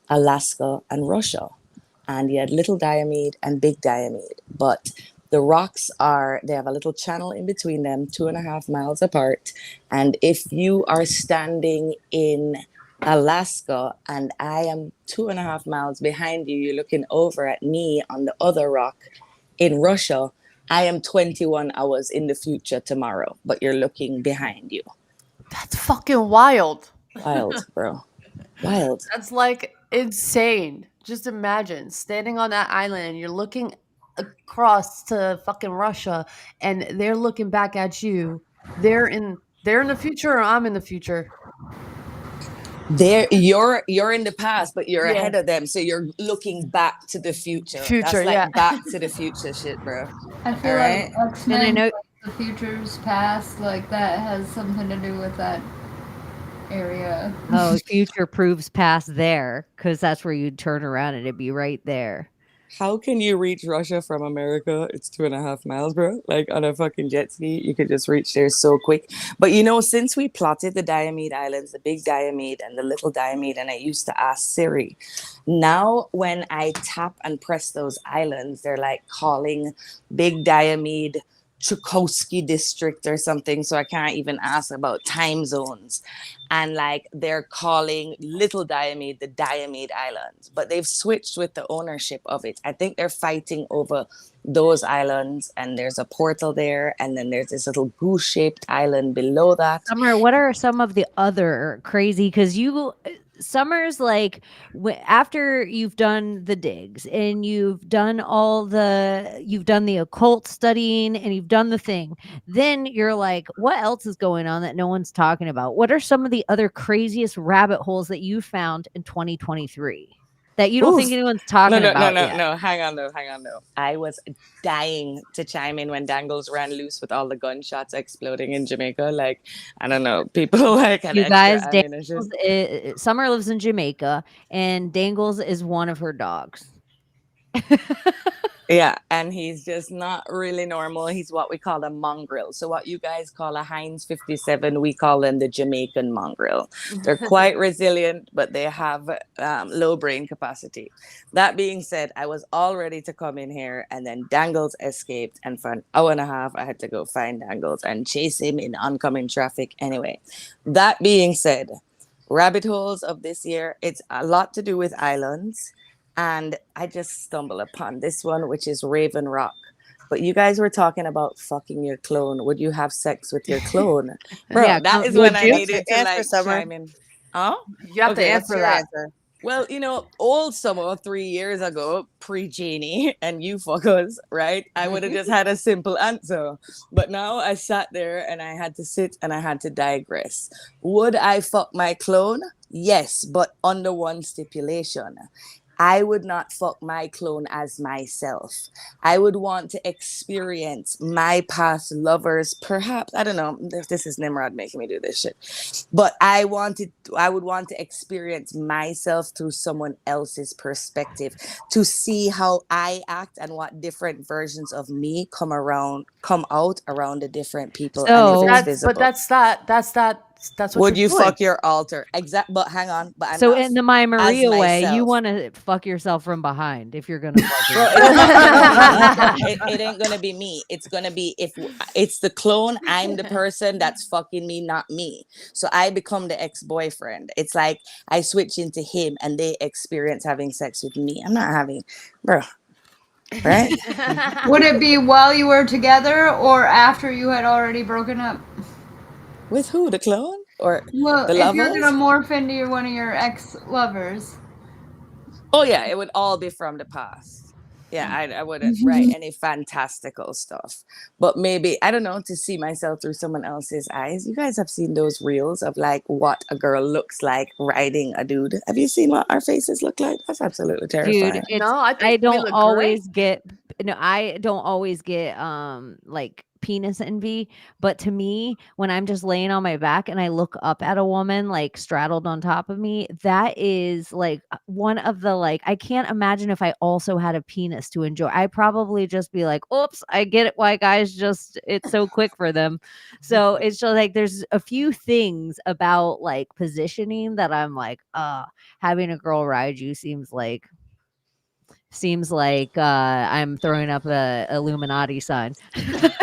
Alaska and Russia. And you had Little Diomede and Big Diomede. But the rocks they have a little channel in between them, 2.5 miles apart. And if you are standing in Alaska and I am 2.5 miles behind you, you're looking over at me on the other rock in Russia, I am 21 hours in the future tomorrow, but you're looking behind you. That's fucking wild. Wild, bro. Wild. That's like insane. Just imagine standing on that island and you're looking across to fucking Russia and they're looking back at you. They're in the future or I'm in the future. You're in the past, but you're Yeah. ahead of them, so you're looking back to the future. Future, That's like yeah. back to the future shit, bro. I feel All like right? X-Men, know- like the future's past, like that has something to do with that area. Oh, future proves past there, because that's where you'd turn around and it'd be right there. How can you reach Russia from America? It's 2.5 miles, bro. Like on a fucking jet ski, you could just reach there so quick. But since we plotted the Diomede Islands, the Big Diomede and the Little Diomede, and I used to ask Siri, now when I tap and press those islands, they're like calling Big Diomede Chukovsky district or something, so I can't even ask about time zones. And like they're calling Little Diomede the Diomede Islands, but they've switched with the ownership of it. I think they're fighting over those islands, and there's a portal there, and then there's this little goose-shaped island below that. Summer, what are some of the other crazy? Because Summer's like after you've done the digs and you've done the occult studying and you've done the thing, then you're like, what else is going on that no one's talking about? What are some of the other craziest rabbit holes that you found in 2023 that you don't think anyone's talking about yet? No, hang on though. I was dying to chime in when Dangles ran loose with all the gunshots exploding in Jamaica. Like, I don't know, people like had You guys, extra ammunition. Summer lives in Jamaica, and Dangles is one of her dogs. Yeah, and he's just not really normal. He's what we call a mongrel. So what you guys call a Heinz 57, we call them the Jamaican mongrel. They're quite resilient, but they have low brain capacity. That being said, I was all ready to come in here, and then Dangles escaped, and for an hour and a half, I had to go find Dangles and chase him in oncoming traffic. Anyway, that being said, rabbit holes of this year, it's a lot to do with islands. And I just stumbled upon this one, which is Raven Rock. But you guys were talking about fucking your clone. Would you have sex with your clone? Bro, Yeah, that is would when I you? needed to like chime in. Huh? You have to Okay, answer that. Well, old Summer 3 years ago, pre-Genie and you fuckers, right? I would have just had a simple answer. But now I sat there and I had to sit and I had to digress. Would I fuck my clone? Yes, but under one stipulation. I would not fuck my clone as myself. I would want to experience my past lovers. Perhaps, I don't know if this is Nimrod making me do this shit, but I would want to experience myself through someone else's perspective to see how I act and what different versions of me come out around the different people. So, and if it's visible. That's what Would you're you doing. fuck your altar? But hang on. But I'm So not in the My Maria as way, you myself. want to fuck yourself from behind if you're gonna fuck Bro, yourself. it ain't gonna be me. It's gonna be if it's the clone. I'm the person that's fucking me, not me. So I become the ex-boyfriend. It's like I switch into him, and they experience having sex with me. I'm not having, bro. Right? Would it be while you were together or after you had already broken up? With who? The clone or Well, the if you're lovers? gonna morph into one of your ex-lovers. Oh yeah, it would all be from the past. Yeah, I wouldn't write any fantastical stuff, but maybe, I don't know, to see myself through someone else's eyes. You guys have seen those reels of like what a girl looks like riding a dude. Have you seen what our faces look like? That's absolutely terrifying. Dude, it's No, I think I we don't look always get I don't always get like penis envy, but to me, when I'm just laying on my back and I look up at a woman like straddled on top of me, that is like one of the like I can't imagine if I also had a penis to enjoy. I probably just be like, "Oops, I get it why guys just it's so quick for them." So it's just like there's a few things about like positioning that I'm like, having a girl ride you seems like I'm throwing up a Illuminati sign.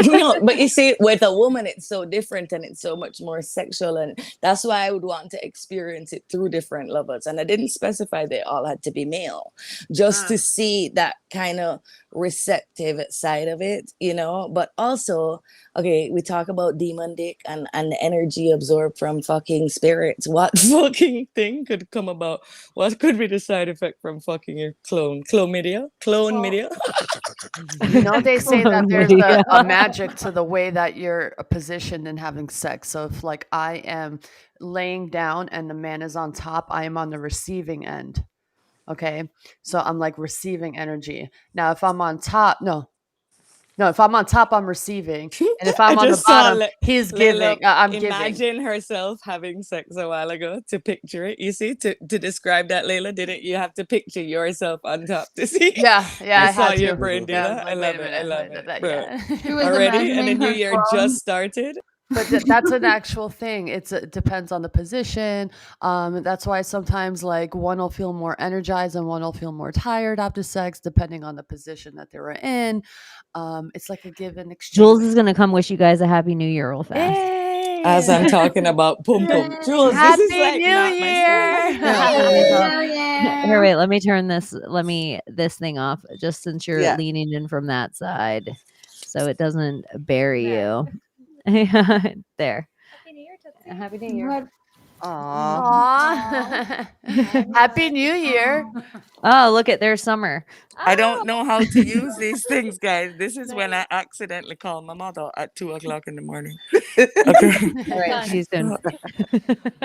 No, but you see, with a woman, it's so different and it's so much more sexual, and that's why I would want to experience it through different levels. And I didn't specify they all had to be male, just to see that kind of receptive side of it, you know. But also, okay, we talk about demon dick and the energy absorbed from fucking spirits. What fucking thing could come about? What could be the side effect from fucking your clone media? You know, they say that there's a magic to the way that you're positioned in having sex. So if like I am laying down and the man is on top, I am on the receiving end. Okay. So I'm like receiving energy. Now, if I'm on top, no, if I'm on top, I'm receiving. And if I'm on the bottom, he's giving. I'm giving. Imagine herself having sex a while ago to picture it. You see, to describe that, Layla, didn't you have to picture yourself on top to see? Yeah, I saw had your to. brain do Yeah, that. like, I love wait a it. I minute, love wait a it. minute, Bro. yeah. She was Already, and the imagining new her year clone. just started. But that's an actual thing. It depends on the position. That's why sometimes like one will feel more energized and one will feel more tired after sex, depending on the position that they were in. It's like a give and exchange. Jules is gonna come wish you guys a happy new year real fast. As I'm talking about pum pum. Jules, Happy this is like New not my style. Here, wait, let me turn this thing off just since you're Yeah. leaning in from that side so it doesn't bury you. There. Happy New Year. What? Aw. Happy New Year. Oh, look at there's Summer. I don't know how to use these things, guys. This is when I accidentally call my mother at 2:00 in the morning. Okay. Right, she's doing.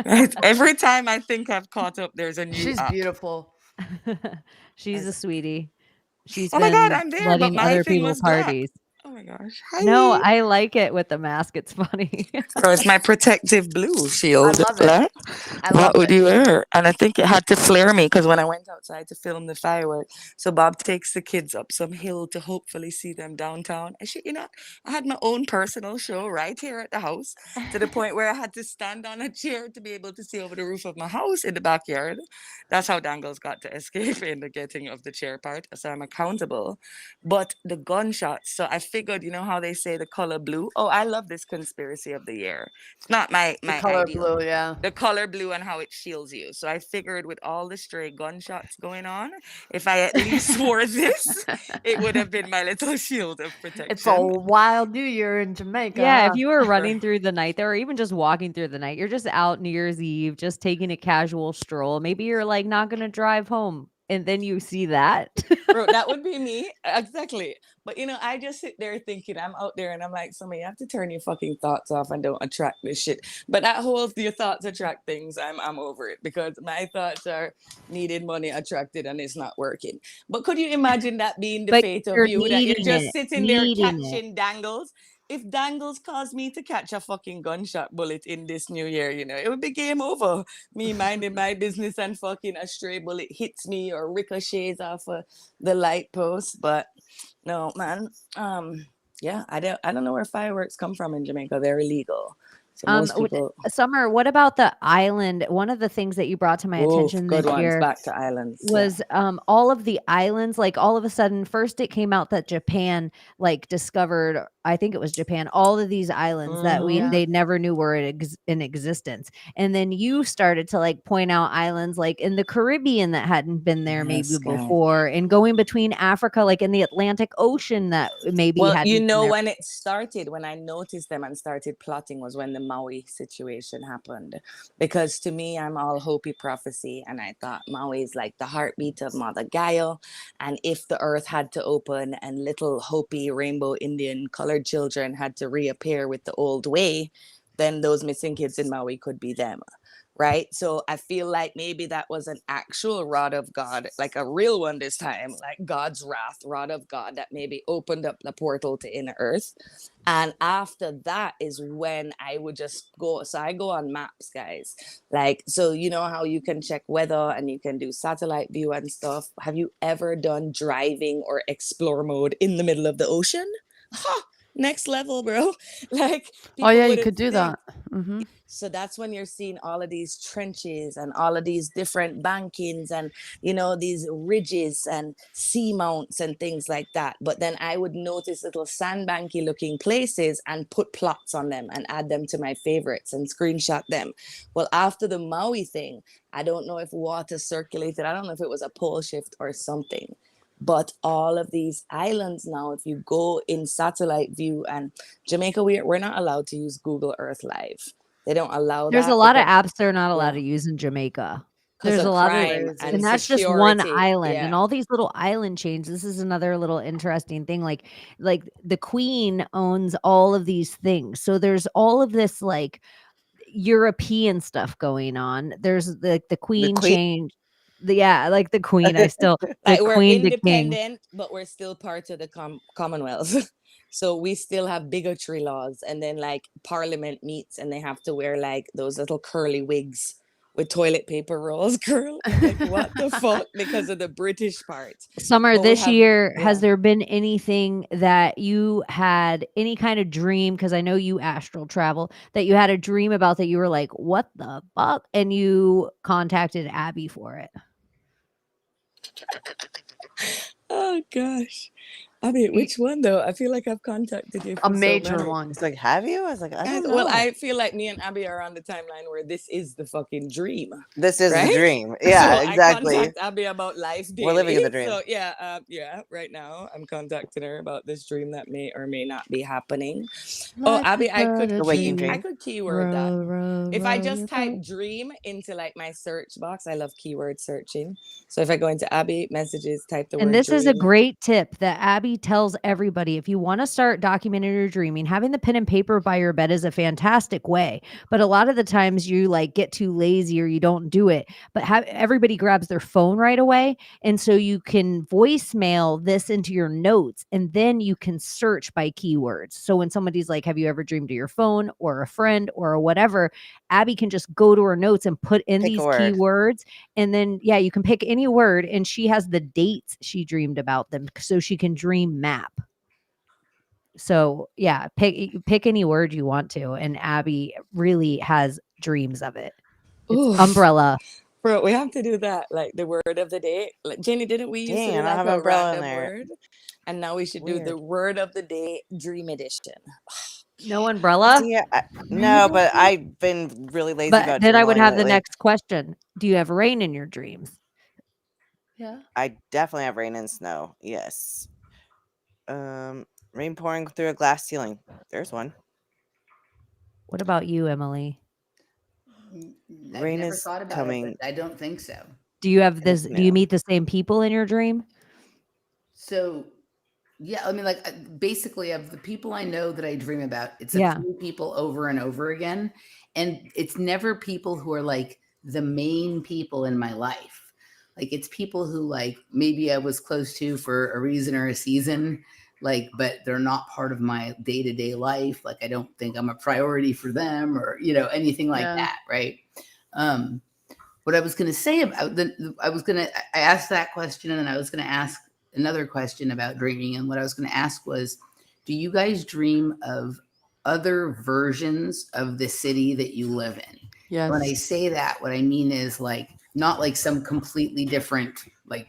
Right. Every time I think I've caught up, there's a new She's app. beautiful. She's a sweetie. She's Oh my been God, I'm there, but letting my other thing people was black. parties. Oh my gosh. No, Hi. I like it with the mask. It's funny. So it's my protective blue shield. I love it. Like, I love what would it. you wear? And I think it had to flare me because when I went outside to film the fireworks, so Bob takes the kids up some hill to hopefully see them downtown. And shit, you know, I had my own personal show right here at the house to the point where I had to stand on a chair to be able to see over the roof of my house in the backyard. That's how Dangles got to escape in the getting of the chair part. So I'm accountable. But the gunshots, so I figured, you know how they say the color blue? Oh, I love this conspiracy of the year. It's not my Color ideal. blue, yeah. The color blue and how it shields you. So I figured with all the stray gunshots going on, if I at least wore this, it would have been my little shield of protection. It's a wild New Year in Jamaica. Yeah, if you were running through the night there, or even just walking through the night, you're just out New Year's Eve, just taking a casual stroll. Maybe you're like not gonna drive home, and then you see that. Bro, that would be me. Exactly. But you know, I just sit there thinking I'm out there and I'm like, somebody, you have to turn your fucking thoughts off and don't attract this shit. But that whole your thoughts attract things, I'm over it because my thoughts are needed money attracted and it's not working. But could you imagine that being the But fate of you're you that you're needing just it, sitting there needing it. catching Dangles? If Dangles caused me to catch a fucking gunshot bullet in this new year, you know, it would be game over. Me minding my business and fucking a stray bullet hits me or ricochets off of the light post. But no, man. Yeah, I don't know where fireworks come from in Jamaica. They're illegal. So most people. Summer, what about the island? One of the things that you brought to my attention good this ones. year Back to islands. was all of the islands. Like all of a sudden, first it came out that Japan like discovered, I think it was Japan, all of these islands that they never knew were in existence. And then you started to like point out islands like in the Caribbean that hadn't been there maybe before, and going between Africa, like in the Atlantic Ocean that maybe hadn't you been know there. when it started, when I noticed them and started plotting was when the Maui situation happened, because to me, I'm all Hopi prophecy, and I thought Maui is like the heartbeat of Mother Gaia, and if the earth had to open and little Hopi rainbow Indian colored children had to reappear with the old way, then those missing kids in Maui could be them. Right. So I feel like maybe that was an actual rod of God, like a real one this time, like God's wrath, rod of God that maybe opened up the portal to inner earth. And after that is when I would just go. So I go on maps, guys. Like, so you know how you can check weather and you can do satellite view and stuff. Have you ever done driving or explore mode in the middle of the ocean? Ha! Next level, bro. Like, Oh yeah, you wouldn't could do think. that. Hmm. So that's when you're seeing all of these trenches and all of these different bankings and, you know, these ridges and seamounts and things like that. But then I would notice little sandbanky looking places and put plots on them and add them to my favorites and screenshot them. Well, after the Maui thing, I don't know if water circulated. I don't know if it was a pole shift or something. But all of these islands now, if you go in satellite view, and Jamaica, we're not allowed to use Google Earth Live. They don't allow There's that a lot of because, apps they're not allowed yeah, to use in Jamaica. because There's of a lot of, crime and and that's just one security. island, and Yeah. all these little island chains. This is another little interesting thing. Like the Queen owns all of these things, so there's all of this like European stuff going on. There's the Queen Queen. chain. Like the Queen. The Like we're Queen to King. independent, but we're still part of the Commonwealth. So we still have bigotry laws. And then like Parliament meets and they have to wear like those little curly wigs with toilet paper rolls, girl. I'm like, what the fuck? Because of the British part. Summer, But we this have, year, has yeah. there been anything that you had any kind of dream? Because I know you astral travel, that you had a dream about that you were like, what the fuck? And you contacted Abby for it. Oh gosh. I mean, which one though? I feel like I've contacted you A for so major many. one. It's like, have you? I was like, I don't know. Well, I feel like me and Abby are on the timeline where this is the fucking dream. This is right? the dream. Yeah, So exactly. I contact Abby about life daily. We're living in the dream. So yeah, right now I'm contacting her about this dream that may or may not be happening. Oh, Abby, I could The waking dream. keyword that. If I just type dream into like my search box, I love keyword searching. So if I go into Abby messages, type the word And this dream. is a great tip that Abby tells everybody. If you want to start documenting your dreaming, having the pen and paper by your bed is a fantastic way. But a lot of the times you like get too lazy or you don't do it. But everybody grabs their phone right away. And so you can voicemail this into your notes and then you can search by keywords. So when somebody's like, have you ever dreamed of your phone or a friend or whatever, Abby can just go to her notes and put in Pick a these word. keywords. And then, yeah, you can pick any word and she has the dates she dreamed about them so she can dream map. So yeah, pick any word you want to. And Abby really has dreams of it. It's Oof. umbrella. Bro, we have to do that, like the word of the day. Like Jenny, didn't we used Dang, to do I don't like have a umbrella in random there. word? And now we should do the word of the day dream edition. No umbrella? Yeah, no, but I've been really lazy But about then I would journaling have the lately. next question. Do you have rain in your dreams? Yeah. I definitely have rain and snow. Yes. Rain pouring through a glass ceiling. There's one. What about you, Emily? I've Rain never is thought about coming. it, but I don't think so. Do you have It's this? Do you new. meet the same people in your dream? So, yeah, I mean, like basically, of the people I know that I dream about, it's a Yeah. few people over and over again, and it's never people who are like the main people in my life. Like it's people who like maybe I was close to for a reason or a season, like, but they're not part of my day-to-day life. Like I don't think I'm a priority for them or anything like Yeah. that, right? What I was going to say about I asked that question and then I was going to ask another question about dreaming. And what I was going to ask was, do you guys dream of other versions of the city that you live in? Yes. When I say that, what I mean is like, not like some completely different like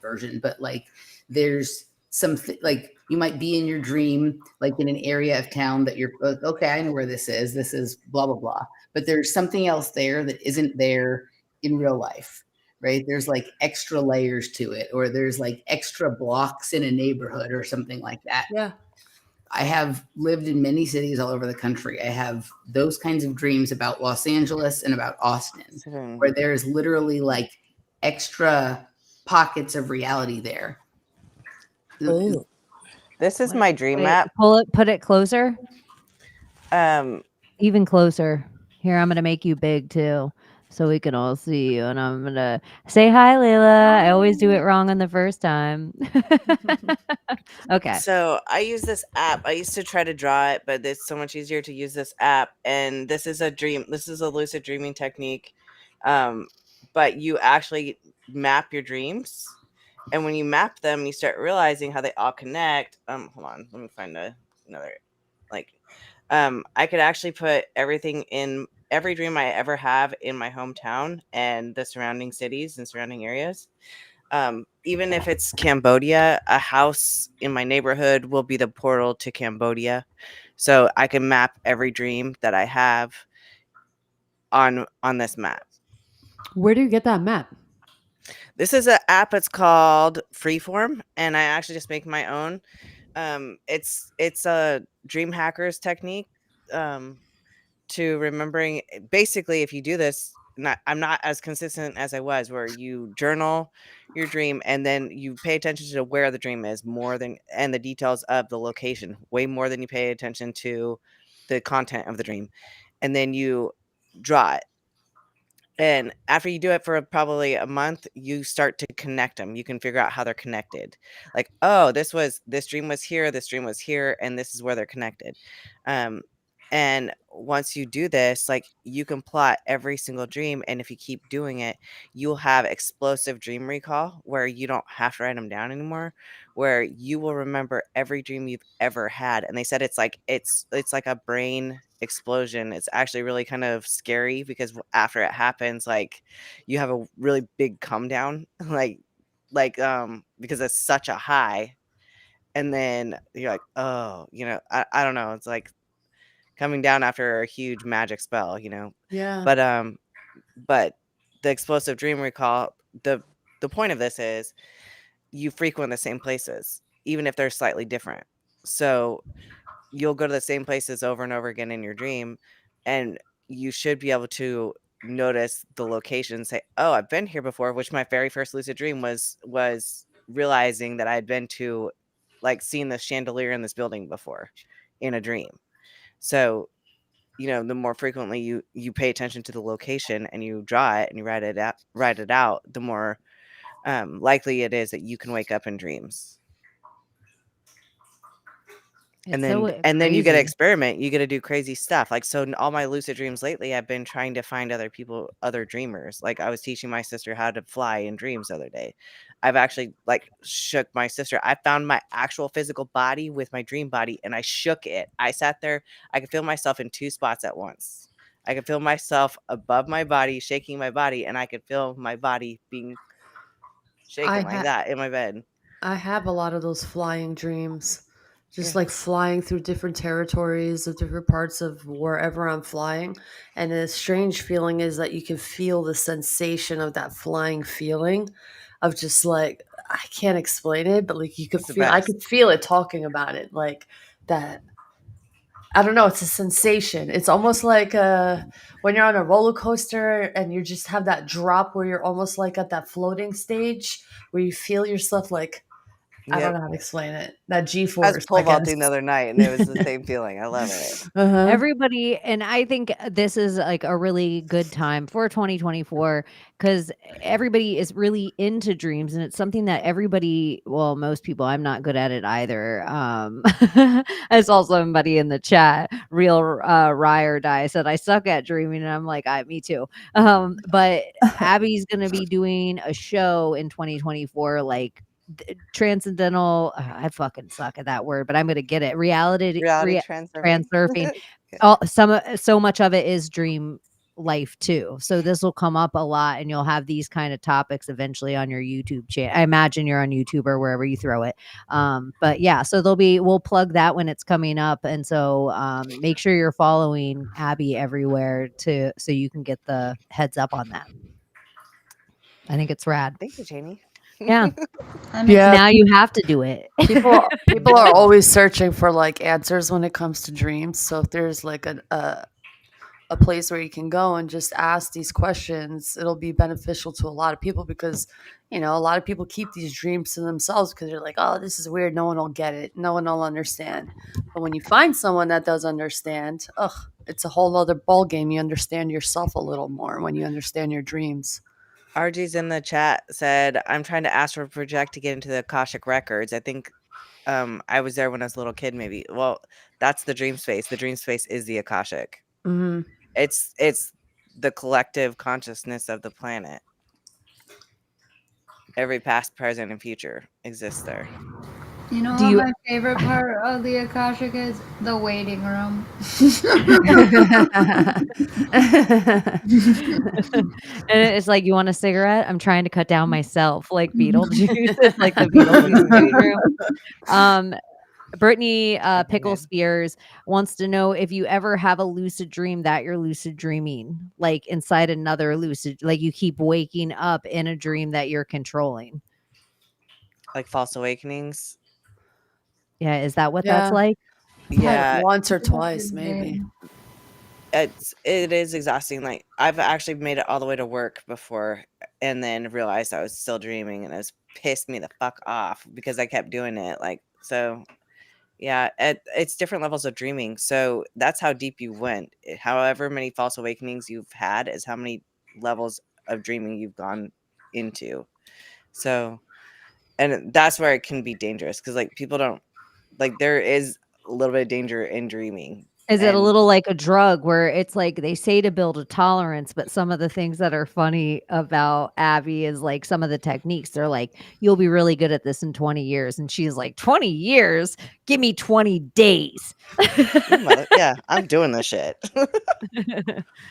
version, but like there's something like you might be in your dream, like in an area of town that you're okay, I know where this is. This is blah, blah, blah. But there's something else there that isn't there in real life, right? There's like extra layers to it, or there's like extra blocks in a neighborhood or something like that. Yeah. I have lived in many cities all over the country. I have those kinds of dreams about Los Angeles and about Austin, where there's literally like extra pockets of reality there. Ooh. This is my dream Wait, map. put it closer. Even closer. Here, I'm gonna make you big too, so we can all see you. And I'm gonna say hi, Layla. I always do it wrong on the first time. Okay. So I use this app. I used to try to draw it, but it's so much easier to use this app. And this is a dream. This is a lucid dreaming technique. But you actually map your dreams. And when you map them, you start realizing how they all connect. Hold on, let me find another. I could actually put everything in every dream I ever have in my hometown and the surrounding cities and surrounding areas. Even if it's Cambodia, a house in my neighborhood will be the portal to Cambodia. So I can map every dream that I have on this map. Where do you get that map? This is an app. It's called Freeform, and I actually just make my own. It's a dream hackers technique to remembering. Basically, if you do this, I'm not as consistent as I was, where you journal your dream and then you pay attention to where the dream is and the details of the location way more than you pay attention to the content of the dream, and then you draw it. And after you do it for probably a month, you start to connect them. You can figure out how they're connected. Like, oh, this dream was here, this dream was here, and this is where they're connected. And once you do this, like, you can plot every single dream. And if you keep doing it, you'll have explosive dream recall where you don't have to write them down anymore, where you will remember every dream you've ever had. And they said it's like a brain explosion. It's actually really kind of scary because after it happens, like, you have a really big come down, because it's such a high. And then you're like, oh, I don't know. It's like coming down after a huge magic spell, Yeah. But the explosive dream recall, the point of this is you frequent the same places, even if they're slightly different. So you'll go to the same places over and over again in your dream, and you should be able to notice the location, say, oh, I've been here before, which my very first lucid dream was realizing that I had been to, like, seen the chandelier in this building before in a dream. So, the more frequently you pay attention to the location and you draw it and you write it out, the more likely it is that you can wake up in dreams. And then you get to experiment. You get to do crazy stuff. Like, so in all my lucid dreams lately, I've been trying to find other dreamers. Like, I was teaching my sister how to fly in dreams the other day. I've actually, like, shook my sister. I found my actual physical body with my dream body, and I shook it. I sat there. I could feel myself in two spots at once. I could feel myself above my body, shaking my body, and I could feel my body being shaken like that in my bed. I have a lot of those flying dreams. Just like flying through different territories of different parts of wherever I'm flying. And a strange feeling is that you can feel the sensation of that flying feeling of just like, I can't explain it, but like I could feel it talking about it. Like that, I don't know, it's a sensation. It's almost like when you're on a roller coaster and you just have that drop where you're almost like at that floating stage where you feel yourself like, I don't know how to explain it. That G-force. I was pole vaulting the other night, and it was the same feeling. I love it. Everybody, and I think this is like a really good time for 2024 because everybody is really into dreams, and it's something that everybody, well, most people, I'm not good at it either. I saw somebody in the chat, real rye or die, said I suck at dreaming, and I'm like, me too. But Abby's gonna be doing a show in 2024, like transcendental. I fucking suck at that word, but I'm gonna get it. Reality transurfing. So much of it is dream life too. So this will come up a lot, and you'll have these kind of topics eventually on your YouTube channel. I imagine you're on YouTube or wherever you throw it. But yeah, so we'll plug that when it's coming up, and so make sure you're following Abby everywhere so you can get the heads up on that. I think it's rad. Thank you, Jamie. Yeah. That makes Yeah. Now you have to do it. People are always searching for like answers when it comes to dreams. So if there's like a place where you can go and just ask these questions, it'll be beneficial to a lot of people because, a lot of people keep these dreams to themselves because they're like, oh, this is weird. No one will get it. No one will understand. But when you find someone that does understand, it's a whole other ball game. You understand yourself a little more when you understand your dreams. RG's in the chat said, I'm trying to astral project to get into the Akashic records. I think I was there when I was a little kid, maybe. Well, that's the dream space. The dream space is the Akashic. Mm-hmm. It's the collective consciousness of the planet. Every past, present, and future exists there. You know what my favorite part of the Akashic is? The waiting room. And it's like, you want a cigarette? I'm trying to cut down myself, like Beetlejuice. It's like the Beetlejuice waiting room. Brittany Pickle Spears wants to know if you ever have a lucid dream that you're lucid dreaming, like inside another lucid, like you keep waking up in a dream that you're controlling. Like false awakenings. Yeah, is that what that's like? Yeah, once or twice, maybe. It is exhausting. Like I've actually made it all the way to work before and then realized I was still dreaming and it pissed me the fuck off because I kept doing it. Like, so yeah, it's different levels of dreaming. So that's how deep you went. However many false awakenings you've had is how many levels of dreaming you've gone into. So, and that's where it can be dangerous because like people don't like, there is a little bit of danger in dreaming. Is it a little like a drug where it's like they say to build a tolerance, but some of the things that are funny about Abby is like some of the techniques. They're like, you'll be really good at this in 20 years. And she's like, 20 years? Give me 20 days. Yeah, I'm doing this shit.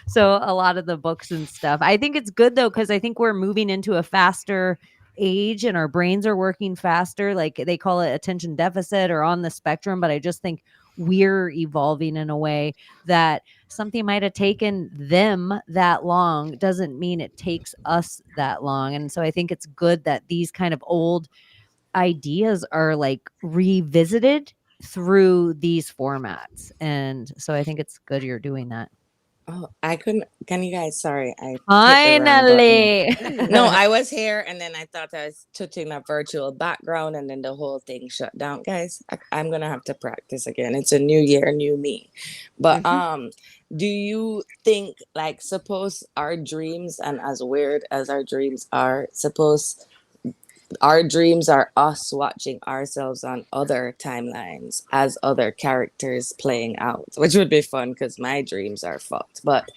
So a lot of the books and stuff. I think it's good though, because I think we're moving into a faster age and our brains are working faster. Like they call it attention deficit or on the spectrum. But I just think we're evolving in a way that something might have taken them that long doesn't mean it takes us that long. And so I think it's good that these kind of old ideas are like revisited through these formats. And so I think it's good you're doing that. Oh, I couldn't. Can you guys? Sorry, I hit the Finally. wrong button. No, I was here, and then I thought I was touching a virtual background, and then the whole thing shut down. Guys, I'm gonna have to practice again. It's a new year, new me. But do you think, like, suppose our dreams, and as weird as our dreams are, suppose our dreams are us watching ourselves on other timelines as other characters playing out, which would be fun because my dreams are fucked. But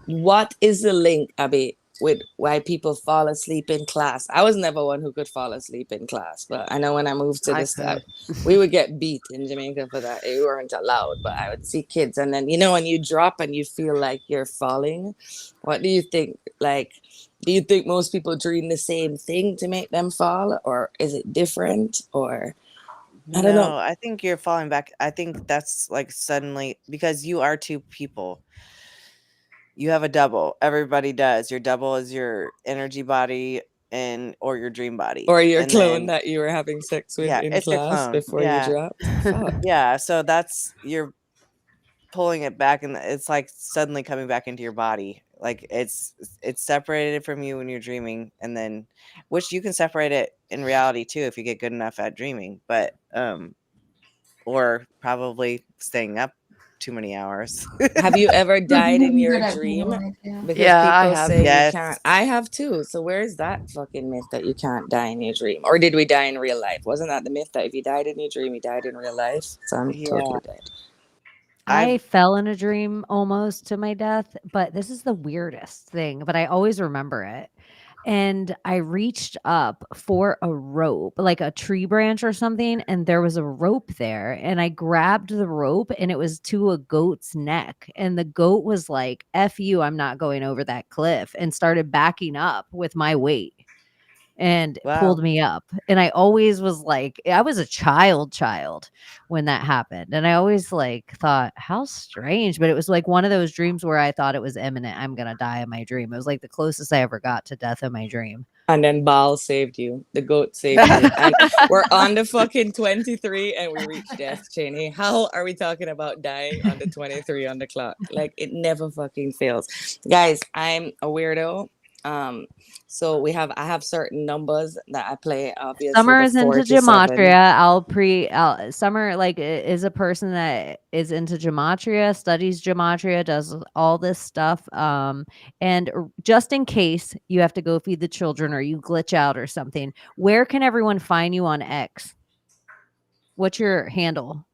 what is the link, Abby, with why people fall asleep in class? I was never one who could fall asleep in class, but I know when I moved to this, we would get beat in Jamaica for that. We weren't allowed, but I would see kids, and then when you drop and you feel like you're falling, what do you think? Like, do you think most people dream the same thing to make them fall, or is it different? Or I don't know. I think you're falling back. I think that's like suddenly because you are two people. You have a double. Everybody does. Your double is your energy body or your dream body. Or your And clone that you were having sex with in it's your class clone. before you dropped. Fuck. Yeah. So you're pulling it back, and it's like suddenly coming back into your body. Like it's separated from you when you're dreaming, and then which you can separate it in reality too if you get good enough at dreaming. But or probably staying up too many hours. Have you ever died in your dream? Because I people have. say Yes. you can't. I have too. So where is that fucking myth that you can't die in your dream? Or did we die in real life? Wasn't that the myth that if you died in your dream, you died in real life? So I'm totally dead. I fell in a dream almost to my death, but this is the weirdest thing, but I always remember it. And I reached up for a rope, like a tree branch or something, and there was a rope there. And I grabbed the rope and it was to a goat's neck. And the goat was like, F you, I'm not going over that cliff, and started backing up with my weight. and Wow. pulled me up. And I always was like, I was a child when that happened. And I always like thought, how strange. But it was like one of those dreams where I thought it was imminent. I'm going to die in my dream. It was like the closest I ever got to death in my dream. And then Baal saved you. The goat saved you. And we're on the fucking 23 and we reached death, Cheney. How are we talking about dying on the 23 on the clock? Like, it never fucking fails. Guys, I'm a weirdo. So I have certain numbers that I play, obviously. Summer the is into 4 to 7. gematria. Summer like is a person that is into gematria, studies gematria, does all this stuff. And just in case you have to go feed the children or you glitch out or something, where can everyone find you on X? What's your handle?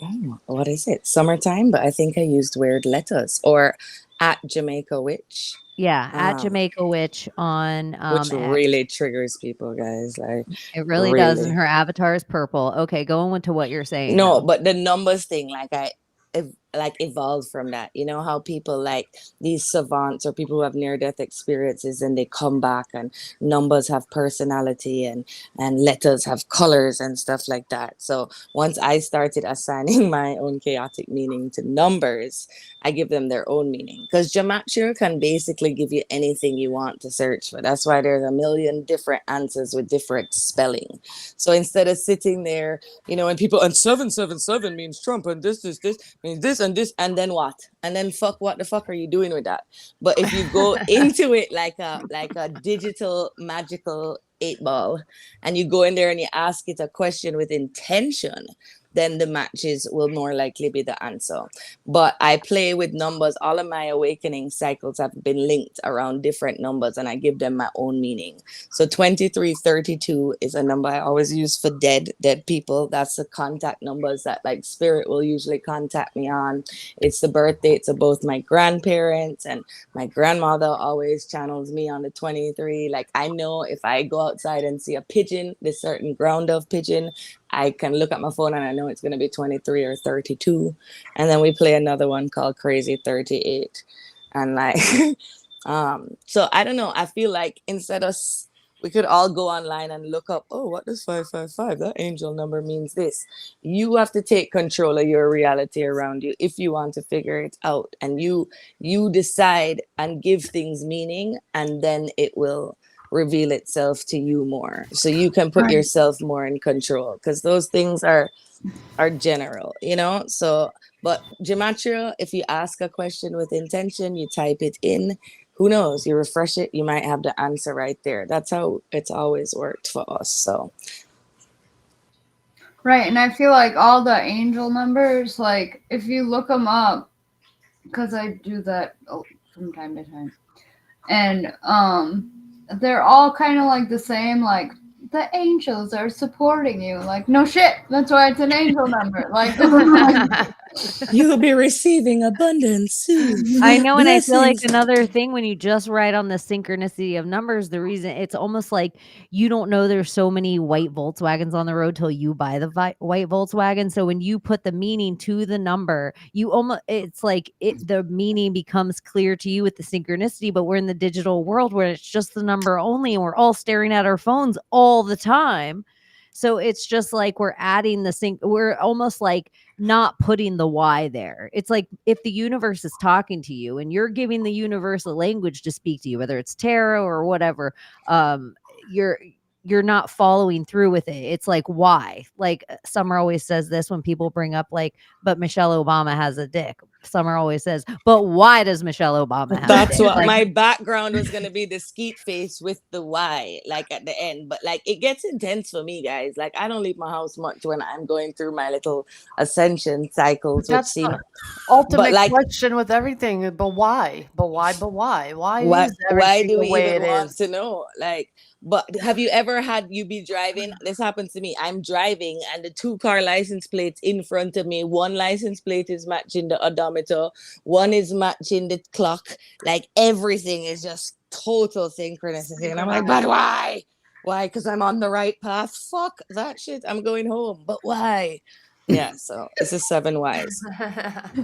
Oh, what is it? Summertime, but I think I used weird letters. Or at Jamaica Witch. Yeah, at Jamaica Witch on Which X. really triggers people, guys. Like, It really does, and her avatar is purple. Okay, going into what you're saying. No, now. but the numbers thing, like evolved from that. You know how people like these savants or people who have near-death experiences and they come back and numbers have personality and letters have colors and stuff like that. So once I started assigning my own chaotic meaning to numbers, I give them their own meaning. Because gematria can basically give you anything you want to search for. That's why there's a million different answers with different spelling. So instead of sitting there, you know, and people, and 777 means Trump, and this means this, and then what? And then what the fuck are you doing with that? But if you go into it like a digital magical 8-ball, and you go in there and you ask it a question with intention, then the matches will more likely be the answer. But I play with numbers. All of my awakening cycles have been linked around different numbers, and I give them my own meaning. So 2332 is a number I always use for dead people. That's the contact numbers that like spirit will usually contact me on. It's the birth dates of both my grandparents, and my grandmother always channels me on the 23. Like, I know if I go outside and see a pigeon, this certain ground of pigeon, I can look at my phone and I know it's going to be 23 or 32. And then we play another one called Crazy 38. And like, so I don't know. I feel like instead of, we could all go online and look up, oh, what does 555? That angel number means this. You have to take control of your reality around you if you want to figure it out. And you decide and give things meaning, and then it will reveal itself to you more, so you can put yourself more in control, because those things are general, you know. So but gematria, if you ask a question with intention, you type it in, who knows, you refresh it, you might have the answer right there. That's how it's always worked for us. So right, and I feel like all the angel numbers, like if you look them up, because I do that from time to time, and they're all kind of like the same, like the angels are supporting you. Like, no shit, that's why it's an angel number. Like, you'll be receiving abundance soon. I know, and I feel like Blessings. another thing, when you just write on the synchronicity of numbers, the reason it's almost like you don't know there's so many white Volkswagens on the road till you buy the white Volkswagen. So when you put the meaning to the number, it's like the meaning becomes clear to you with the synchronicity. But we're in the digital world where it's just the number only, and we're all staring at our phones all the time. So it's just like we're adding we're almost like not putting the why there. It's like if the universe is talking to you and you're giving the universe a language to speak to you, whether it's tarot or whatever, you're not following through with it. It's like, why? Like Summer always says this when people bring up like, but Michelle Obama has a dick. Summer always says, but why does Michelle Obama have That's a dick? what Like, my background was going to be, the skeet face with the Y, like at the end. But like, it gets intense for me, guys. Like, I don't leave my house much when I'm going through my little ascension cycles. That's the ultimate like, question with everything. But why? But why? But why? Why is why everything do the we way even it want is? to know? Like, but have you ever had you be driving? This happens to me. I'm driving and the 2-car license plates in front of me, one license plate is matching the odometer, one is matching the clock. Like, everything is just total synchronicity. And I'm like, but why? Why? Because I'm on the right path. Fuck that shit. I'm going home. But why? Yeah, so it's a 7 whys.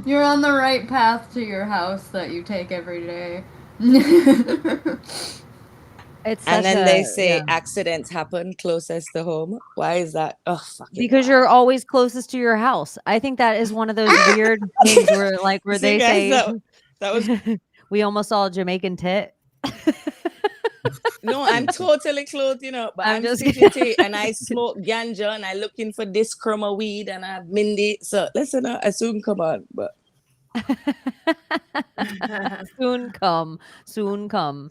you're on the right path to your house that you take every day. It's And such then a they say yeah. accidents happen closest to home. Why is that? Oh, fucking Because you're always closest to your house. I think that is one of those weird things where where See, they guys, say that was we almost saw a Jamaican tit. no, I'm totally clothed, but I'm just CGT and I smoke ganja and I looking for this chroma weed and I have Mindy. So listen, I soon come on, but soon come.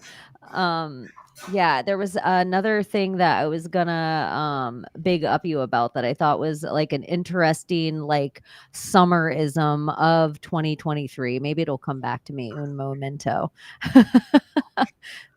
Yeah, there was another thing that I was gonna big up you about that I thought was like an interesting like summerism of 2023. Maybe it'll come back to me un momento.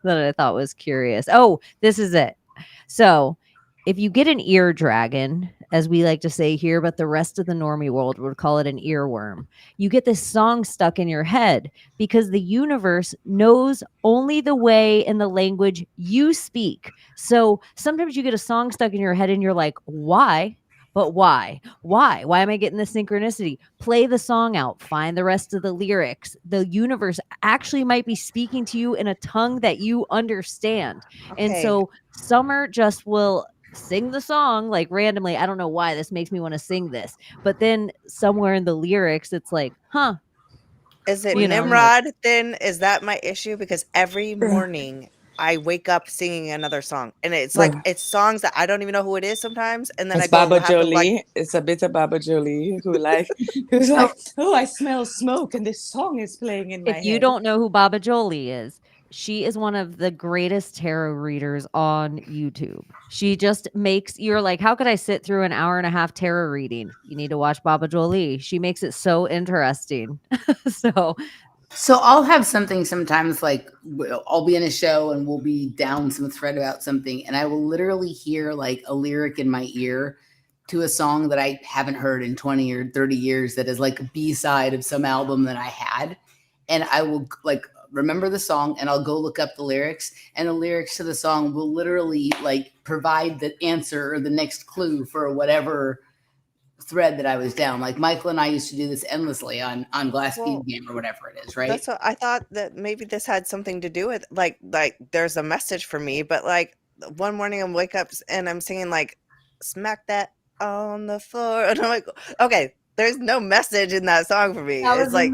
That I thought was curious. Oh, this is it. So if you get an ear dragon, as we like to say here, but the rest of the normie world would call it an earworm, you get this song stuck in your head because the universe knows only the way and the language you speak. So sometimes you get a song stuck in your head and you're like, why? But why? Why? Why am I getting this synchronicity? Play the song out. Find the rest of the lyrics. The universe actually might be speaking to you in a tongue that you understand. And Okay. so Summer just will sing the song like randomly. I don't know why this makes me want to sing this. But then somewhere in the lyrics, it's like, huh. Is it You know, Nimrod then? Is that my issue? Because every morning I wake up singing another song. And it's like it's songs that I don't even know who it is sometimes. And then it's I go Baba have to Jolie. It's a bit of Baba Jolie who's like, oh, I smell smoke and this song is playing in my If you head. don't know who Baba Jolie is, she is one of the greatest tarot readers on YouTube. She just makes you're like, how could I sit through an hour and a half tarot reading? You need to watch Baba Jolie. She makes it so interesting. So I'll have something sometimes like I'll be in a show and we'll be down some thread about something and I will literally hear like a lyric in my ear to a song that I haven't heard in 20 or 30 years that is like a B-side of some album that I had. And I will like remember the song and I'll go look up the lyrics and the lyrics to the song will literally like provide the answer or the next clue for whatever thread that I was down. Like Michael and I used to do this endlessly on Glass Speed Game or whatever it is, right? That's what I thought that maybe this had something to do with like there's a message for me, but like one morning I wake up and I'm singing like smack that on the floor and I'm like, okay, there's no message in that song for me. It's like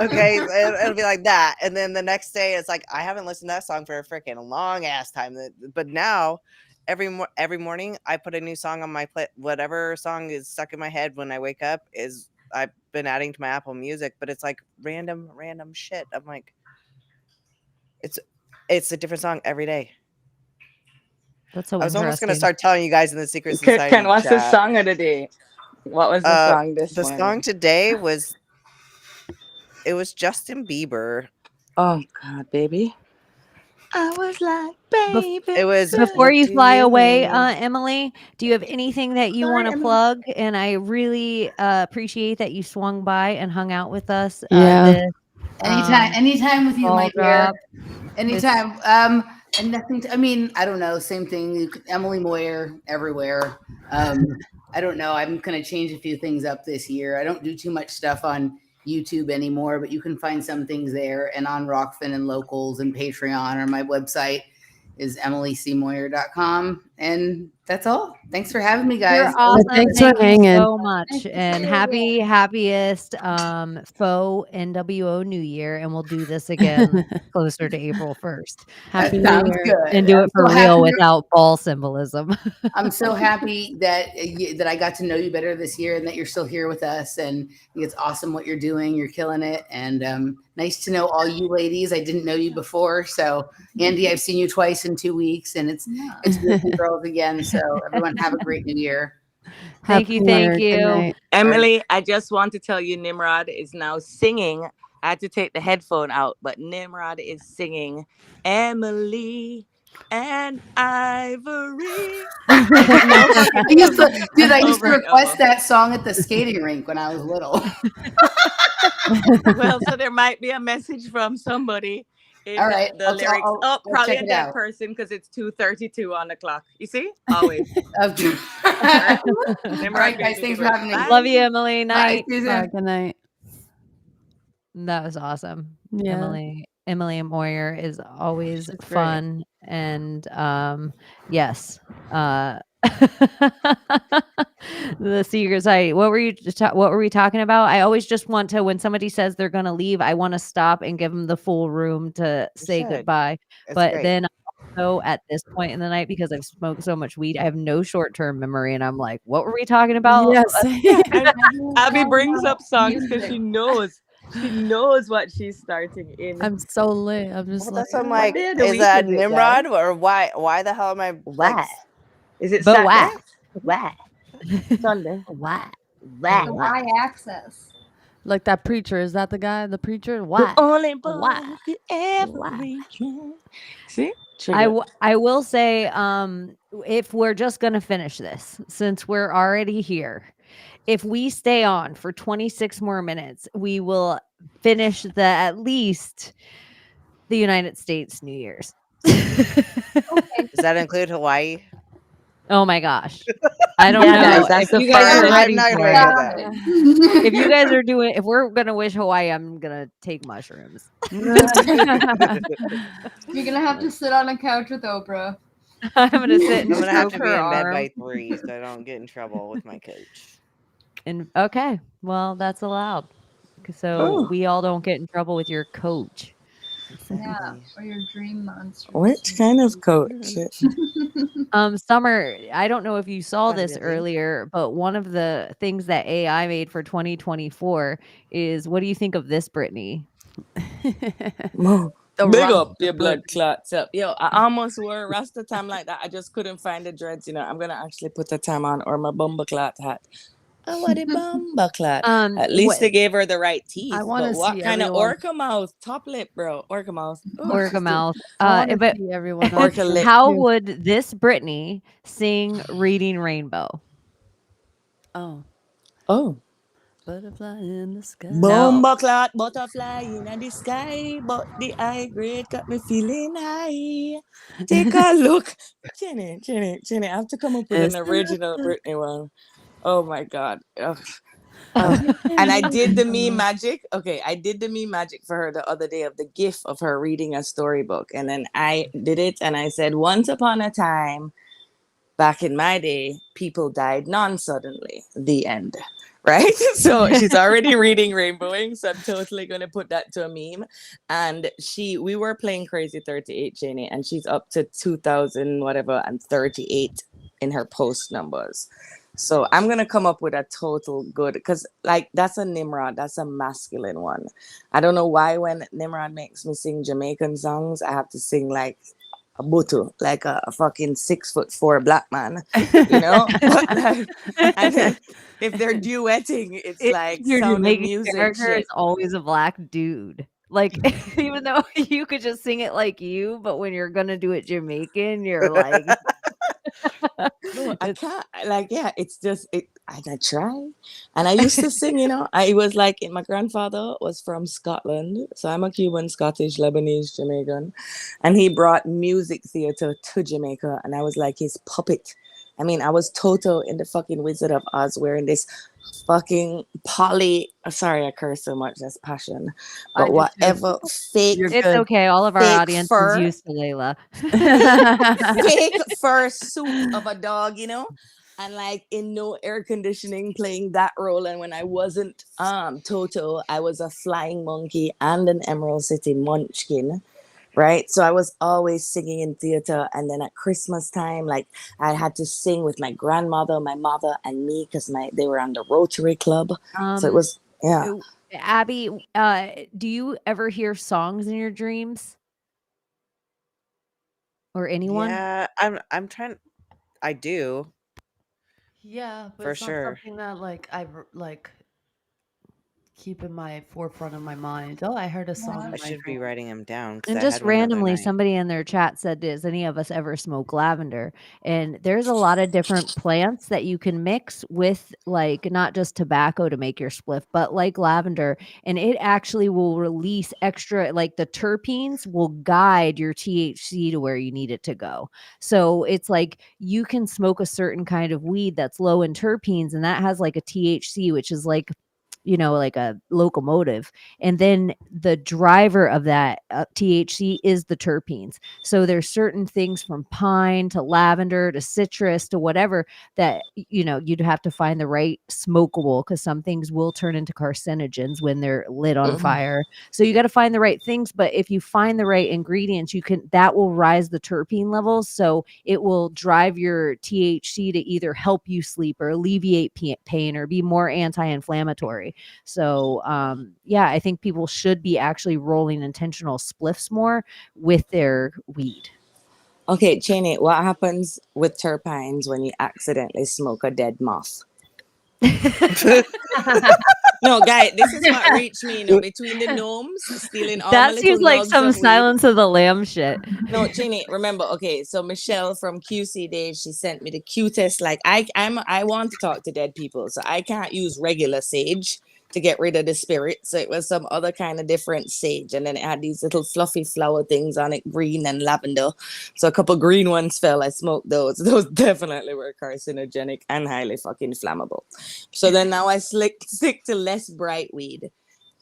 okay, it'll be like that. And then the next day it's like I haven't listened to that song for a freaking long ass time. But now every morning I put a new song on my whatever song is stuck in my head when I wake up is I've been adding to my Apple Music, but it's like random shit. I'm like, it's a different song every day. That's so I was almost gonna interesting. start telling you guys in the Secret Society. Ken, what's the song of the day? What was the song this the morning? song today was Justin Bieber. Oh God, baby. I was like, baby. It was before you do fly you away, mean? Emily, do you have anything that you want to plug? And I really appreciate that you swung by and hung out with us. Anytime with you, my dear. Drop. Anytime. And nothing. I mean, I don't know. Same thing. Emily Moyer everywhere. I don't know. I'm gonna change a few things up this year. I don't do too much stuff on YouTube anymore, but you can find some things there and on Rockfin and Locals and Patreon, or my website is emilycmoyer.com. And that's all. Thanks for having me, guys. You're awesome. Thanks Thank for you hanging. so much. And happiest faux NWO New Year. And we'll do this again closer to April 1st. Happy New Sounds Year. good. And do it for so real happy without ball symbolism. I'm so happy that that I got to know you better this year and that you're still here with us. And I think it's awesome what you're doing. You're killing it. And nice to know all you ladies. I didn't know you before. So Andy, I've seen you twice in 2 weeks and it's good to girls again. So everyone have a great new year. Thank you. Thank you. Emily, I just want to tell you Nimrod is now singing. I had to take the headphone out, but Nimrod is singing Emily and Ivory. I used to request that song at the skating rink when I was little. Well, so there might be a message from somebody in All right, the lyrics. I'll Probably check a it dead out. person because it's 2:32 on the clock. You see? Always. All right, guys, thanks for having me. Love you, Emily. Bye. Night. See you Bye, soon. good night. That was awesome. Yeah. Emily Emily and Moyer is always She's great. fun, and yes, the Secret Society. What were we talking about? I always just want to, when somebody says they're gonna leave, I want to stop and give them the full room to say should. goodbye. It's But great. then also at this point in the night, because I've smoked so much weed, I have no short-term memory, and I'm like, what were we talking about? Yes. And Abby brings up songs because she knows what she's starting in. I'm so lit. I'm just Well, like, that's what I'm What like. day of the Is week that is it, Nimrod guys? or why? Why the hell am I? Why? Is it But Saturday? why? Sunday? Why? The y-axis. like that preacher. Is that the guy? The preacher? Why? The only boy Why? who could ever Why? reach you. See? I will say, if we're just gonna finish this, since we're already here, if we stay on for 26 more minutes, we will finish at least the United States New Year's. Does that include Hawaii? Oh my gosh. I don't Yeah, know. that's If the you guys are first. ready I'm not for gonna it. ready with that. If you guys are doing, if we're gonna wish Hawaii, I'm gonna take mushrooms. You're gonna have to sit on a couch with Oprah. I'm gonna sit I'm and gonna have stroke to be her in bed arm. by 3 so I don't get in trouble with my coach. And okay, well, that's allowed. So we all don't get in trouble with your coach. Yeah, or your dream monster. Which kind of coach? Summer, I don't know if you saw this Definitely. earlier, but one of the things that AI made for 2024 is, what do you think of this, Brittany? Mo, The Big Rasta up your blood clots up. Yo, I almost wore a Rasta tam like that. I just couldn't find the dreads. You know, I'm gonna actually put a tam on or my bumba clat hat. Oh, what a bumba clat. At least they gave her the right teeth. I wanna But what see kind of everyone- orca mouth? Top lip, bro. Orca mouth. Ugh, Orca she's mouth. I wanna But see everyone. Orca lip. how would this Brittany sing Reading Rainbow? Oh, Oh. butterfly in the sky. Bumba clot, butterfly in the sky, but the high grade got me feeling high. Take a look. Jenny, I have to come up with an original Britney one. Oh my God. Ugh. And I did the meme magic. Okay, I did the meme magic for her the other day of the gif of her reading a storybook. And then I did it and I said, once upon a time, back in my day, people died non-suddenly. The end. Right? So she's already reading Rainbowing. So I'm totally going to put that to a meme. And we were playing Crazy 38, Janie, and she's up to 2,000 whatever and 38 in her post numbers. So I'm going to come up with a total good, because like that's a Nimrod. That's a masculine one. I don't know why when Nimrod makes me sing Jamaican songs, I have to sing like a butu, like a fucking 6'4" black man, you know? But like, and then if they're duetting, it's like Your Sound of Jamaican Music character shit. is always a black dude. Like, even though you could just sing it like you, but when you're gonna do it Jamaican, you're like, No, I can't. Like, yeah, it's just I try, and I used to sing. You know, I was like, my grandfather was from Scotland, so I'm a Cuban, Scottish, Lebanese, Jamaican, and he brought music theater to Jamaica, and I was like his puppet. I mean, I was Toto in the fucking Wizard of Oz wearing this fucking sorry, I curse so much. That's passion. I But do too. whatever fake, it's okay. All of our fake audience fur. is used to Layla. fake fur suit of a dog, you know, and like in no air conditioning playing that role. And when I wasn't Toto, I was a flying monkey and an Emerald City munchkin. Right. So I was always singing in theater. And then at Christmas time, like I had to sing with my grandmother, my mother, and me because they were on the Rotary Club. So it was, yeah. Abby, do you ever hear songs in your dreams? Or anyone? Yeah, I'm trying. I do. Yeah, but For it's not sure. something that like I like keep in my forefront of my mind. Oh, I heard a song. I in my should be dream. writing them down. 'Cause And I just had one the other randomly, night. somebody in their chat said, does any of us ever smoke lavender? And there's a lot of different plants that you can mix with, like, not just tobacco to make your spliff, but like lavender. And it actually will release extra, like the terpenes will guide your THC to where you need it to go. So it's like you can smoke a certain kind of weed that's low in terpenes, and that has like a THC, which is like like a locomotive. And then the driver of that THC is the terpenes. So there's certain things from pine to lavender to citrus to whatever that, you'd have to find the right smokable, because some things will turn into carcinogens when they're lit on fire. So you got to find the right things. But if you find the right ingredients, that will rise the terpene levels. So it will drive your THC to either help you sleep or alleviate pain or be more anti-inflammatory. So, I think people should be actually rolling intentional spliffs more with their weed. Okay, Cheney, what happens with terpenes when you accidentally smoke a dead moth? No, guy, this is what reached me, between the gnomes stealing all my That little seems like nugs some of weed. Silence of the Lamb shit. No, Cheney, remember, okay, so Michelle from QC Days, she sent me the cutest, like, I want to talk to dead people, so I can't use regular sage to get rid of the spirit, so it was some other kind of different sage, and then it had these little fluffy flower things on it, green and lavender, so a couple green ones fell. I smoked those definitely were carcinogenic and highly fucking flammable. So then now I stick to less bright weed,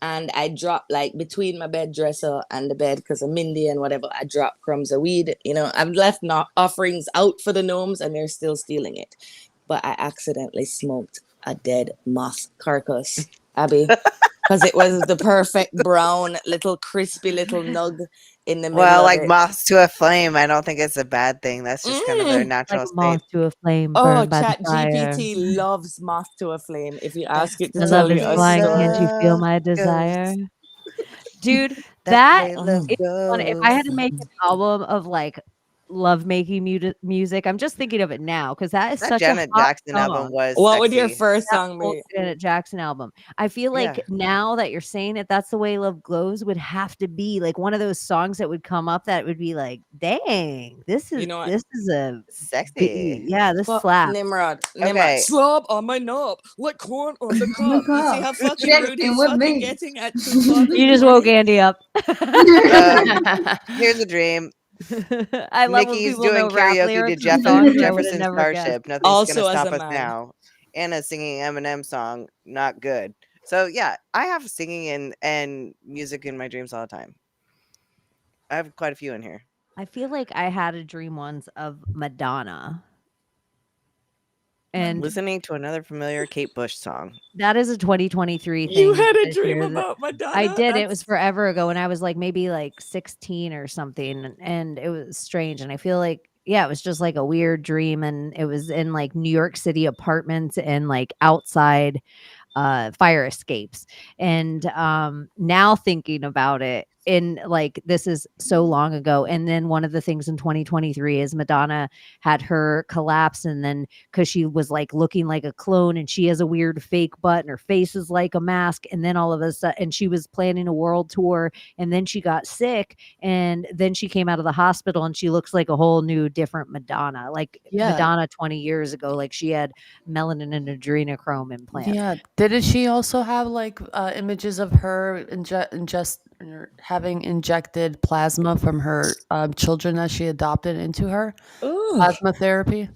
and I drop, like, between my bed dresser and the bed, because I'm Indian, whatever, I drop crumbs of weed. I've left offerings out for the gnomes and they're still stealing it, but I accidentally smoked a dead moth carcass, Abby, because it was the perfect brown little crispy little nug in the middle Well, of like it. moths to a flame, I don't think it's a bad thing. That's just kind of their natural Like state. moth to a flame, Oh, burned by Chat the fire. GPT loves moth to a flame. If you ask it to The tell love you is a blind. Can't you story. feel my desire? Dude, That if I had to make an album of like love making music, I'm just thinking of it now because that is That such Janet a hot Jackson album song. was What would your sexy. first That song whole be? Janet Jackson album. I feel like Yeah. now that you're saying it, That's the Way Love Glows would have to be like one of those songs that would come up that would be like, dang, this is You know what? this is a Sexy. yeah, this Well, slaps. Nimrod, Okay. slob on my knob, like corn on the cob. You see how fucking Check rude in he's with fucking me. getting at 2:00 You just woke Andy up. Here's a dream. I love when Nikki's people know doing rap karaoke to lyrics Jeff and songs I would have Jefferson never guessed. Starship. Nothing's Also gonna as stop a us man. now. Anna singing Eminem song, not good. So yeah, I have singing and music in my dreams all the time. I have quite a few in here. I feel like I had a dream once of Madonna. And Listening to another familiar Kate Bush song. that is a 2023 thing. You had a this dream year that- about Madonna? I did. It That's- was forever ago when I was like maybe like 16 or something. And it was strange. And I feel like, yeah, it was just like a weird dream. And it was in like New York City apartments and like outside fire escapes. And now thinking about it, in like this is so long ago. And then one of the things in 2023 is Madonna had her collapse, and then because she was like looking like a clone, and she has a weird fake butt, and her face is like a mask, and then all of a sudden, and she was planning a world tour, and then she got sick, and then she came out of the hospital, and she looks like a whole new different Madonna, like Madonna 20 years ago, like she had melanin and adrenochrome implants. Yeah. Didn't she also have like images of her having injected plasma from her children that she adopted into her? Plasma therapy.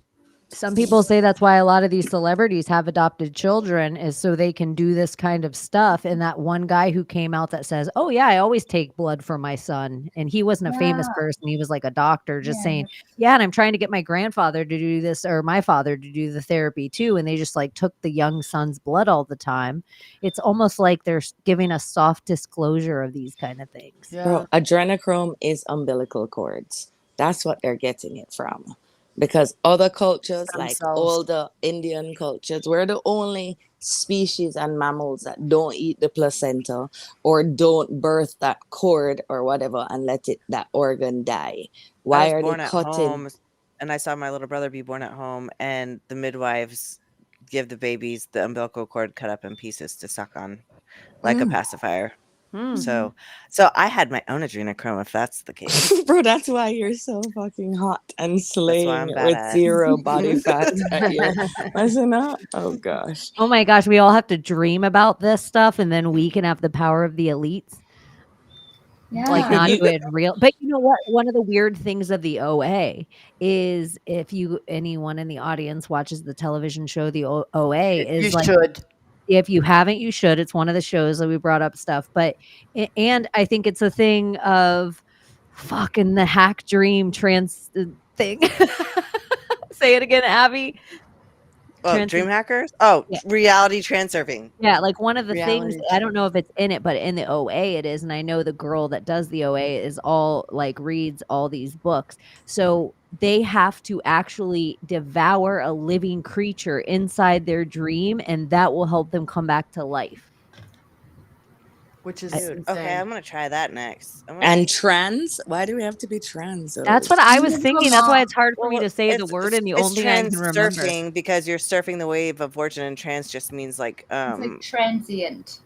Some people say that's why a lot of these celebrities have adopted children, is so they can do this kind of stuff. And that one guy who came out that says, oh yeah, I always take blood for my son. And he wasn't a famous person. He was like a doctor just saying, yeah, and I'm trying to get my grandfather to do this, or my father to do the therapy too. And they just like took the young son's blood all the time. It's almost like they're giving a soft disclosure of these kind of things. Yeah. Bro, adrenochrome is umbilical cords. That's what they're getting it from. Because other cultures, like all the Indian cultures, we're the only species and mammals that don't eat the placenta or don't birth that cord or whatever and let that organ die. Why are they cutting? Home, and I saw my little brother be born at home, and the midwives give the babies the umbilical cord cut up in pieces to suck on, like a pacifier. So I had my own adrenochrome, if that's the case. Bro, that's why you're so fucking hot and slaying with badass. 0 body fat. Listen up. Oh gosh. Oh my gosh, we all have to dream about this stuff, and then we can have the power of the elites. Like not do it real. But you know what? One of the weird things of the OA is, if anyone in the audience watches the television show, the OA is You like, should. If you haven't, you should. It's one of the shows that we brought up stuff, but and I think it's a thing of fucking the hack dream trans thing. Say it again, Abby. Oh, dream hackers? Oh, Yeah. reality transurfing. Yeah, like one of the things, Reality I don't know if it's in it, but in the OA it is, and I know the girl that does the OA is all like reads all these books. So they have to actually devour a living creature inside their dream, and that will help them come back to life. Which is Dude, okay, I'm gonna try that next. And trans? Why do we have to be trans? That's what I was thinking. That's why it's hard for me to say the It's- word, and the it's only thing I can remember. surfing because you're surfing the wave of fortune, and trans just means like It's like transient.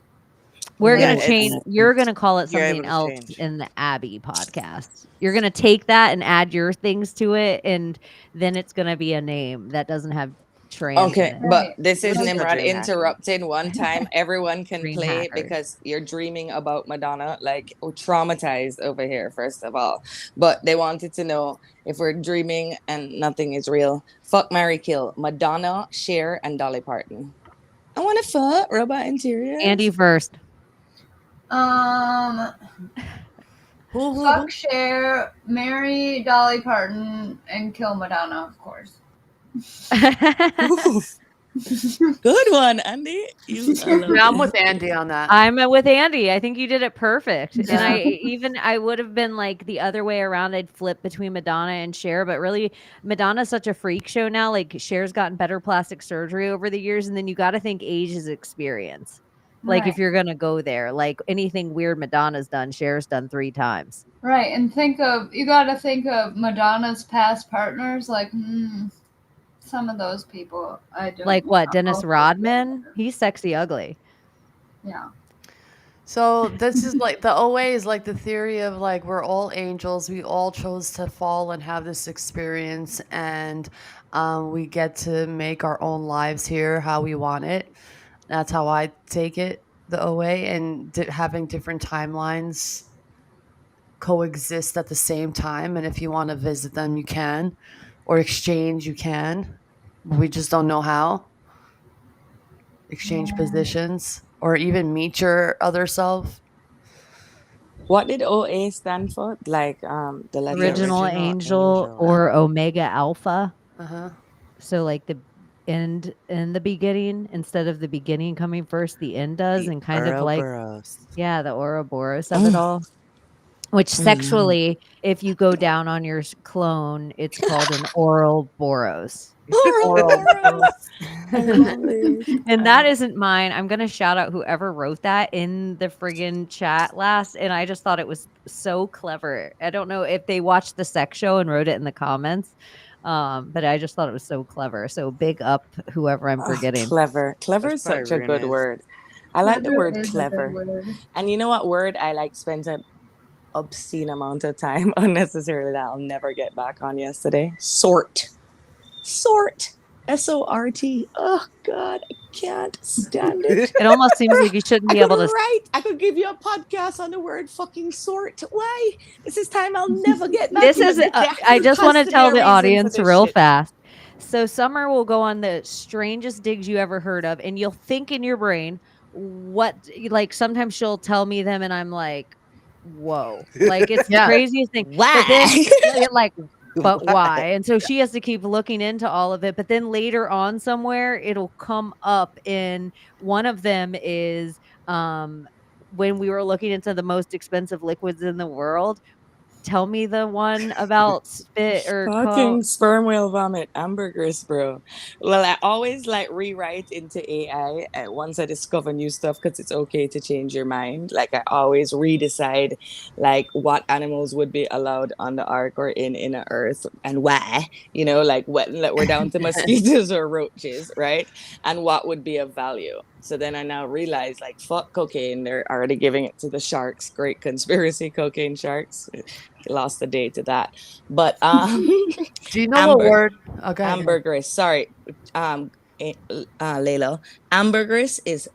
We're Yeah, gonna change. You're gonna call it you're able something to else change. in the Abby podcast. You're gonna take that and add your things to it, and then it's gonna be a name that doesn't have trans. Okay, in it. but this is Like- Nimrod Dream hacker. interrupting one time. Everyone can Dream play hacker. because you're dreaming about Madonna. Like, we're traumatized over here, first of all. But they wanted to know if we're dreaming and nothing is real. Fuck, marry, kill. Madonna, Cher, and Dolly Parton. I want to fuck Robot Interior. Andy first. Fuck Cher, marry Dolly Parton, and kill Madonna, of course. Good one, Andy. I'm with Andy on that. I'm with Andy. I think you did it perfect. And I would have been like the other way around. I'd flip between Madonna and Cher, but really Madonna's such a freak show now. Like Cher's gotten better plastic surgery over the years, and then you got to think age is experience. Like if Right. you're gonna go there, like anything weird Madonna's done, Cher's done 3 times. Right, and you gotta think of Madonna's past partners, like, some of those people I don't Like what? know. Dennis Rodman? He's sexy ugly. Yeah. So this is like the OA is like the theory of like we're all angels. We all chose to fall and have this experience, and we get to make our own lives here how we want it. That's how I take it, the OA, and having different timelines coexist at the same time. And if you want to visit them, you can, or exchange, you can. We just don't know how. Exchange positions, or even meet your other self. What did OA stand for? Like the letter Original angel or Omega Alpha. Uh-huh. So like the end in the beginning, instead of the beginning coming first, the end does, and kind of like Ouroboros. yeah, the Ouroboros of it all. Which sexually, if you go down on your clone, it's called an oral boros. And that isn't mine. I'm gonna shout out whoever wrote that in the friggin' chat last, and I just thought it was so clever. I don't know if they watched the sex show and wrote it in the comments, but I just thought it was so clever. So big up whoever I'm forgetting. Clever. Clever is That's such a probably good Renee. word. I like the Clever word is a good clever. word. And you know what word I like spent an obscene amount of time unnecessarily that I'll never get back on yesterday? Sort. Sort. S-O-R-T. Oh God, I can't stand it. It almost seems like you shouldn't be able to. I could give you a podcast on the word fucking sort. Why? This is time I'll never get back. This in is. the- I just want to tell the reason for audience this real shit. fast. So Summer will go on the strangest digs you ever heard of, and you'll think in your brain, what? Like sometimes she'll tell me them, and I'm like, whoa, like it's the craziest thing. But then, like, but why? And so she has to keep looking into all of it. But then later on, somewhere it'll come up. In one of them is when we were looking into the most expensive liquids in the world. Tell me the one about spit or Fucking sperm whale vomit hamburgers, bro. Well, I always like rewrite into AI once I discover new stuff because it's okay to change your mind. Like I always redecide like what animals would be allowed on the ark or in inner earth and why. You know, like when like, we're down to mosquitoes or roaches, right? And what would be of value. So then I now realize, like, fuck cocaine. They're already giving it to the sharks. Great conspiracy, cocaine sharks. Lost the day to that. But do you know what word? Okay. Ambergris. Sorry, Layla. Ambergris is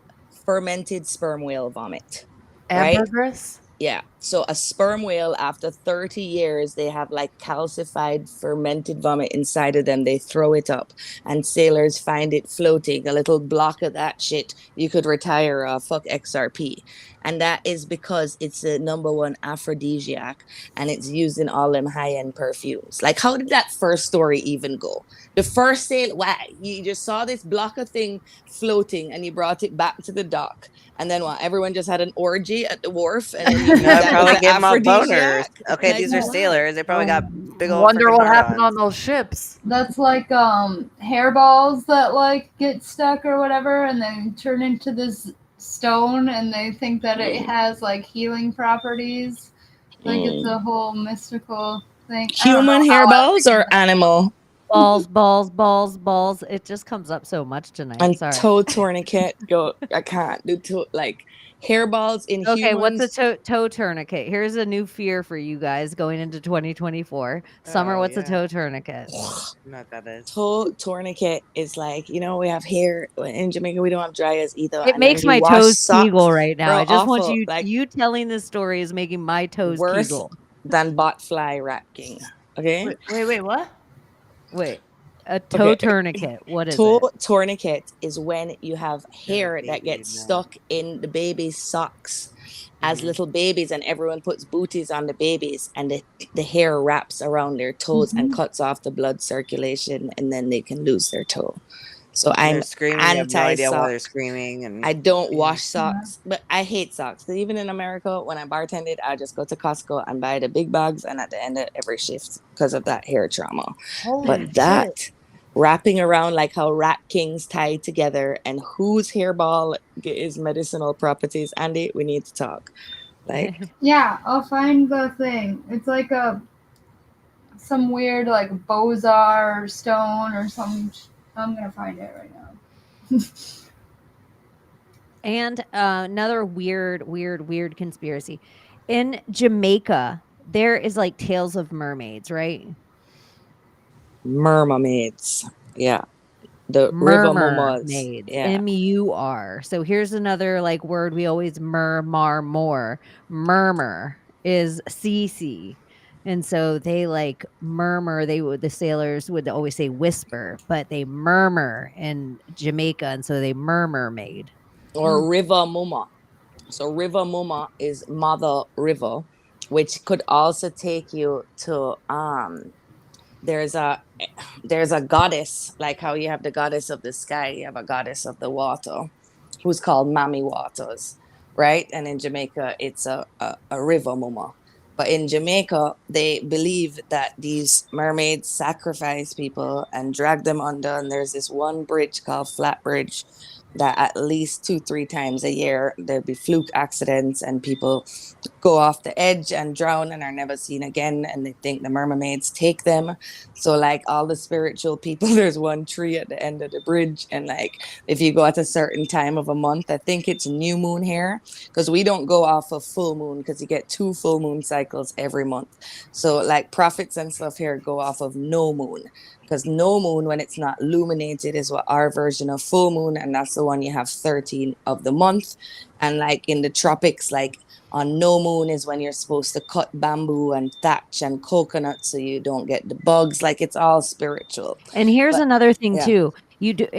fermented sperm whale vomit. Right? Ambergris? Yeah. So a sperm whale, after 30 years, they have like calcified fermented vomit inside of them. They throw it up and sailors find it floating, a little block of that shit. You could retire fuck XRP. And that is because it's the #1 aphrodisiac and it's used in all them high-end perfumes. Like, how did that first story even go? The first sail, why? You just saw this block of thing floating and you brought it back to the dock. And then what? Everyone just had an orgy at the wharf, and then you used No, I that probably as gave them all boners. aphrodisiac. Okay, Like, these are what? sailors. They probably got big old. Wonder freaking what happened on hard-ons. those ships. That's like hairballs that like get stuck or whatever, and then turn into this stone, and they think that it has like healing properties. Like it's a whole mystical thing. I don't Human know how hairballs or animal? Balls. It just comes up so much tonight. And Sorry. toe tourniquet. Go. I can't do toe, like hairballs in Okay, humans. what's a toe tourniquet? Here's a new fear for you guys going into 2024. Summer, Oh, what's a yeah. toe tourniquet? Not that is. Toe tourniquet is like, we have hair in Jamaica. We don't have dryers either. It and makes then you my wash toes socks. tingle right now. Bro, I just want awful. you Like, you telling this story is making my toes worse tingle. than bot fly racking. Okay. Wait, what? Wait, a toe tourniquet. What is Toe it? tourniquet is when you have hair that gets stuck in the baby's socks as little babies, and everyone puts booties on the babies, and the hair wraps around their toes and cuts off the blood circulation, and then they can lose their toe. So And they're I'm screaming. You have no idea why they're anti-sock. screaming. And I don't wash socks, but I hate socks. 'Cause even in America, when I bartended, I just go to Costco and buy the big bags, and at the end of every shift, because of that hair trauma. Holy But shit. that wrapping around, like how rat kings tie together, and whose hairball is medicinal properties, Andy, we need to talk. Like, Yeah, I'll find the thing. It's like some weird like Bozar stone or some. I'm gonna find it right now. And another weird conspiracy. In Jamaica, there is like tales of mermaids, right? mermaids, yeah, the river mamas, Mermaids. yeah. M-U-R. So here's another like word we always more. Murmur is CC. And so they like murmur. The sailors would always say whisper, but they murmur in Jamaica, and so they murmur maid. Or river muma. So river muma is mother river, which could also take you to there's a goddess, like how you have the goddess of the sky, you have a goddess of the water who's called Mami Waters, right? And in Jamaica it's a river muma. But in Jamaica, they believe that these mermaids sacrifice people and drag them under. And there's this one bridge called Flat Bridge that at least 2-3 times a year, there'd be fluke accidents and people go off the edge and drown and are never seen again. And they think the mermaids take them. So like all the spiritual people, there's one tree at the end of the bridge. And like, if you go at a certain time of a month, I think it's new moon here, because we don't go off of full moon, because you get 2 full moon cycles every month. So like prophets and stuff here go off of no moon, because no moon, when it's not illuminated, is what our version of full moon, and that's the one you have 13 of the month. And like in the tropics, like on no moon is when you're supposed to cut bamboo and thatch and coconut so you don't get the bugs. Like it's all spiritual. And here's another thing yeah. too. You do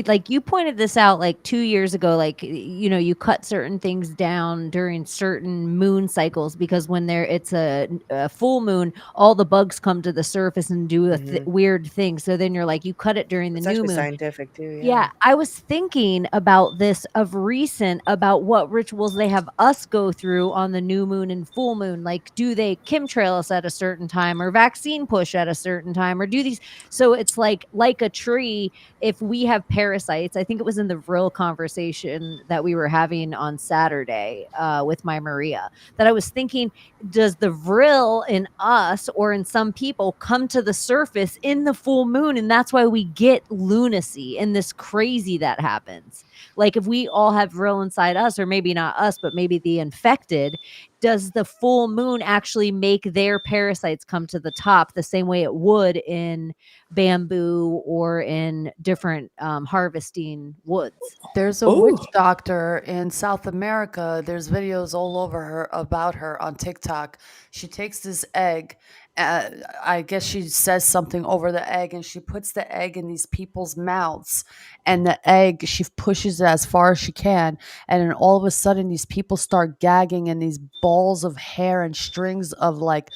like you pointed this out like 2 years ago, like, you know, you cut certain things down during certain moon cycles, because when it's a full moon, all the bugs come to the surface and do a weird thing. So then you're like, you cut it during the it's new actually moon. scientific too. Yeah, I was thinking about this of recent, about what rituals they have us go through on the new moon and full moon. Like, do they chemtrail us at a certain time, or vaccine push at a certain time, or do these? So it's like a tree. If we have parasites, I think it was in the real conversation that we were having on Saturday with my Maria, that I was thinking, does the vril in us or in some people come to the surface in the full moon, and that's why we get lunacy and this crazy that happens? Like if we all have vril inside us, or maybe not us, but maybe the infected, does the full moon actually make their parasites come to the top the same way it would in bamboo or in different harvesting woods? There's a witch doctor in South America. There's videos all over her about her on TikTok. She takes this egg. I guess she says something over the egg, and she puts the egg in these people's mouths. And the egg, she pushes it as far as she can, and then all of a sudden, these people start gagging, and these balls of hair and strings of like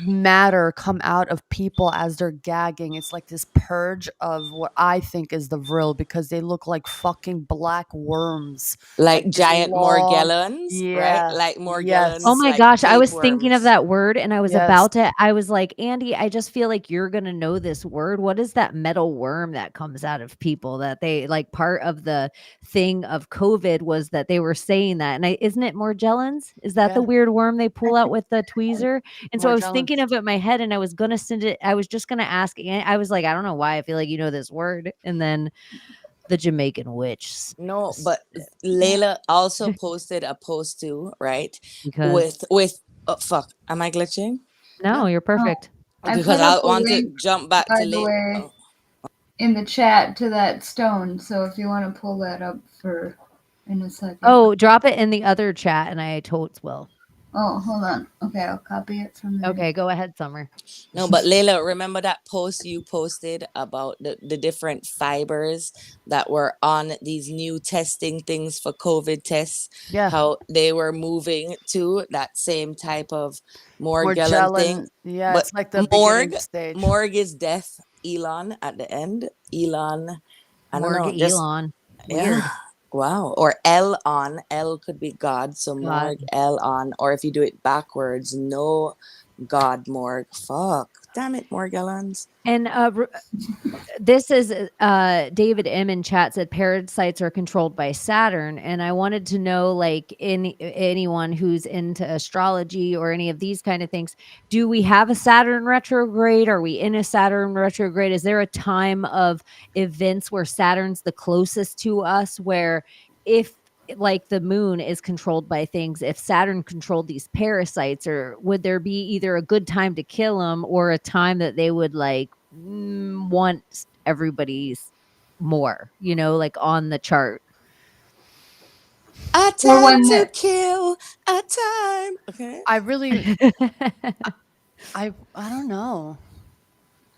matter come out of people as they're gagging. It's like this purge of what I think is the vril, because they look like fucking black worms, like this giant long- Morgellons, Yeah. right? Like Yes. Morgellons. Oh my like gosh, I cave was thinking of worms. that word, and I was Yes. about to. I was like, Andy, I just feel like you're gonna know this word. What is that metal worm that comes out of people that they like? Part of the thing of COVID was that they were saying that, and isn't it Morgellons? Is that the Yeah. weird worm they pull out with the tweezer? And so I was thinking Morgellons. of it in my head, and I was gonna send it. I was just gonna ask. I was like, I don't know why I feel like you know this word, and then the Jamaican witch. No, but Layla also posted a post too, right? Because With fuck, am I glitching? no, you're perfect. I Because put I up a want to link, jump back by to the Layla. way, in the chat to that stone. So if you want to pull that up for in a second. Oh, drop it in the other chat, and I totes will. Oh, hold on. Okay, I'll copy it from there. Okay, go ahead, Summer. No, but Layla, remember that post you posted about the different fibers that were on these new testing things for COVID tests? Yeah. How they were moving to that same type of Morgellon thing. Yeah, But it's like the morgue, beginning stage. morgue is death. Elon at the end. Elon. I don't know. Morgue Just Elon. yeah. Weird. Wow. Or L on. L could be God. So morgue L on. Or if you do it backwards, no God morgue. Fuck. Damn it, Morgellons. And this is David M in chat said parasites are controlled by Saturn, and I wanted to know, like, anyone who's into astrology or any of these kind of things, do we have a Saturn retrograde? Are we in a Saturn retrograde? Is there a time of events where Saturn's the closest to us, where if like the moon is controlled by things, if Saturn controlled these parasites, or would there be either a good time to kill them or a time that they would like want everybody's more, like on the chart? A Or when time to the- kill. A time. Okay. I really, I don't know.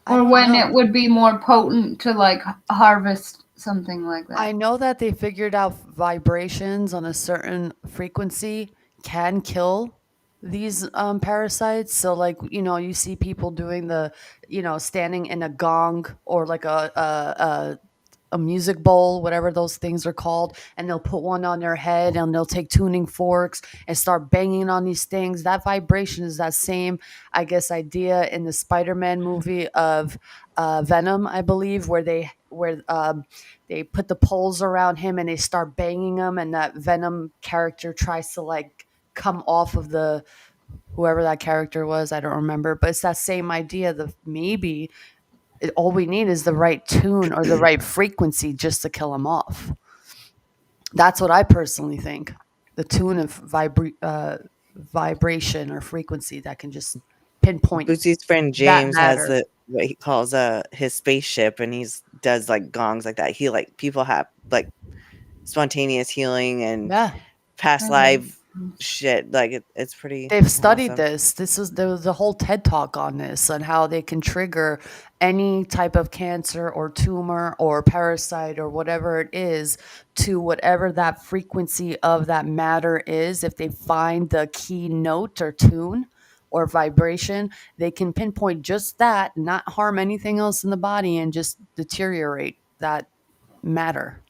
Or when it would be more potent to like harvest something like that. I know that they figured out vibrations on a certain frequency can kill these parasites. So like, you see people doing the, standing in a gong or like a music bowl, whatever those things are called, and they'll put one on their head and they'll take tuning forks and start banging on these things. That vibration is that same, I guess, idea in the Spider-Man movie of Venom, I believe, where they put the poles around him and they start banging him, and that Venom character tries to like come off of the whoever that character was. I don't remember, but it's that same idea. Maybe all we need is the right tune or the right frequency just to kill them off. That's what I personally think. The tune of vibration or frequency that can just pinpoint. Boosie's friend that James has matter. what he calls his spaceship, and does like gongs like that. He like people have like spontaneous healing and past life shit. Like it's pretty. They've studied awesome. there was a whole TED talk on this and how they can trigger any type of cancer or tumor or parasite or whatever it is to whatever that frequency of that matter is. If they find the key note or tune or vibration, they can pinpoint just that, not harm anything else in the body, and just deteriorate that matter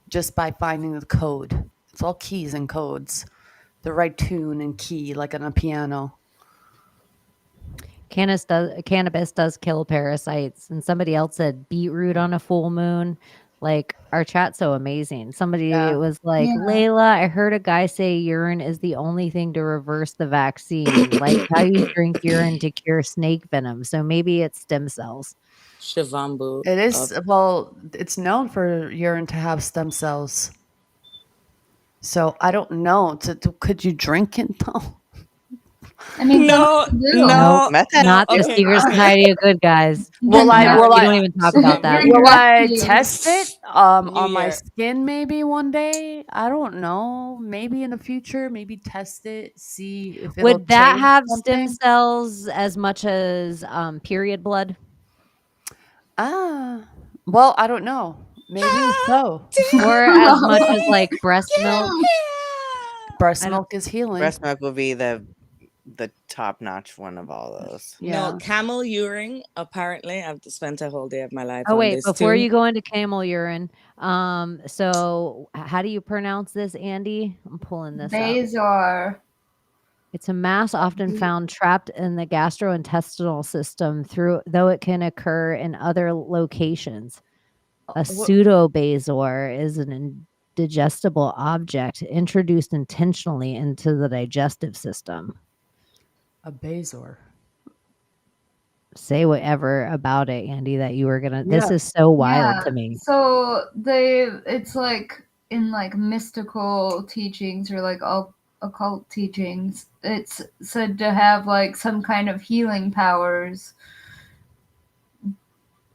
just by finding the code. It's all keys and codes. The right tune and key, like on a piano. Cannabis does kill parasites. And somebody else said beetroot on a full moon. Like, our chat's so amazing. Somebody was like, Yeah. Layla, I heard a guy say urine is the only thing to reverse the vaccine. Like how you drink urine to cure snake venom. So maybe it's stem cells. Shavambu. It is, well, it's known for urine to have stem cells. So I don't know. Could you drink it though? I mean, No, Nope, not the okay, Secret okay. Society of Good Guys. Will No, I? we don't even talk about that. Will I test it New on my Year. skin maybe one day? I don't know. Maybe in the future, maybe test it, see if it'll Would that change have stem something. cells as much as period blood? Well, I don't know. Maybe so. Or as much as like breast milk? Breast I don't- milk is healing. Breast milk will be the top notch one of all those. No, camel urine. Apparently, I've spent a whole day of my life Oh on wait, this before too. you go into camel urine, so how do you pronounce this, Andy? I'm pulling this up. Bazar. It's a mass often found trapped in the gastrointestinal system though it can occur in other locations. A pseudobazor is an indigestible object introduced intentionally into the digestive system. A bazor. Say whatever about it, Andy, that you were gonna. This Yeah. is so wild to me. So it's like in like mystical teachings or like occult teachings, it's said to have like some kind of healing powers.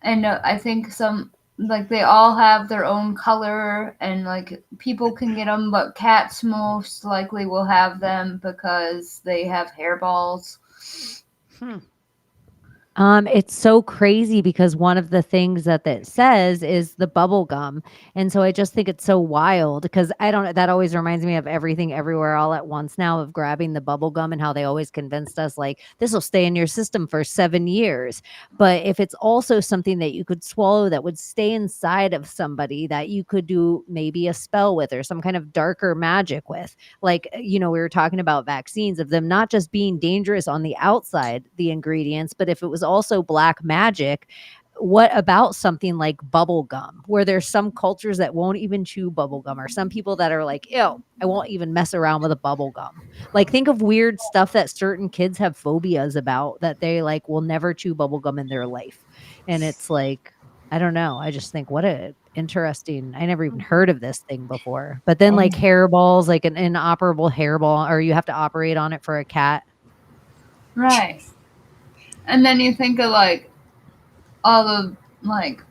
And I think some like they all have their own color, and like people can get them, but cats most likely will have them because they have hairballs. It's so crazy because one of the things that says is the bubble gum. And so I just think it's so wild because that always reminds me of Everything Everywhere All at Once now, of grabbing the bubble gum and how they always convinced us like this will stay in your system for 7 years. But if it's also something that you could swallow that would stay inside of somebody that you could do maybe a spell with or some kind of darker magic with, like, we were talking about vaccines, of them not just being dangerous on the outside, the ingredients, but if it was also black magic, what about something like bubble gum, where there's some cultures that won't even chew bubble gum, or some people that are like, ew, I won't even mess around with a bubble gum. Like, think of weird stuff that certain kids have phobias about, that they like will never chew bubble gum in their life. And it's like, I don't know. I just think what a interesting, I never even heard of this thing before. But then like hairballs, like an inoperable hairball, or you have to operate on it for a cat. Right. And then you think of like all the like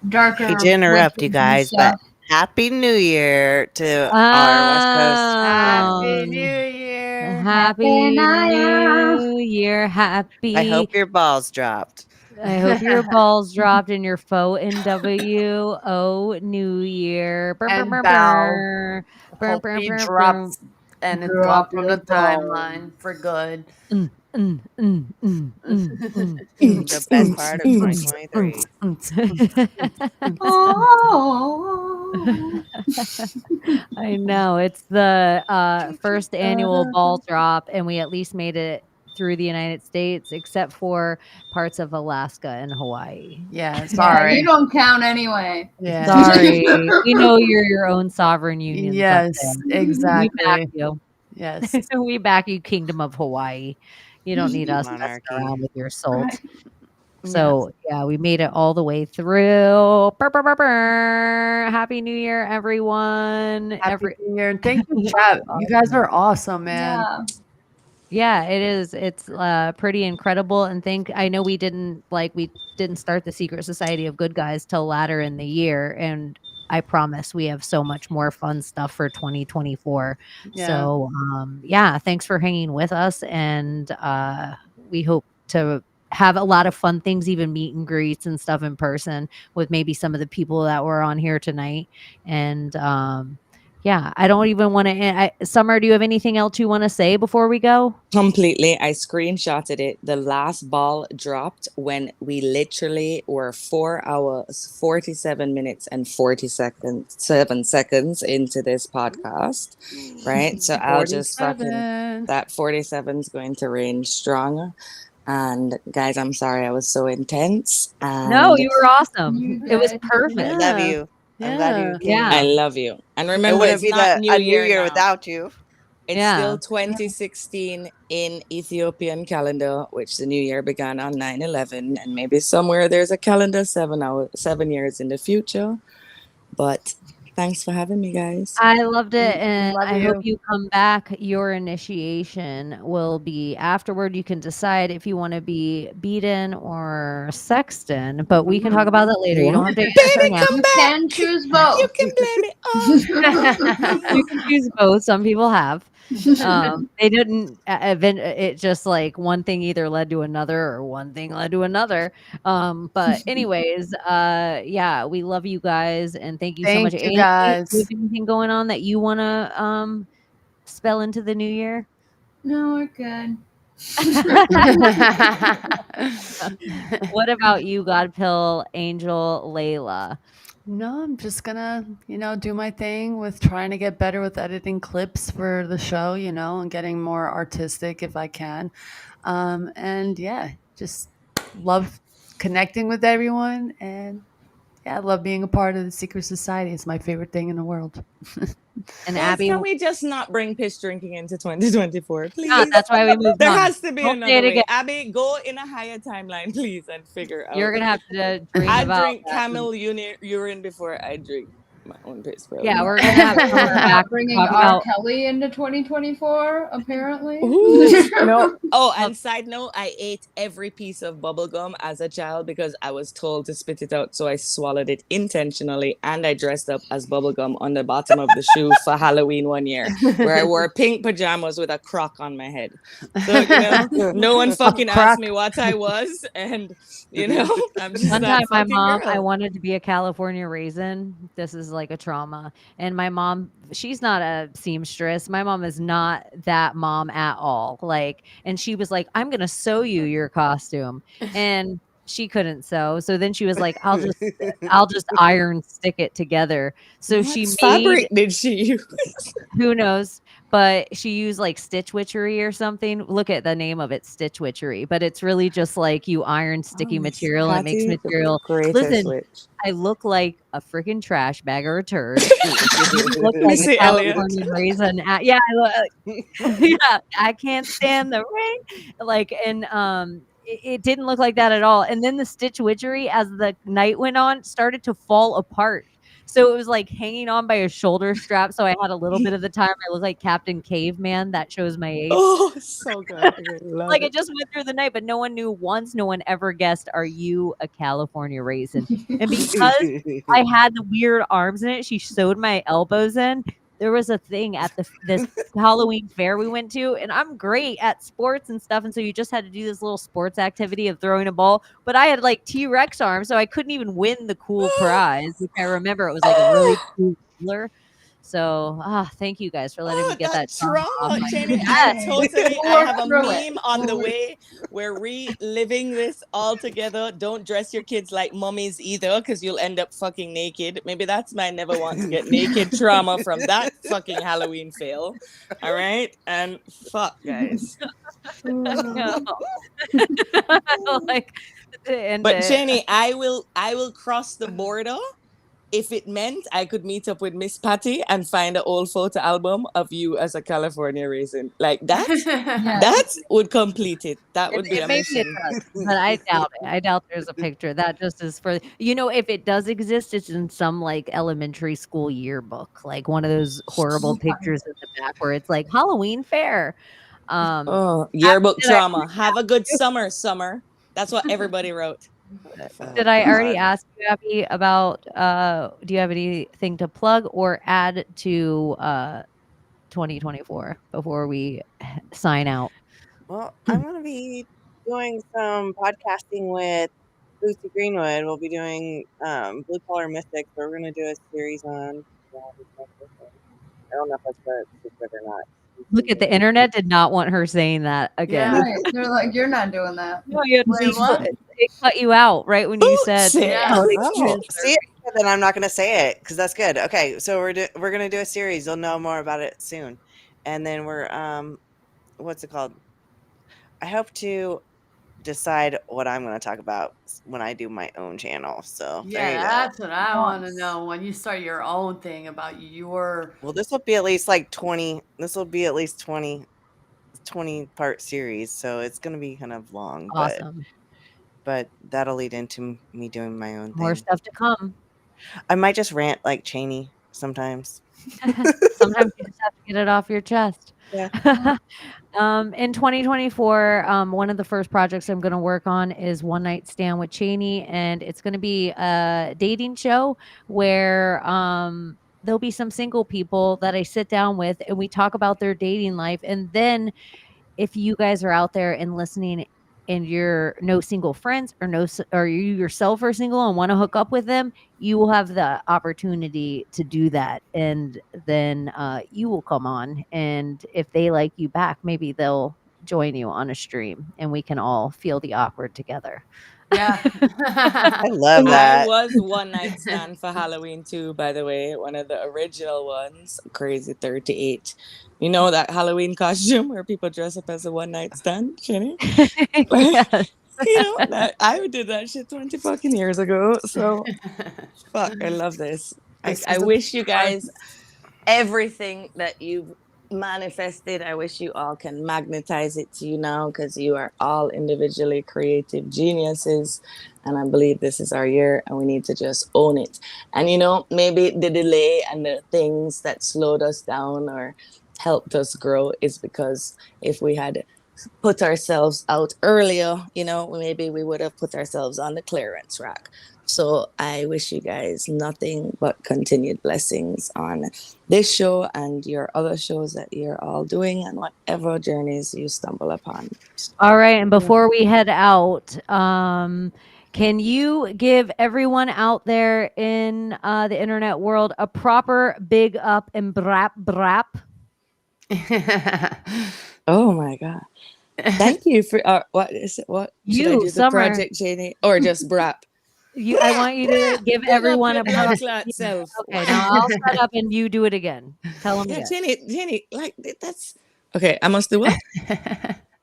darker. Hate to interrupt you witches and guys, but stuff. Happy New Year to our West Coast. Happy New Year. Happy New Year. Happy. I hope your balls dropped. I hope your balls dropped in your faux NWO New Year. And Baal. Hope he drops and it's gone from the timeline for good. The best part of 2023. I know. It's the first annual ball drop, and we at least made it through the United States, except for parts of Alaska and Hawaii. Yeah, Yeah, sorry. you don't count anyway. Yeah. Sorry. We know you're your own sovereign union. Yes, someday. exactly. We back you. Yes. We back you, Kingdom of Hawaii. You don't need us messing Monarchy. around with your salt. So yeah, we made it all the way through. Burr, burr, burr, burr. Happy New Year, everyone. Happy New Year. And thank you, chat. You guys are awesome, man. Yeah, it is. It's pretty incredible. And I know we didn't start the Secret Society of Good Guys till later in the year. And I promise we have so much more fun stuff for 2024. Yeah. So thanks for hanging with us. And we hope to have a lot of fun things, even meet and greets and stuff in person with maybe some of the people that were on here tonight. And I don't even want to. Summer, do you have anything else you want to say before we go? Completely. I screenshotted it. The last ball dropped when we literally were 4 hours, 47 minutes, and 7 seconds into this podcast. Right. So I'll just that 47 is going to range strong. And guys, I'm sorry I was so intense. And No, you were awesome. It was perfect. I love you. I'm glad you came. I love you. And remember, it wouldn't it's be not a New New Year now. without you. It's still 2016 in Ethiopian calendar, which the New Year began on 9/11, and maybe somewhere there's a calendar 7 years in the future. But Thanks for having me, guys. I loved it, and Love I hope you. you come back. Your initiation will be afterward. You can decide if you want to be beaten or sexton, but we can talk about that later. You don't have to answer now. You can choose both. You can blame it on. You can choose both. Some people have. They didn't. It just like one thing either led to another, or one thing led to another. But anyways, yeah, we love you guys, and thank you so much. Thank you, Amy, do you guys. have anything going on that you want to spell into the new year? No, we're good. What about you, Godpill, Angel, Layla? No, I'm just gonna, do my thing with trying to get better with editing clips for the show, and getting more artistic if I can. And yeah, just love connecting with everyone, and yeah, I love being a part of the secret society. It's my favorite thing in the world. And Guys, Abby, can we just not bring piss drinking into 2024, please? yeah, that's why we moved There on. has to be Don't say another it way. again. Abby, go in a higher timeline, please, and figure out. You're gonna have to dream I about drink that. camel urine before I drink my own piss. Bro. Yeah, we're gonna have someone back to Bringing talk R. about. Kelly into 2024, apparently. No. Oh, and side note, I ate every piece of bubble gum as a child because I was told to spit it out, so I swallowed it intentionally, and I dressed up as bubble gum on the bottom of the shoe for Halloween one year, where I wore pink pajamas with a crock on my head. So no one fucking asked me what I was, and I'm just One that time, my fucking mom, girl. I wanted to be a California raisin. This is like a trauma. And my mom, she's not a seamstress. My mom is not that mom at all. And she was like, I'm going to sew you your costume. And she couldn't sew. So then she was like, I'll just iron stick it together. So she What made, fabric did she use? who knows, but she used like Stitch Witchery or something. Look at the name of it, Stitch Witchery, but it's really just like you iron sticky material and it makes Patty, material. greatest Listen, witch. I look like a freaking trash bag or a turd. You look like a Missy Elliott. California raisin. Yeah, yeah, I can't stand the rain. It didn't look like that at all. And then the Stitch Witchery, as the night went on, started to fall apart. So it was like hanging on by a shoulder strap. So I had a little bit of the time. I look like Captain Caveman. That shows my age. Oh, so good. I love Like it. it just went through the night, but no one knew once. No one ever guessed, are you a California raisin? And because I had the weird arms in it, she sewed my elbows in. There was a thing at this Halloween fair we went to, and I'm great at sports and stuff. And so you just had to do this little sports activity of throwing a ball. But I had like T-Rex arms, so I couldn't even win the cool prize, which I remember it was like a really cool color. So thank you guys for letting me get that trauma off Trauma, my Jenny. chest. I have a meme on the way. We're reliving this all together. Don't dress your kids like mummies either, because you'll end up fucking naked. Maybe that's my never want to get naked trauma from that fucking Halloween fail. All right, and fuck, guys. But Jenny, I will cross the border if it meant I could meet up with Miss Patty and find an old photo album of you as a California raisin. Like that, that would complete it. That would be a Maybe it mission. does, but I doubt it. I doubt there's a picture. That just is for if it does exist, it's in some like elementary school yearbook, like one of those horrible pictures in the back where it's like Halloween fair. Yearbook trauma. Have a good summer. That's what everybody wrote. Did I already ask you, Abby, about do you have anything to plug or add to 2024 before we sign out? Well, I'm going to be doing some podcasting with Lucy Greenwood. We'll be doing Blue Collar Mystics, but we're going to do a series on. I don't know if that's a secret or not. Look at the internet did not want her saying that again. Right. They're like, you're not doing that. No, you Wait, what? it cut you out right when you said See, then I'm not going to say it because that's good. Okay, so we're going to do a series. You'll know more about it soon, and then we're what's it called? I hope to decide what I'm going to talk about when I do my own channel. So there you Yeah, go. that's what I want to know. When you start your own thing about your. Well, this will be at least like 20. This will be at least 20 part series, so it's going to be kind of long. Awesome. But that'll lead into me doing my own thing. More stuff to come. I might just rant like Cheney sometimes. Sometimes you just have to get it off your chest. Yeah. In 2024, one of the first projects I'm going to work on is One Night Stand with Cheney, and it's going to be a dating show where there'll be some single people that I sit down with and we talk about their dating life. And then if you guys are out there and listening and you're no single friends or you yourself are single and want to hook up with them, you will have the opportunity to do that. And then you will come on. And if they like you back, maybe they'll join you on a stream and we can all feel the awkward together. Yeah. I love I that. was One Night Stand for Halloween too, by the way. One of the original ones. Crazy 38. You know that Halloween costume where people dress up as a one night stand, Jenny? Yes. You know, I did that shit 20 fucking years ago. So fuck, I love this. I wish you guys everything that you've manifested. I wish you all can magnetize it to you now, because you are all individually creative geniuses. And I believe this is our year and we need to just own it. And, you know, maybe the delay and the things that slowed us down or helped us grow is because if we had put ourselves out earlier, you know, maybe we would have put ourselves on the clearance rack. So I wish you guys nothing but continued blessings on this show and your other shows that you're all doing and whatever journeys you stumble upon. All right. And before we head out, can you give everyone out there in the internet world a proper big up and brap brap? Oh my God. Thank you for what is it? What should I You, do the Summer. project, Janie, or just brap? I want you to give everyone a blood brap. clot self. Okay, now I'll shut up and you do it again. Tell them Yeah, again. Jenny, like that's okay. I must do what?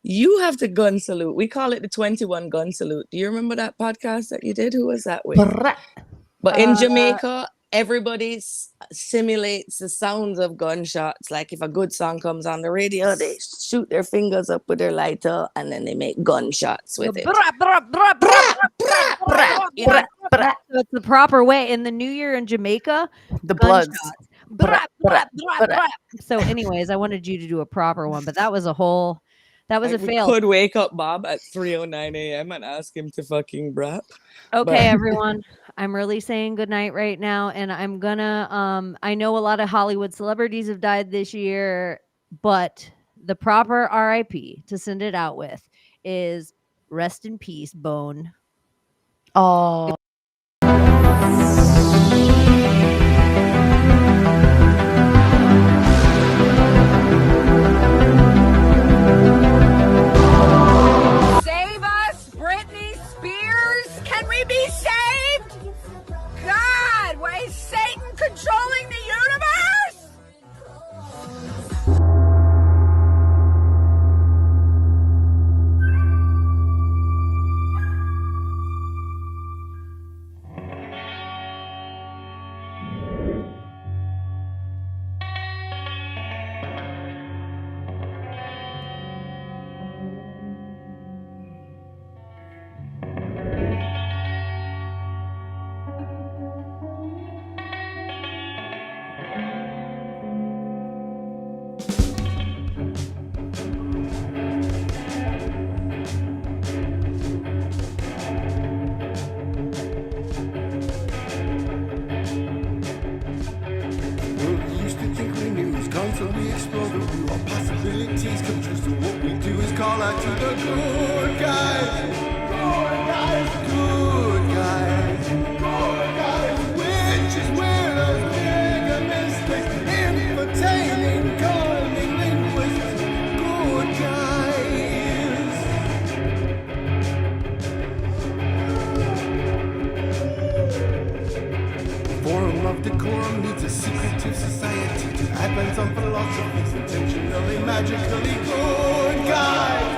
You have the gun salute. We call it the 21 gun salute. Do you remember that podcast that you did? Who was that with? But in Jamaica, everybody simulates the sounds of gunshots. Like if a good song comes on the radio, they shoot their fingers up with their lighter and then they make gunshots with it. Yeah. That's the proper way. In the New Year in Jamaica, The Bloods. So, anyways, I wanted you to do a proper one, but that was a fail. We could wake up Bob at 3:09 a.m. and ask him to fucking brap. Okay, everyone. I'm really saying goodnight right now, and I'm gonna I know a lot of Hollywood celebrities have died this year, but the proper RIP to send it out with is rest in peace, Bone. Oh. Save us, Britney Spears! Can we be saved? God, why is Satan controlling the universe? Used to think we knew was constantly exploring through our possibilities come true. So what we do is call out to the good guys. Good guys, good guys, good guys. Witches, widows, mega mistakes, entertaining, calming linguists. Good guys. Forum of decorum needs a secretive society to advance on philosophies intentionally, magically good guys.